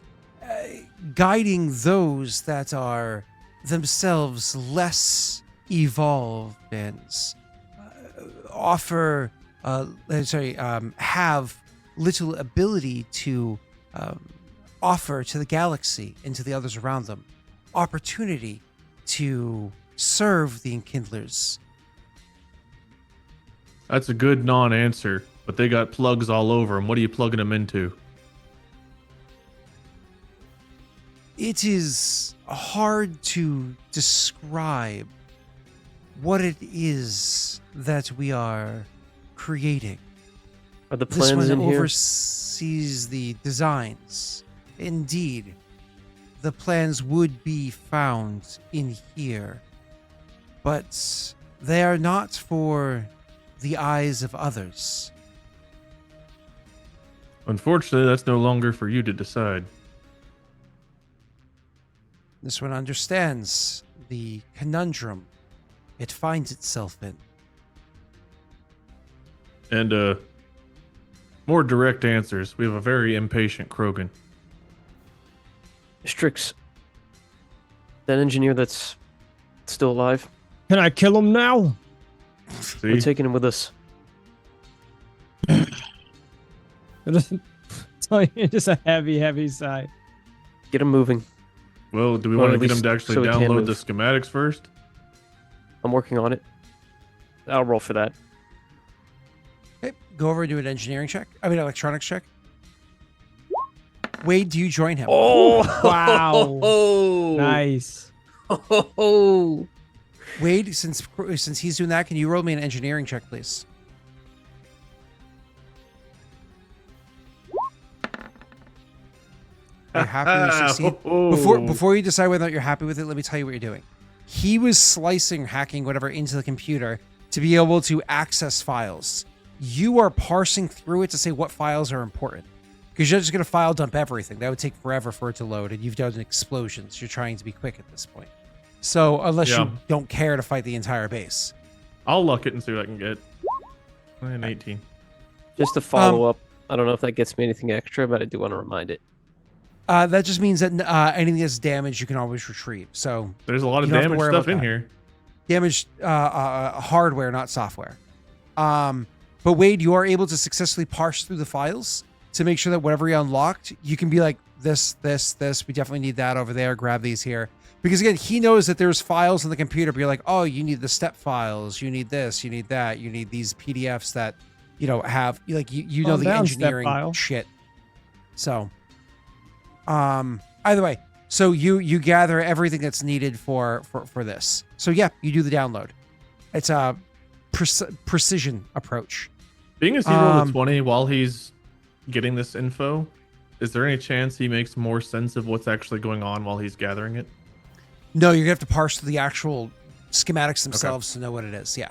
guiding those that are themselves less evolved and have little ability to offer to the galaxy and to the others around them opportunity to serve the Enkindlers. That's a good non-answer, but they got plugs all over them. What are you plugging them into? It is hard to describe what it is that we are creating. Are the This plans one in here? oversees the designs. Indeed, the plans would be found in here, but they are not for the eyes of others. Unfortunately, that's no longer for you to decide. This one understands the conundrum it finds itself in. And, more direct answers. We have a very impatient Krogan. Strix. That engineer that's still alive. Can I kill him now? See? We're taking him with us. Just a heavy sigh. Get him moving. Well, do we Or want to at get him least to actually so we can download move. the schematics first? I'm working on it. I'll roll for that. Okay, go over and do an electronics check. Wade, do you join him? Oh, Wow. Oh, Nice. Oh, Wade, since he's doing that, can you roll me an engineering check, please? Are you happy with 16? Before you decide whether or not you're happy with it, let me tell you what you're doing. He was slicing, hacking whatever into the computer to be able to access files. You are parsing through it to say what files are important. Because you're just going to file dump everything. That would take forever for it to load, and you've done explosions. You're trying to be quick at this point. So unless you don't care to fight the entire base. I'll luck it and see what I can get. And 18. just to follow up. I don't know if that gets me anything extra, but I do want to remind it. That just means that anything that's damaged, you can always retrieve. So There's a lot of you don't have to damaged worry stuff about in that. here. Damaged hardware, not software. But Wade, you are able to successfully parse through the files to make sure that whatever you unlocked, you can be like, this. We definitely need that over there. Grab these here. Because again, he knows that there's files on the computer, but you're like, oh, you need the step files. You need this. You need that. You need these PDFs that, have, like, you know, the engineering shit. So, either way, so you gather everything that's needed for this. So yeah, you do the download. It's a precision approach. Being as he rolled a 20 while he's getting this info, is there any chance he makes more sense of what's actually going on while he's gathering it? No, you're gonna have to parse through the actual schematics themselves to know what it is. Yeah.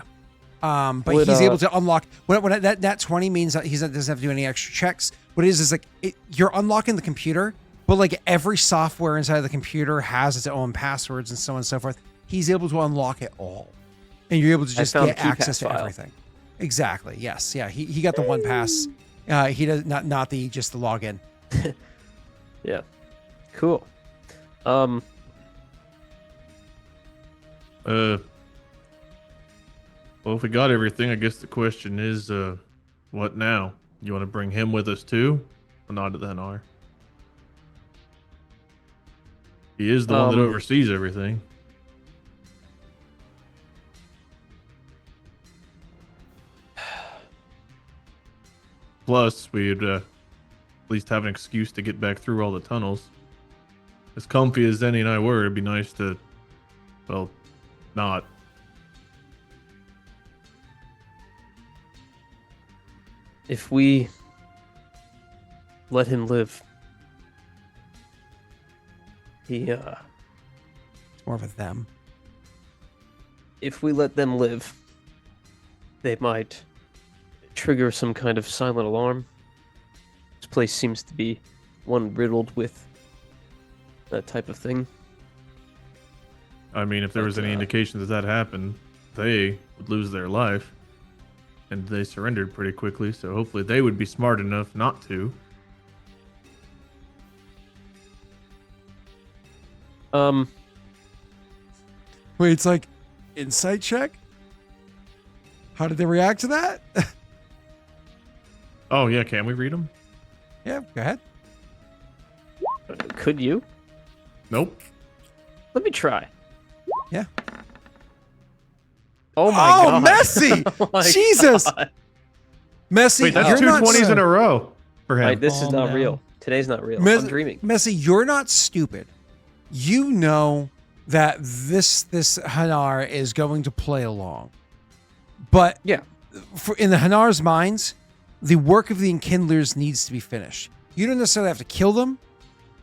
But he's able to unlock when that 20 means that he doesn't have to do any extra checks. What it is like you're unlocking the computer, but like every software inside of the computer has its own passwords and so on and so forth. He's able to unlock it all, and you're able to just get access to everything. Exactly. Yes. Yeah. He got the one pass. He does not the just the login. Yeah. Cool. Well, if we got everything, I guess the question is, what now? You want to bring him with us too? Or not then, R? He is the one that oversees everything. Plus, we'd at least have an excuse to get back through all the tunnels. As comfy as Zenny and I were, it'd be nice to, well, not. If we let him live, It's more of a them. if we let them live, they might trigger some kind of silent alarm. This place seems to be one riddled with that type of thing. I mean, if there was any indication that happened, they would lose their life. And they surrendered pretty quickly, so hopefully they would be smart enough not to. Wait, it's like insight check? How did they react to that? Oh, yeah, can we read them? Yeah, go ahead. Could you? Nope. Let me try. Yeah. Oh my god. Oh, Messy! Oh my Jesus! God. Messy, Wait, that's you're two not 20s in a row for him. Alright, this is Oh, not no. real. Today's not real. Mes- I'm dreaming. Messy, you're not stupid. You know that this Hanar is going to play along. But Yeah. in the Hanar's minds, the work of the Enkindlers needs to be finished. You don't necessarily have to kill them.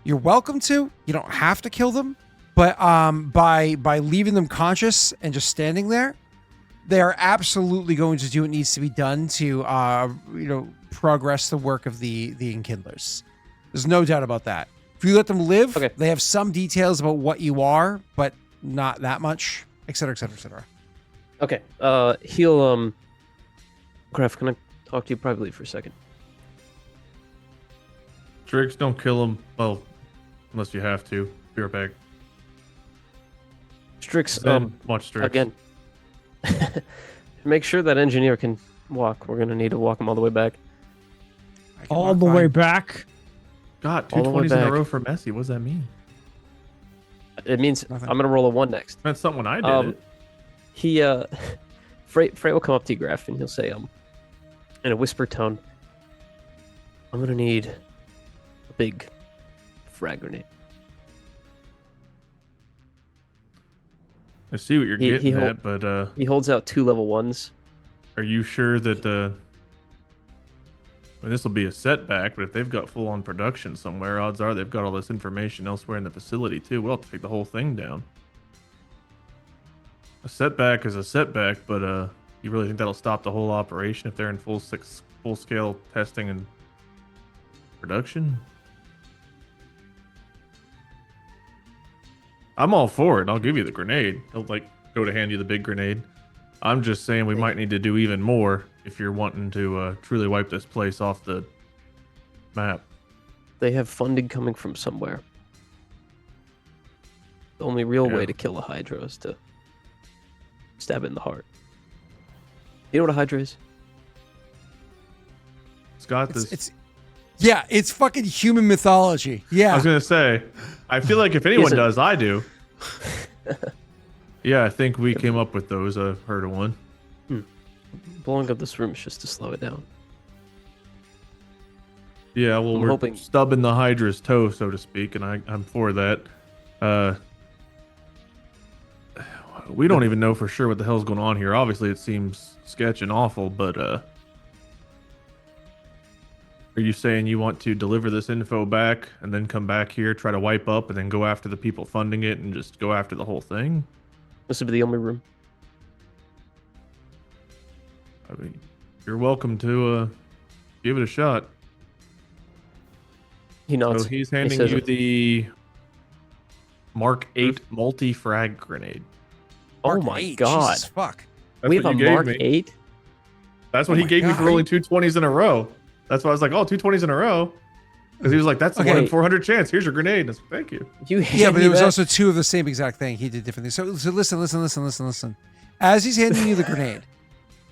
You're welcome to. You don't have to kill them. But by leaving them conscious and just standing there, they are absolutely going to do what needs to be done to progress the work of the Enkindlers. There's no doubt about that. If you let them live, Okay. they have some details about what you are, but not that much, et cetera, et cetera, et cetera. Okay. He'll Graff, can I talk to you privately for a second? Strix, don't kill him. Well, unless you have to. Be right back. Strix, Then watch Strix. again. Make sure that engineer can walk. We're gonna need to walk him all the way back. I can All walk the way fine. back. God, All two the way 20s in a back. row for Messi. What does that mean? It means Nothing. I'm gonna roll a 1 next. That's something when I did it. He Frait will come up to you, Graff, and he'll say in a whisper tone, I'm gonna need a big frag grenade. I see what you're he getting hol- at, but He holds out 2 level 1s. are you sure that this will be a setback, but if they've got full-on production somewhere, odds are they've got all this information elsewhere in the facility too. We'll have to take the whole thing down. A setback is a setback, but you really think that'll stop the whole operation if they're in full-scale testing and production? I'm all for it. I'll give you the grenade. He'll go to hand you the big grenade. I'm just saying we might need to do even more if you're wanting to truly wipe this place off the map. They have funding coming from somewhere. The only real Yeah. way to kill a Hydra is to stab it in the heart. You know what a Hydra is? It's got this. It's fucking human mythology. Yeah. I was gonna say, I feel like if anyone Is it- does, I do. Yeah, I think we came up with those. I've heard of one. Blowing up this room is just to slow it down. Yeah, well, I'm we're hoping- stubbing the Hydra's toe, so to speak, and I'm for that. We don't even know for sure what the hell's going on here. Obviously, it seems sketch and awful, but are you saying you want to deliver this info back and then come back here, try to wipe up, and then go after the people funding it and just go after the whole thing? This would be the only room. I mean, you're welcome to give it a shot. He nods. So he's He handing says, you the Mark 8 multi-frag grenade. "Oh Mark my 8, god, Jesus fuck. That's we have what a you gave Mark me. 8." That's what Oh he my gave me for God. rolling 2 20s in a row. That's why I was like, oh, 2 20s in a row. Because he was like, that's a 1 in Okay. 400 chance. Here's your grenade. And I said, thank you. You Yeah, hand but me it was that? also two of the same exact thing. He did different things. So listen. As he's handing you the grenade,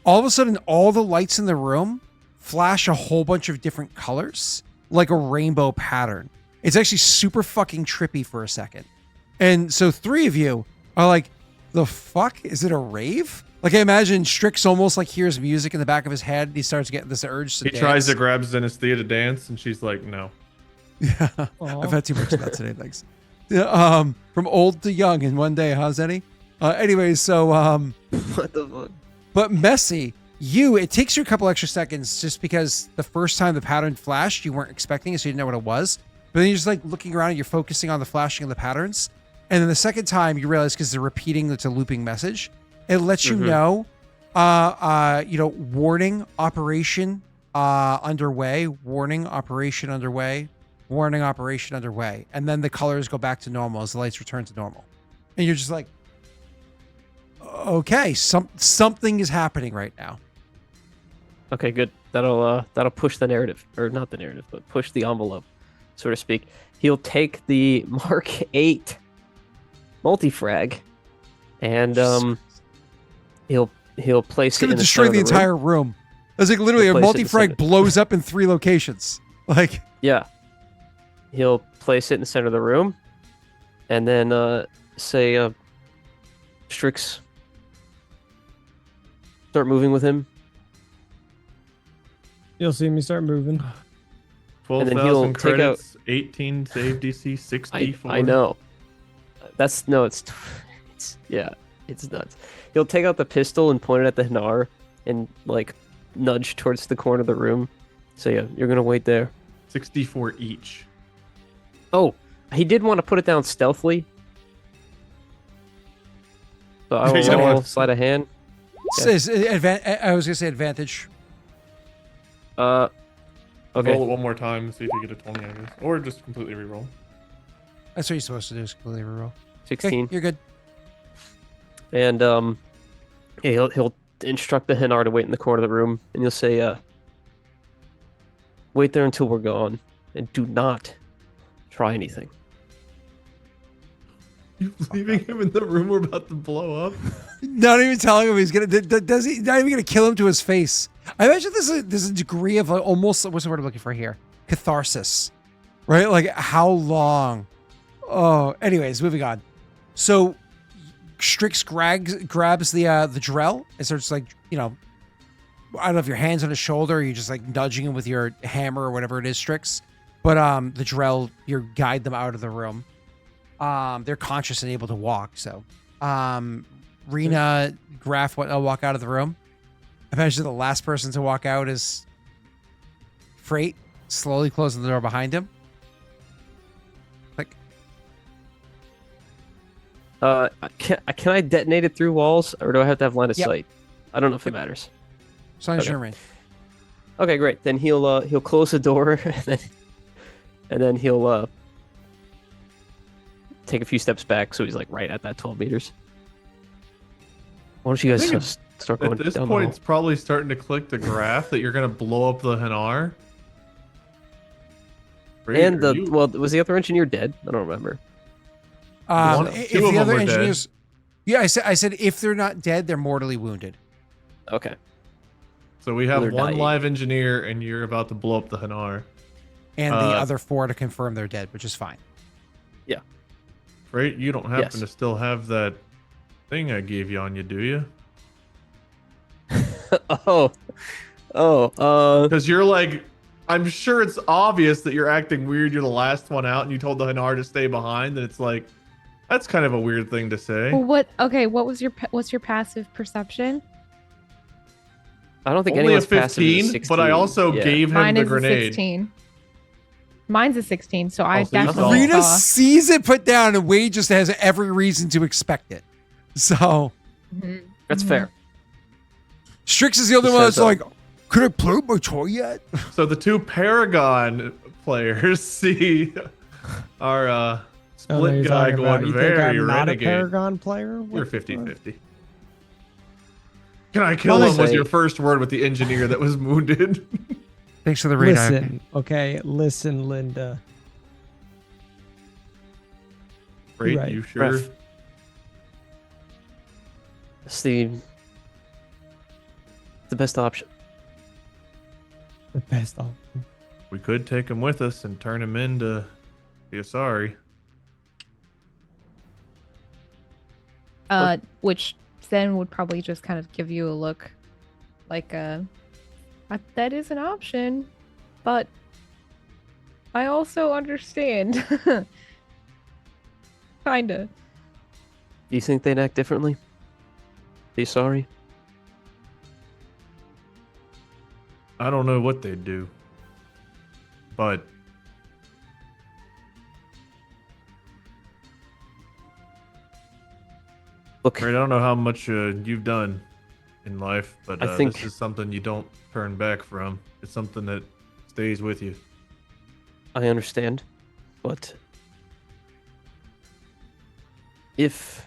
all of a sudden, all the lights in the room flash a whole bunch of different colors, like a rainbow pattern. It's actually super fucking trippy for a second. And so 3 of you are like, the fuck? Is it a rave? Like, I imagine Strix almost like hears music in the back of his head. And he starts getting this urge to He dance. tries to grab Zenestthea to dance, and she's like, no. Yeah, Aw. I've had too much of that today. Thanks. Yeah, from old to young in one day, huh, Zenny? Anyways, so What the fuck? but Messy, it takes you a couple extra seconds just because the first time the pattern flashed, you weren't expecting it, so you didn't know what it was. But then you're just like looking around and you're focusing on the flashing of the patterns. And then the second time you realize because they're repeating it's a looping message, it lets you know, warning operation underway, warning operation underway, warning operation underway. And then the colors go back to normal as the lights return to normal. And you're just like, okay, something is happening right now. Okay, good. That'll push the narrative, or not the narrative, but push the envelope, so to speak. He'll take the Mark 8 multi-frag, and he'll place It's it going in to destroy center the of room. entire room. It's like literally a Place it in the multi-frag center. blows up in 3 locations. Like, Yeah. he'll place it in the center of the room, and then say, Strix, start moving with him. You'll see me start moving. 12,000 take credits, 18 save DC, 64. I know. It's nuts. He'll take out the pistol and point it at the Hanar and like nudge towards the corner of the room. So yeah, you're gonna wait there. 64 each. Oh, he did want to put it down stealthily. So I will slide a hand. I was gonna say advantage. Okay. Roll it one more time and see if you get a 20, I guess. Or just completely reroll. That's what you're supposed to do. Is completely reroll. 16. Okay, you're good. And yeah, he'll instruct the Hanar to wait in the corner of the room, and you'll say, wait there until we're gone, and do not try anything. You leaving him in the room we're about to blow up? Not even telling him he's gonna. Does he? Not even gonna kill him to his face. I imagine there's a degree of almost, what's the word I'm looking for here? Catharsis, right? Like how long? Oh, anyways, moving on. So Strix grabs the Drell and starts like, I don't know if your hand's on his shoulder or you're just like nudging him with your hammer or whatever it is, Strix. But the Drell, you guide them out of the room. They're conscious and able to walk. So Rena, Graff walk out of the room. I imagine the last person to walk out is Frait, slowly closing the door behind him. Like, can I detonate it through walls, or do I have to have line of Yep. sight? I don't know if it matters. as long as Okay. you're in range. Okay, great. Then he'll close the door, and then he'll take a few steps back, so he's like right at that 12 meters. Why don't you guys start going At this down point, the hall? it's probably starting to click the graph that you're going to blow up the Hanar. And was the other engineer dead? I don't remember. If two of the them other were dead. engineers, yeah, I said if they're not dead, they're mortally wounded. Okay. So we have They're one dying. live engineer, and you're about to blow up the Hanar. And the other 4 to confirm they're dead, which is fine. Right? You don't happen Yes. to still have that thing I gave you on you, do you? Because you're like, I'm sure it's obvious that you're acting weird. You're the last one out, and you told the Hanar to stay behind. And it's like, that's kind of a weird thing to say. Well, what's your passive perception? I don't think Only a anyone's passive is 15, 16. but I also Yeah. gave him Mine the is a grenade. 16. Mine's a 16, so I so you definitely saw. Rena saw. sees it put down, and Wade just has every reason to expect it. So Mhm. That's Mhm. fair. Strix is the only He one that's says, like, could I play with my toy yet? So the 2 Paragon players see our Oh, split you're guy talking about- going you think very I'm not a renegade. Paragon player? You're What the 50-50. Can I kill Well, him was say- your first word with the engineer that was wounded. Thanks for the fuck? radar. Listen, okay, listen, Linda. Great, Right. you sure? Ref. It's the best option. The best option. We could take him with us and turn him into the Asari. Which then would probably just kind of give you a look like that is an option, but I also understand. Kinda. Do you think they'd act differently? Are you sorry? I don't know what they'd do, but Look, I don't know how much you've done in life, but I think- this is something you don't turn back from. It's something that stays with you. I understand, but if...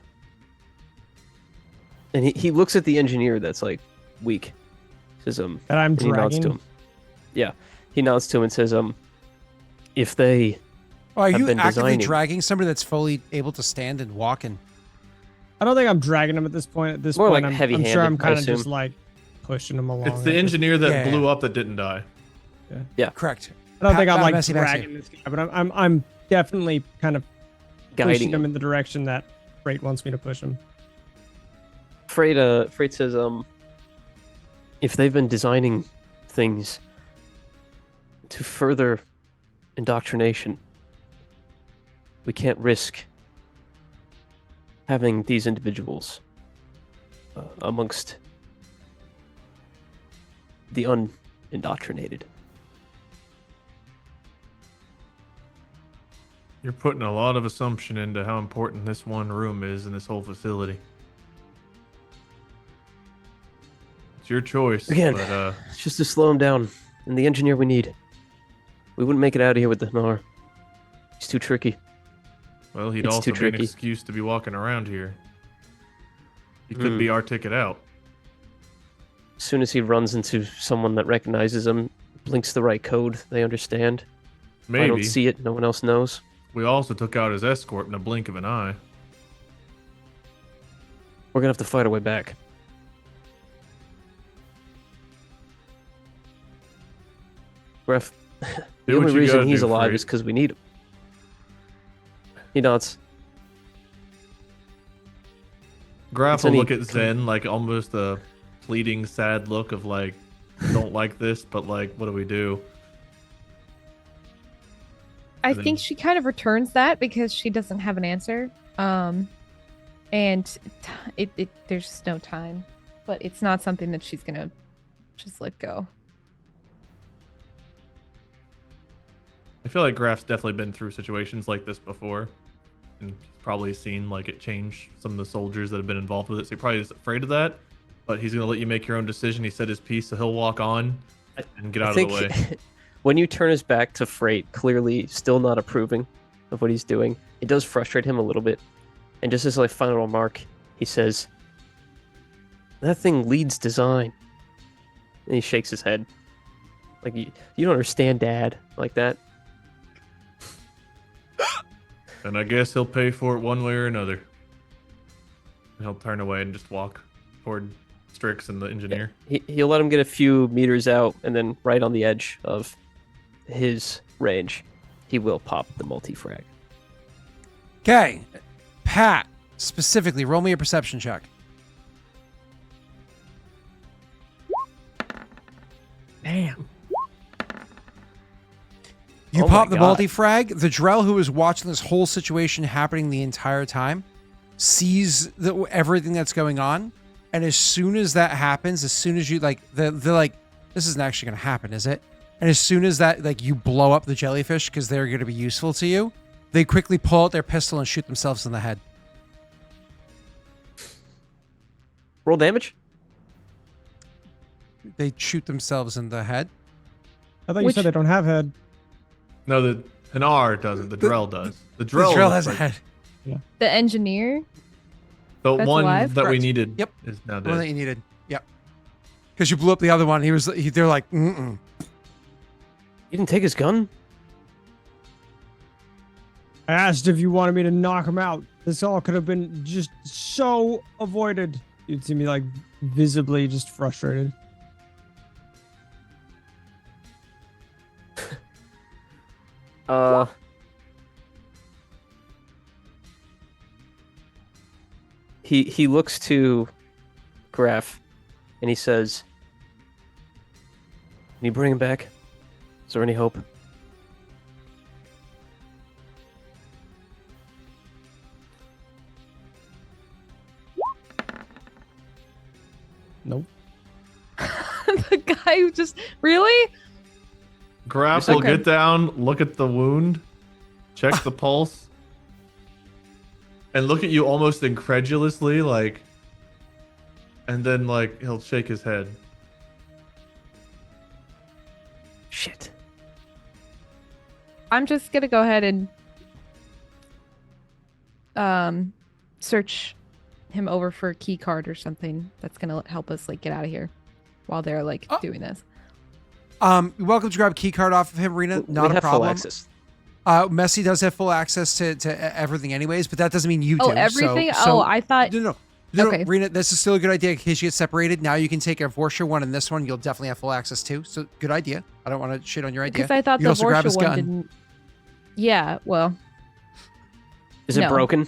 And he looks at the engineer that's like weak. Says That I'm and he nods to dragging. him. Yeah, he nods to him and says if they Oh, are I've you been actively designing. dragging somebody that's fully able to stand and walk? And I don't think I'm dragging him at this point. At this More point, like I'm heavy-handed, sure I'm I kind of just assume. like pushing him along. It's the engineer that Yeah, blew up that didn't die. correct. I don't think I'm like Messy back to dragging this guy, but I'm definitely kind of Guiding pushing him him. in the direction that Frait wants me to push him. Frait says, if they've been designing things to further indoctrination, we can't risk having these individuals amongst the unindoctrinated. You're putting a lot of assumption into how important this one room is in this whole facility. It's your choice. Again, but, it's just to slow him down, and the engineer we need. We wouldn't make it out of here with the Nar. He's too tricky. well, he'd it's also too be tricky. an excuse to be walking around here. He could be our ticket out. As soon as he runs into someone that recognizes him, blinks the right code, they understand. If I don't Maybe. see it, no one else knows. We also took out his escort in a blink of an eye. We're gonna have to fight our way back. Graff, the Do what only you reason gotta he's do, alive Frait. is because we need him. He nods. Graff It's will any- look at Zen like almost a pleading, sad look of like, don't like this, but like, what do we do? I And then- think she kind of returns that because she doesn't have an answer. And there's just no time. But it's not something that she's gonna just let go. I feel like Graff's definitely been through situations like this before, and he's probably seen like it change some of the soldiers that have been involved with it. So he probably is afraid of that, but he's gonna let you make your own decision. He said his piece, so he'll walk on and get out of the way. When you turn his back to Frait, clearly still not approving of what he's doing, it does frustrate him a little bit. And just as a final remark, he says, "That thing leads design." And he shakes his head. Like, you don't understand, Dad, like that. And I guess he'll pay for it one way or another. And he'll turn away and just walk toward Strix and the engineer. He'll let him get a few meters out, and then right on the edge of his range, he will pop the multi-frag. Okay, Pat, specifically, roll me a perception check. Damn. You Oh pop my the God. multi-frag. The Drell, who is watching this whole situation happening the entire time, sees everything that's going on. And as soon as that happens, as soon as you they're like, this isn't actually going to happen, is it? And as soon as that, like, you blow up the jellyfish because they're going to be useful to you, they quickly pull out their pistol and shoot themselves in the head. Roll damage? They shoot themselves in the head. I thought you Which- said they don't have head. No, the Hanar doesn't. The Drell does. The The Drell, Drell looks has a like- head. The engineer? The That's one alive? that we Correct. needed Yep. is now The one that dead. you needed. Yep. Because you blew up the other one. They're like, mm-mm. You didn't take his gun? I asked if you wanted me to knock him out. This all could have been just so avoided. You'd see me like visibly just frustrated. He looks to Graff, and he says, "Can you bring him back? Is there any hope?" Nope. The guy who just really? Graff You're will okay. get down, look at the wound, check the pulse, and look at you almost incredulously, like, and then like he'll shake his head. Shit. I'm just gonna go ahead and search him over for a key card or something that's gonna help us like get out of here while they're like Oh. doing this. You're welcome to grab a key card off of him, Rena. We Not a have full problem. access. Messi does have full access to everything anyways, but that doesn't mean you do. Oh, everything? So, I thought. no. No, Okay. Rena, this is still a good idea in case you get separated. Now you can take a Vorsha one and this one you'll definitely have full access to. So good idea. I don't want to shit on your idea. Because I thought You the can also grab Vorsha his one gun. didn't. Yeah, well, Is it No. broken?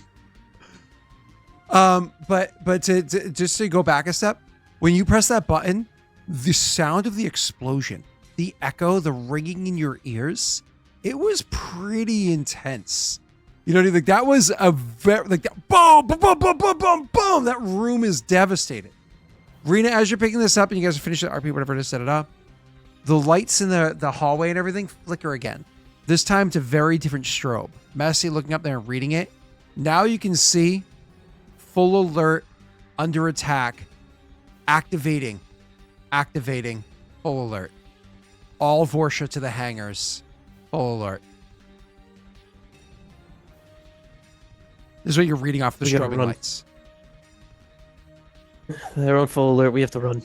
But just to go back a step, when you press that button, the sound of the explosion, the echo, the ringing in your ears, it was pretty intense. You know what I mean? Like that was a very like that boom, boom, boom, boom, boom, boom, boom. That room is devastated. Rena, as you're picking this up and you guys are finishing the RP, whatever to set it up, the lights in the hallway and everything flicker again. This time to very different strobe. Messy looking up there and reading it. Now you can see full alert, under attack, activating, full alert. All Vorsha to the hangars, full alert. This is what you're reading off the We gotta strobing run. lights. They're on full alert. We have to run.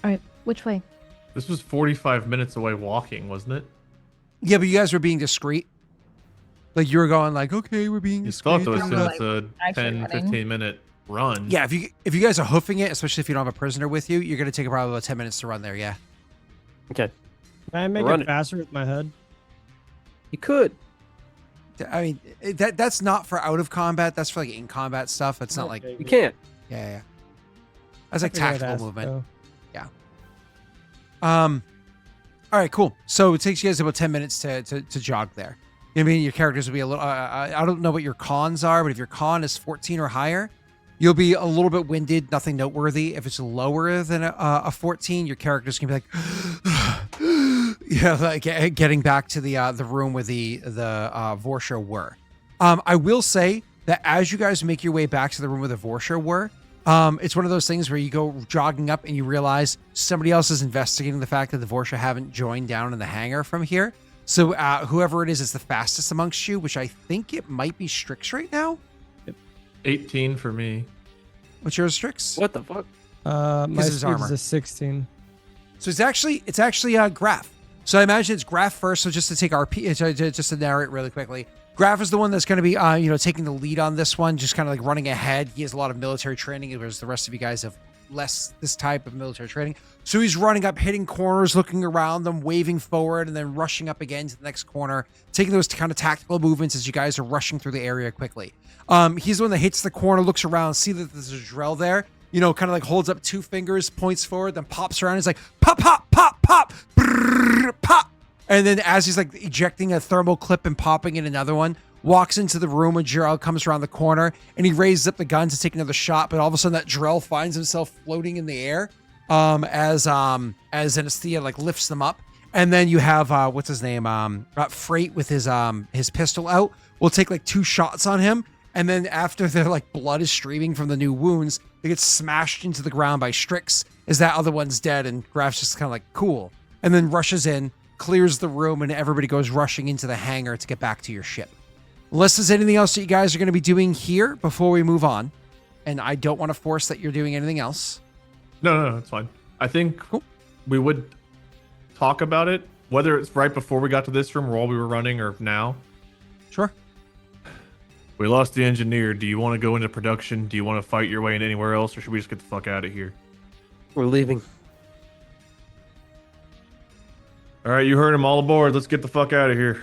all right. Which way? This was 45 minutes away walking, wasn't it? Yeah, but you guys were being discreet. Like you were going like, okay, we're being You discreet. thought though, as soon Like, as a actually 10, running. 15-minute run. Yeah, if you guys are hoofing it, especially if you don't have a prisoner with you, you're gonna take probably about 10 minutes to run there. Yeah. Okay. Can I make Run it it. faster with my head? You could. I mean, that's not for out of combat. That's for like in combat stuff. It's not like You can't. yeah. That's like I figured I'd tactical ask, movement. though. All right, cool. So it takes you guys about 10 minutes to jog there. You know what I mean? Your characters will be a little, I don't know what your cons are, but if your con is 14 or higher, you'll be a little bit winded, nothing noteworthy. If it's lower than a 14, your character's gonna be like, yeah, like getting back to the room where the Vorsha were. I will say that as you guys make your way back to the room where the Vorsha were, it's one of those things where you go jogging up and you realize somebody else is investigating the fact that the Vorsha haven't joined down in the hangar from here. So whoever it is the fastest amongst you, which I think it might be Strix right now. 18 for me. What's yours, Strix? What the fuck? My Because of his speed is armor. a 16. So it's actually Graff. So I imagine it's Graff first. So just to take RP, just to narrate really quickly, Graff is the one that's going to be, taking the lead on this one, just kind of like running ahead. He has a lot of military training, whereas the rest of you guys have less this type of military training. So he's running up, hitting corners, looking around them, waving forward, and then rushing up again to the next corner, taking those kind of tactical movements as you guys are rushing through the area quickly. He's the one that hits the corner, looks around, see that there's a Drell there, kind of like holds up 2 fingers, points forward, then pops around. He's like, pop, pop, pop, pop, brrr, pop. And then as he's like ejecting a thermal clip and popping in another one, walks into the room when Drell comes around the corner and he raises up the gun to take another shot. But all of a sudden that Drell finds himself floating in the air as Zenestthea like lifts them up. And then you have, what's his name? Frait with his pistol out. Will take like 2 shots on him. And then after their like blood is streaming from the new wounds, they get smashed into the ground by Strix as that other one's dead. And Graff's just kind of like, cool. And then rushes in, clears the room, and everybody goes rushing into the hangar to get back to your ship. Unless there's anything else that you guys are going to be doing here before we move on. And I don't want to force that you're doing anything else. No, it's fine. I think we would talk about it, whether it's right before we got to this room or while we were running or now. Sure. We lost the engineer. Do you want to go into production? Do you want to fight your way in anywhere else, or should we just get the fuck out of here? We're leaving. All right, you heard him. All aboard. Let's get the fuck out of here.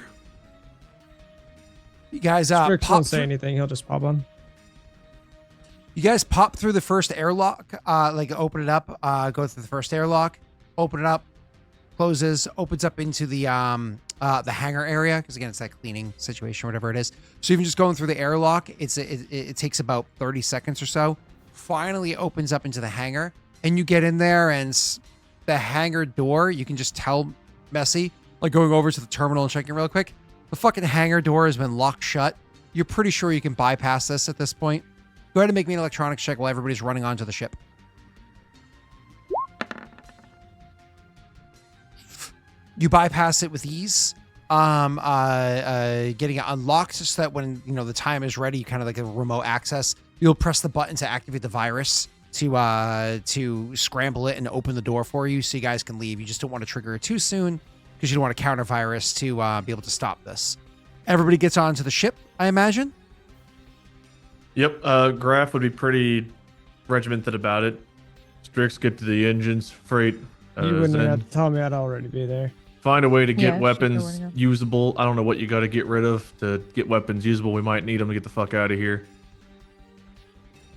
You guys Strix pop won't say through, anything. He'll just pop on. you guys pop through the first airlock, open it up, go through the first airlock, open it up, closes, opens up into the hangar area, because again it's that cleaning situation or whatever it is. So even just going through the airlock, it takes about 30 seconds or so. Finally opens up into the hangar, and you get in there, and the hangar door, you can just tell Messy, like going over to the terminal and checking real quick. The fucking hangar door has been locked shut. You're pretty sure you can bypass this at this point. Go ahead and make me an electronics check while everybody's running onto the ship. You bypass it with ease, getting it unlocked so that when the time is ready, you kind of like a remote access. You'll press the button to activate the virus to scramble it and open the door for you, so you guys can leave. You just don't want to trigger it too soon because you don't want a counter virus to be able to stop this. Everybody gets onto the ship, I imagine. Yep, Graff would be pretty regimented about it. Strix, get to the engines. Freight. You wouldn't Zen, have to tell me. I'd already be there. find a way to Yeah, get she's weapons nowhere to go. usable. I don't know what you got to get rid of to get weapons usable. We might need them to get the fuck out of here.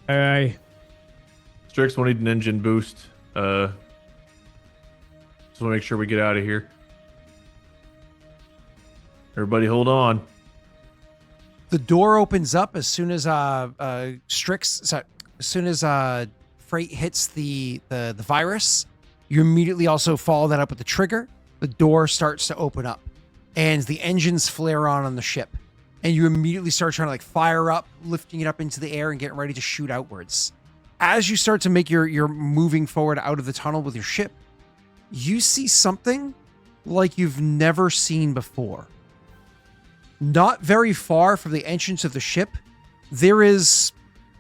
Aye. Strix will need an engine boost. Just want to make sure we get out of here. Everybody hold on. The door opens up as soon as Freight hits the virus. You immediately also follow that up with the trigger. The door starts to open up, and the engines flare on the ship, and you immediately start trying to like fire up, lifting it up into the air and getting ready to shoot outwards. As you start to make your moving forward out of the tunnel with your ship, you see something like you've never seen before. Not very far from the entrance of the ship, there is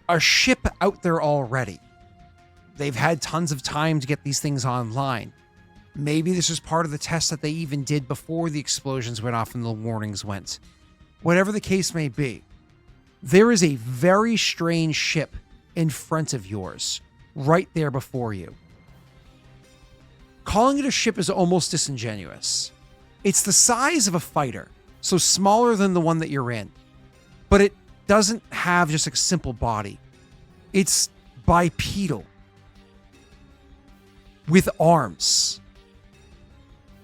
a ship out there already. They've had tons of time to get these things online. Maybe this is part of the test that they even did before the explosions went off and the warnings went. Whatever the case may be, there is a very strange ship in front of yours, right there before you. Calling it a ship is almost disingenuous. It's the size of a fighter, so smaller than the one that you're in. But it doesn't have just a simple body. It's bipedal, with arms.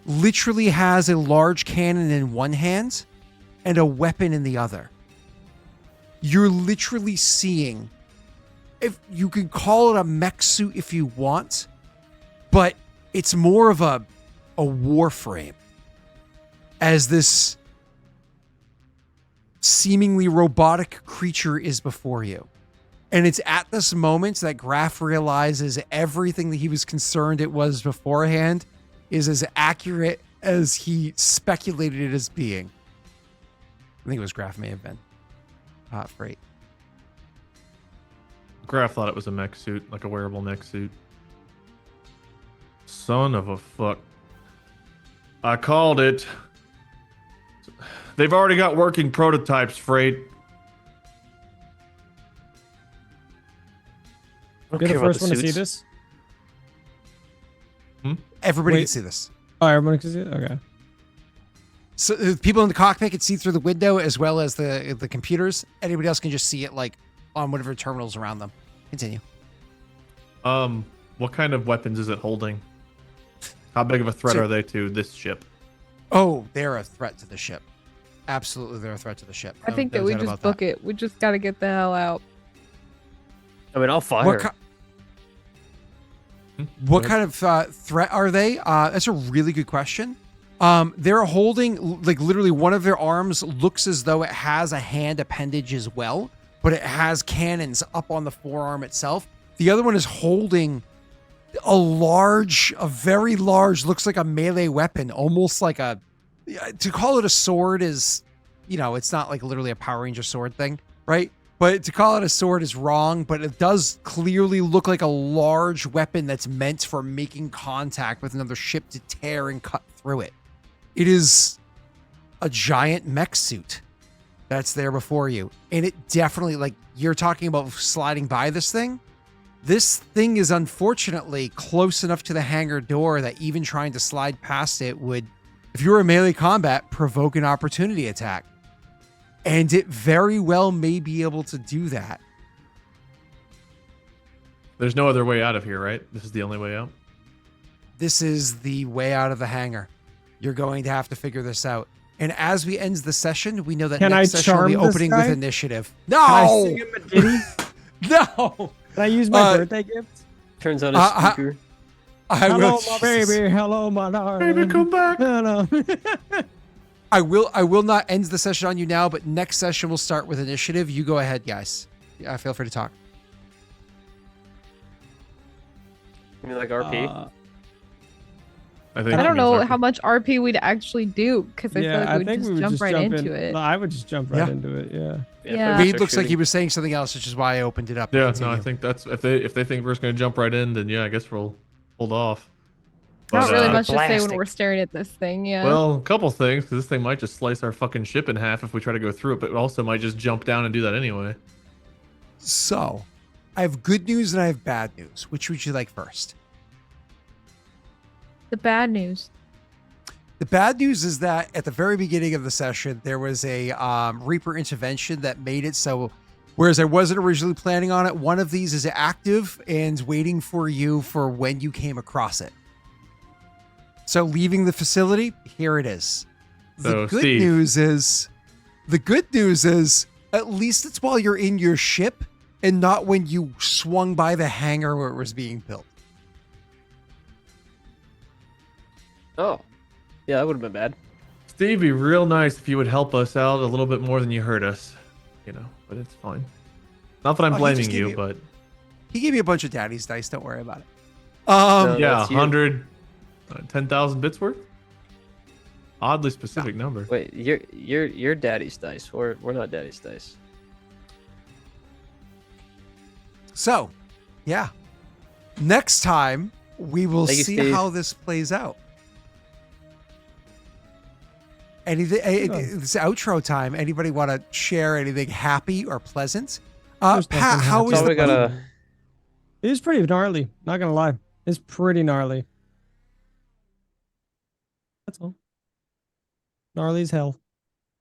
Literally has a large cannon in one hand and a weapon in the other. You're literally seeing, if you can call it a mech suit if you want, but it's more of a war frame, as this seemingly robotic creature is before you. And it's at this moment that Graff realizes everything that he was concerned it was beforehand is as accurate as he speculated it as being. I think it was Graff, may have been. Freight. Graff thought it was a mech suit, like a wearable mech suit. Son of a fuck. I called it. They've already got working prototypes, Freight. You're the first one to see this? Everybody Wait. can see this. Oh, everyone can see it? Okay. So the people in the cockpit can see through the window as well as the computers. Anybody else can just see it like on whatever terminals around them. Continue. What kind of weapons is it holding? How big of a threat are they to this ship? Oh, they're a threat to the ship. Absolutely, they're a threat to the ship. I think that we just book it. We just gotta get the hell out. I mean, I'll fire. What kind of threat are they? That's a really good question. They're holding, like, literally one of their arms looks as though it has a hand appendage as well, but it has cannons up on the forearm itself. The other one is holding a very large, looks like a melee weapon, almost like to call it a sword is, it's not like literally a Power Ranger sword thing, right? But to call it a sword is wrong, but it does clearly look like a large weapon that's meant for making contact with another ship to tear and cut through it. It is a giant mech suit that's there before you. And it definitely, like, you're talking about sliding by this thing. This thing is unfortunately close enough to the hangar door that even trying to slide past it would, if you were in melee combat, provoke an opportunity attack. And it very well may be able to do that. There's no other way out of here, right? This is the only way out? This is the way out of the hangar. You're going to have to figure this out. And as we end the session, we know that Can next I session will be charm this opening guy? with initiative. Can I No! sing him a ditty? No! Can I use my birthday gift? Turns on a speaker. I Hello, will, my baby. Hello, my darling. Baby, come back. Hello. I will not end the session on you now, but next session we'll start with initiative. You go ahead, guys. Yeah, feel free to talk. You mean like RP? I think I don't it know means how much RP we'd actually do because I feel like we'd think just we would jump right into in. it. No, I would just jump right Yeah. into it. Yeah. Yeah. Reed looks like he was saying something else, which is why I opened it up. to Yeah, no, continue. I think that's if they think we're just gonna jump right in, then yeah, I guess we'll hold off. Not But, really much to say when blasting. we're staring at this thing. Yeah. Well, a couple things, because this thing might just slice our fucking ship in half if we try to go through it, but it also might just jump down and do that anyway. So, I have good news and I have bad news. Which would you like first? The bad news. The bad news is that at the very beginning of the session, there was a Reaper intervention that made it so, whereas I wasn't originally planning on it, one of these is active and waiting for you for when you came across it. So leaving the facility, here it is. The good news is, at least it's while you're in your ship and not when you swung by the hangar where it was being built. Oh. Yeah, that would have been bad. Steve, be real nice if you would help us out a little bit more than you hurt us. But it's fine. Not that I'm blaming you, but... He gave me a bunch of daddy's dice, don't worry about it. Yeah, 100... 10,000 bits worth? Oddly specific number. Wait, you're daddy's dice. We're not daddy's dice. So, yeah. Next time, we will Thank you, see Steve. how this plays out. Anything? It's outro time. Anybody want to share anything happy or pleasant? There's Pat, nothing how happy. was So the we gotta. It was pretty gnarly. Not gonna lie, it's pretty gnarly. That's all. Gnarly as hell.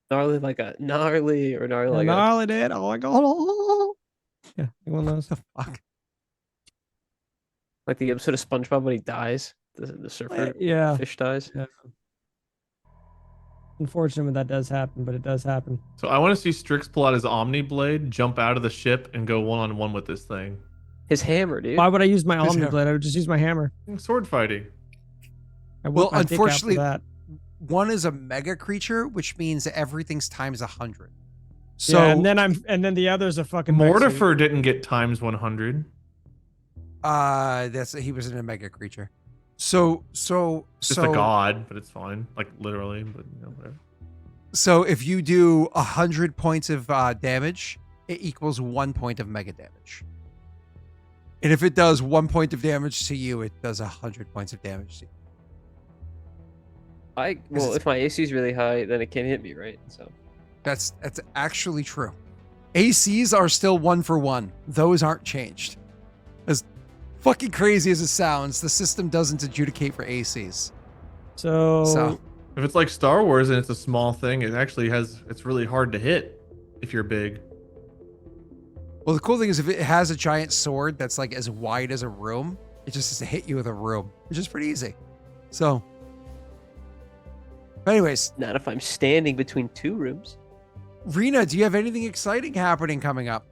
Gnarly like a gnarly or gnarly Yeah, like gnarly, dude. Oh my god. Yeah, you want those? fuck? like the episode of SpongeBob when he dies. The surfer Yeah. fish dies. Yeah. Unfortunate when that does happen, but it does happen. So I want to see Strix pull out his Omni Blade, jump out of the ship, and go one-on-one with this thing. His hammer, dude. Why would I use my His Omni hammer. Blade? I would just use my hammer. Sword fighting. I Well, whip my dick out for unfortunately, that. One is a mega creature, which means that everything's times 100. So Yeah, and then the other's a fucking mech suit. Mortifer didn't get times 100. he wasn't a mega creature. So Just a god, but it's fine. Like literally, but whatever. So if you do 100 points of damage, it equals 1 point of mega damage. And if it does 1 point of damage to you, it does 100 points of damage to you. If my AC is really high, then it can't hit me, right? So That's actually true. ACs are still 1-for-1. Those aren't changed. As fucking crazy as it sounds, the system doesn't adjudicate for ACs. So If it's like Star Wars and it's a small thing, it's really hard to hit if you're big. Well, the cool thing is if it has a giant sword that's like as wide as a room, it just has to hit you with a room, which is pretty easy. So, but anyways, not if I'm standing between two rooms. Rena, do you have anything exciting happening coming up?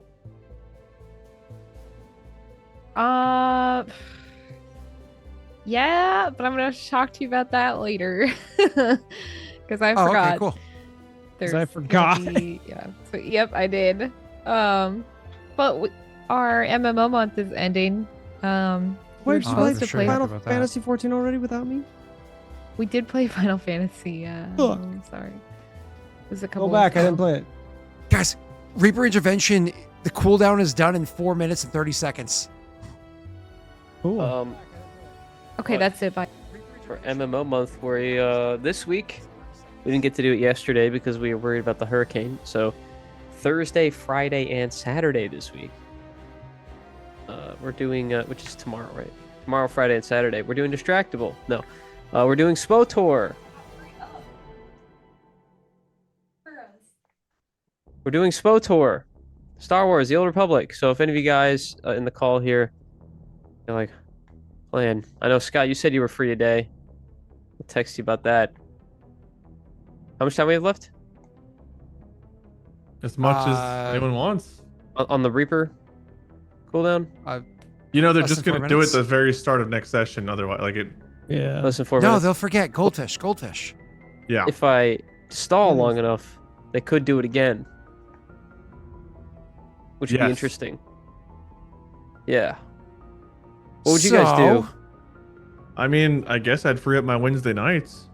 Yeah, but I'm gonna talk to you about that later because I forgot. Okay, cool. There's I forgot. yeah. So, yep, I did. But our MMO month is ending. We're Wait, supposed to sure play. you Final about that. Fantasy 14 already without me? We did play Final Fantasy. Ugh. Sorry. It was a couple. Go back. I ago. didn't play it. Guys, Reaper Intervention, the cooldown is done in 4 minutes and 30 seconds. Cool. Okay, What? that's it. Bye. For MMO month, where this week we didn't get to do it yesterday because we were worried about the hurricane. So Thursday, Friday, and Saturday this week. We're doing, which is tomorrow, right? Tomorrow, Friday, and Saturday. We're doing Distractable. No. We're doing SPOTOR. We're doing SPOTOR. Star Wars, The Old Republic. So if any of you guys in the call here, you're like, playing. I know, Scott, you said you were free today. I'll text you about that. How much time we have left? As much as anyone wants. On the Reaper cooldown? They're Less just than 4 going to do it minutes. at the very start of next session. Otherwise, Yeah. Less than 4 No, minutes. they'll forget. Goldfish. yeah. If I stall long enough, they could do it again. Which would be Yes. interesting. Yeah. What would you guys do? I mean, I guess I'd free up my Wednesday nights.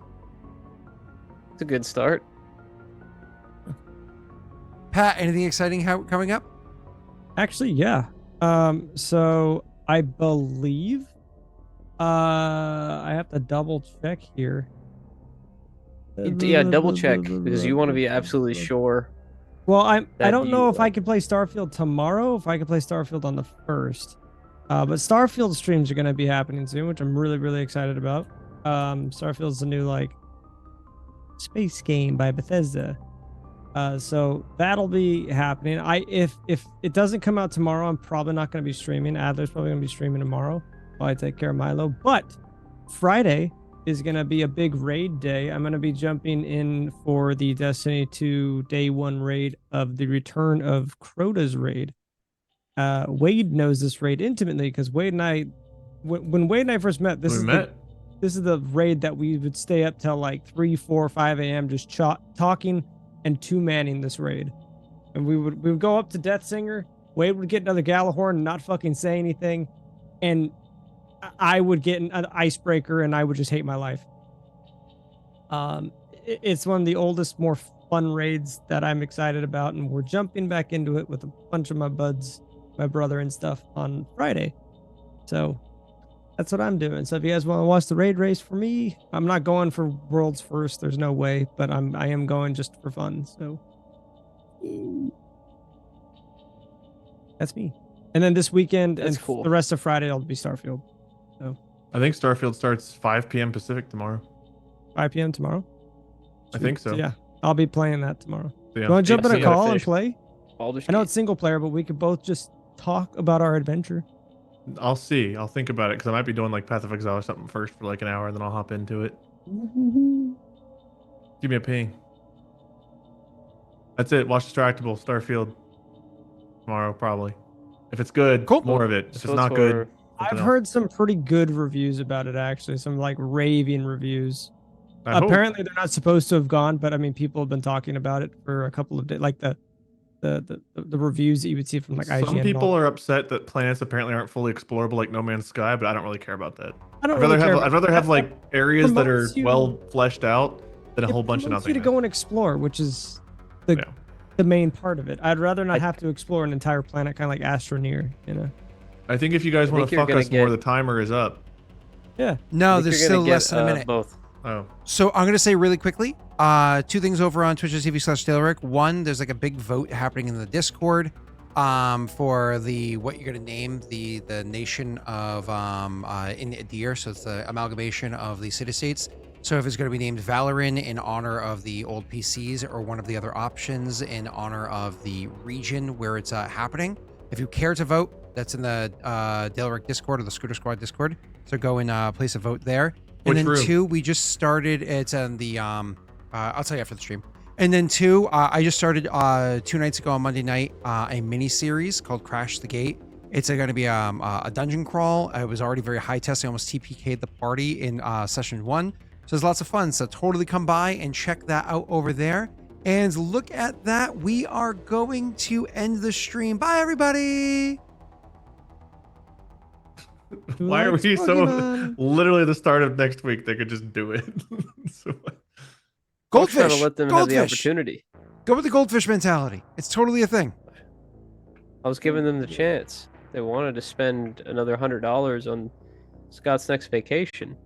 It's a good start. Pat, anything exciting coming up? Actually, yeah. So I believe I have to double check here. Yeah, double check because you want to be absolutely sure Well, I That don't you know if I like. can play Starfield tomorrow. If I can play Starfield on the 1st, but Starfield streams are going to be happening soon, which I'm really excited about. Starfield's a new like space game by Bethesda. So that'll be happening. If it doesn't come out tomorrow, I'm probably not going to be streaming. Adler's probably going to be streaming tomorrow while I take care of Milo. But Friday is going to be a big raid day. I'm going to be jumping in for the Destiny 2 day 1 raid of the return of Crota's raid. Wade knows this raid intimately because Wade and I, when Wade and I first met, this is the raid that we would stay up till like 3, 4, 5 a.m. just talking and two-manning this raid. And we would go up to Death Singer. Wade would get another Galahorn and not fucking say anything. And I would get an icebreaker and I would just hate my life. It's one of the oldest, more fun raids that I'm excited about, and we're jumping back into it with a bunch of my buds, my brother and stuff on Friday. So that's what I'm doing. So if you guys want to watch the raid race for me, I'm not going for world's first. There's no way, but I am going just for fun. So that's me. And then this weekend That's and cool. the rest of Friday, I'll be Starfield. So I think Starfield starts 5 p.m. Pacific tomorrow. 5 p.m. tomorrow. I think so. Yeah, I'll be playing that tomorrow. So, yeah. You want to jump in a you gotta call and finish play? Baldur's I know Gate. it's single player, but we could both just talk about our adventure. I'll see. I'll think about it because I might be doing like Path of Exile or something first for like an hour, and then I'll hop into it. Give me a ping. That's it. Watch Distractable Starfield tomorrow, probably. If it's good, Cool. more of it. If it's So not good, I've something heard some pretty good reviews about it, actually. Some like raving reviews. else. I hope. Apparently, they're not supposed to have gone, but I mean, people have been talking about it for a couple of days. Like the reviews that you would see from like IGN. Some and people all. are upset that planets apparently aren't fully explorable like No Man's Sky, but I don't really care about that. I don't I'd rather really care. I'd rather have like areas that are promotes you- well fleshed out than a whole bunch of promotes nothing. you to go and explore, which is the main part of it. I'd rather not have to explore an entire planet, kind of like Astroneer, you know. I think if you guys want think to you're fuck gonna us more, get- the timer is up. Yeah. No, I think there's you're gonna still get, less than a minute. Both. Oh, So I'm gonna say really quickly, 2 things over on twitch.tv/Daelric. One, there's like a big vote happening in the Discord, for what you're gonna name the nation of in Adir. So it's the amalgamation of the city-states. So if it's gonna be named Valorin in honor of the old PCs, or one of the other options in honor of the region where it's happening. If you care to vote, that's in the Daelric Discord or the Scooter Squad Discord. So go and place a vote there. And Which then room? 2, we just started. It's on the I'll tell you after the stream. And then 2, I just started 2 nights ago on Monday night a mini series called Crash the Gate. It's going to be a dungeon crawl. It was already very high testing. Almost TPK'd the party in session 1. So there's lots of fun. So totally come by and check that out over there. And look at that. We are going to end the stream. Bye, everybody. why are we so literally the start of next week? They could just do it. So, I'm trying Goldfish. to let them have the Goldfish. opportunity. Go with the goldfish mentality. It's totally a thing. I was giving them the chance. They wanted to spend another $100 on Scott's next vacation.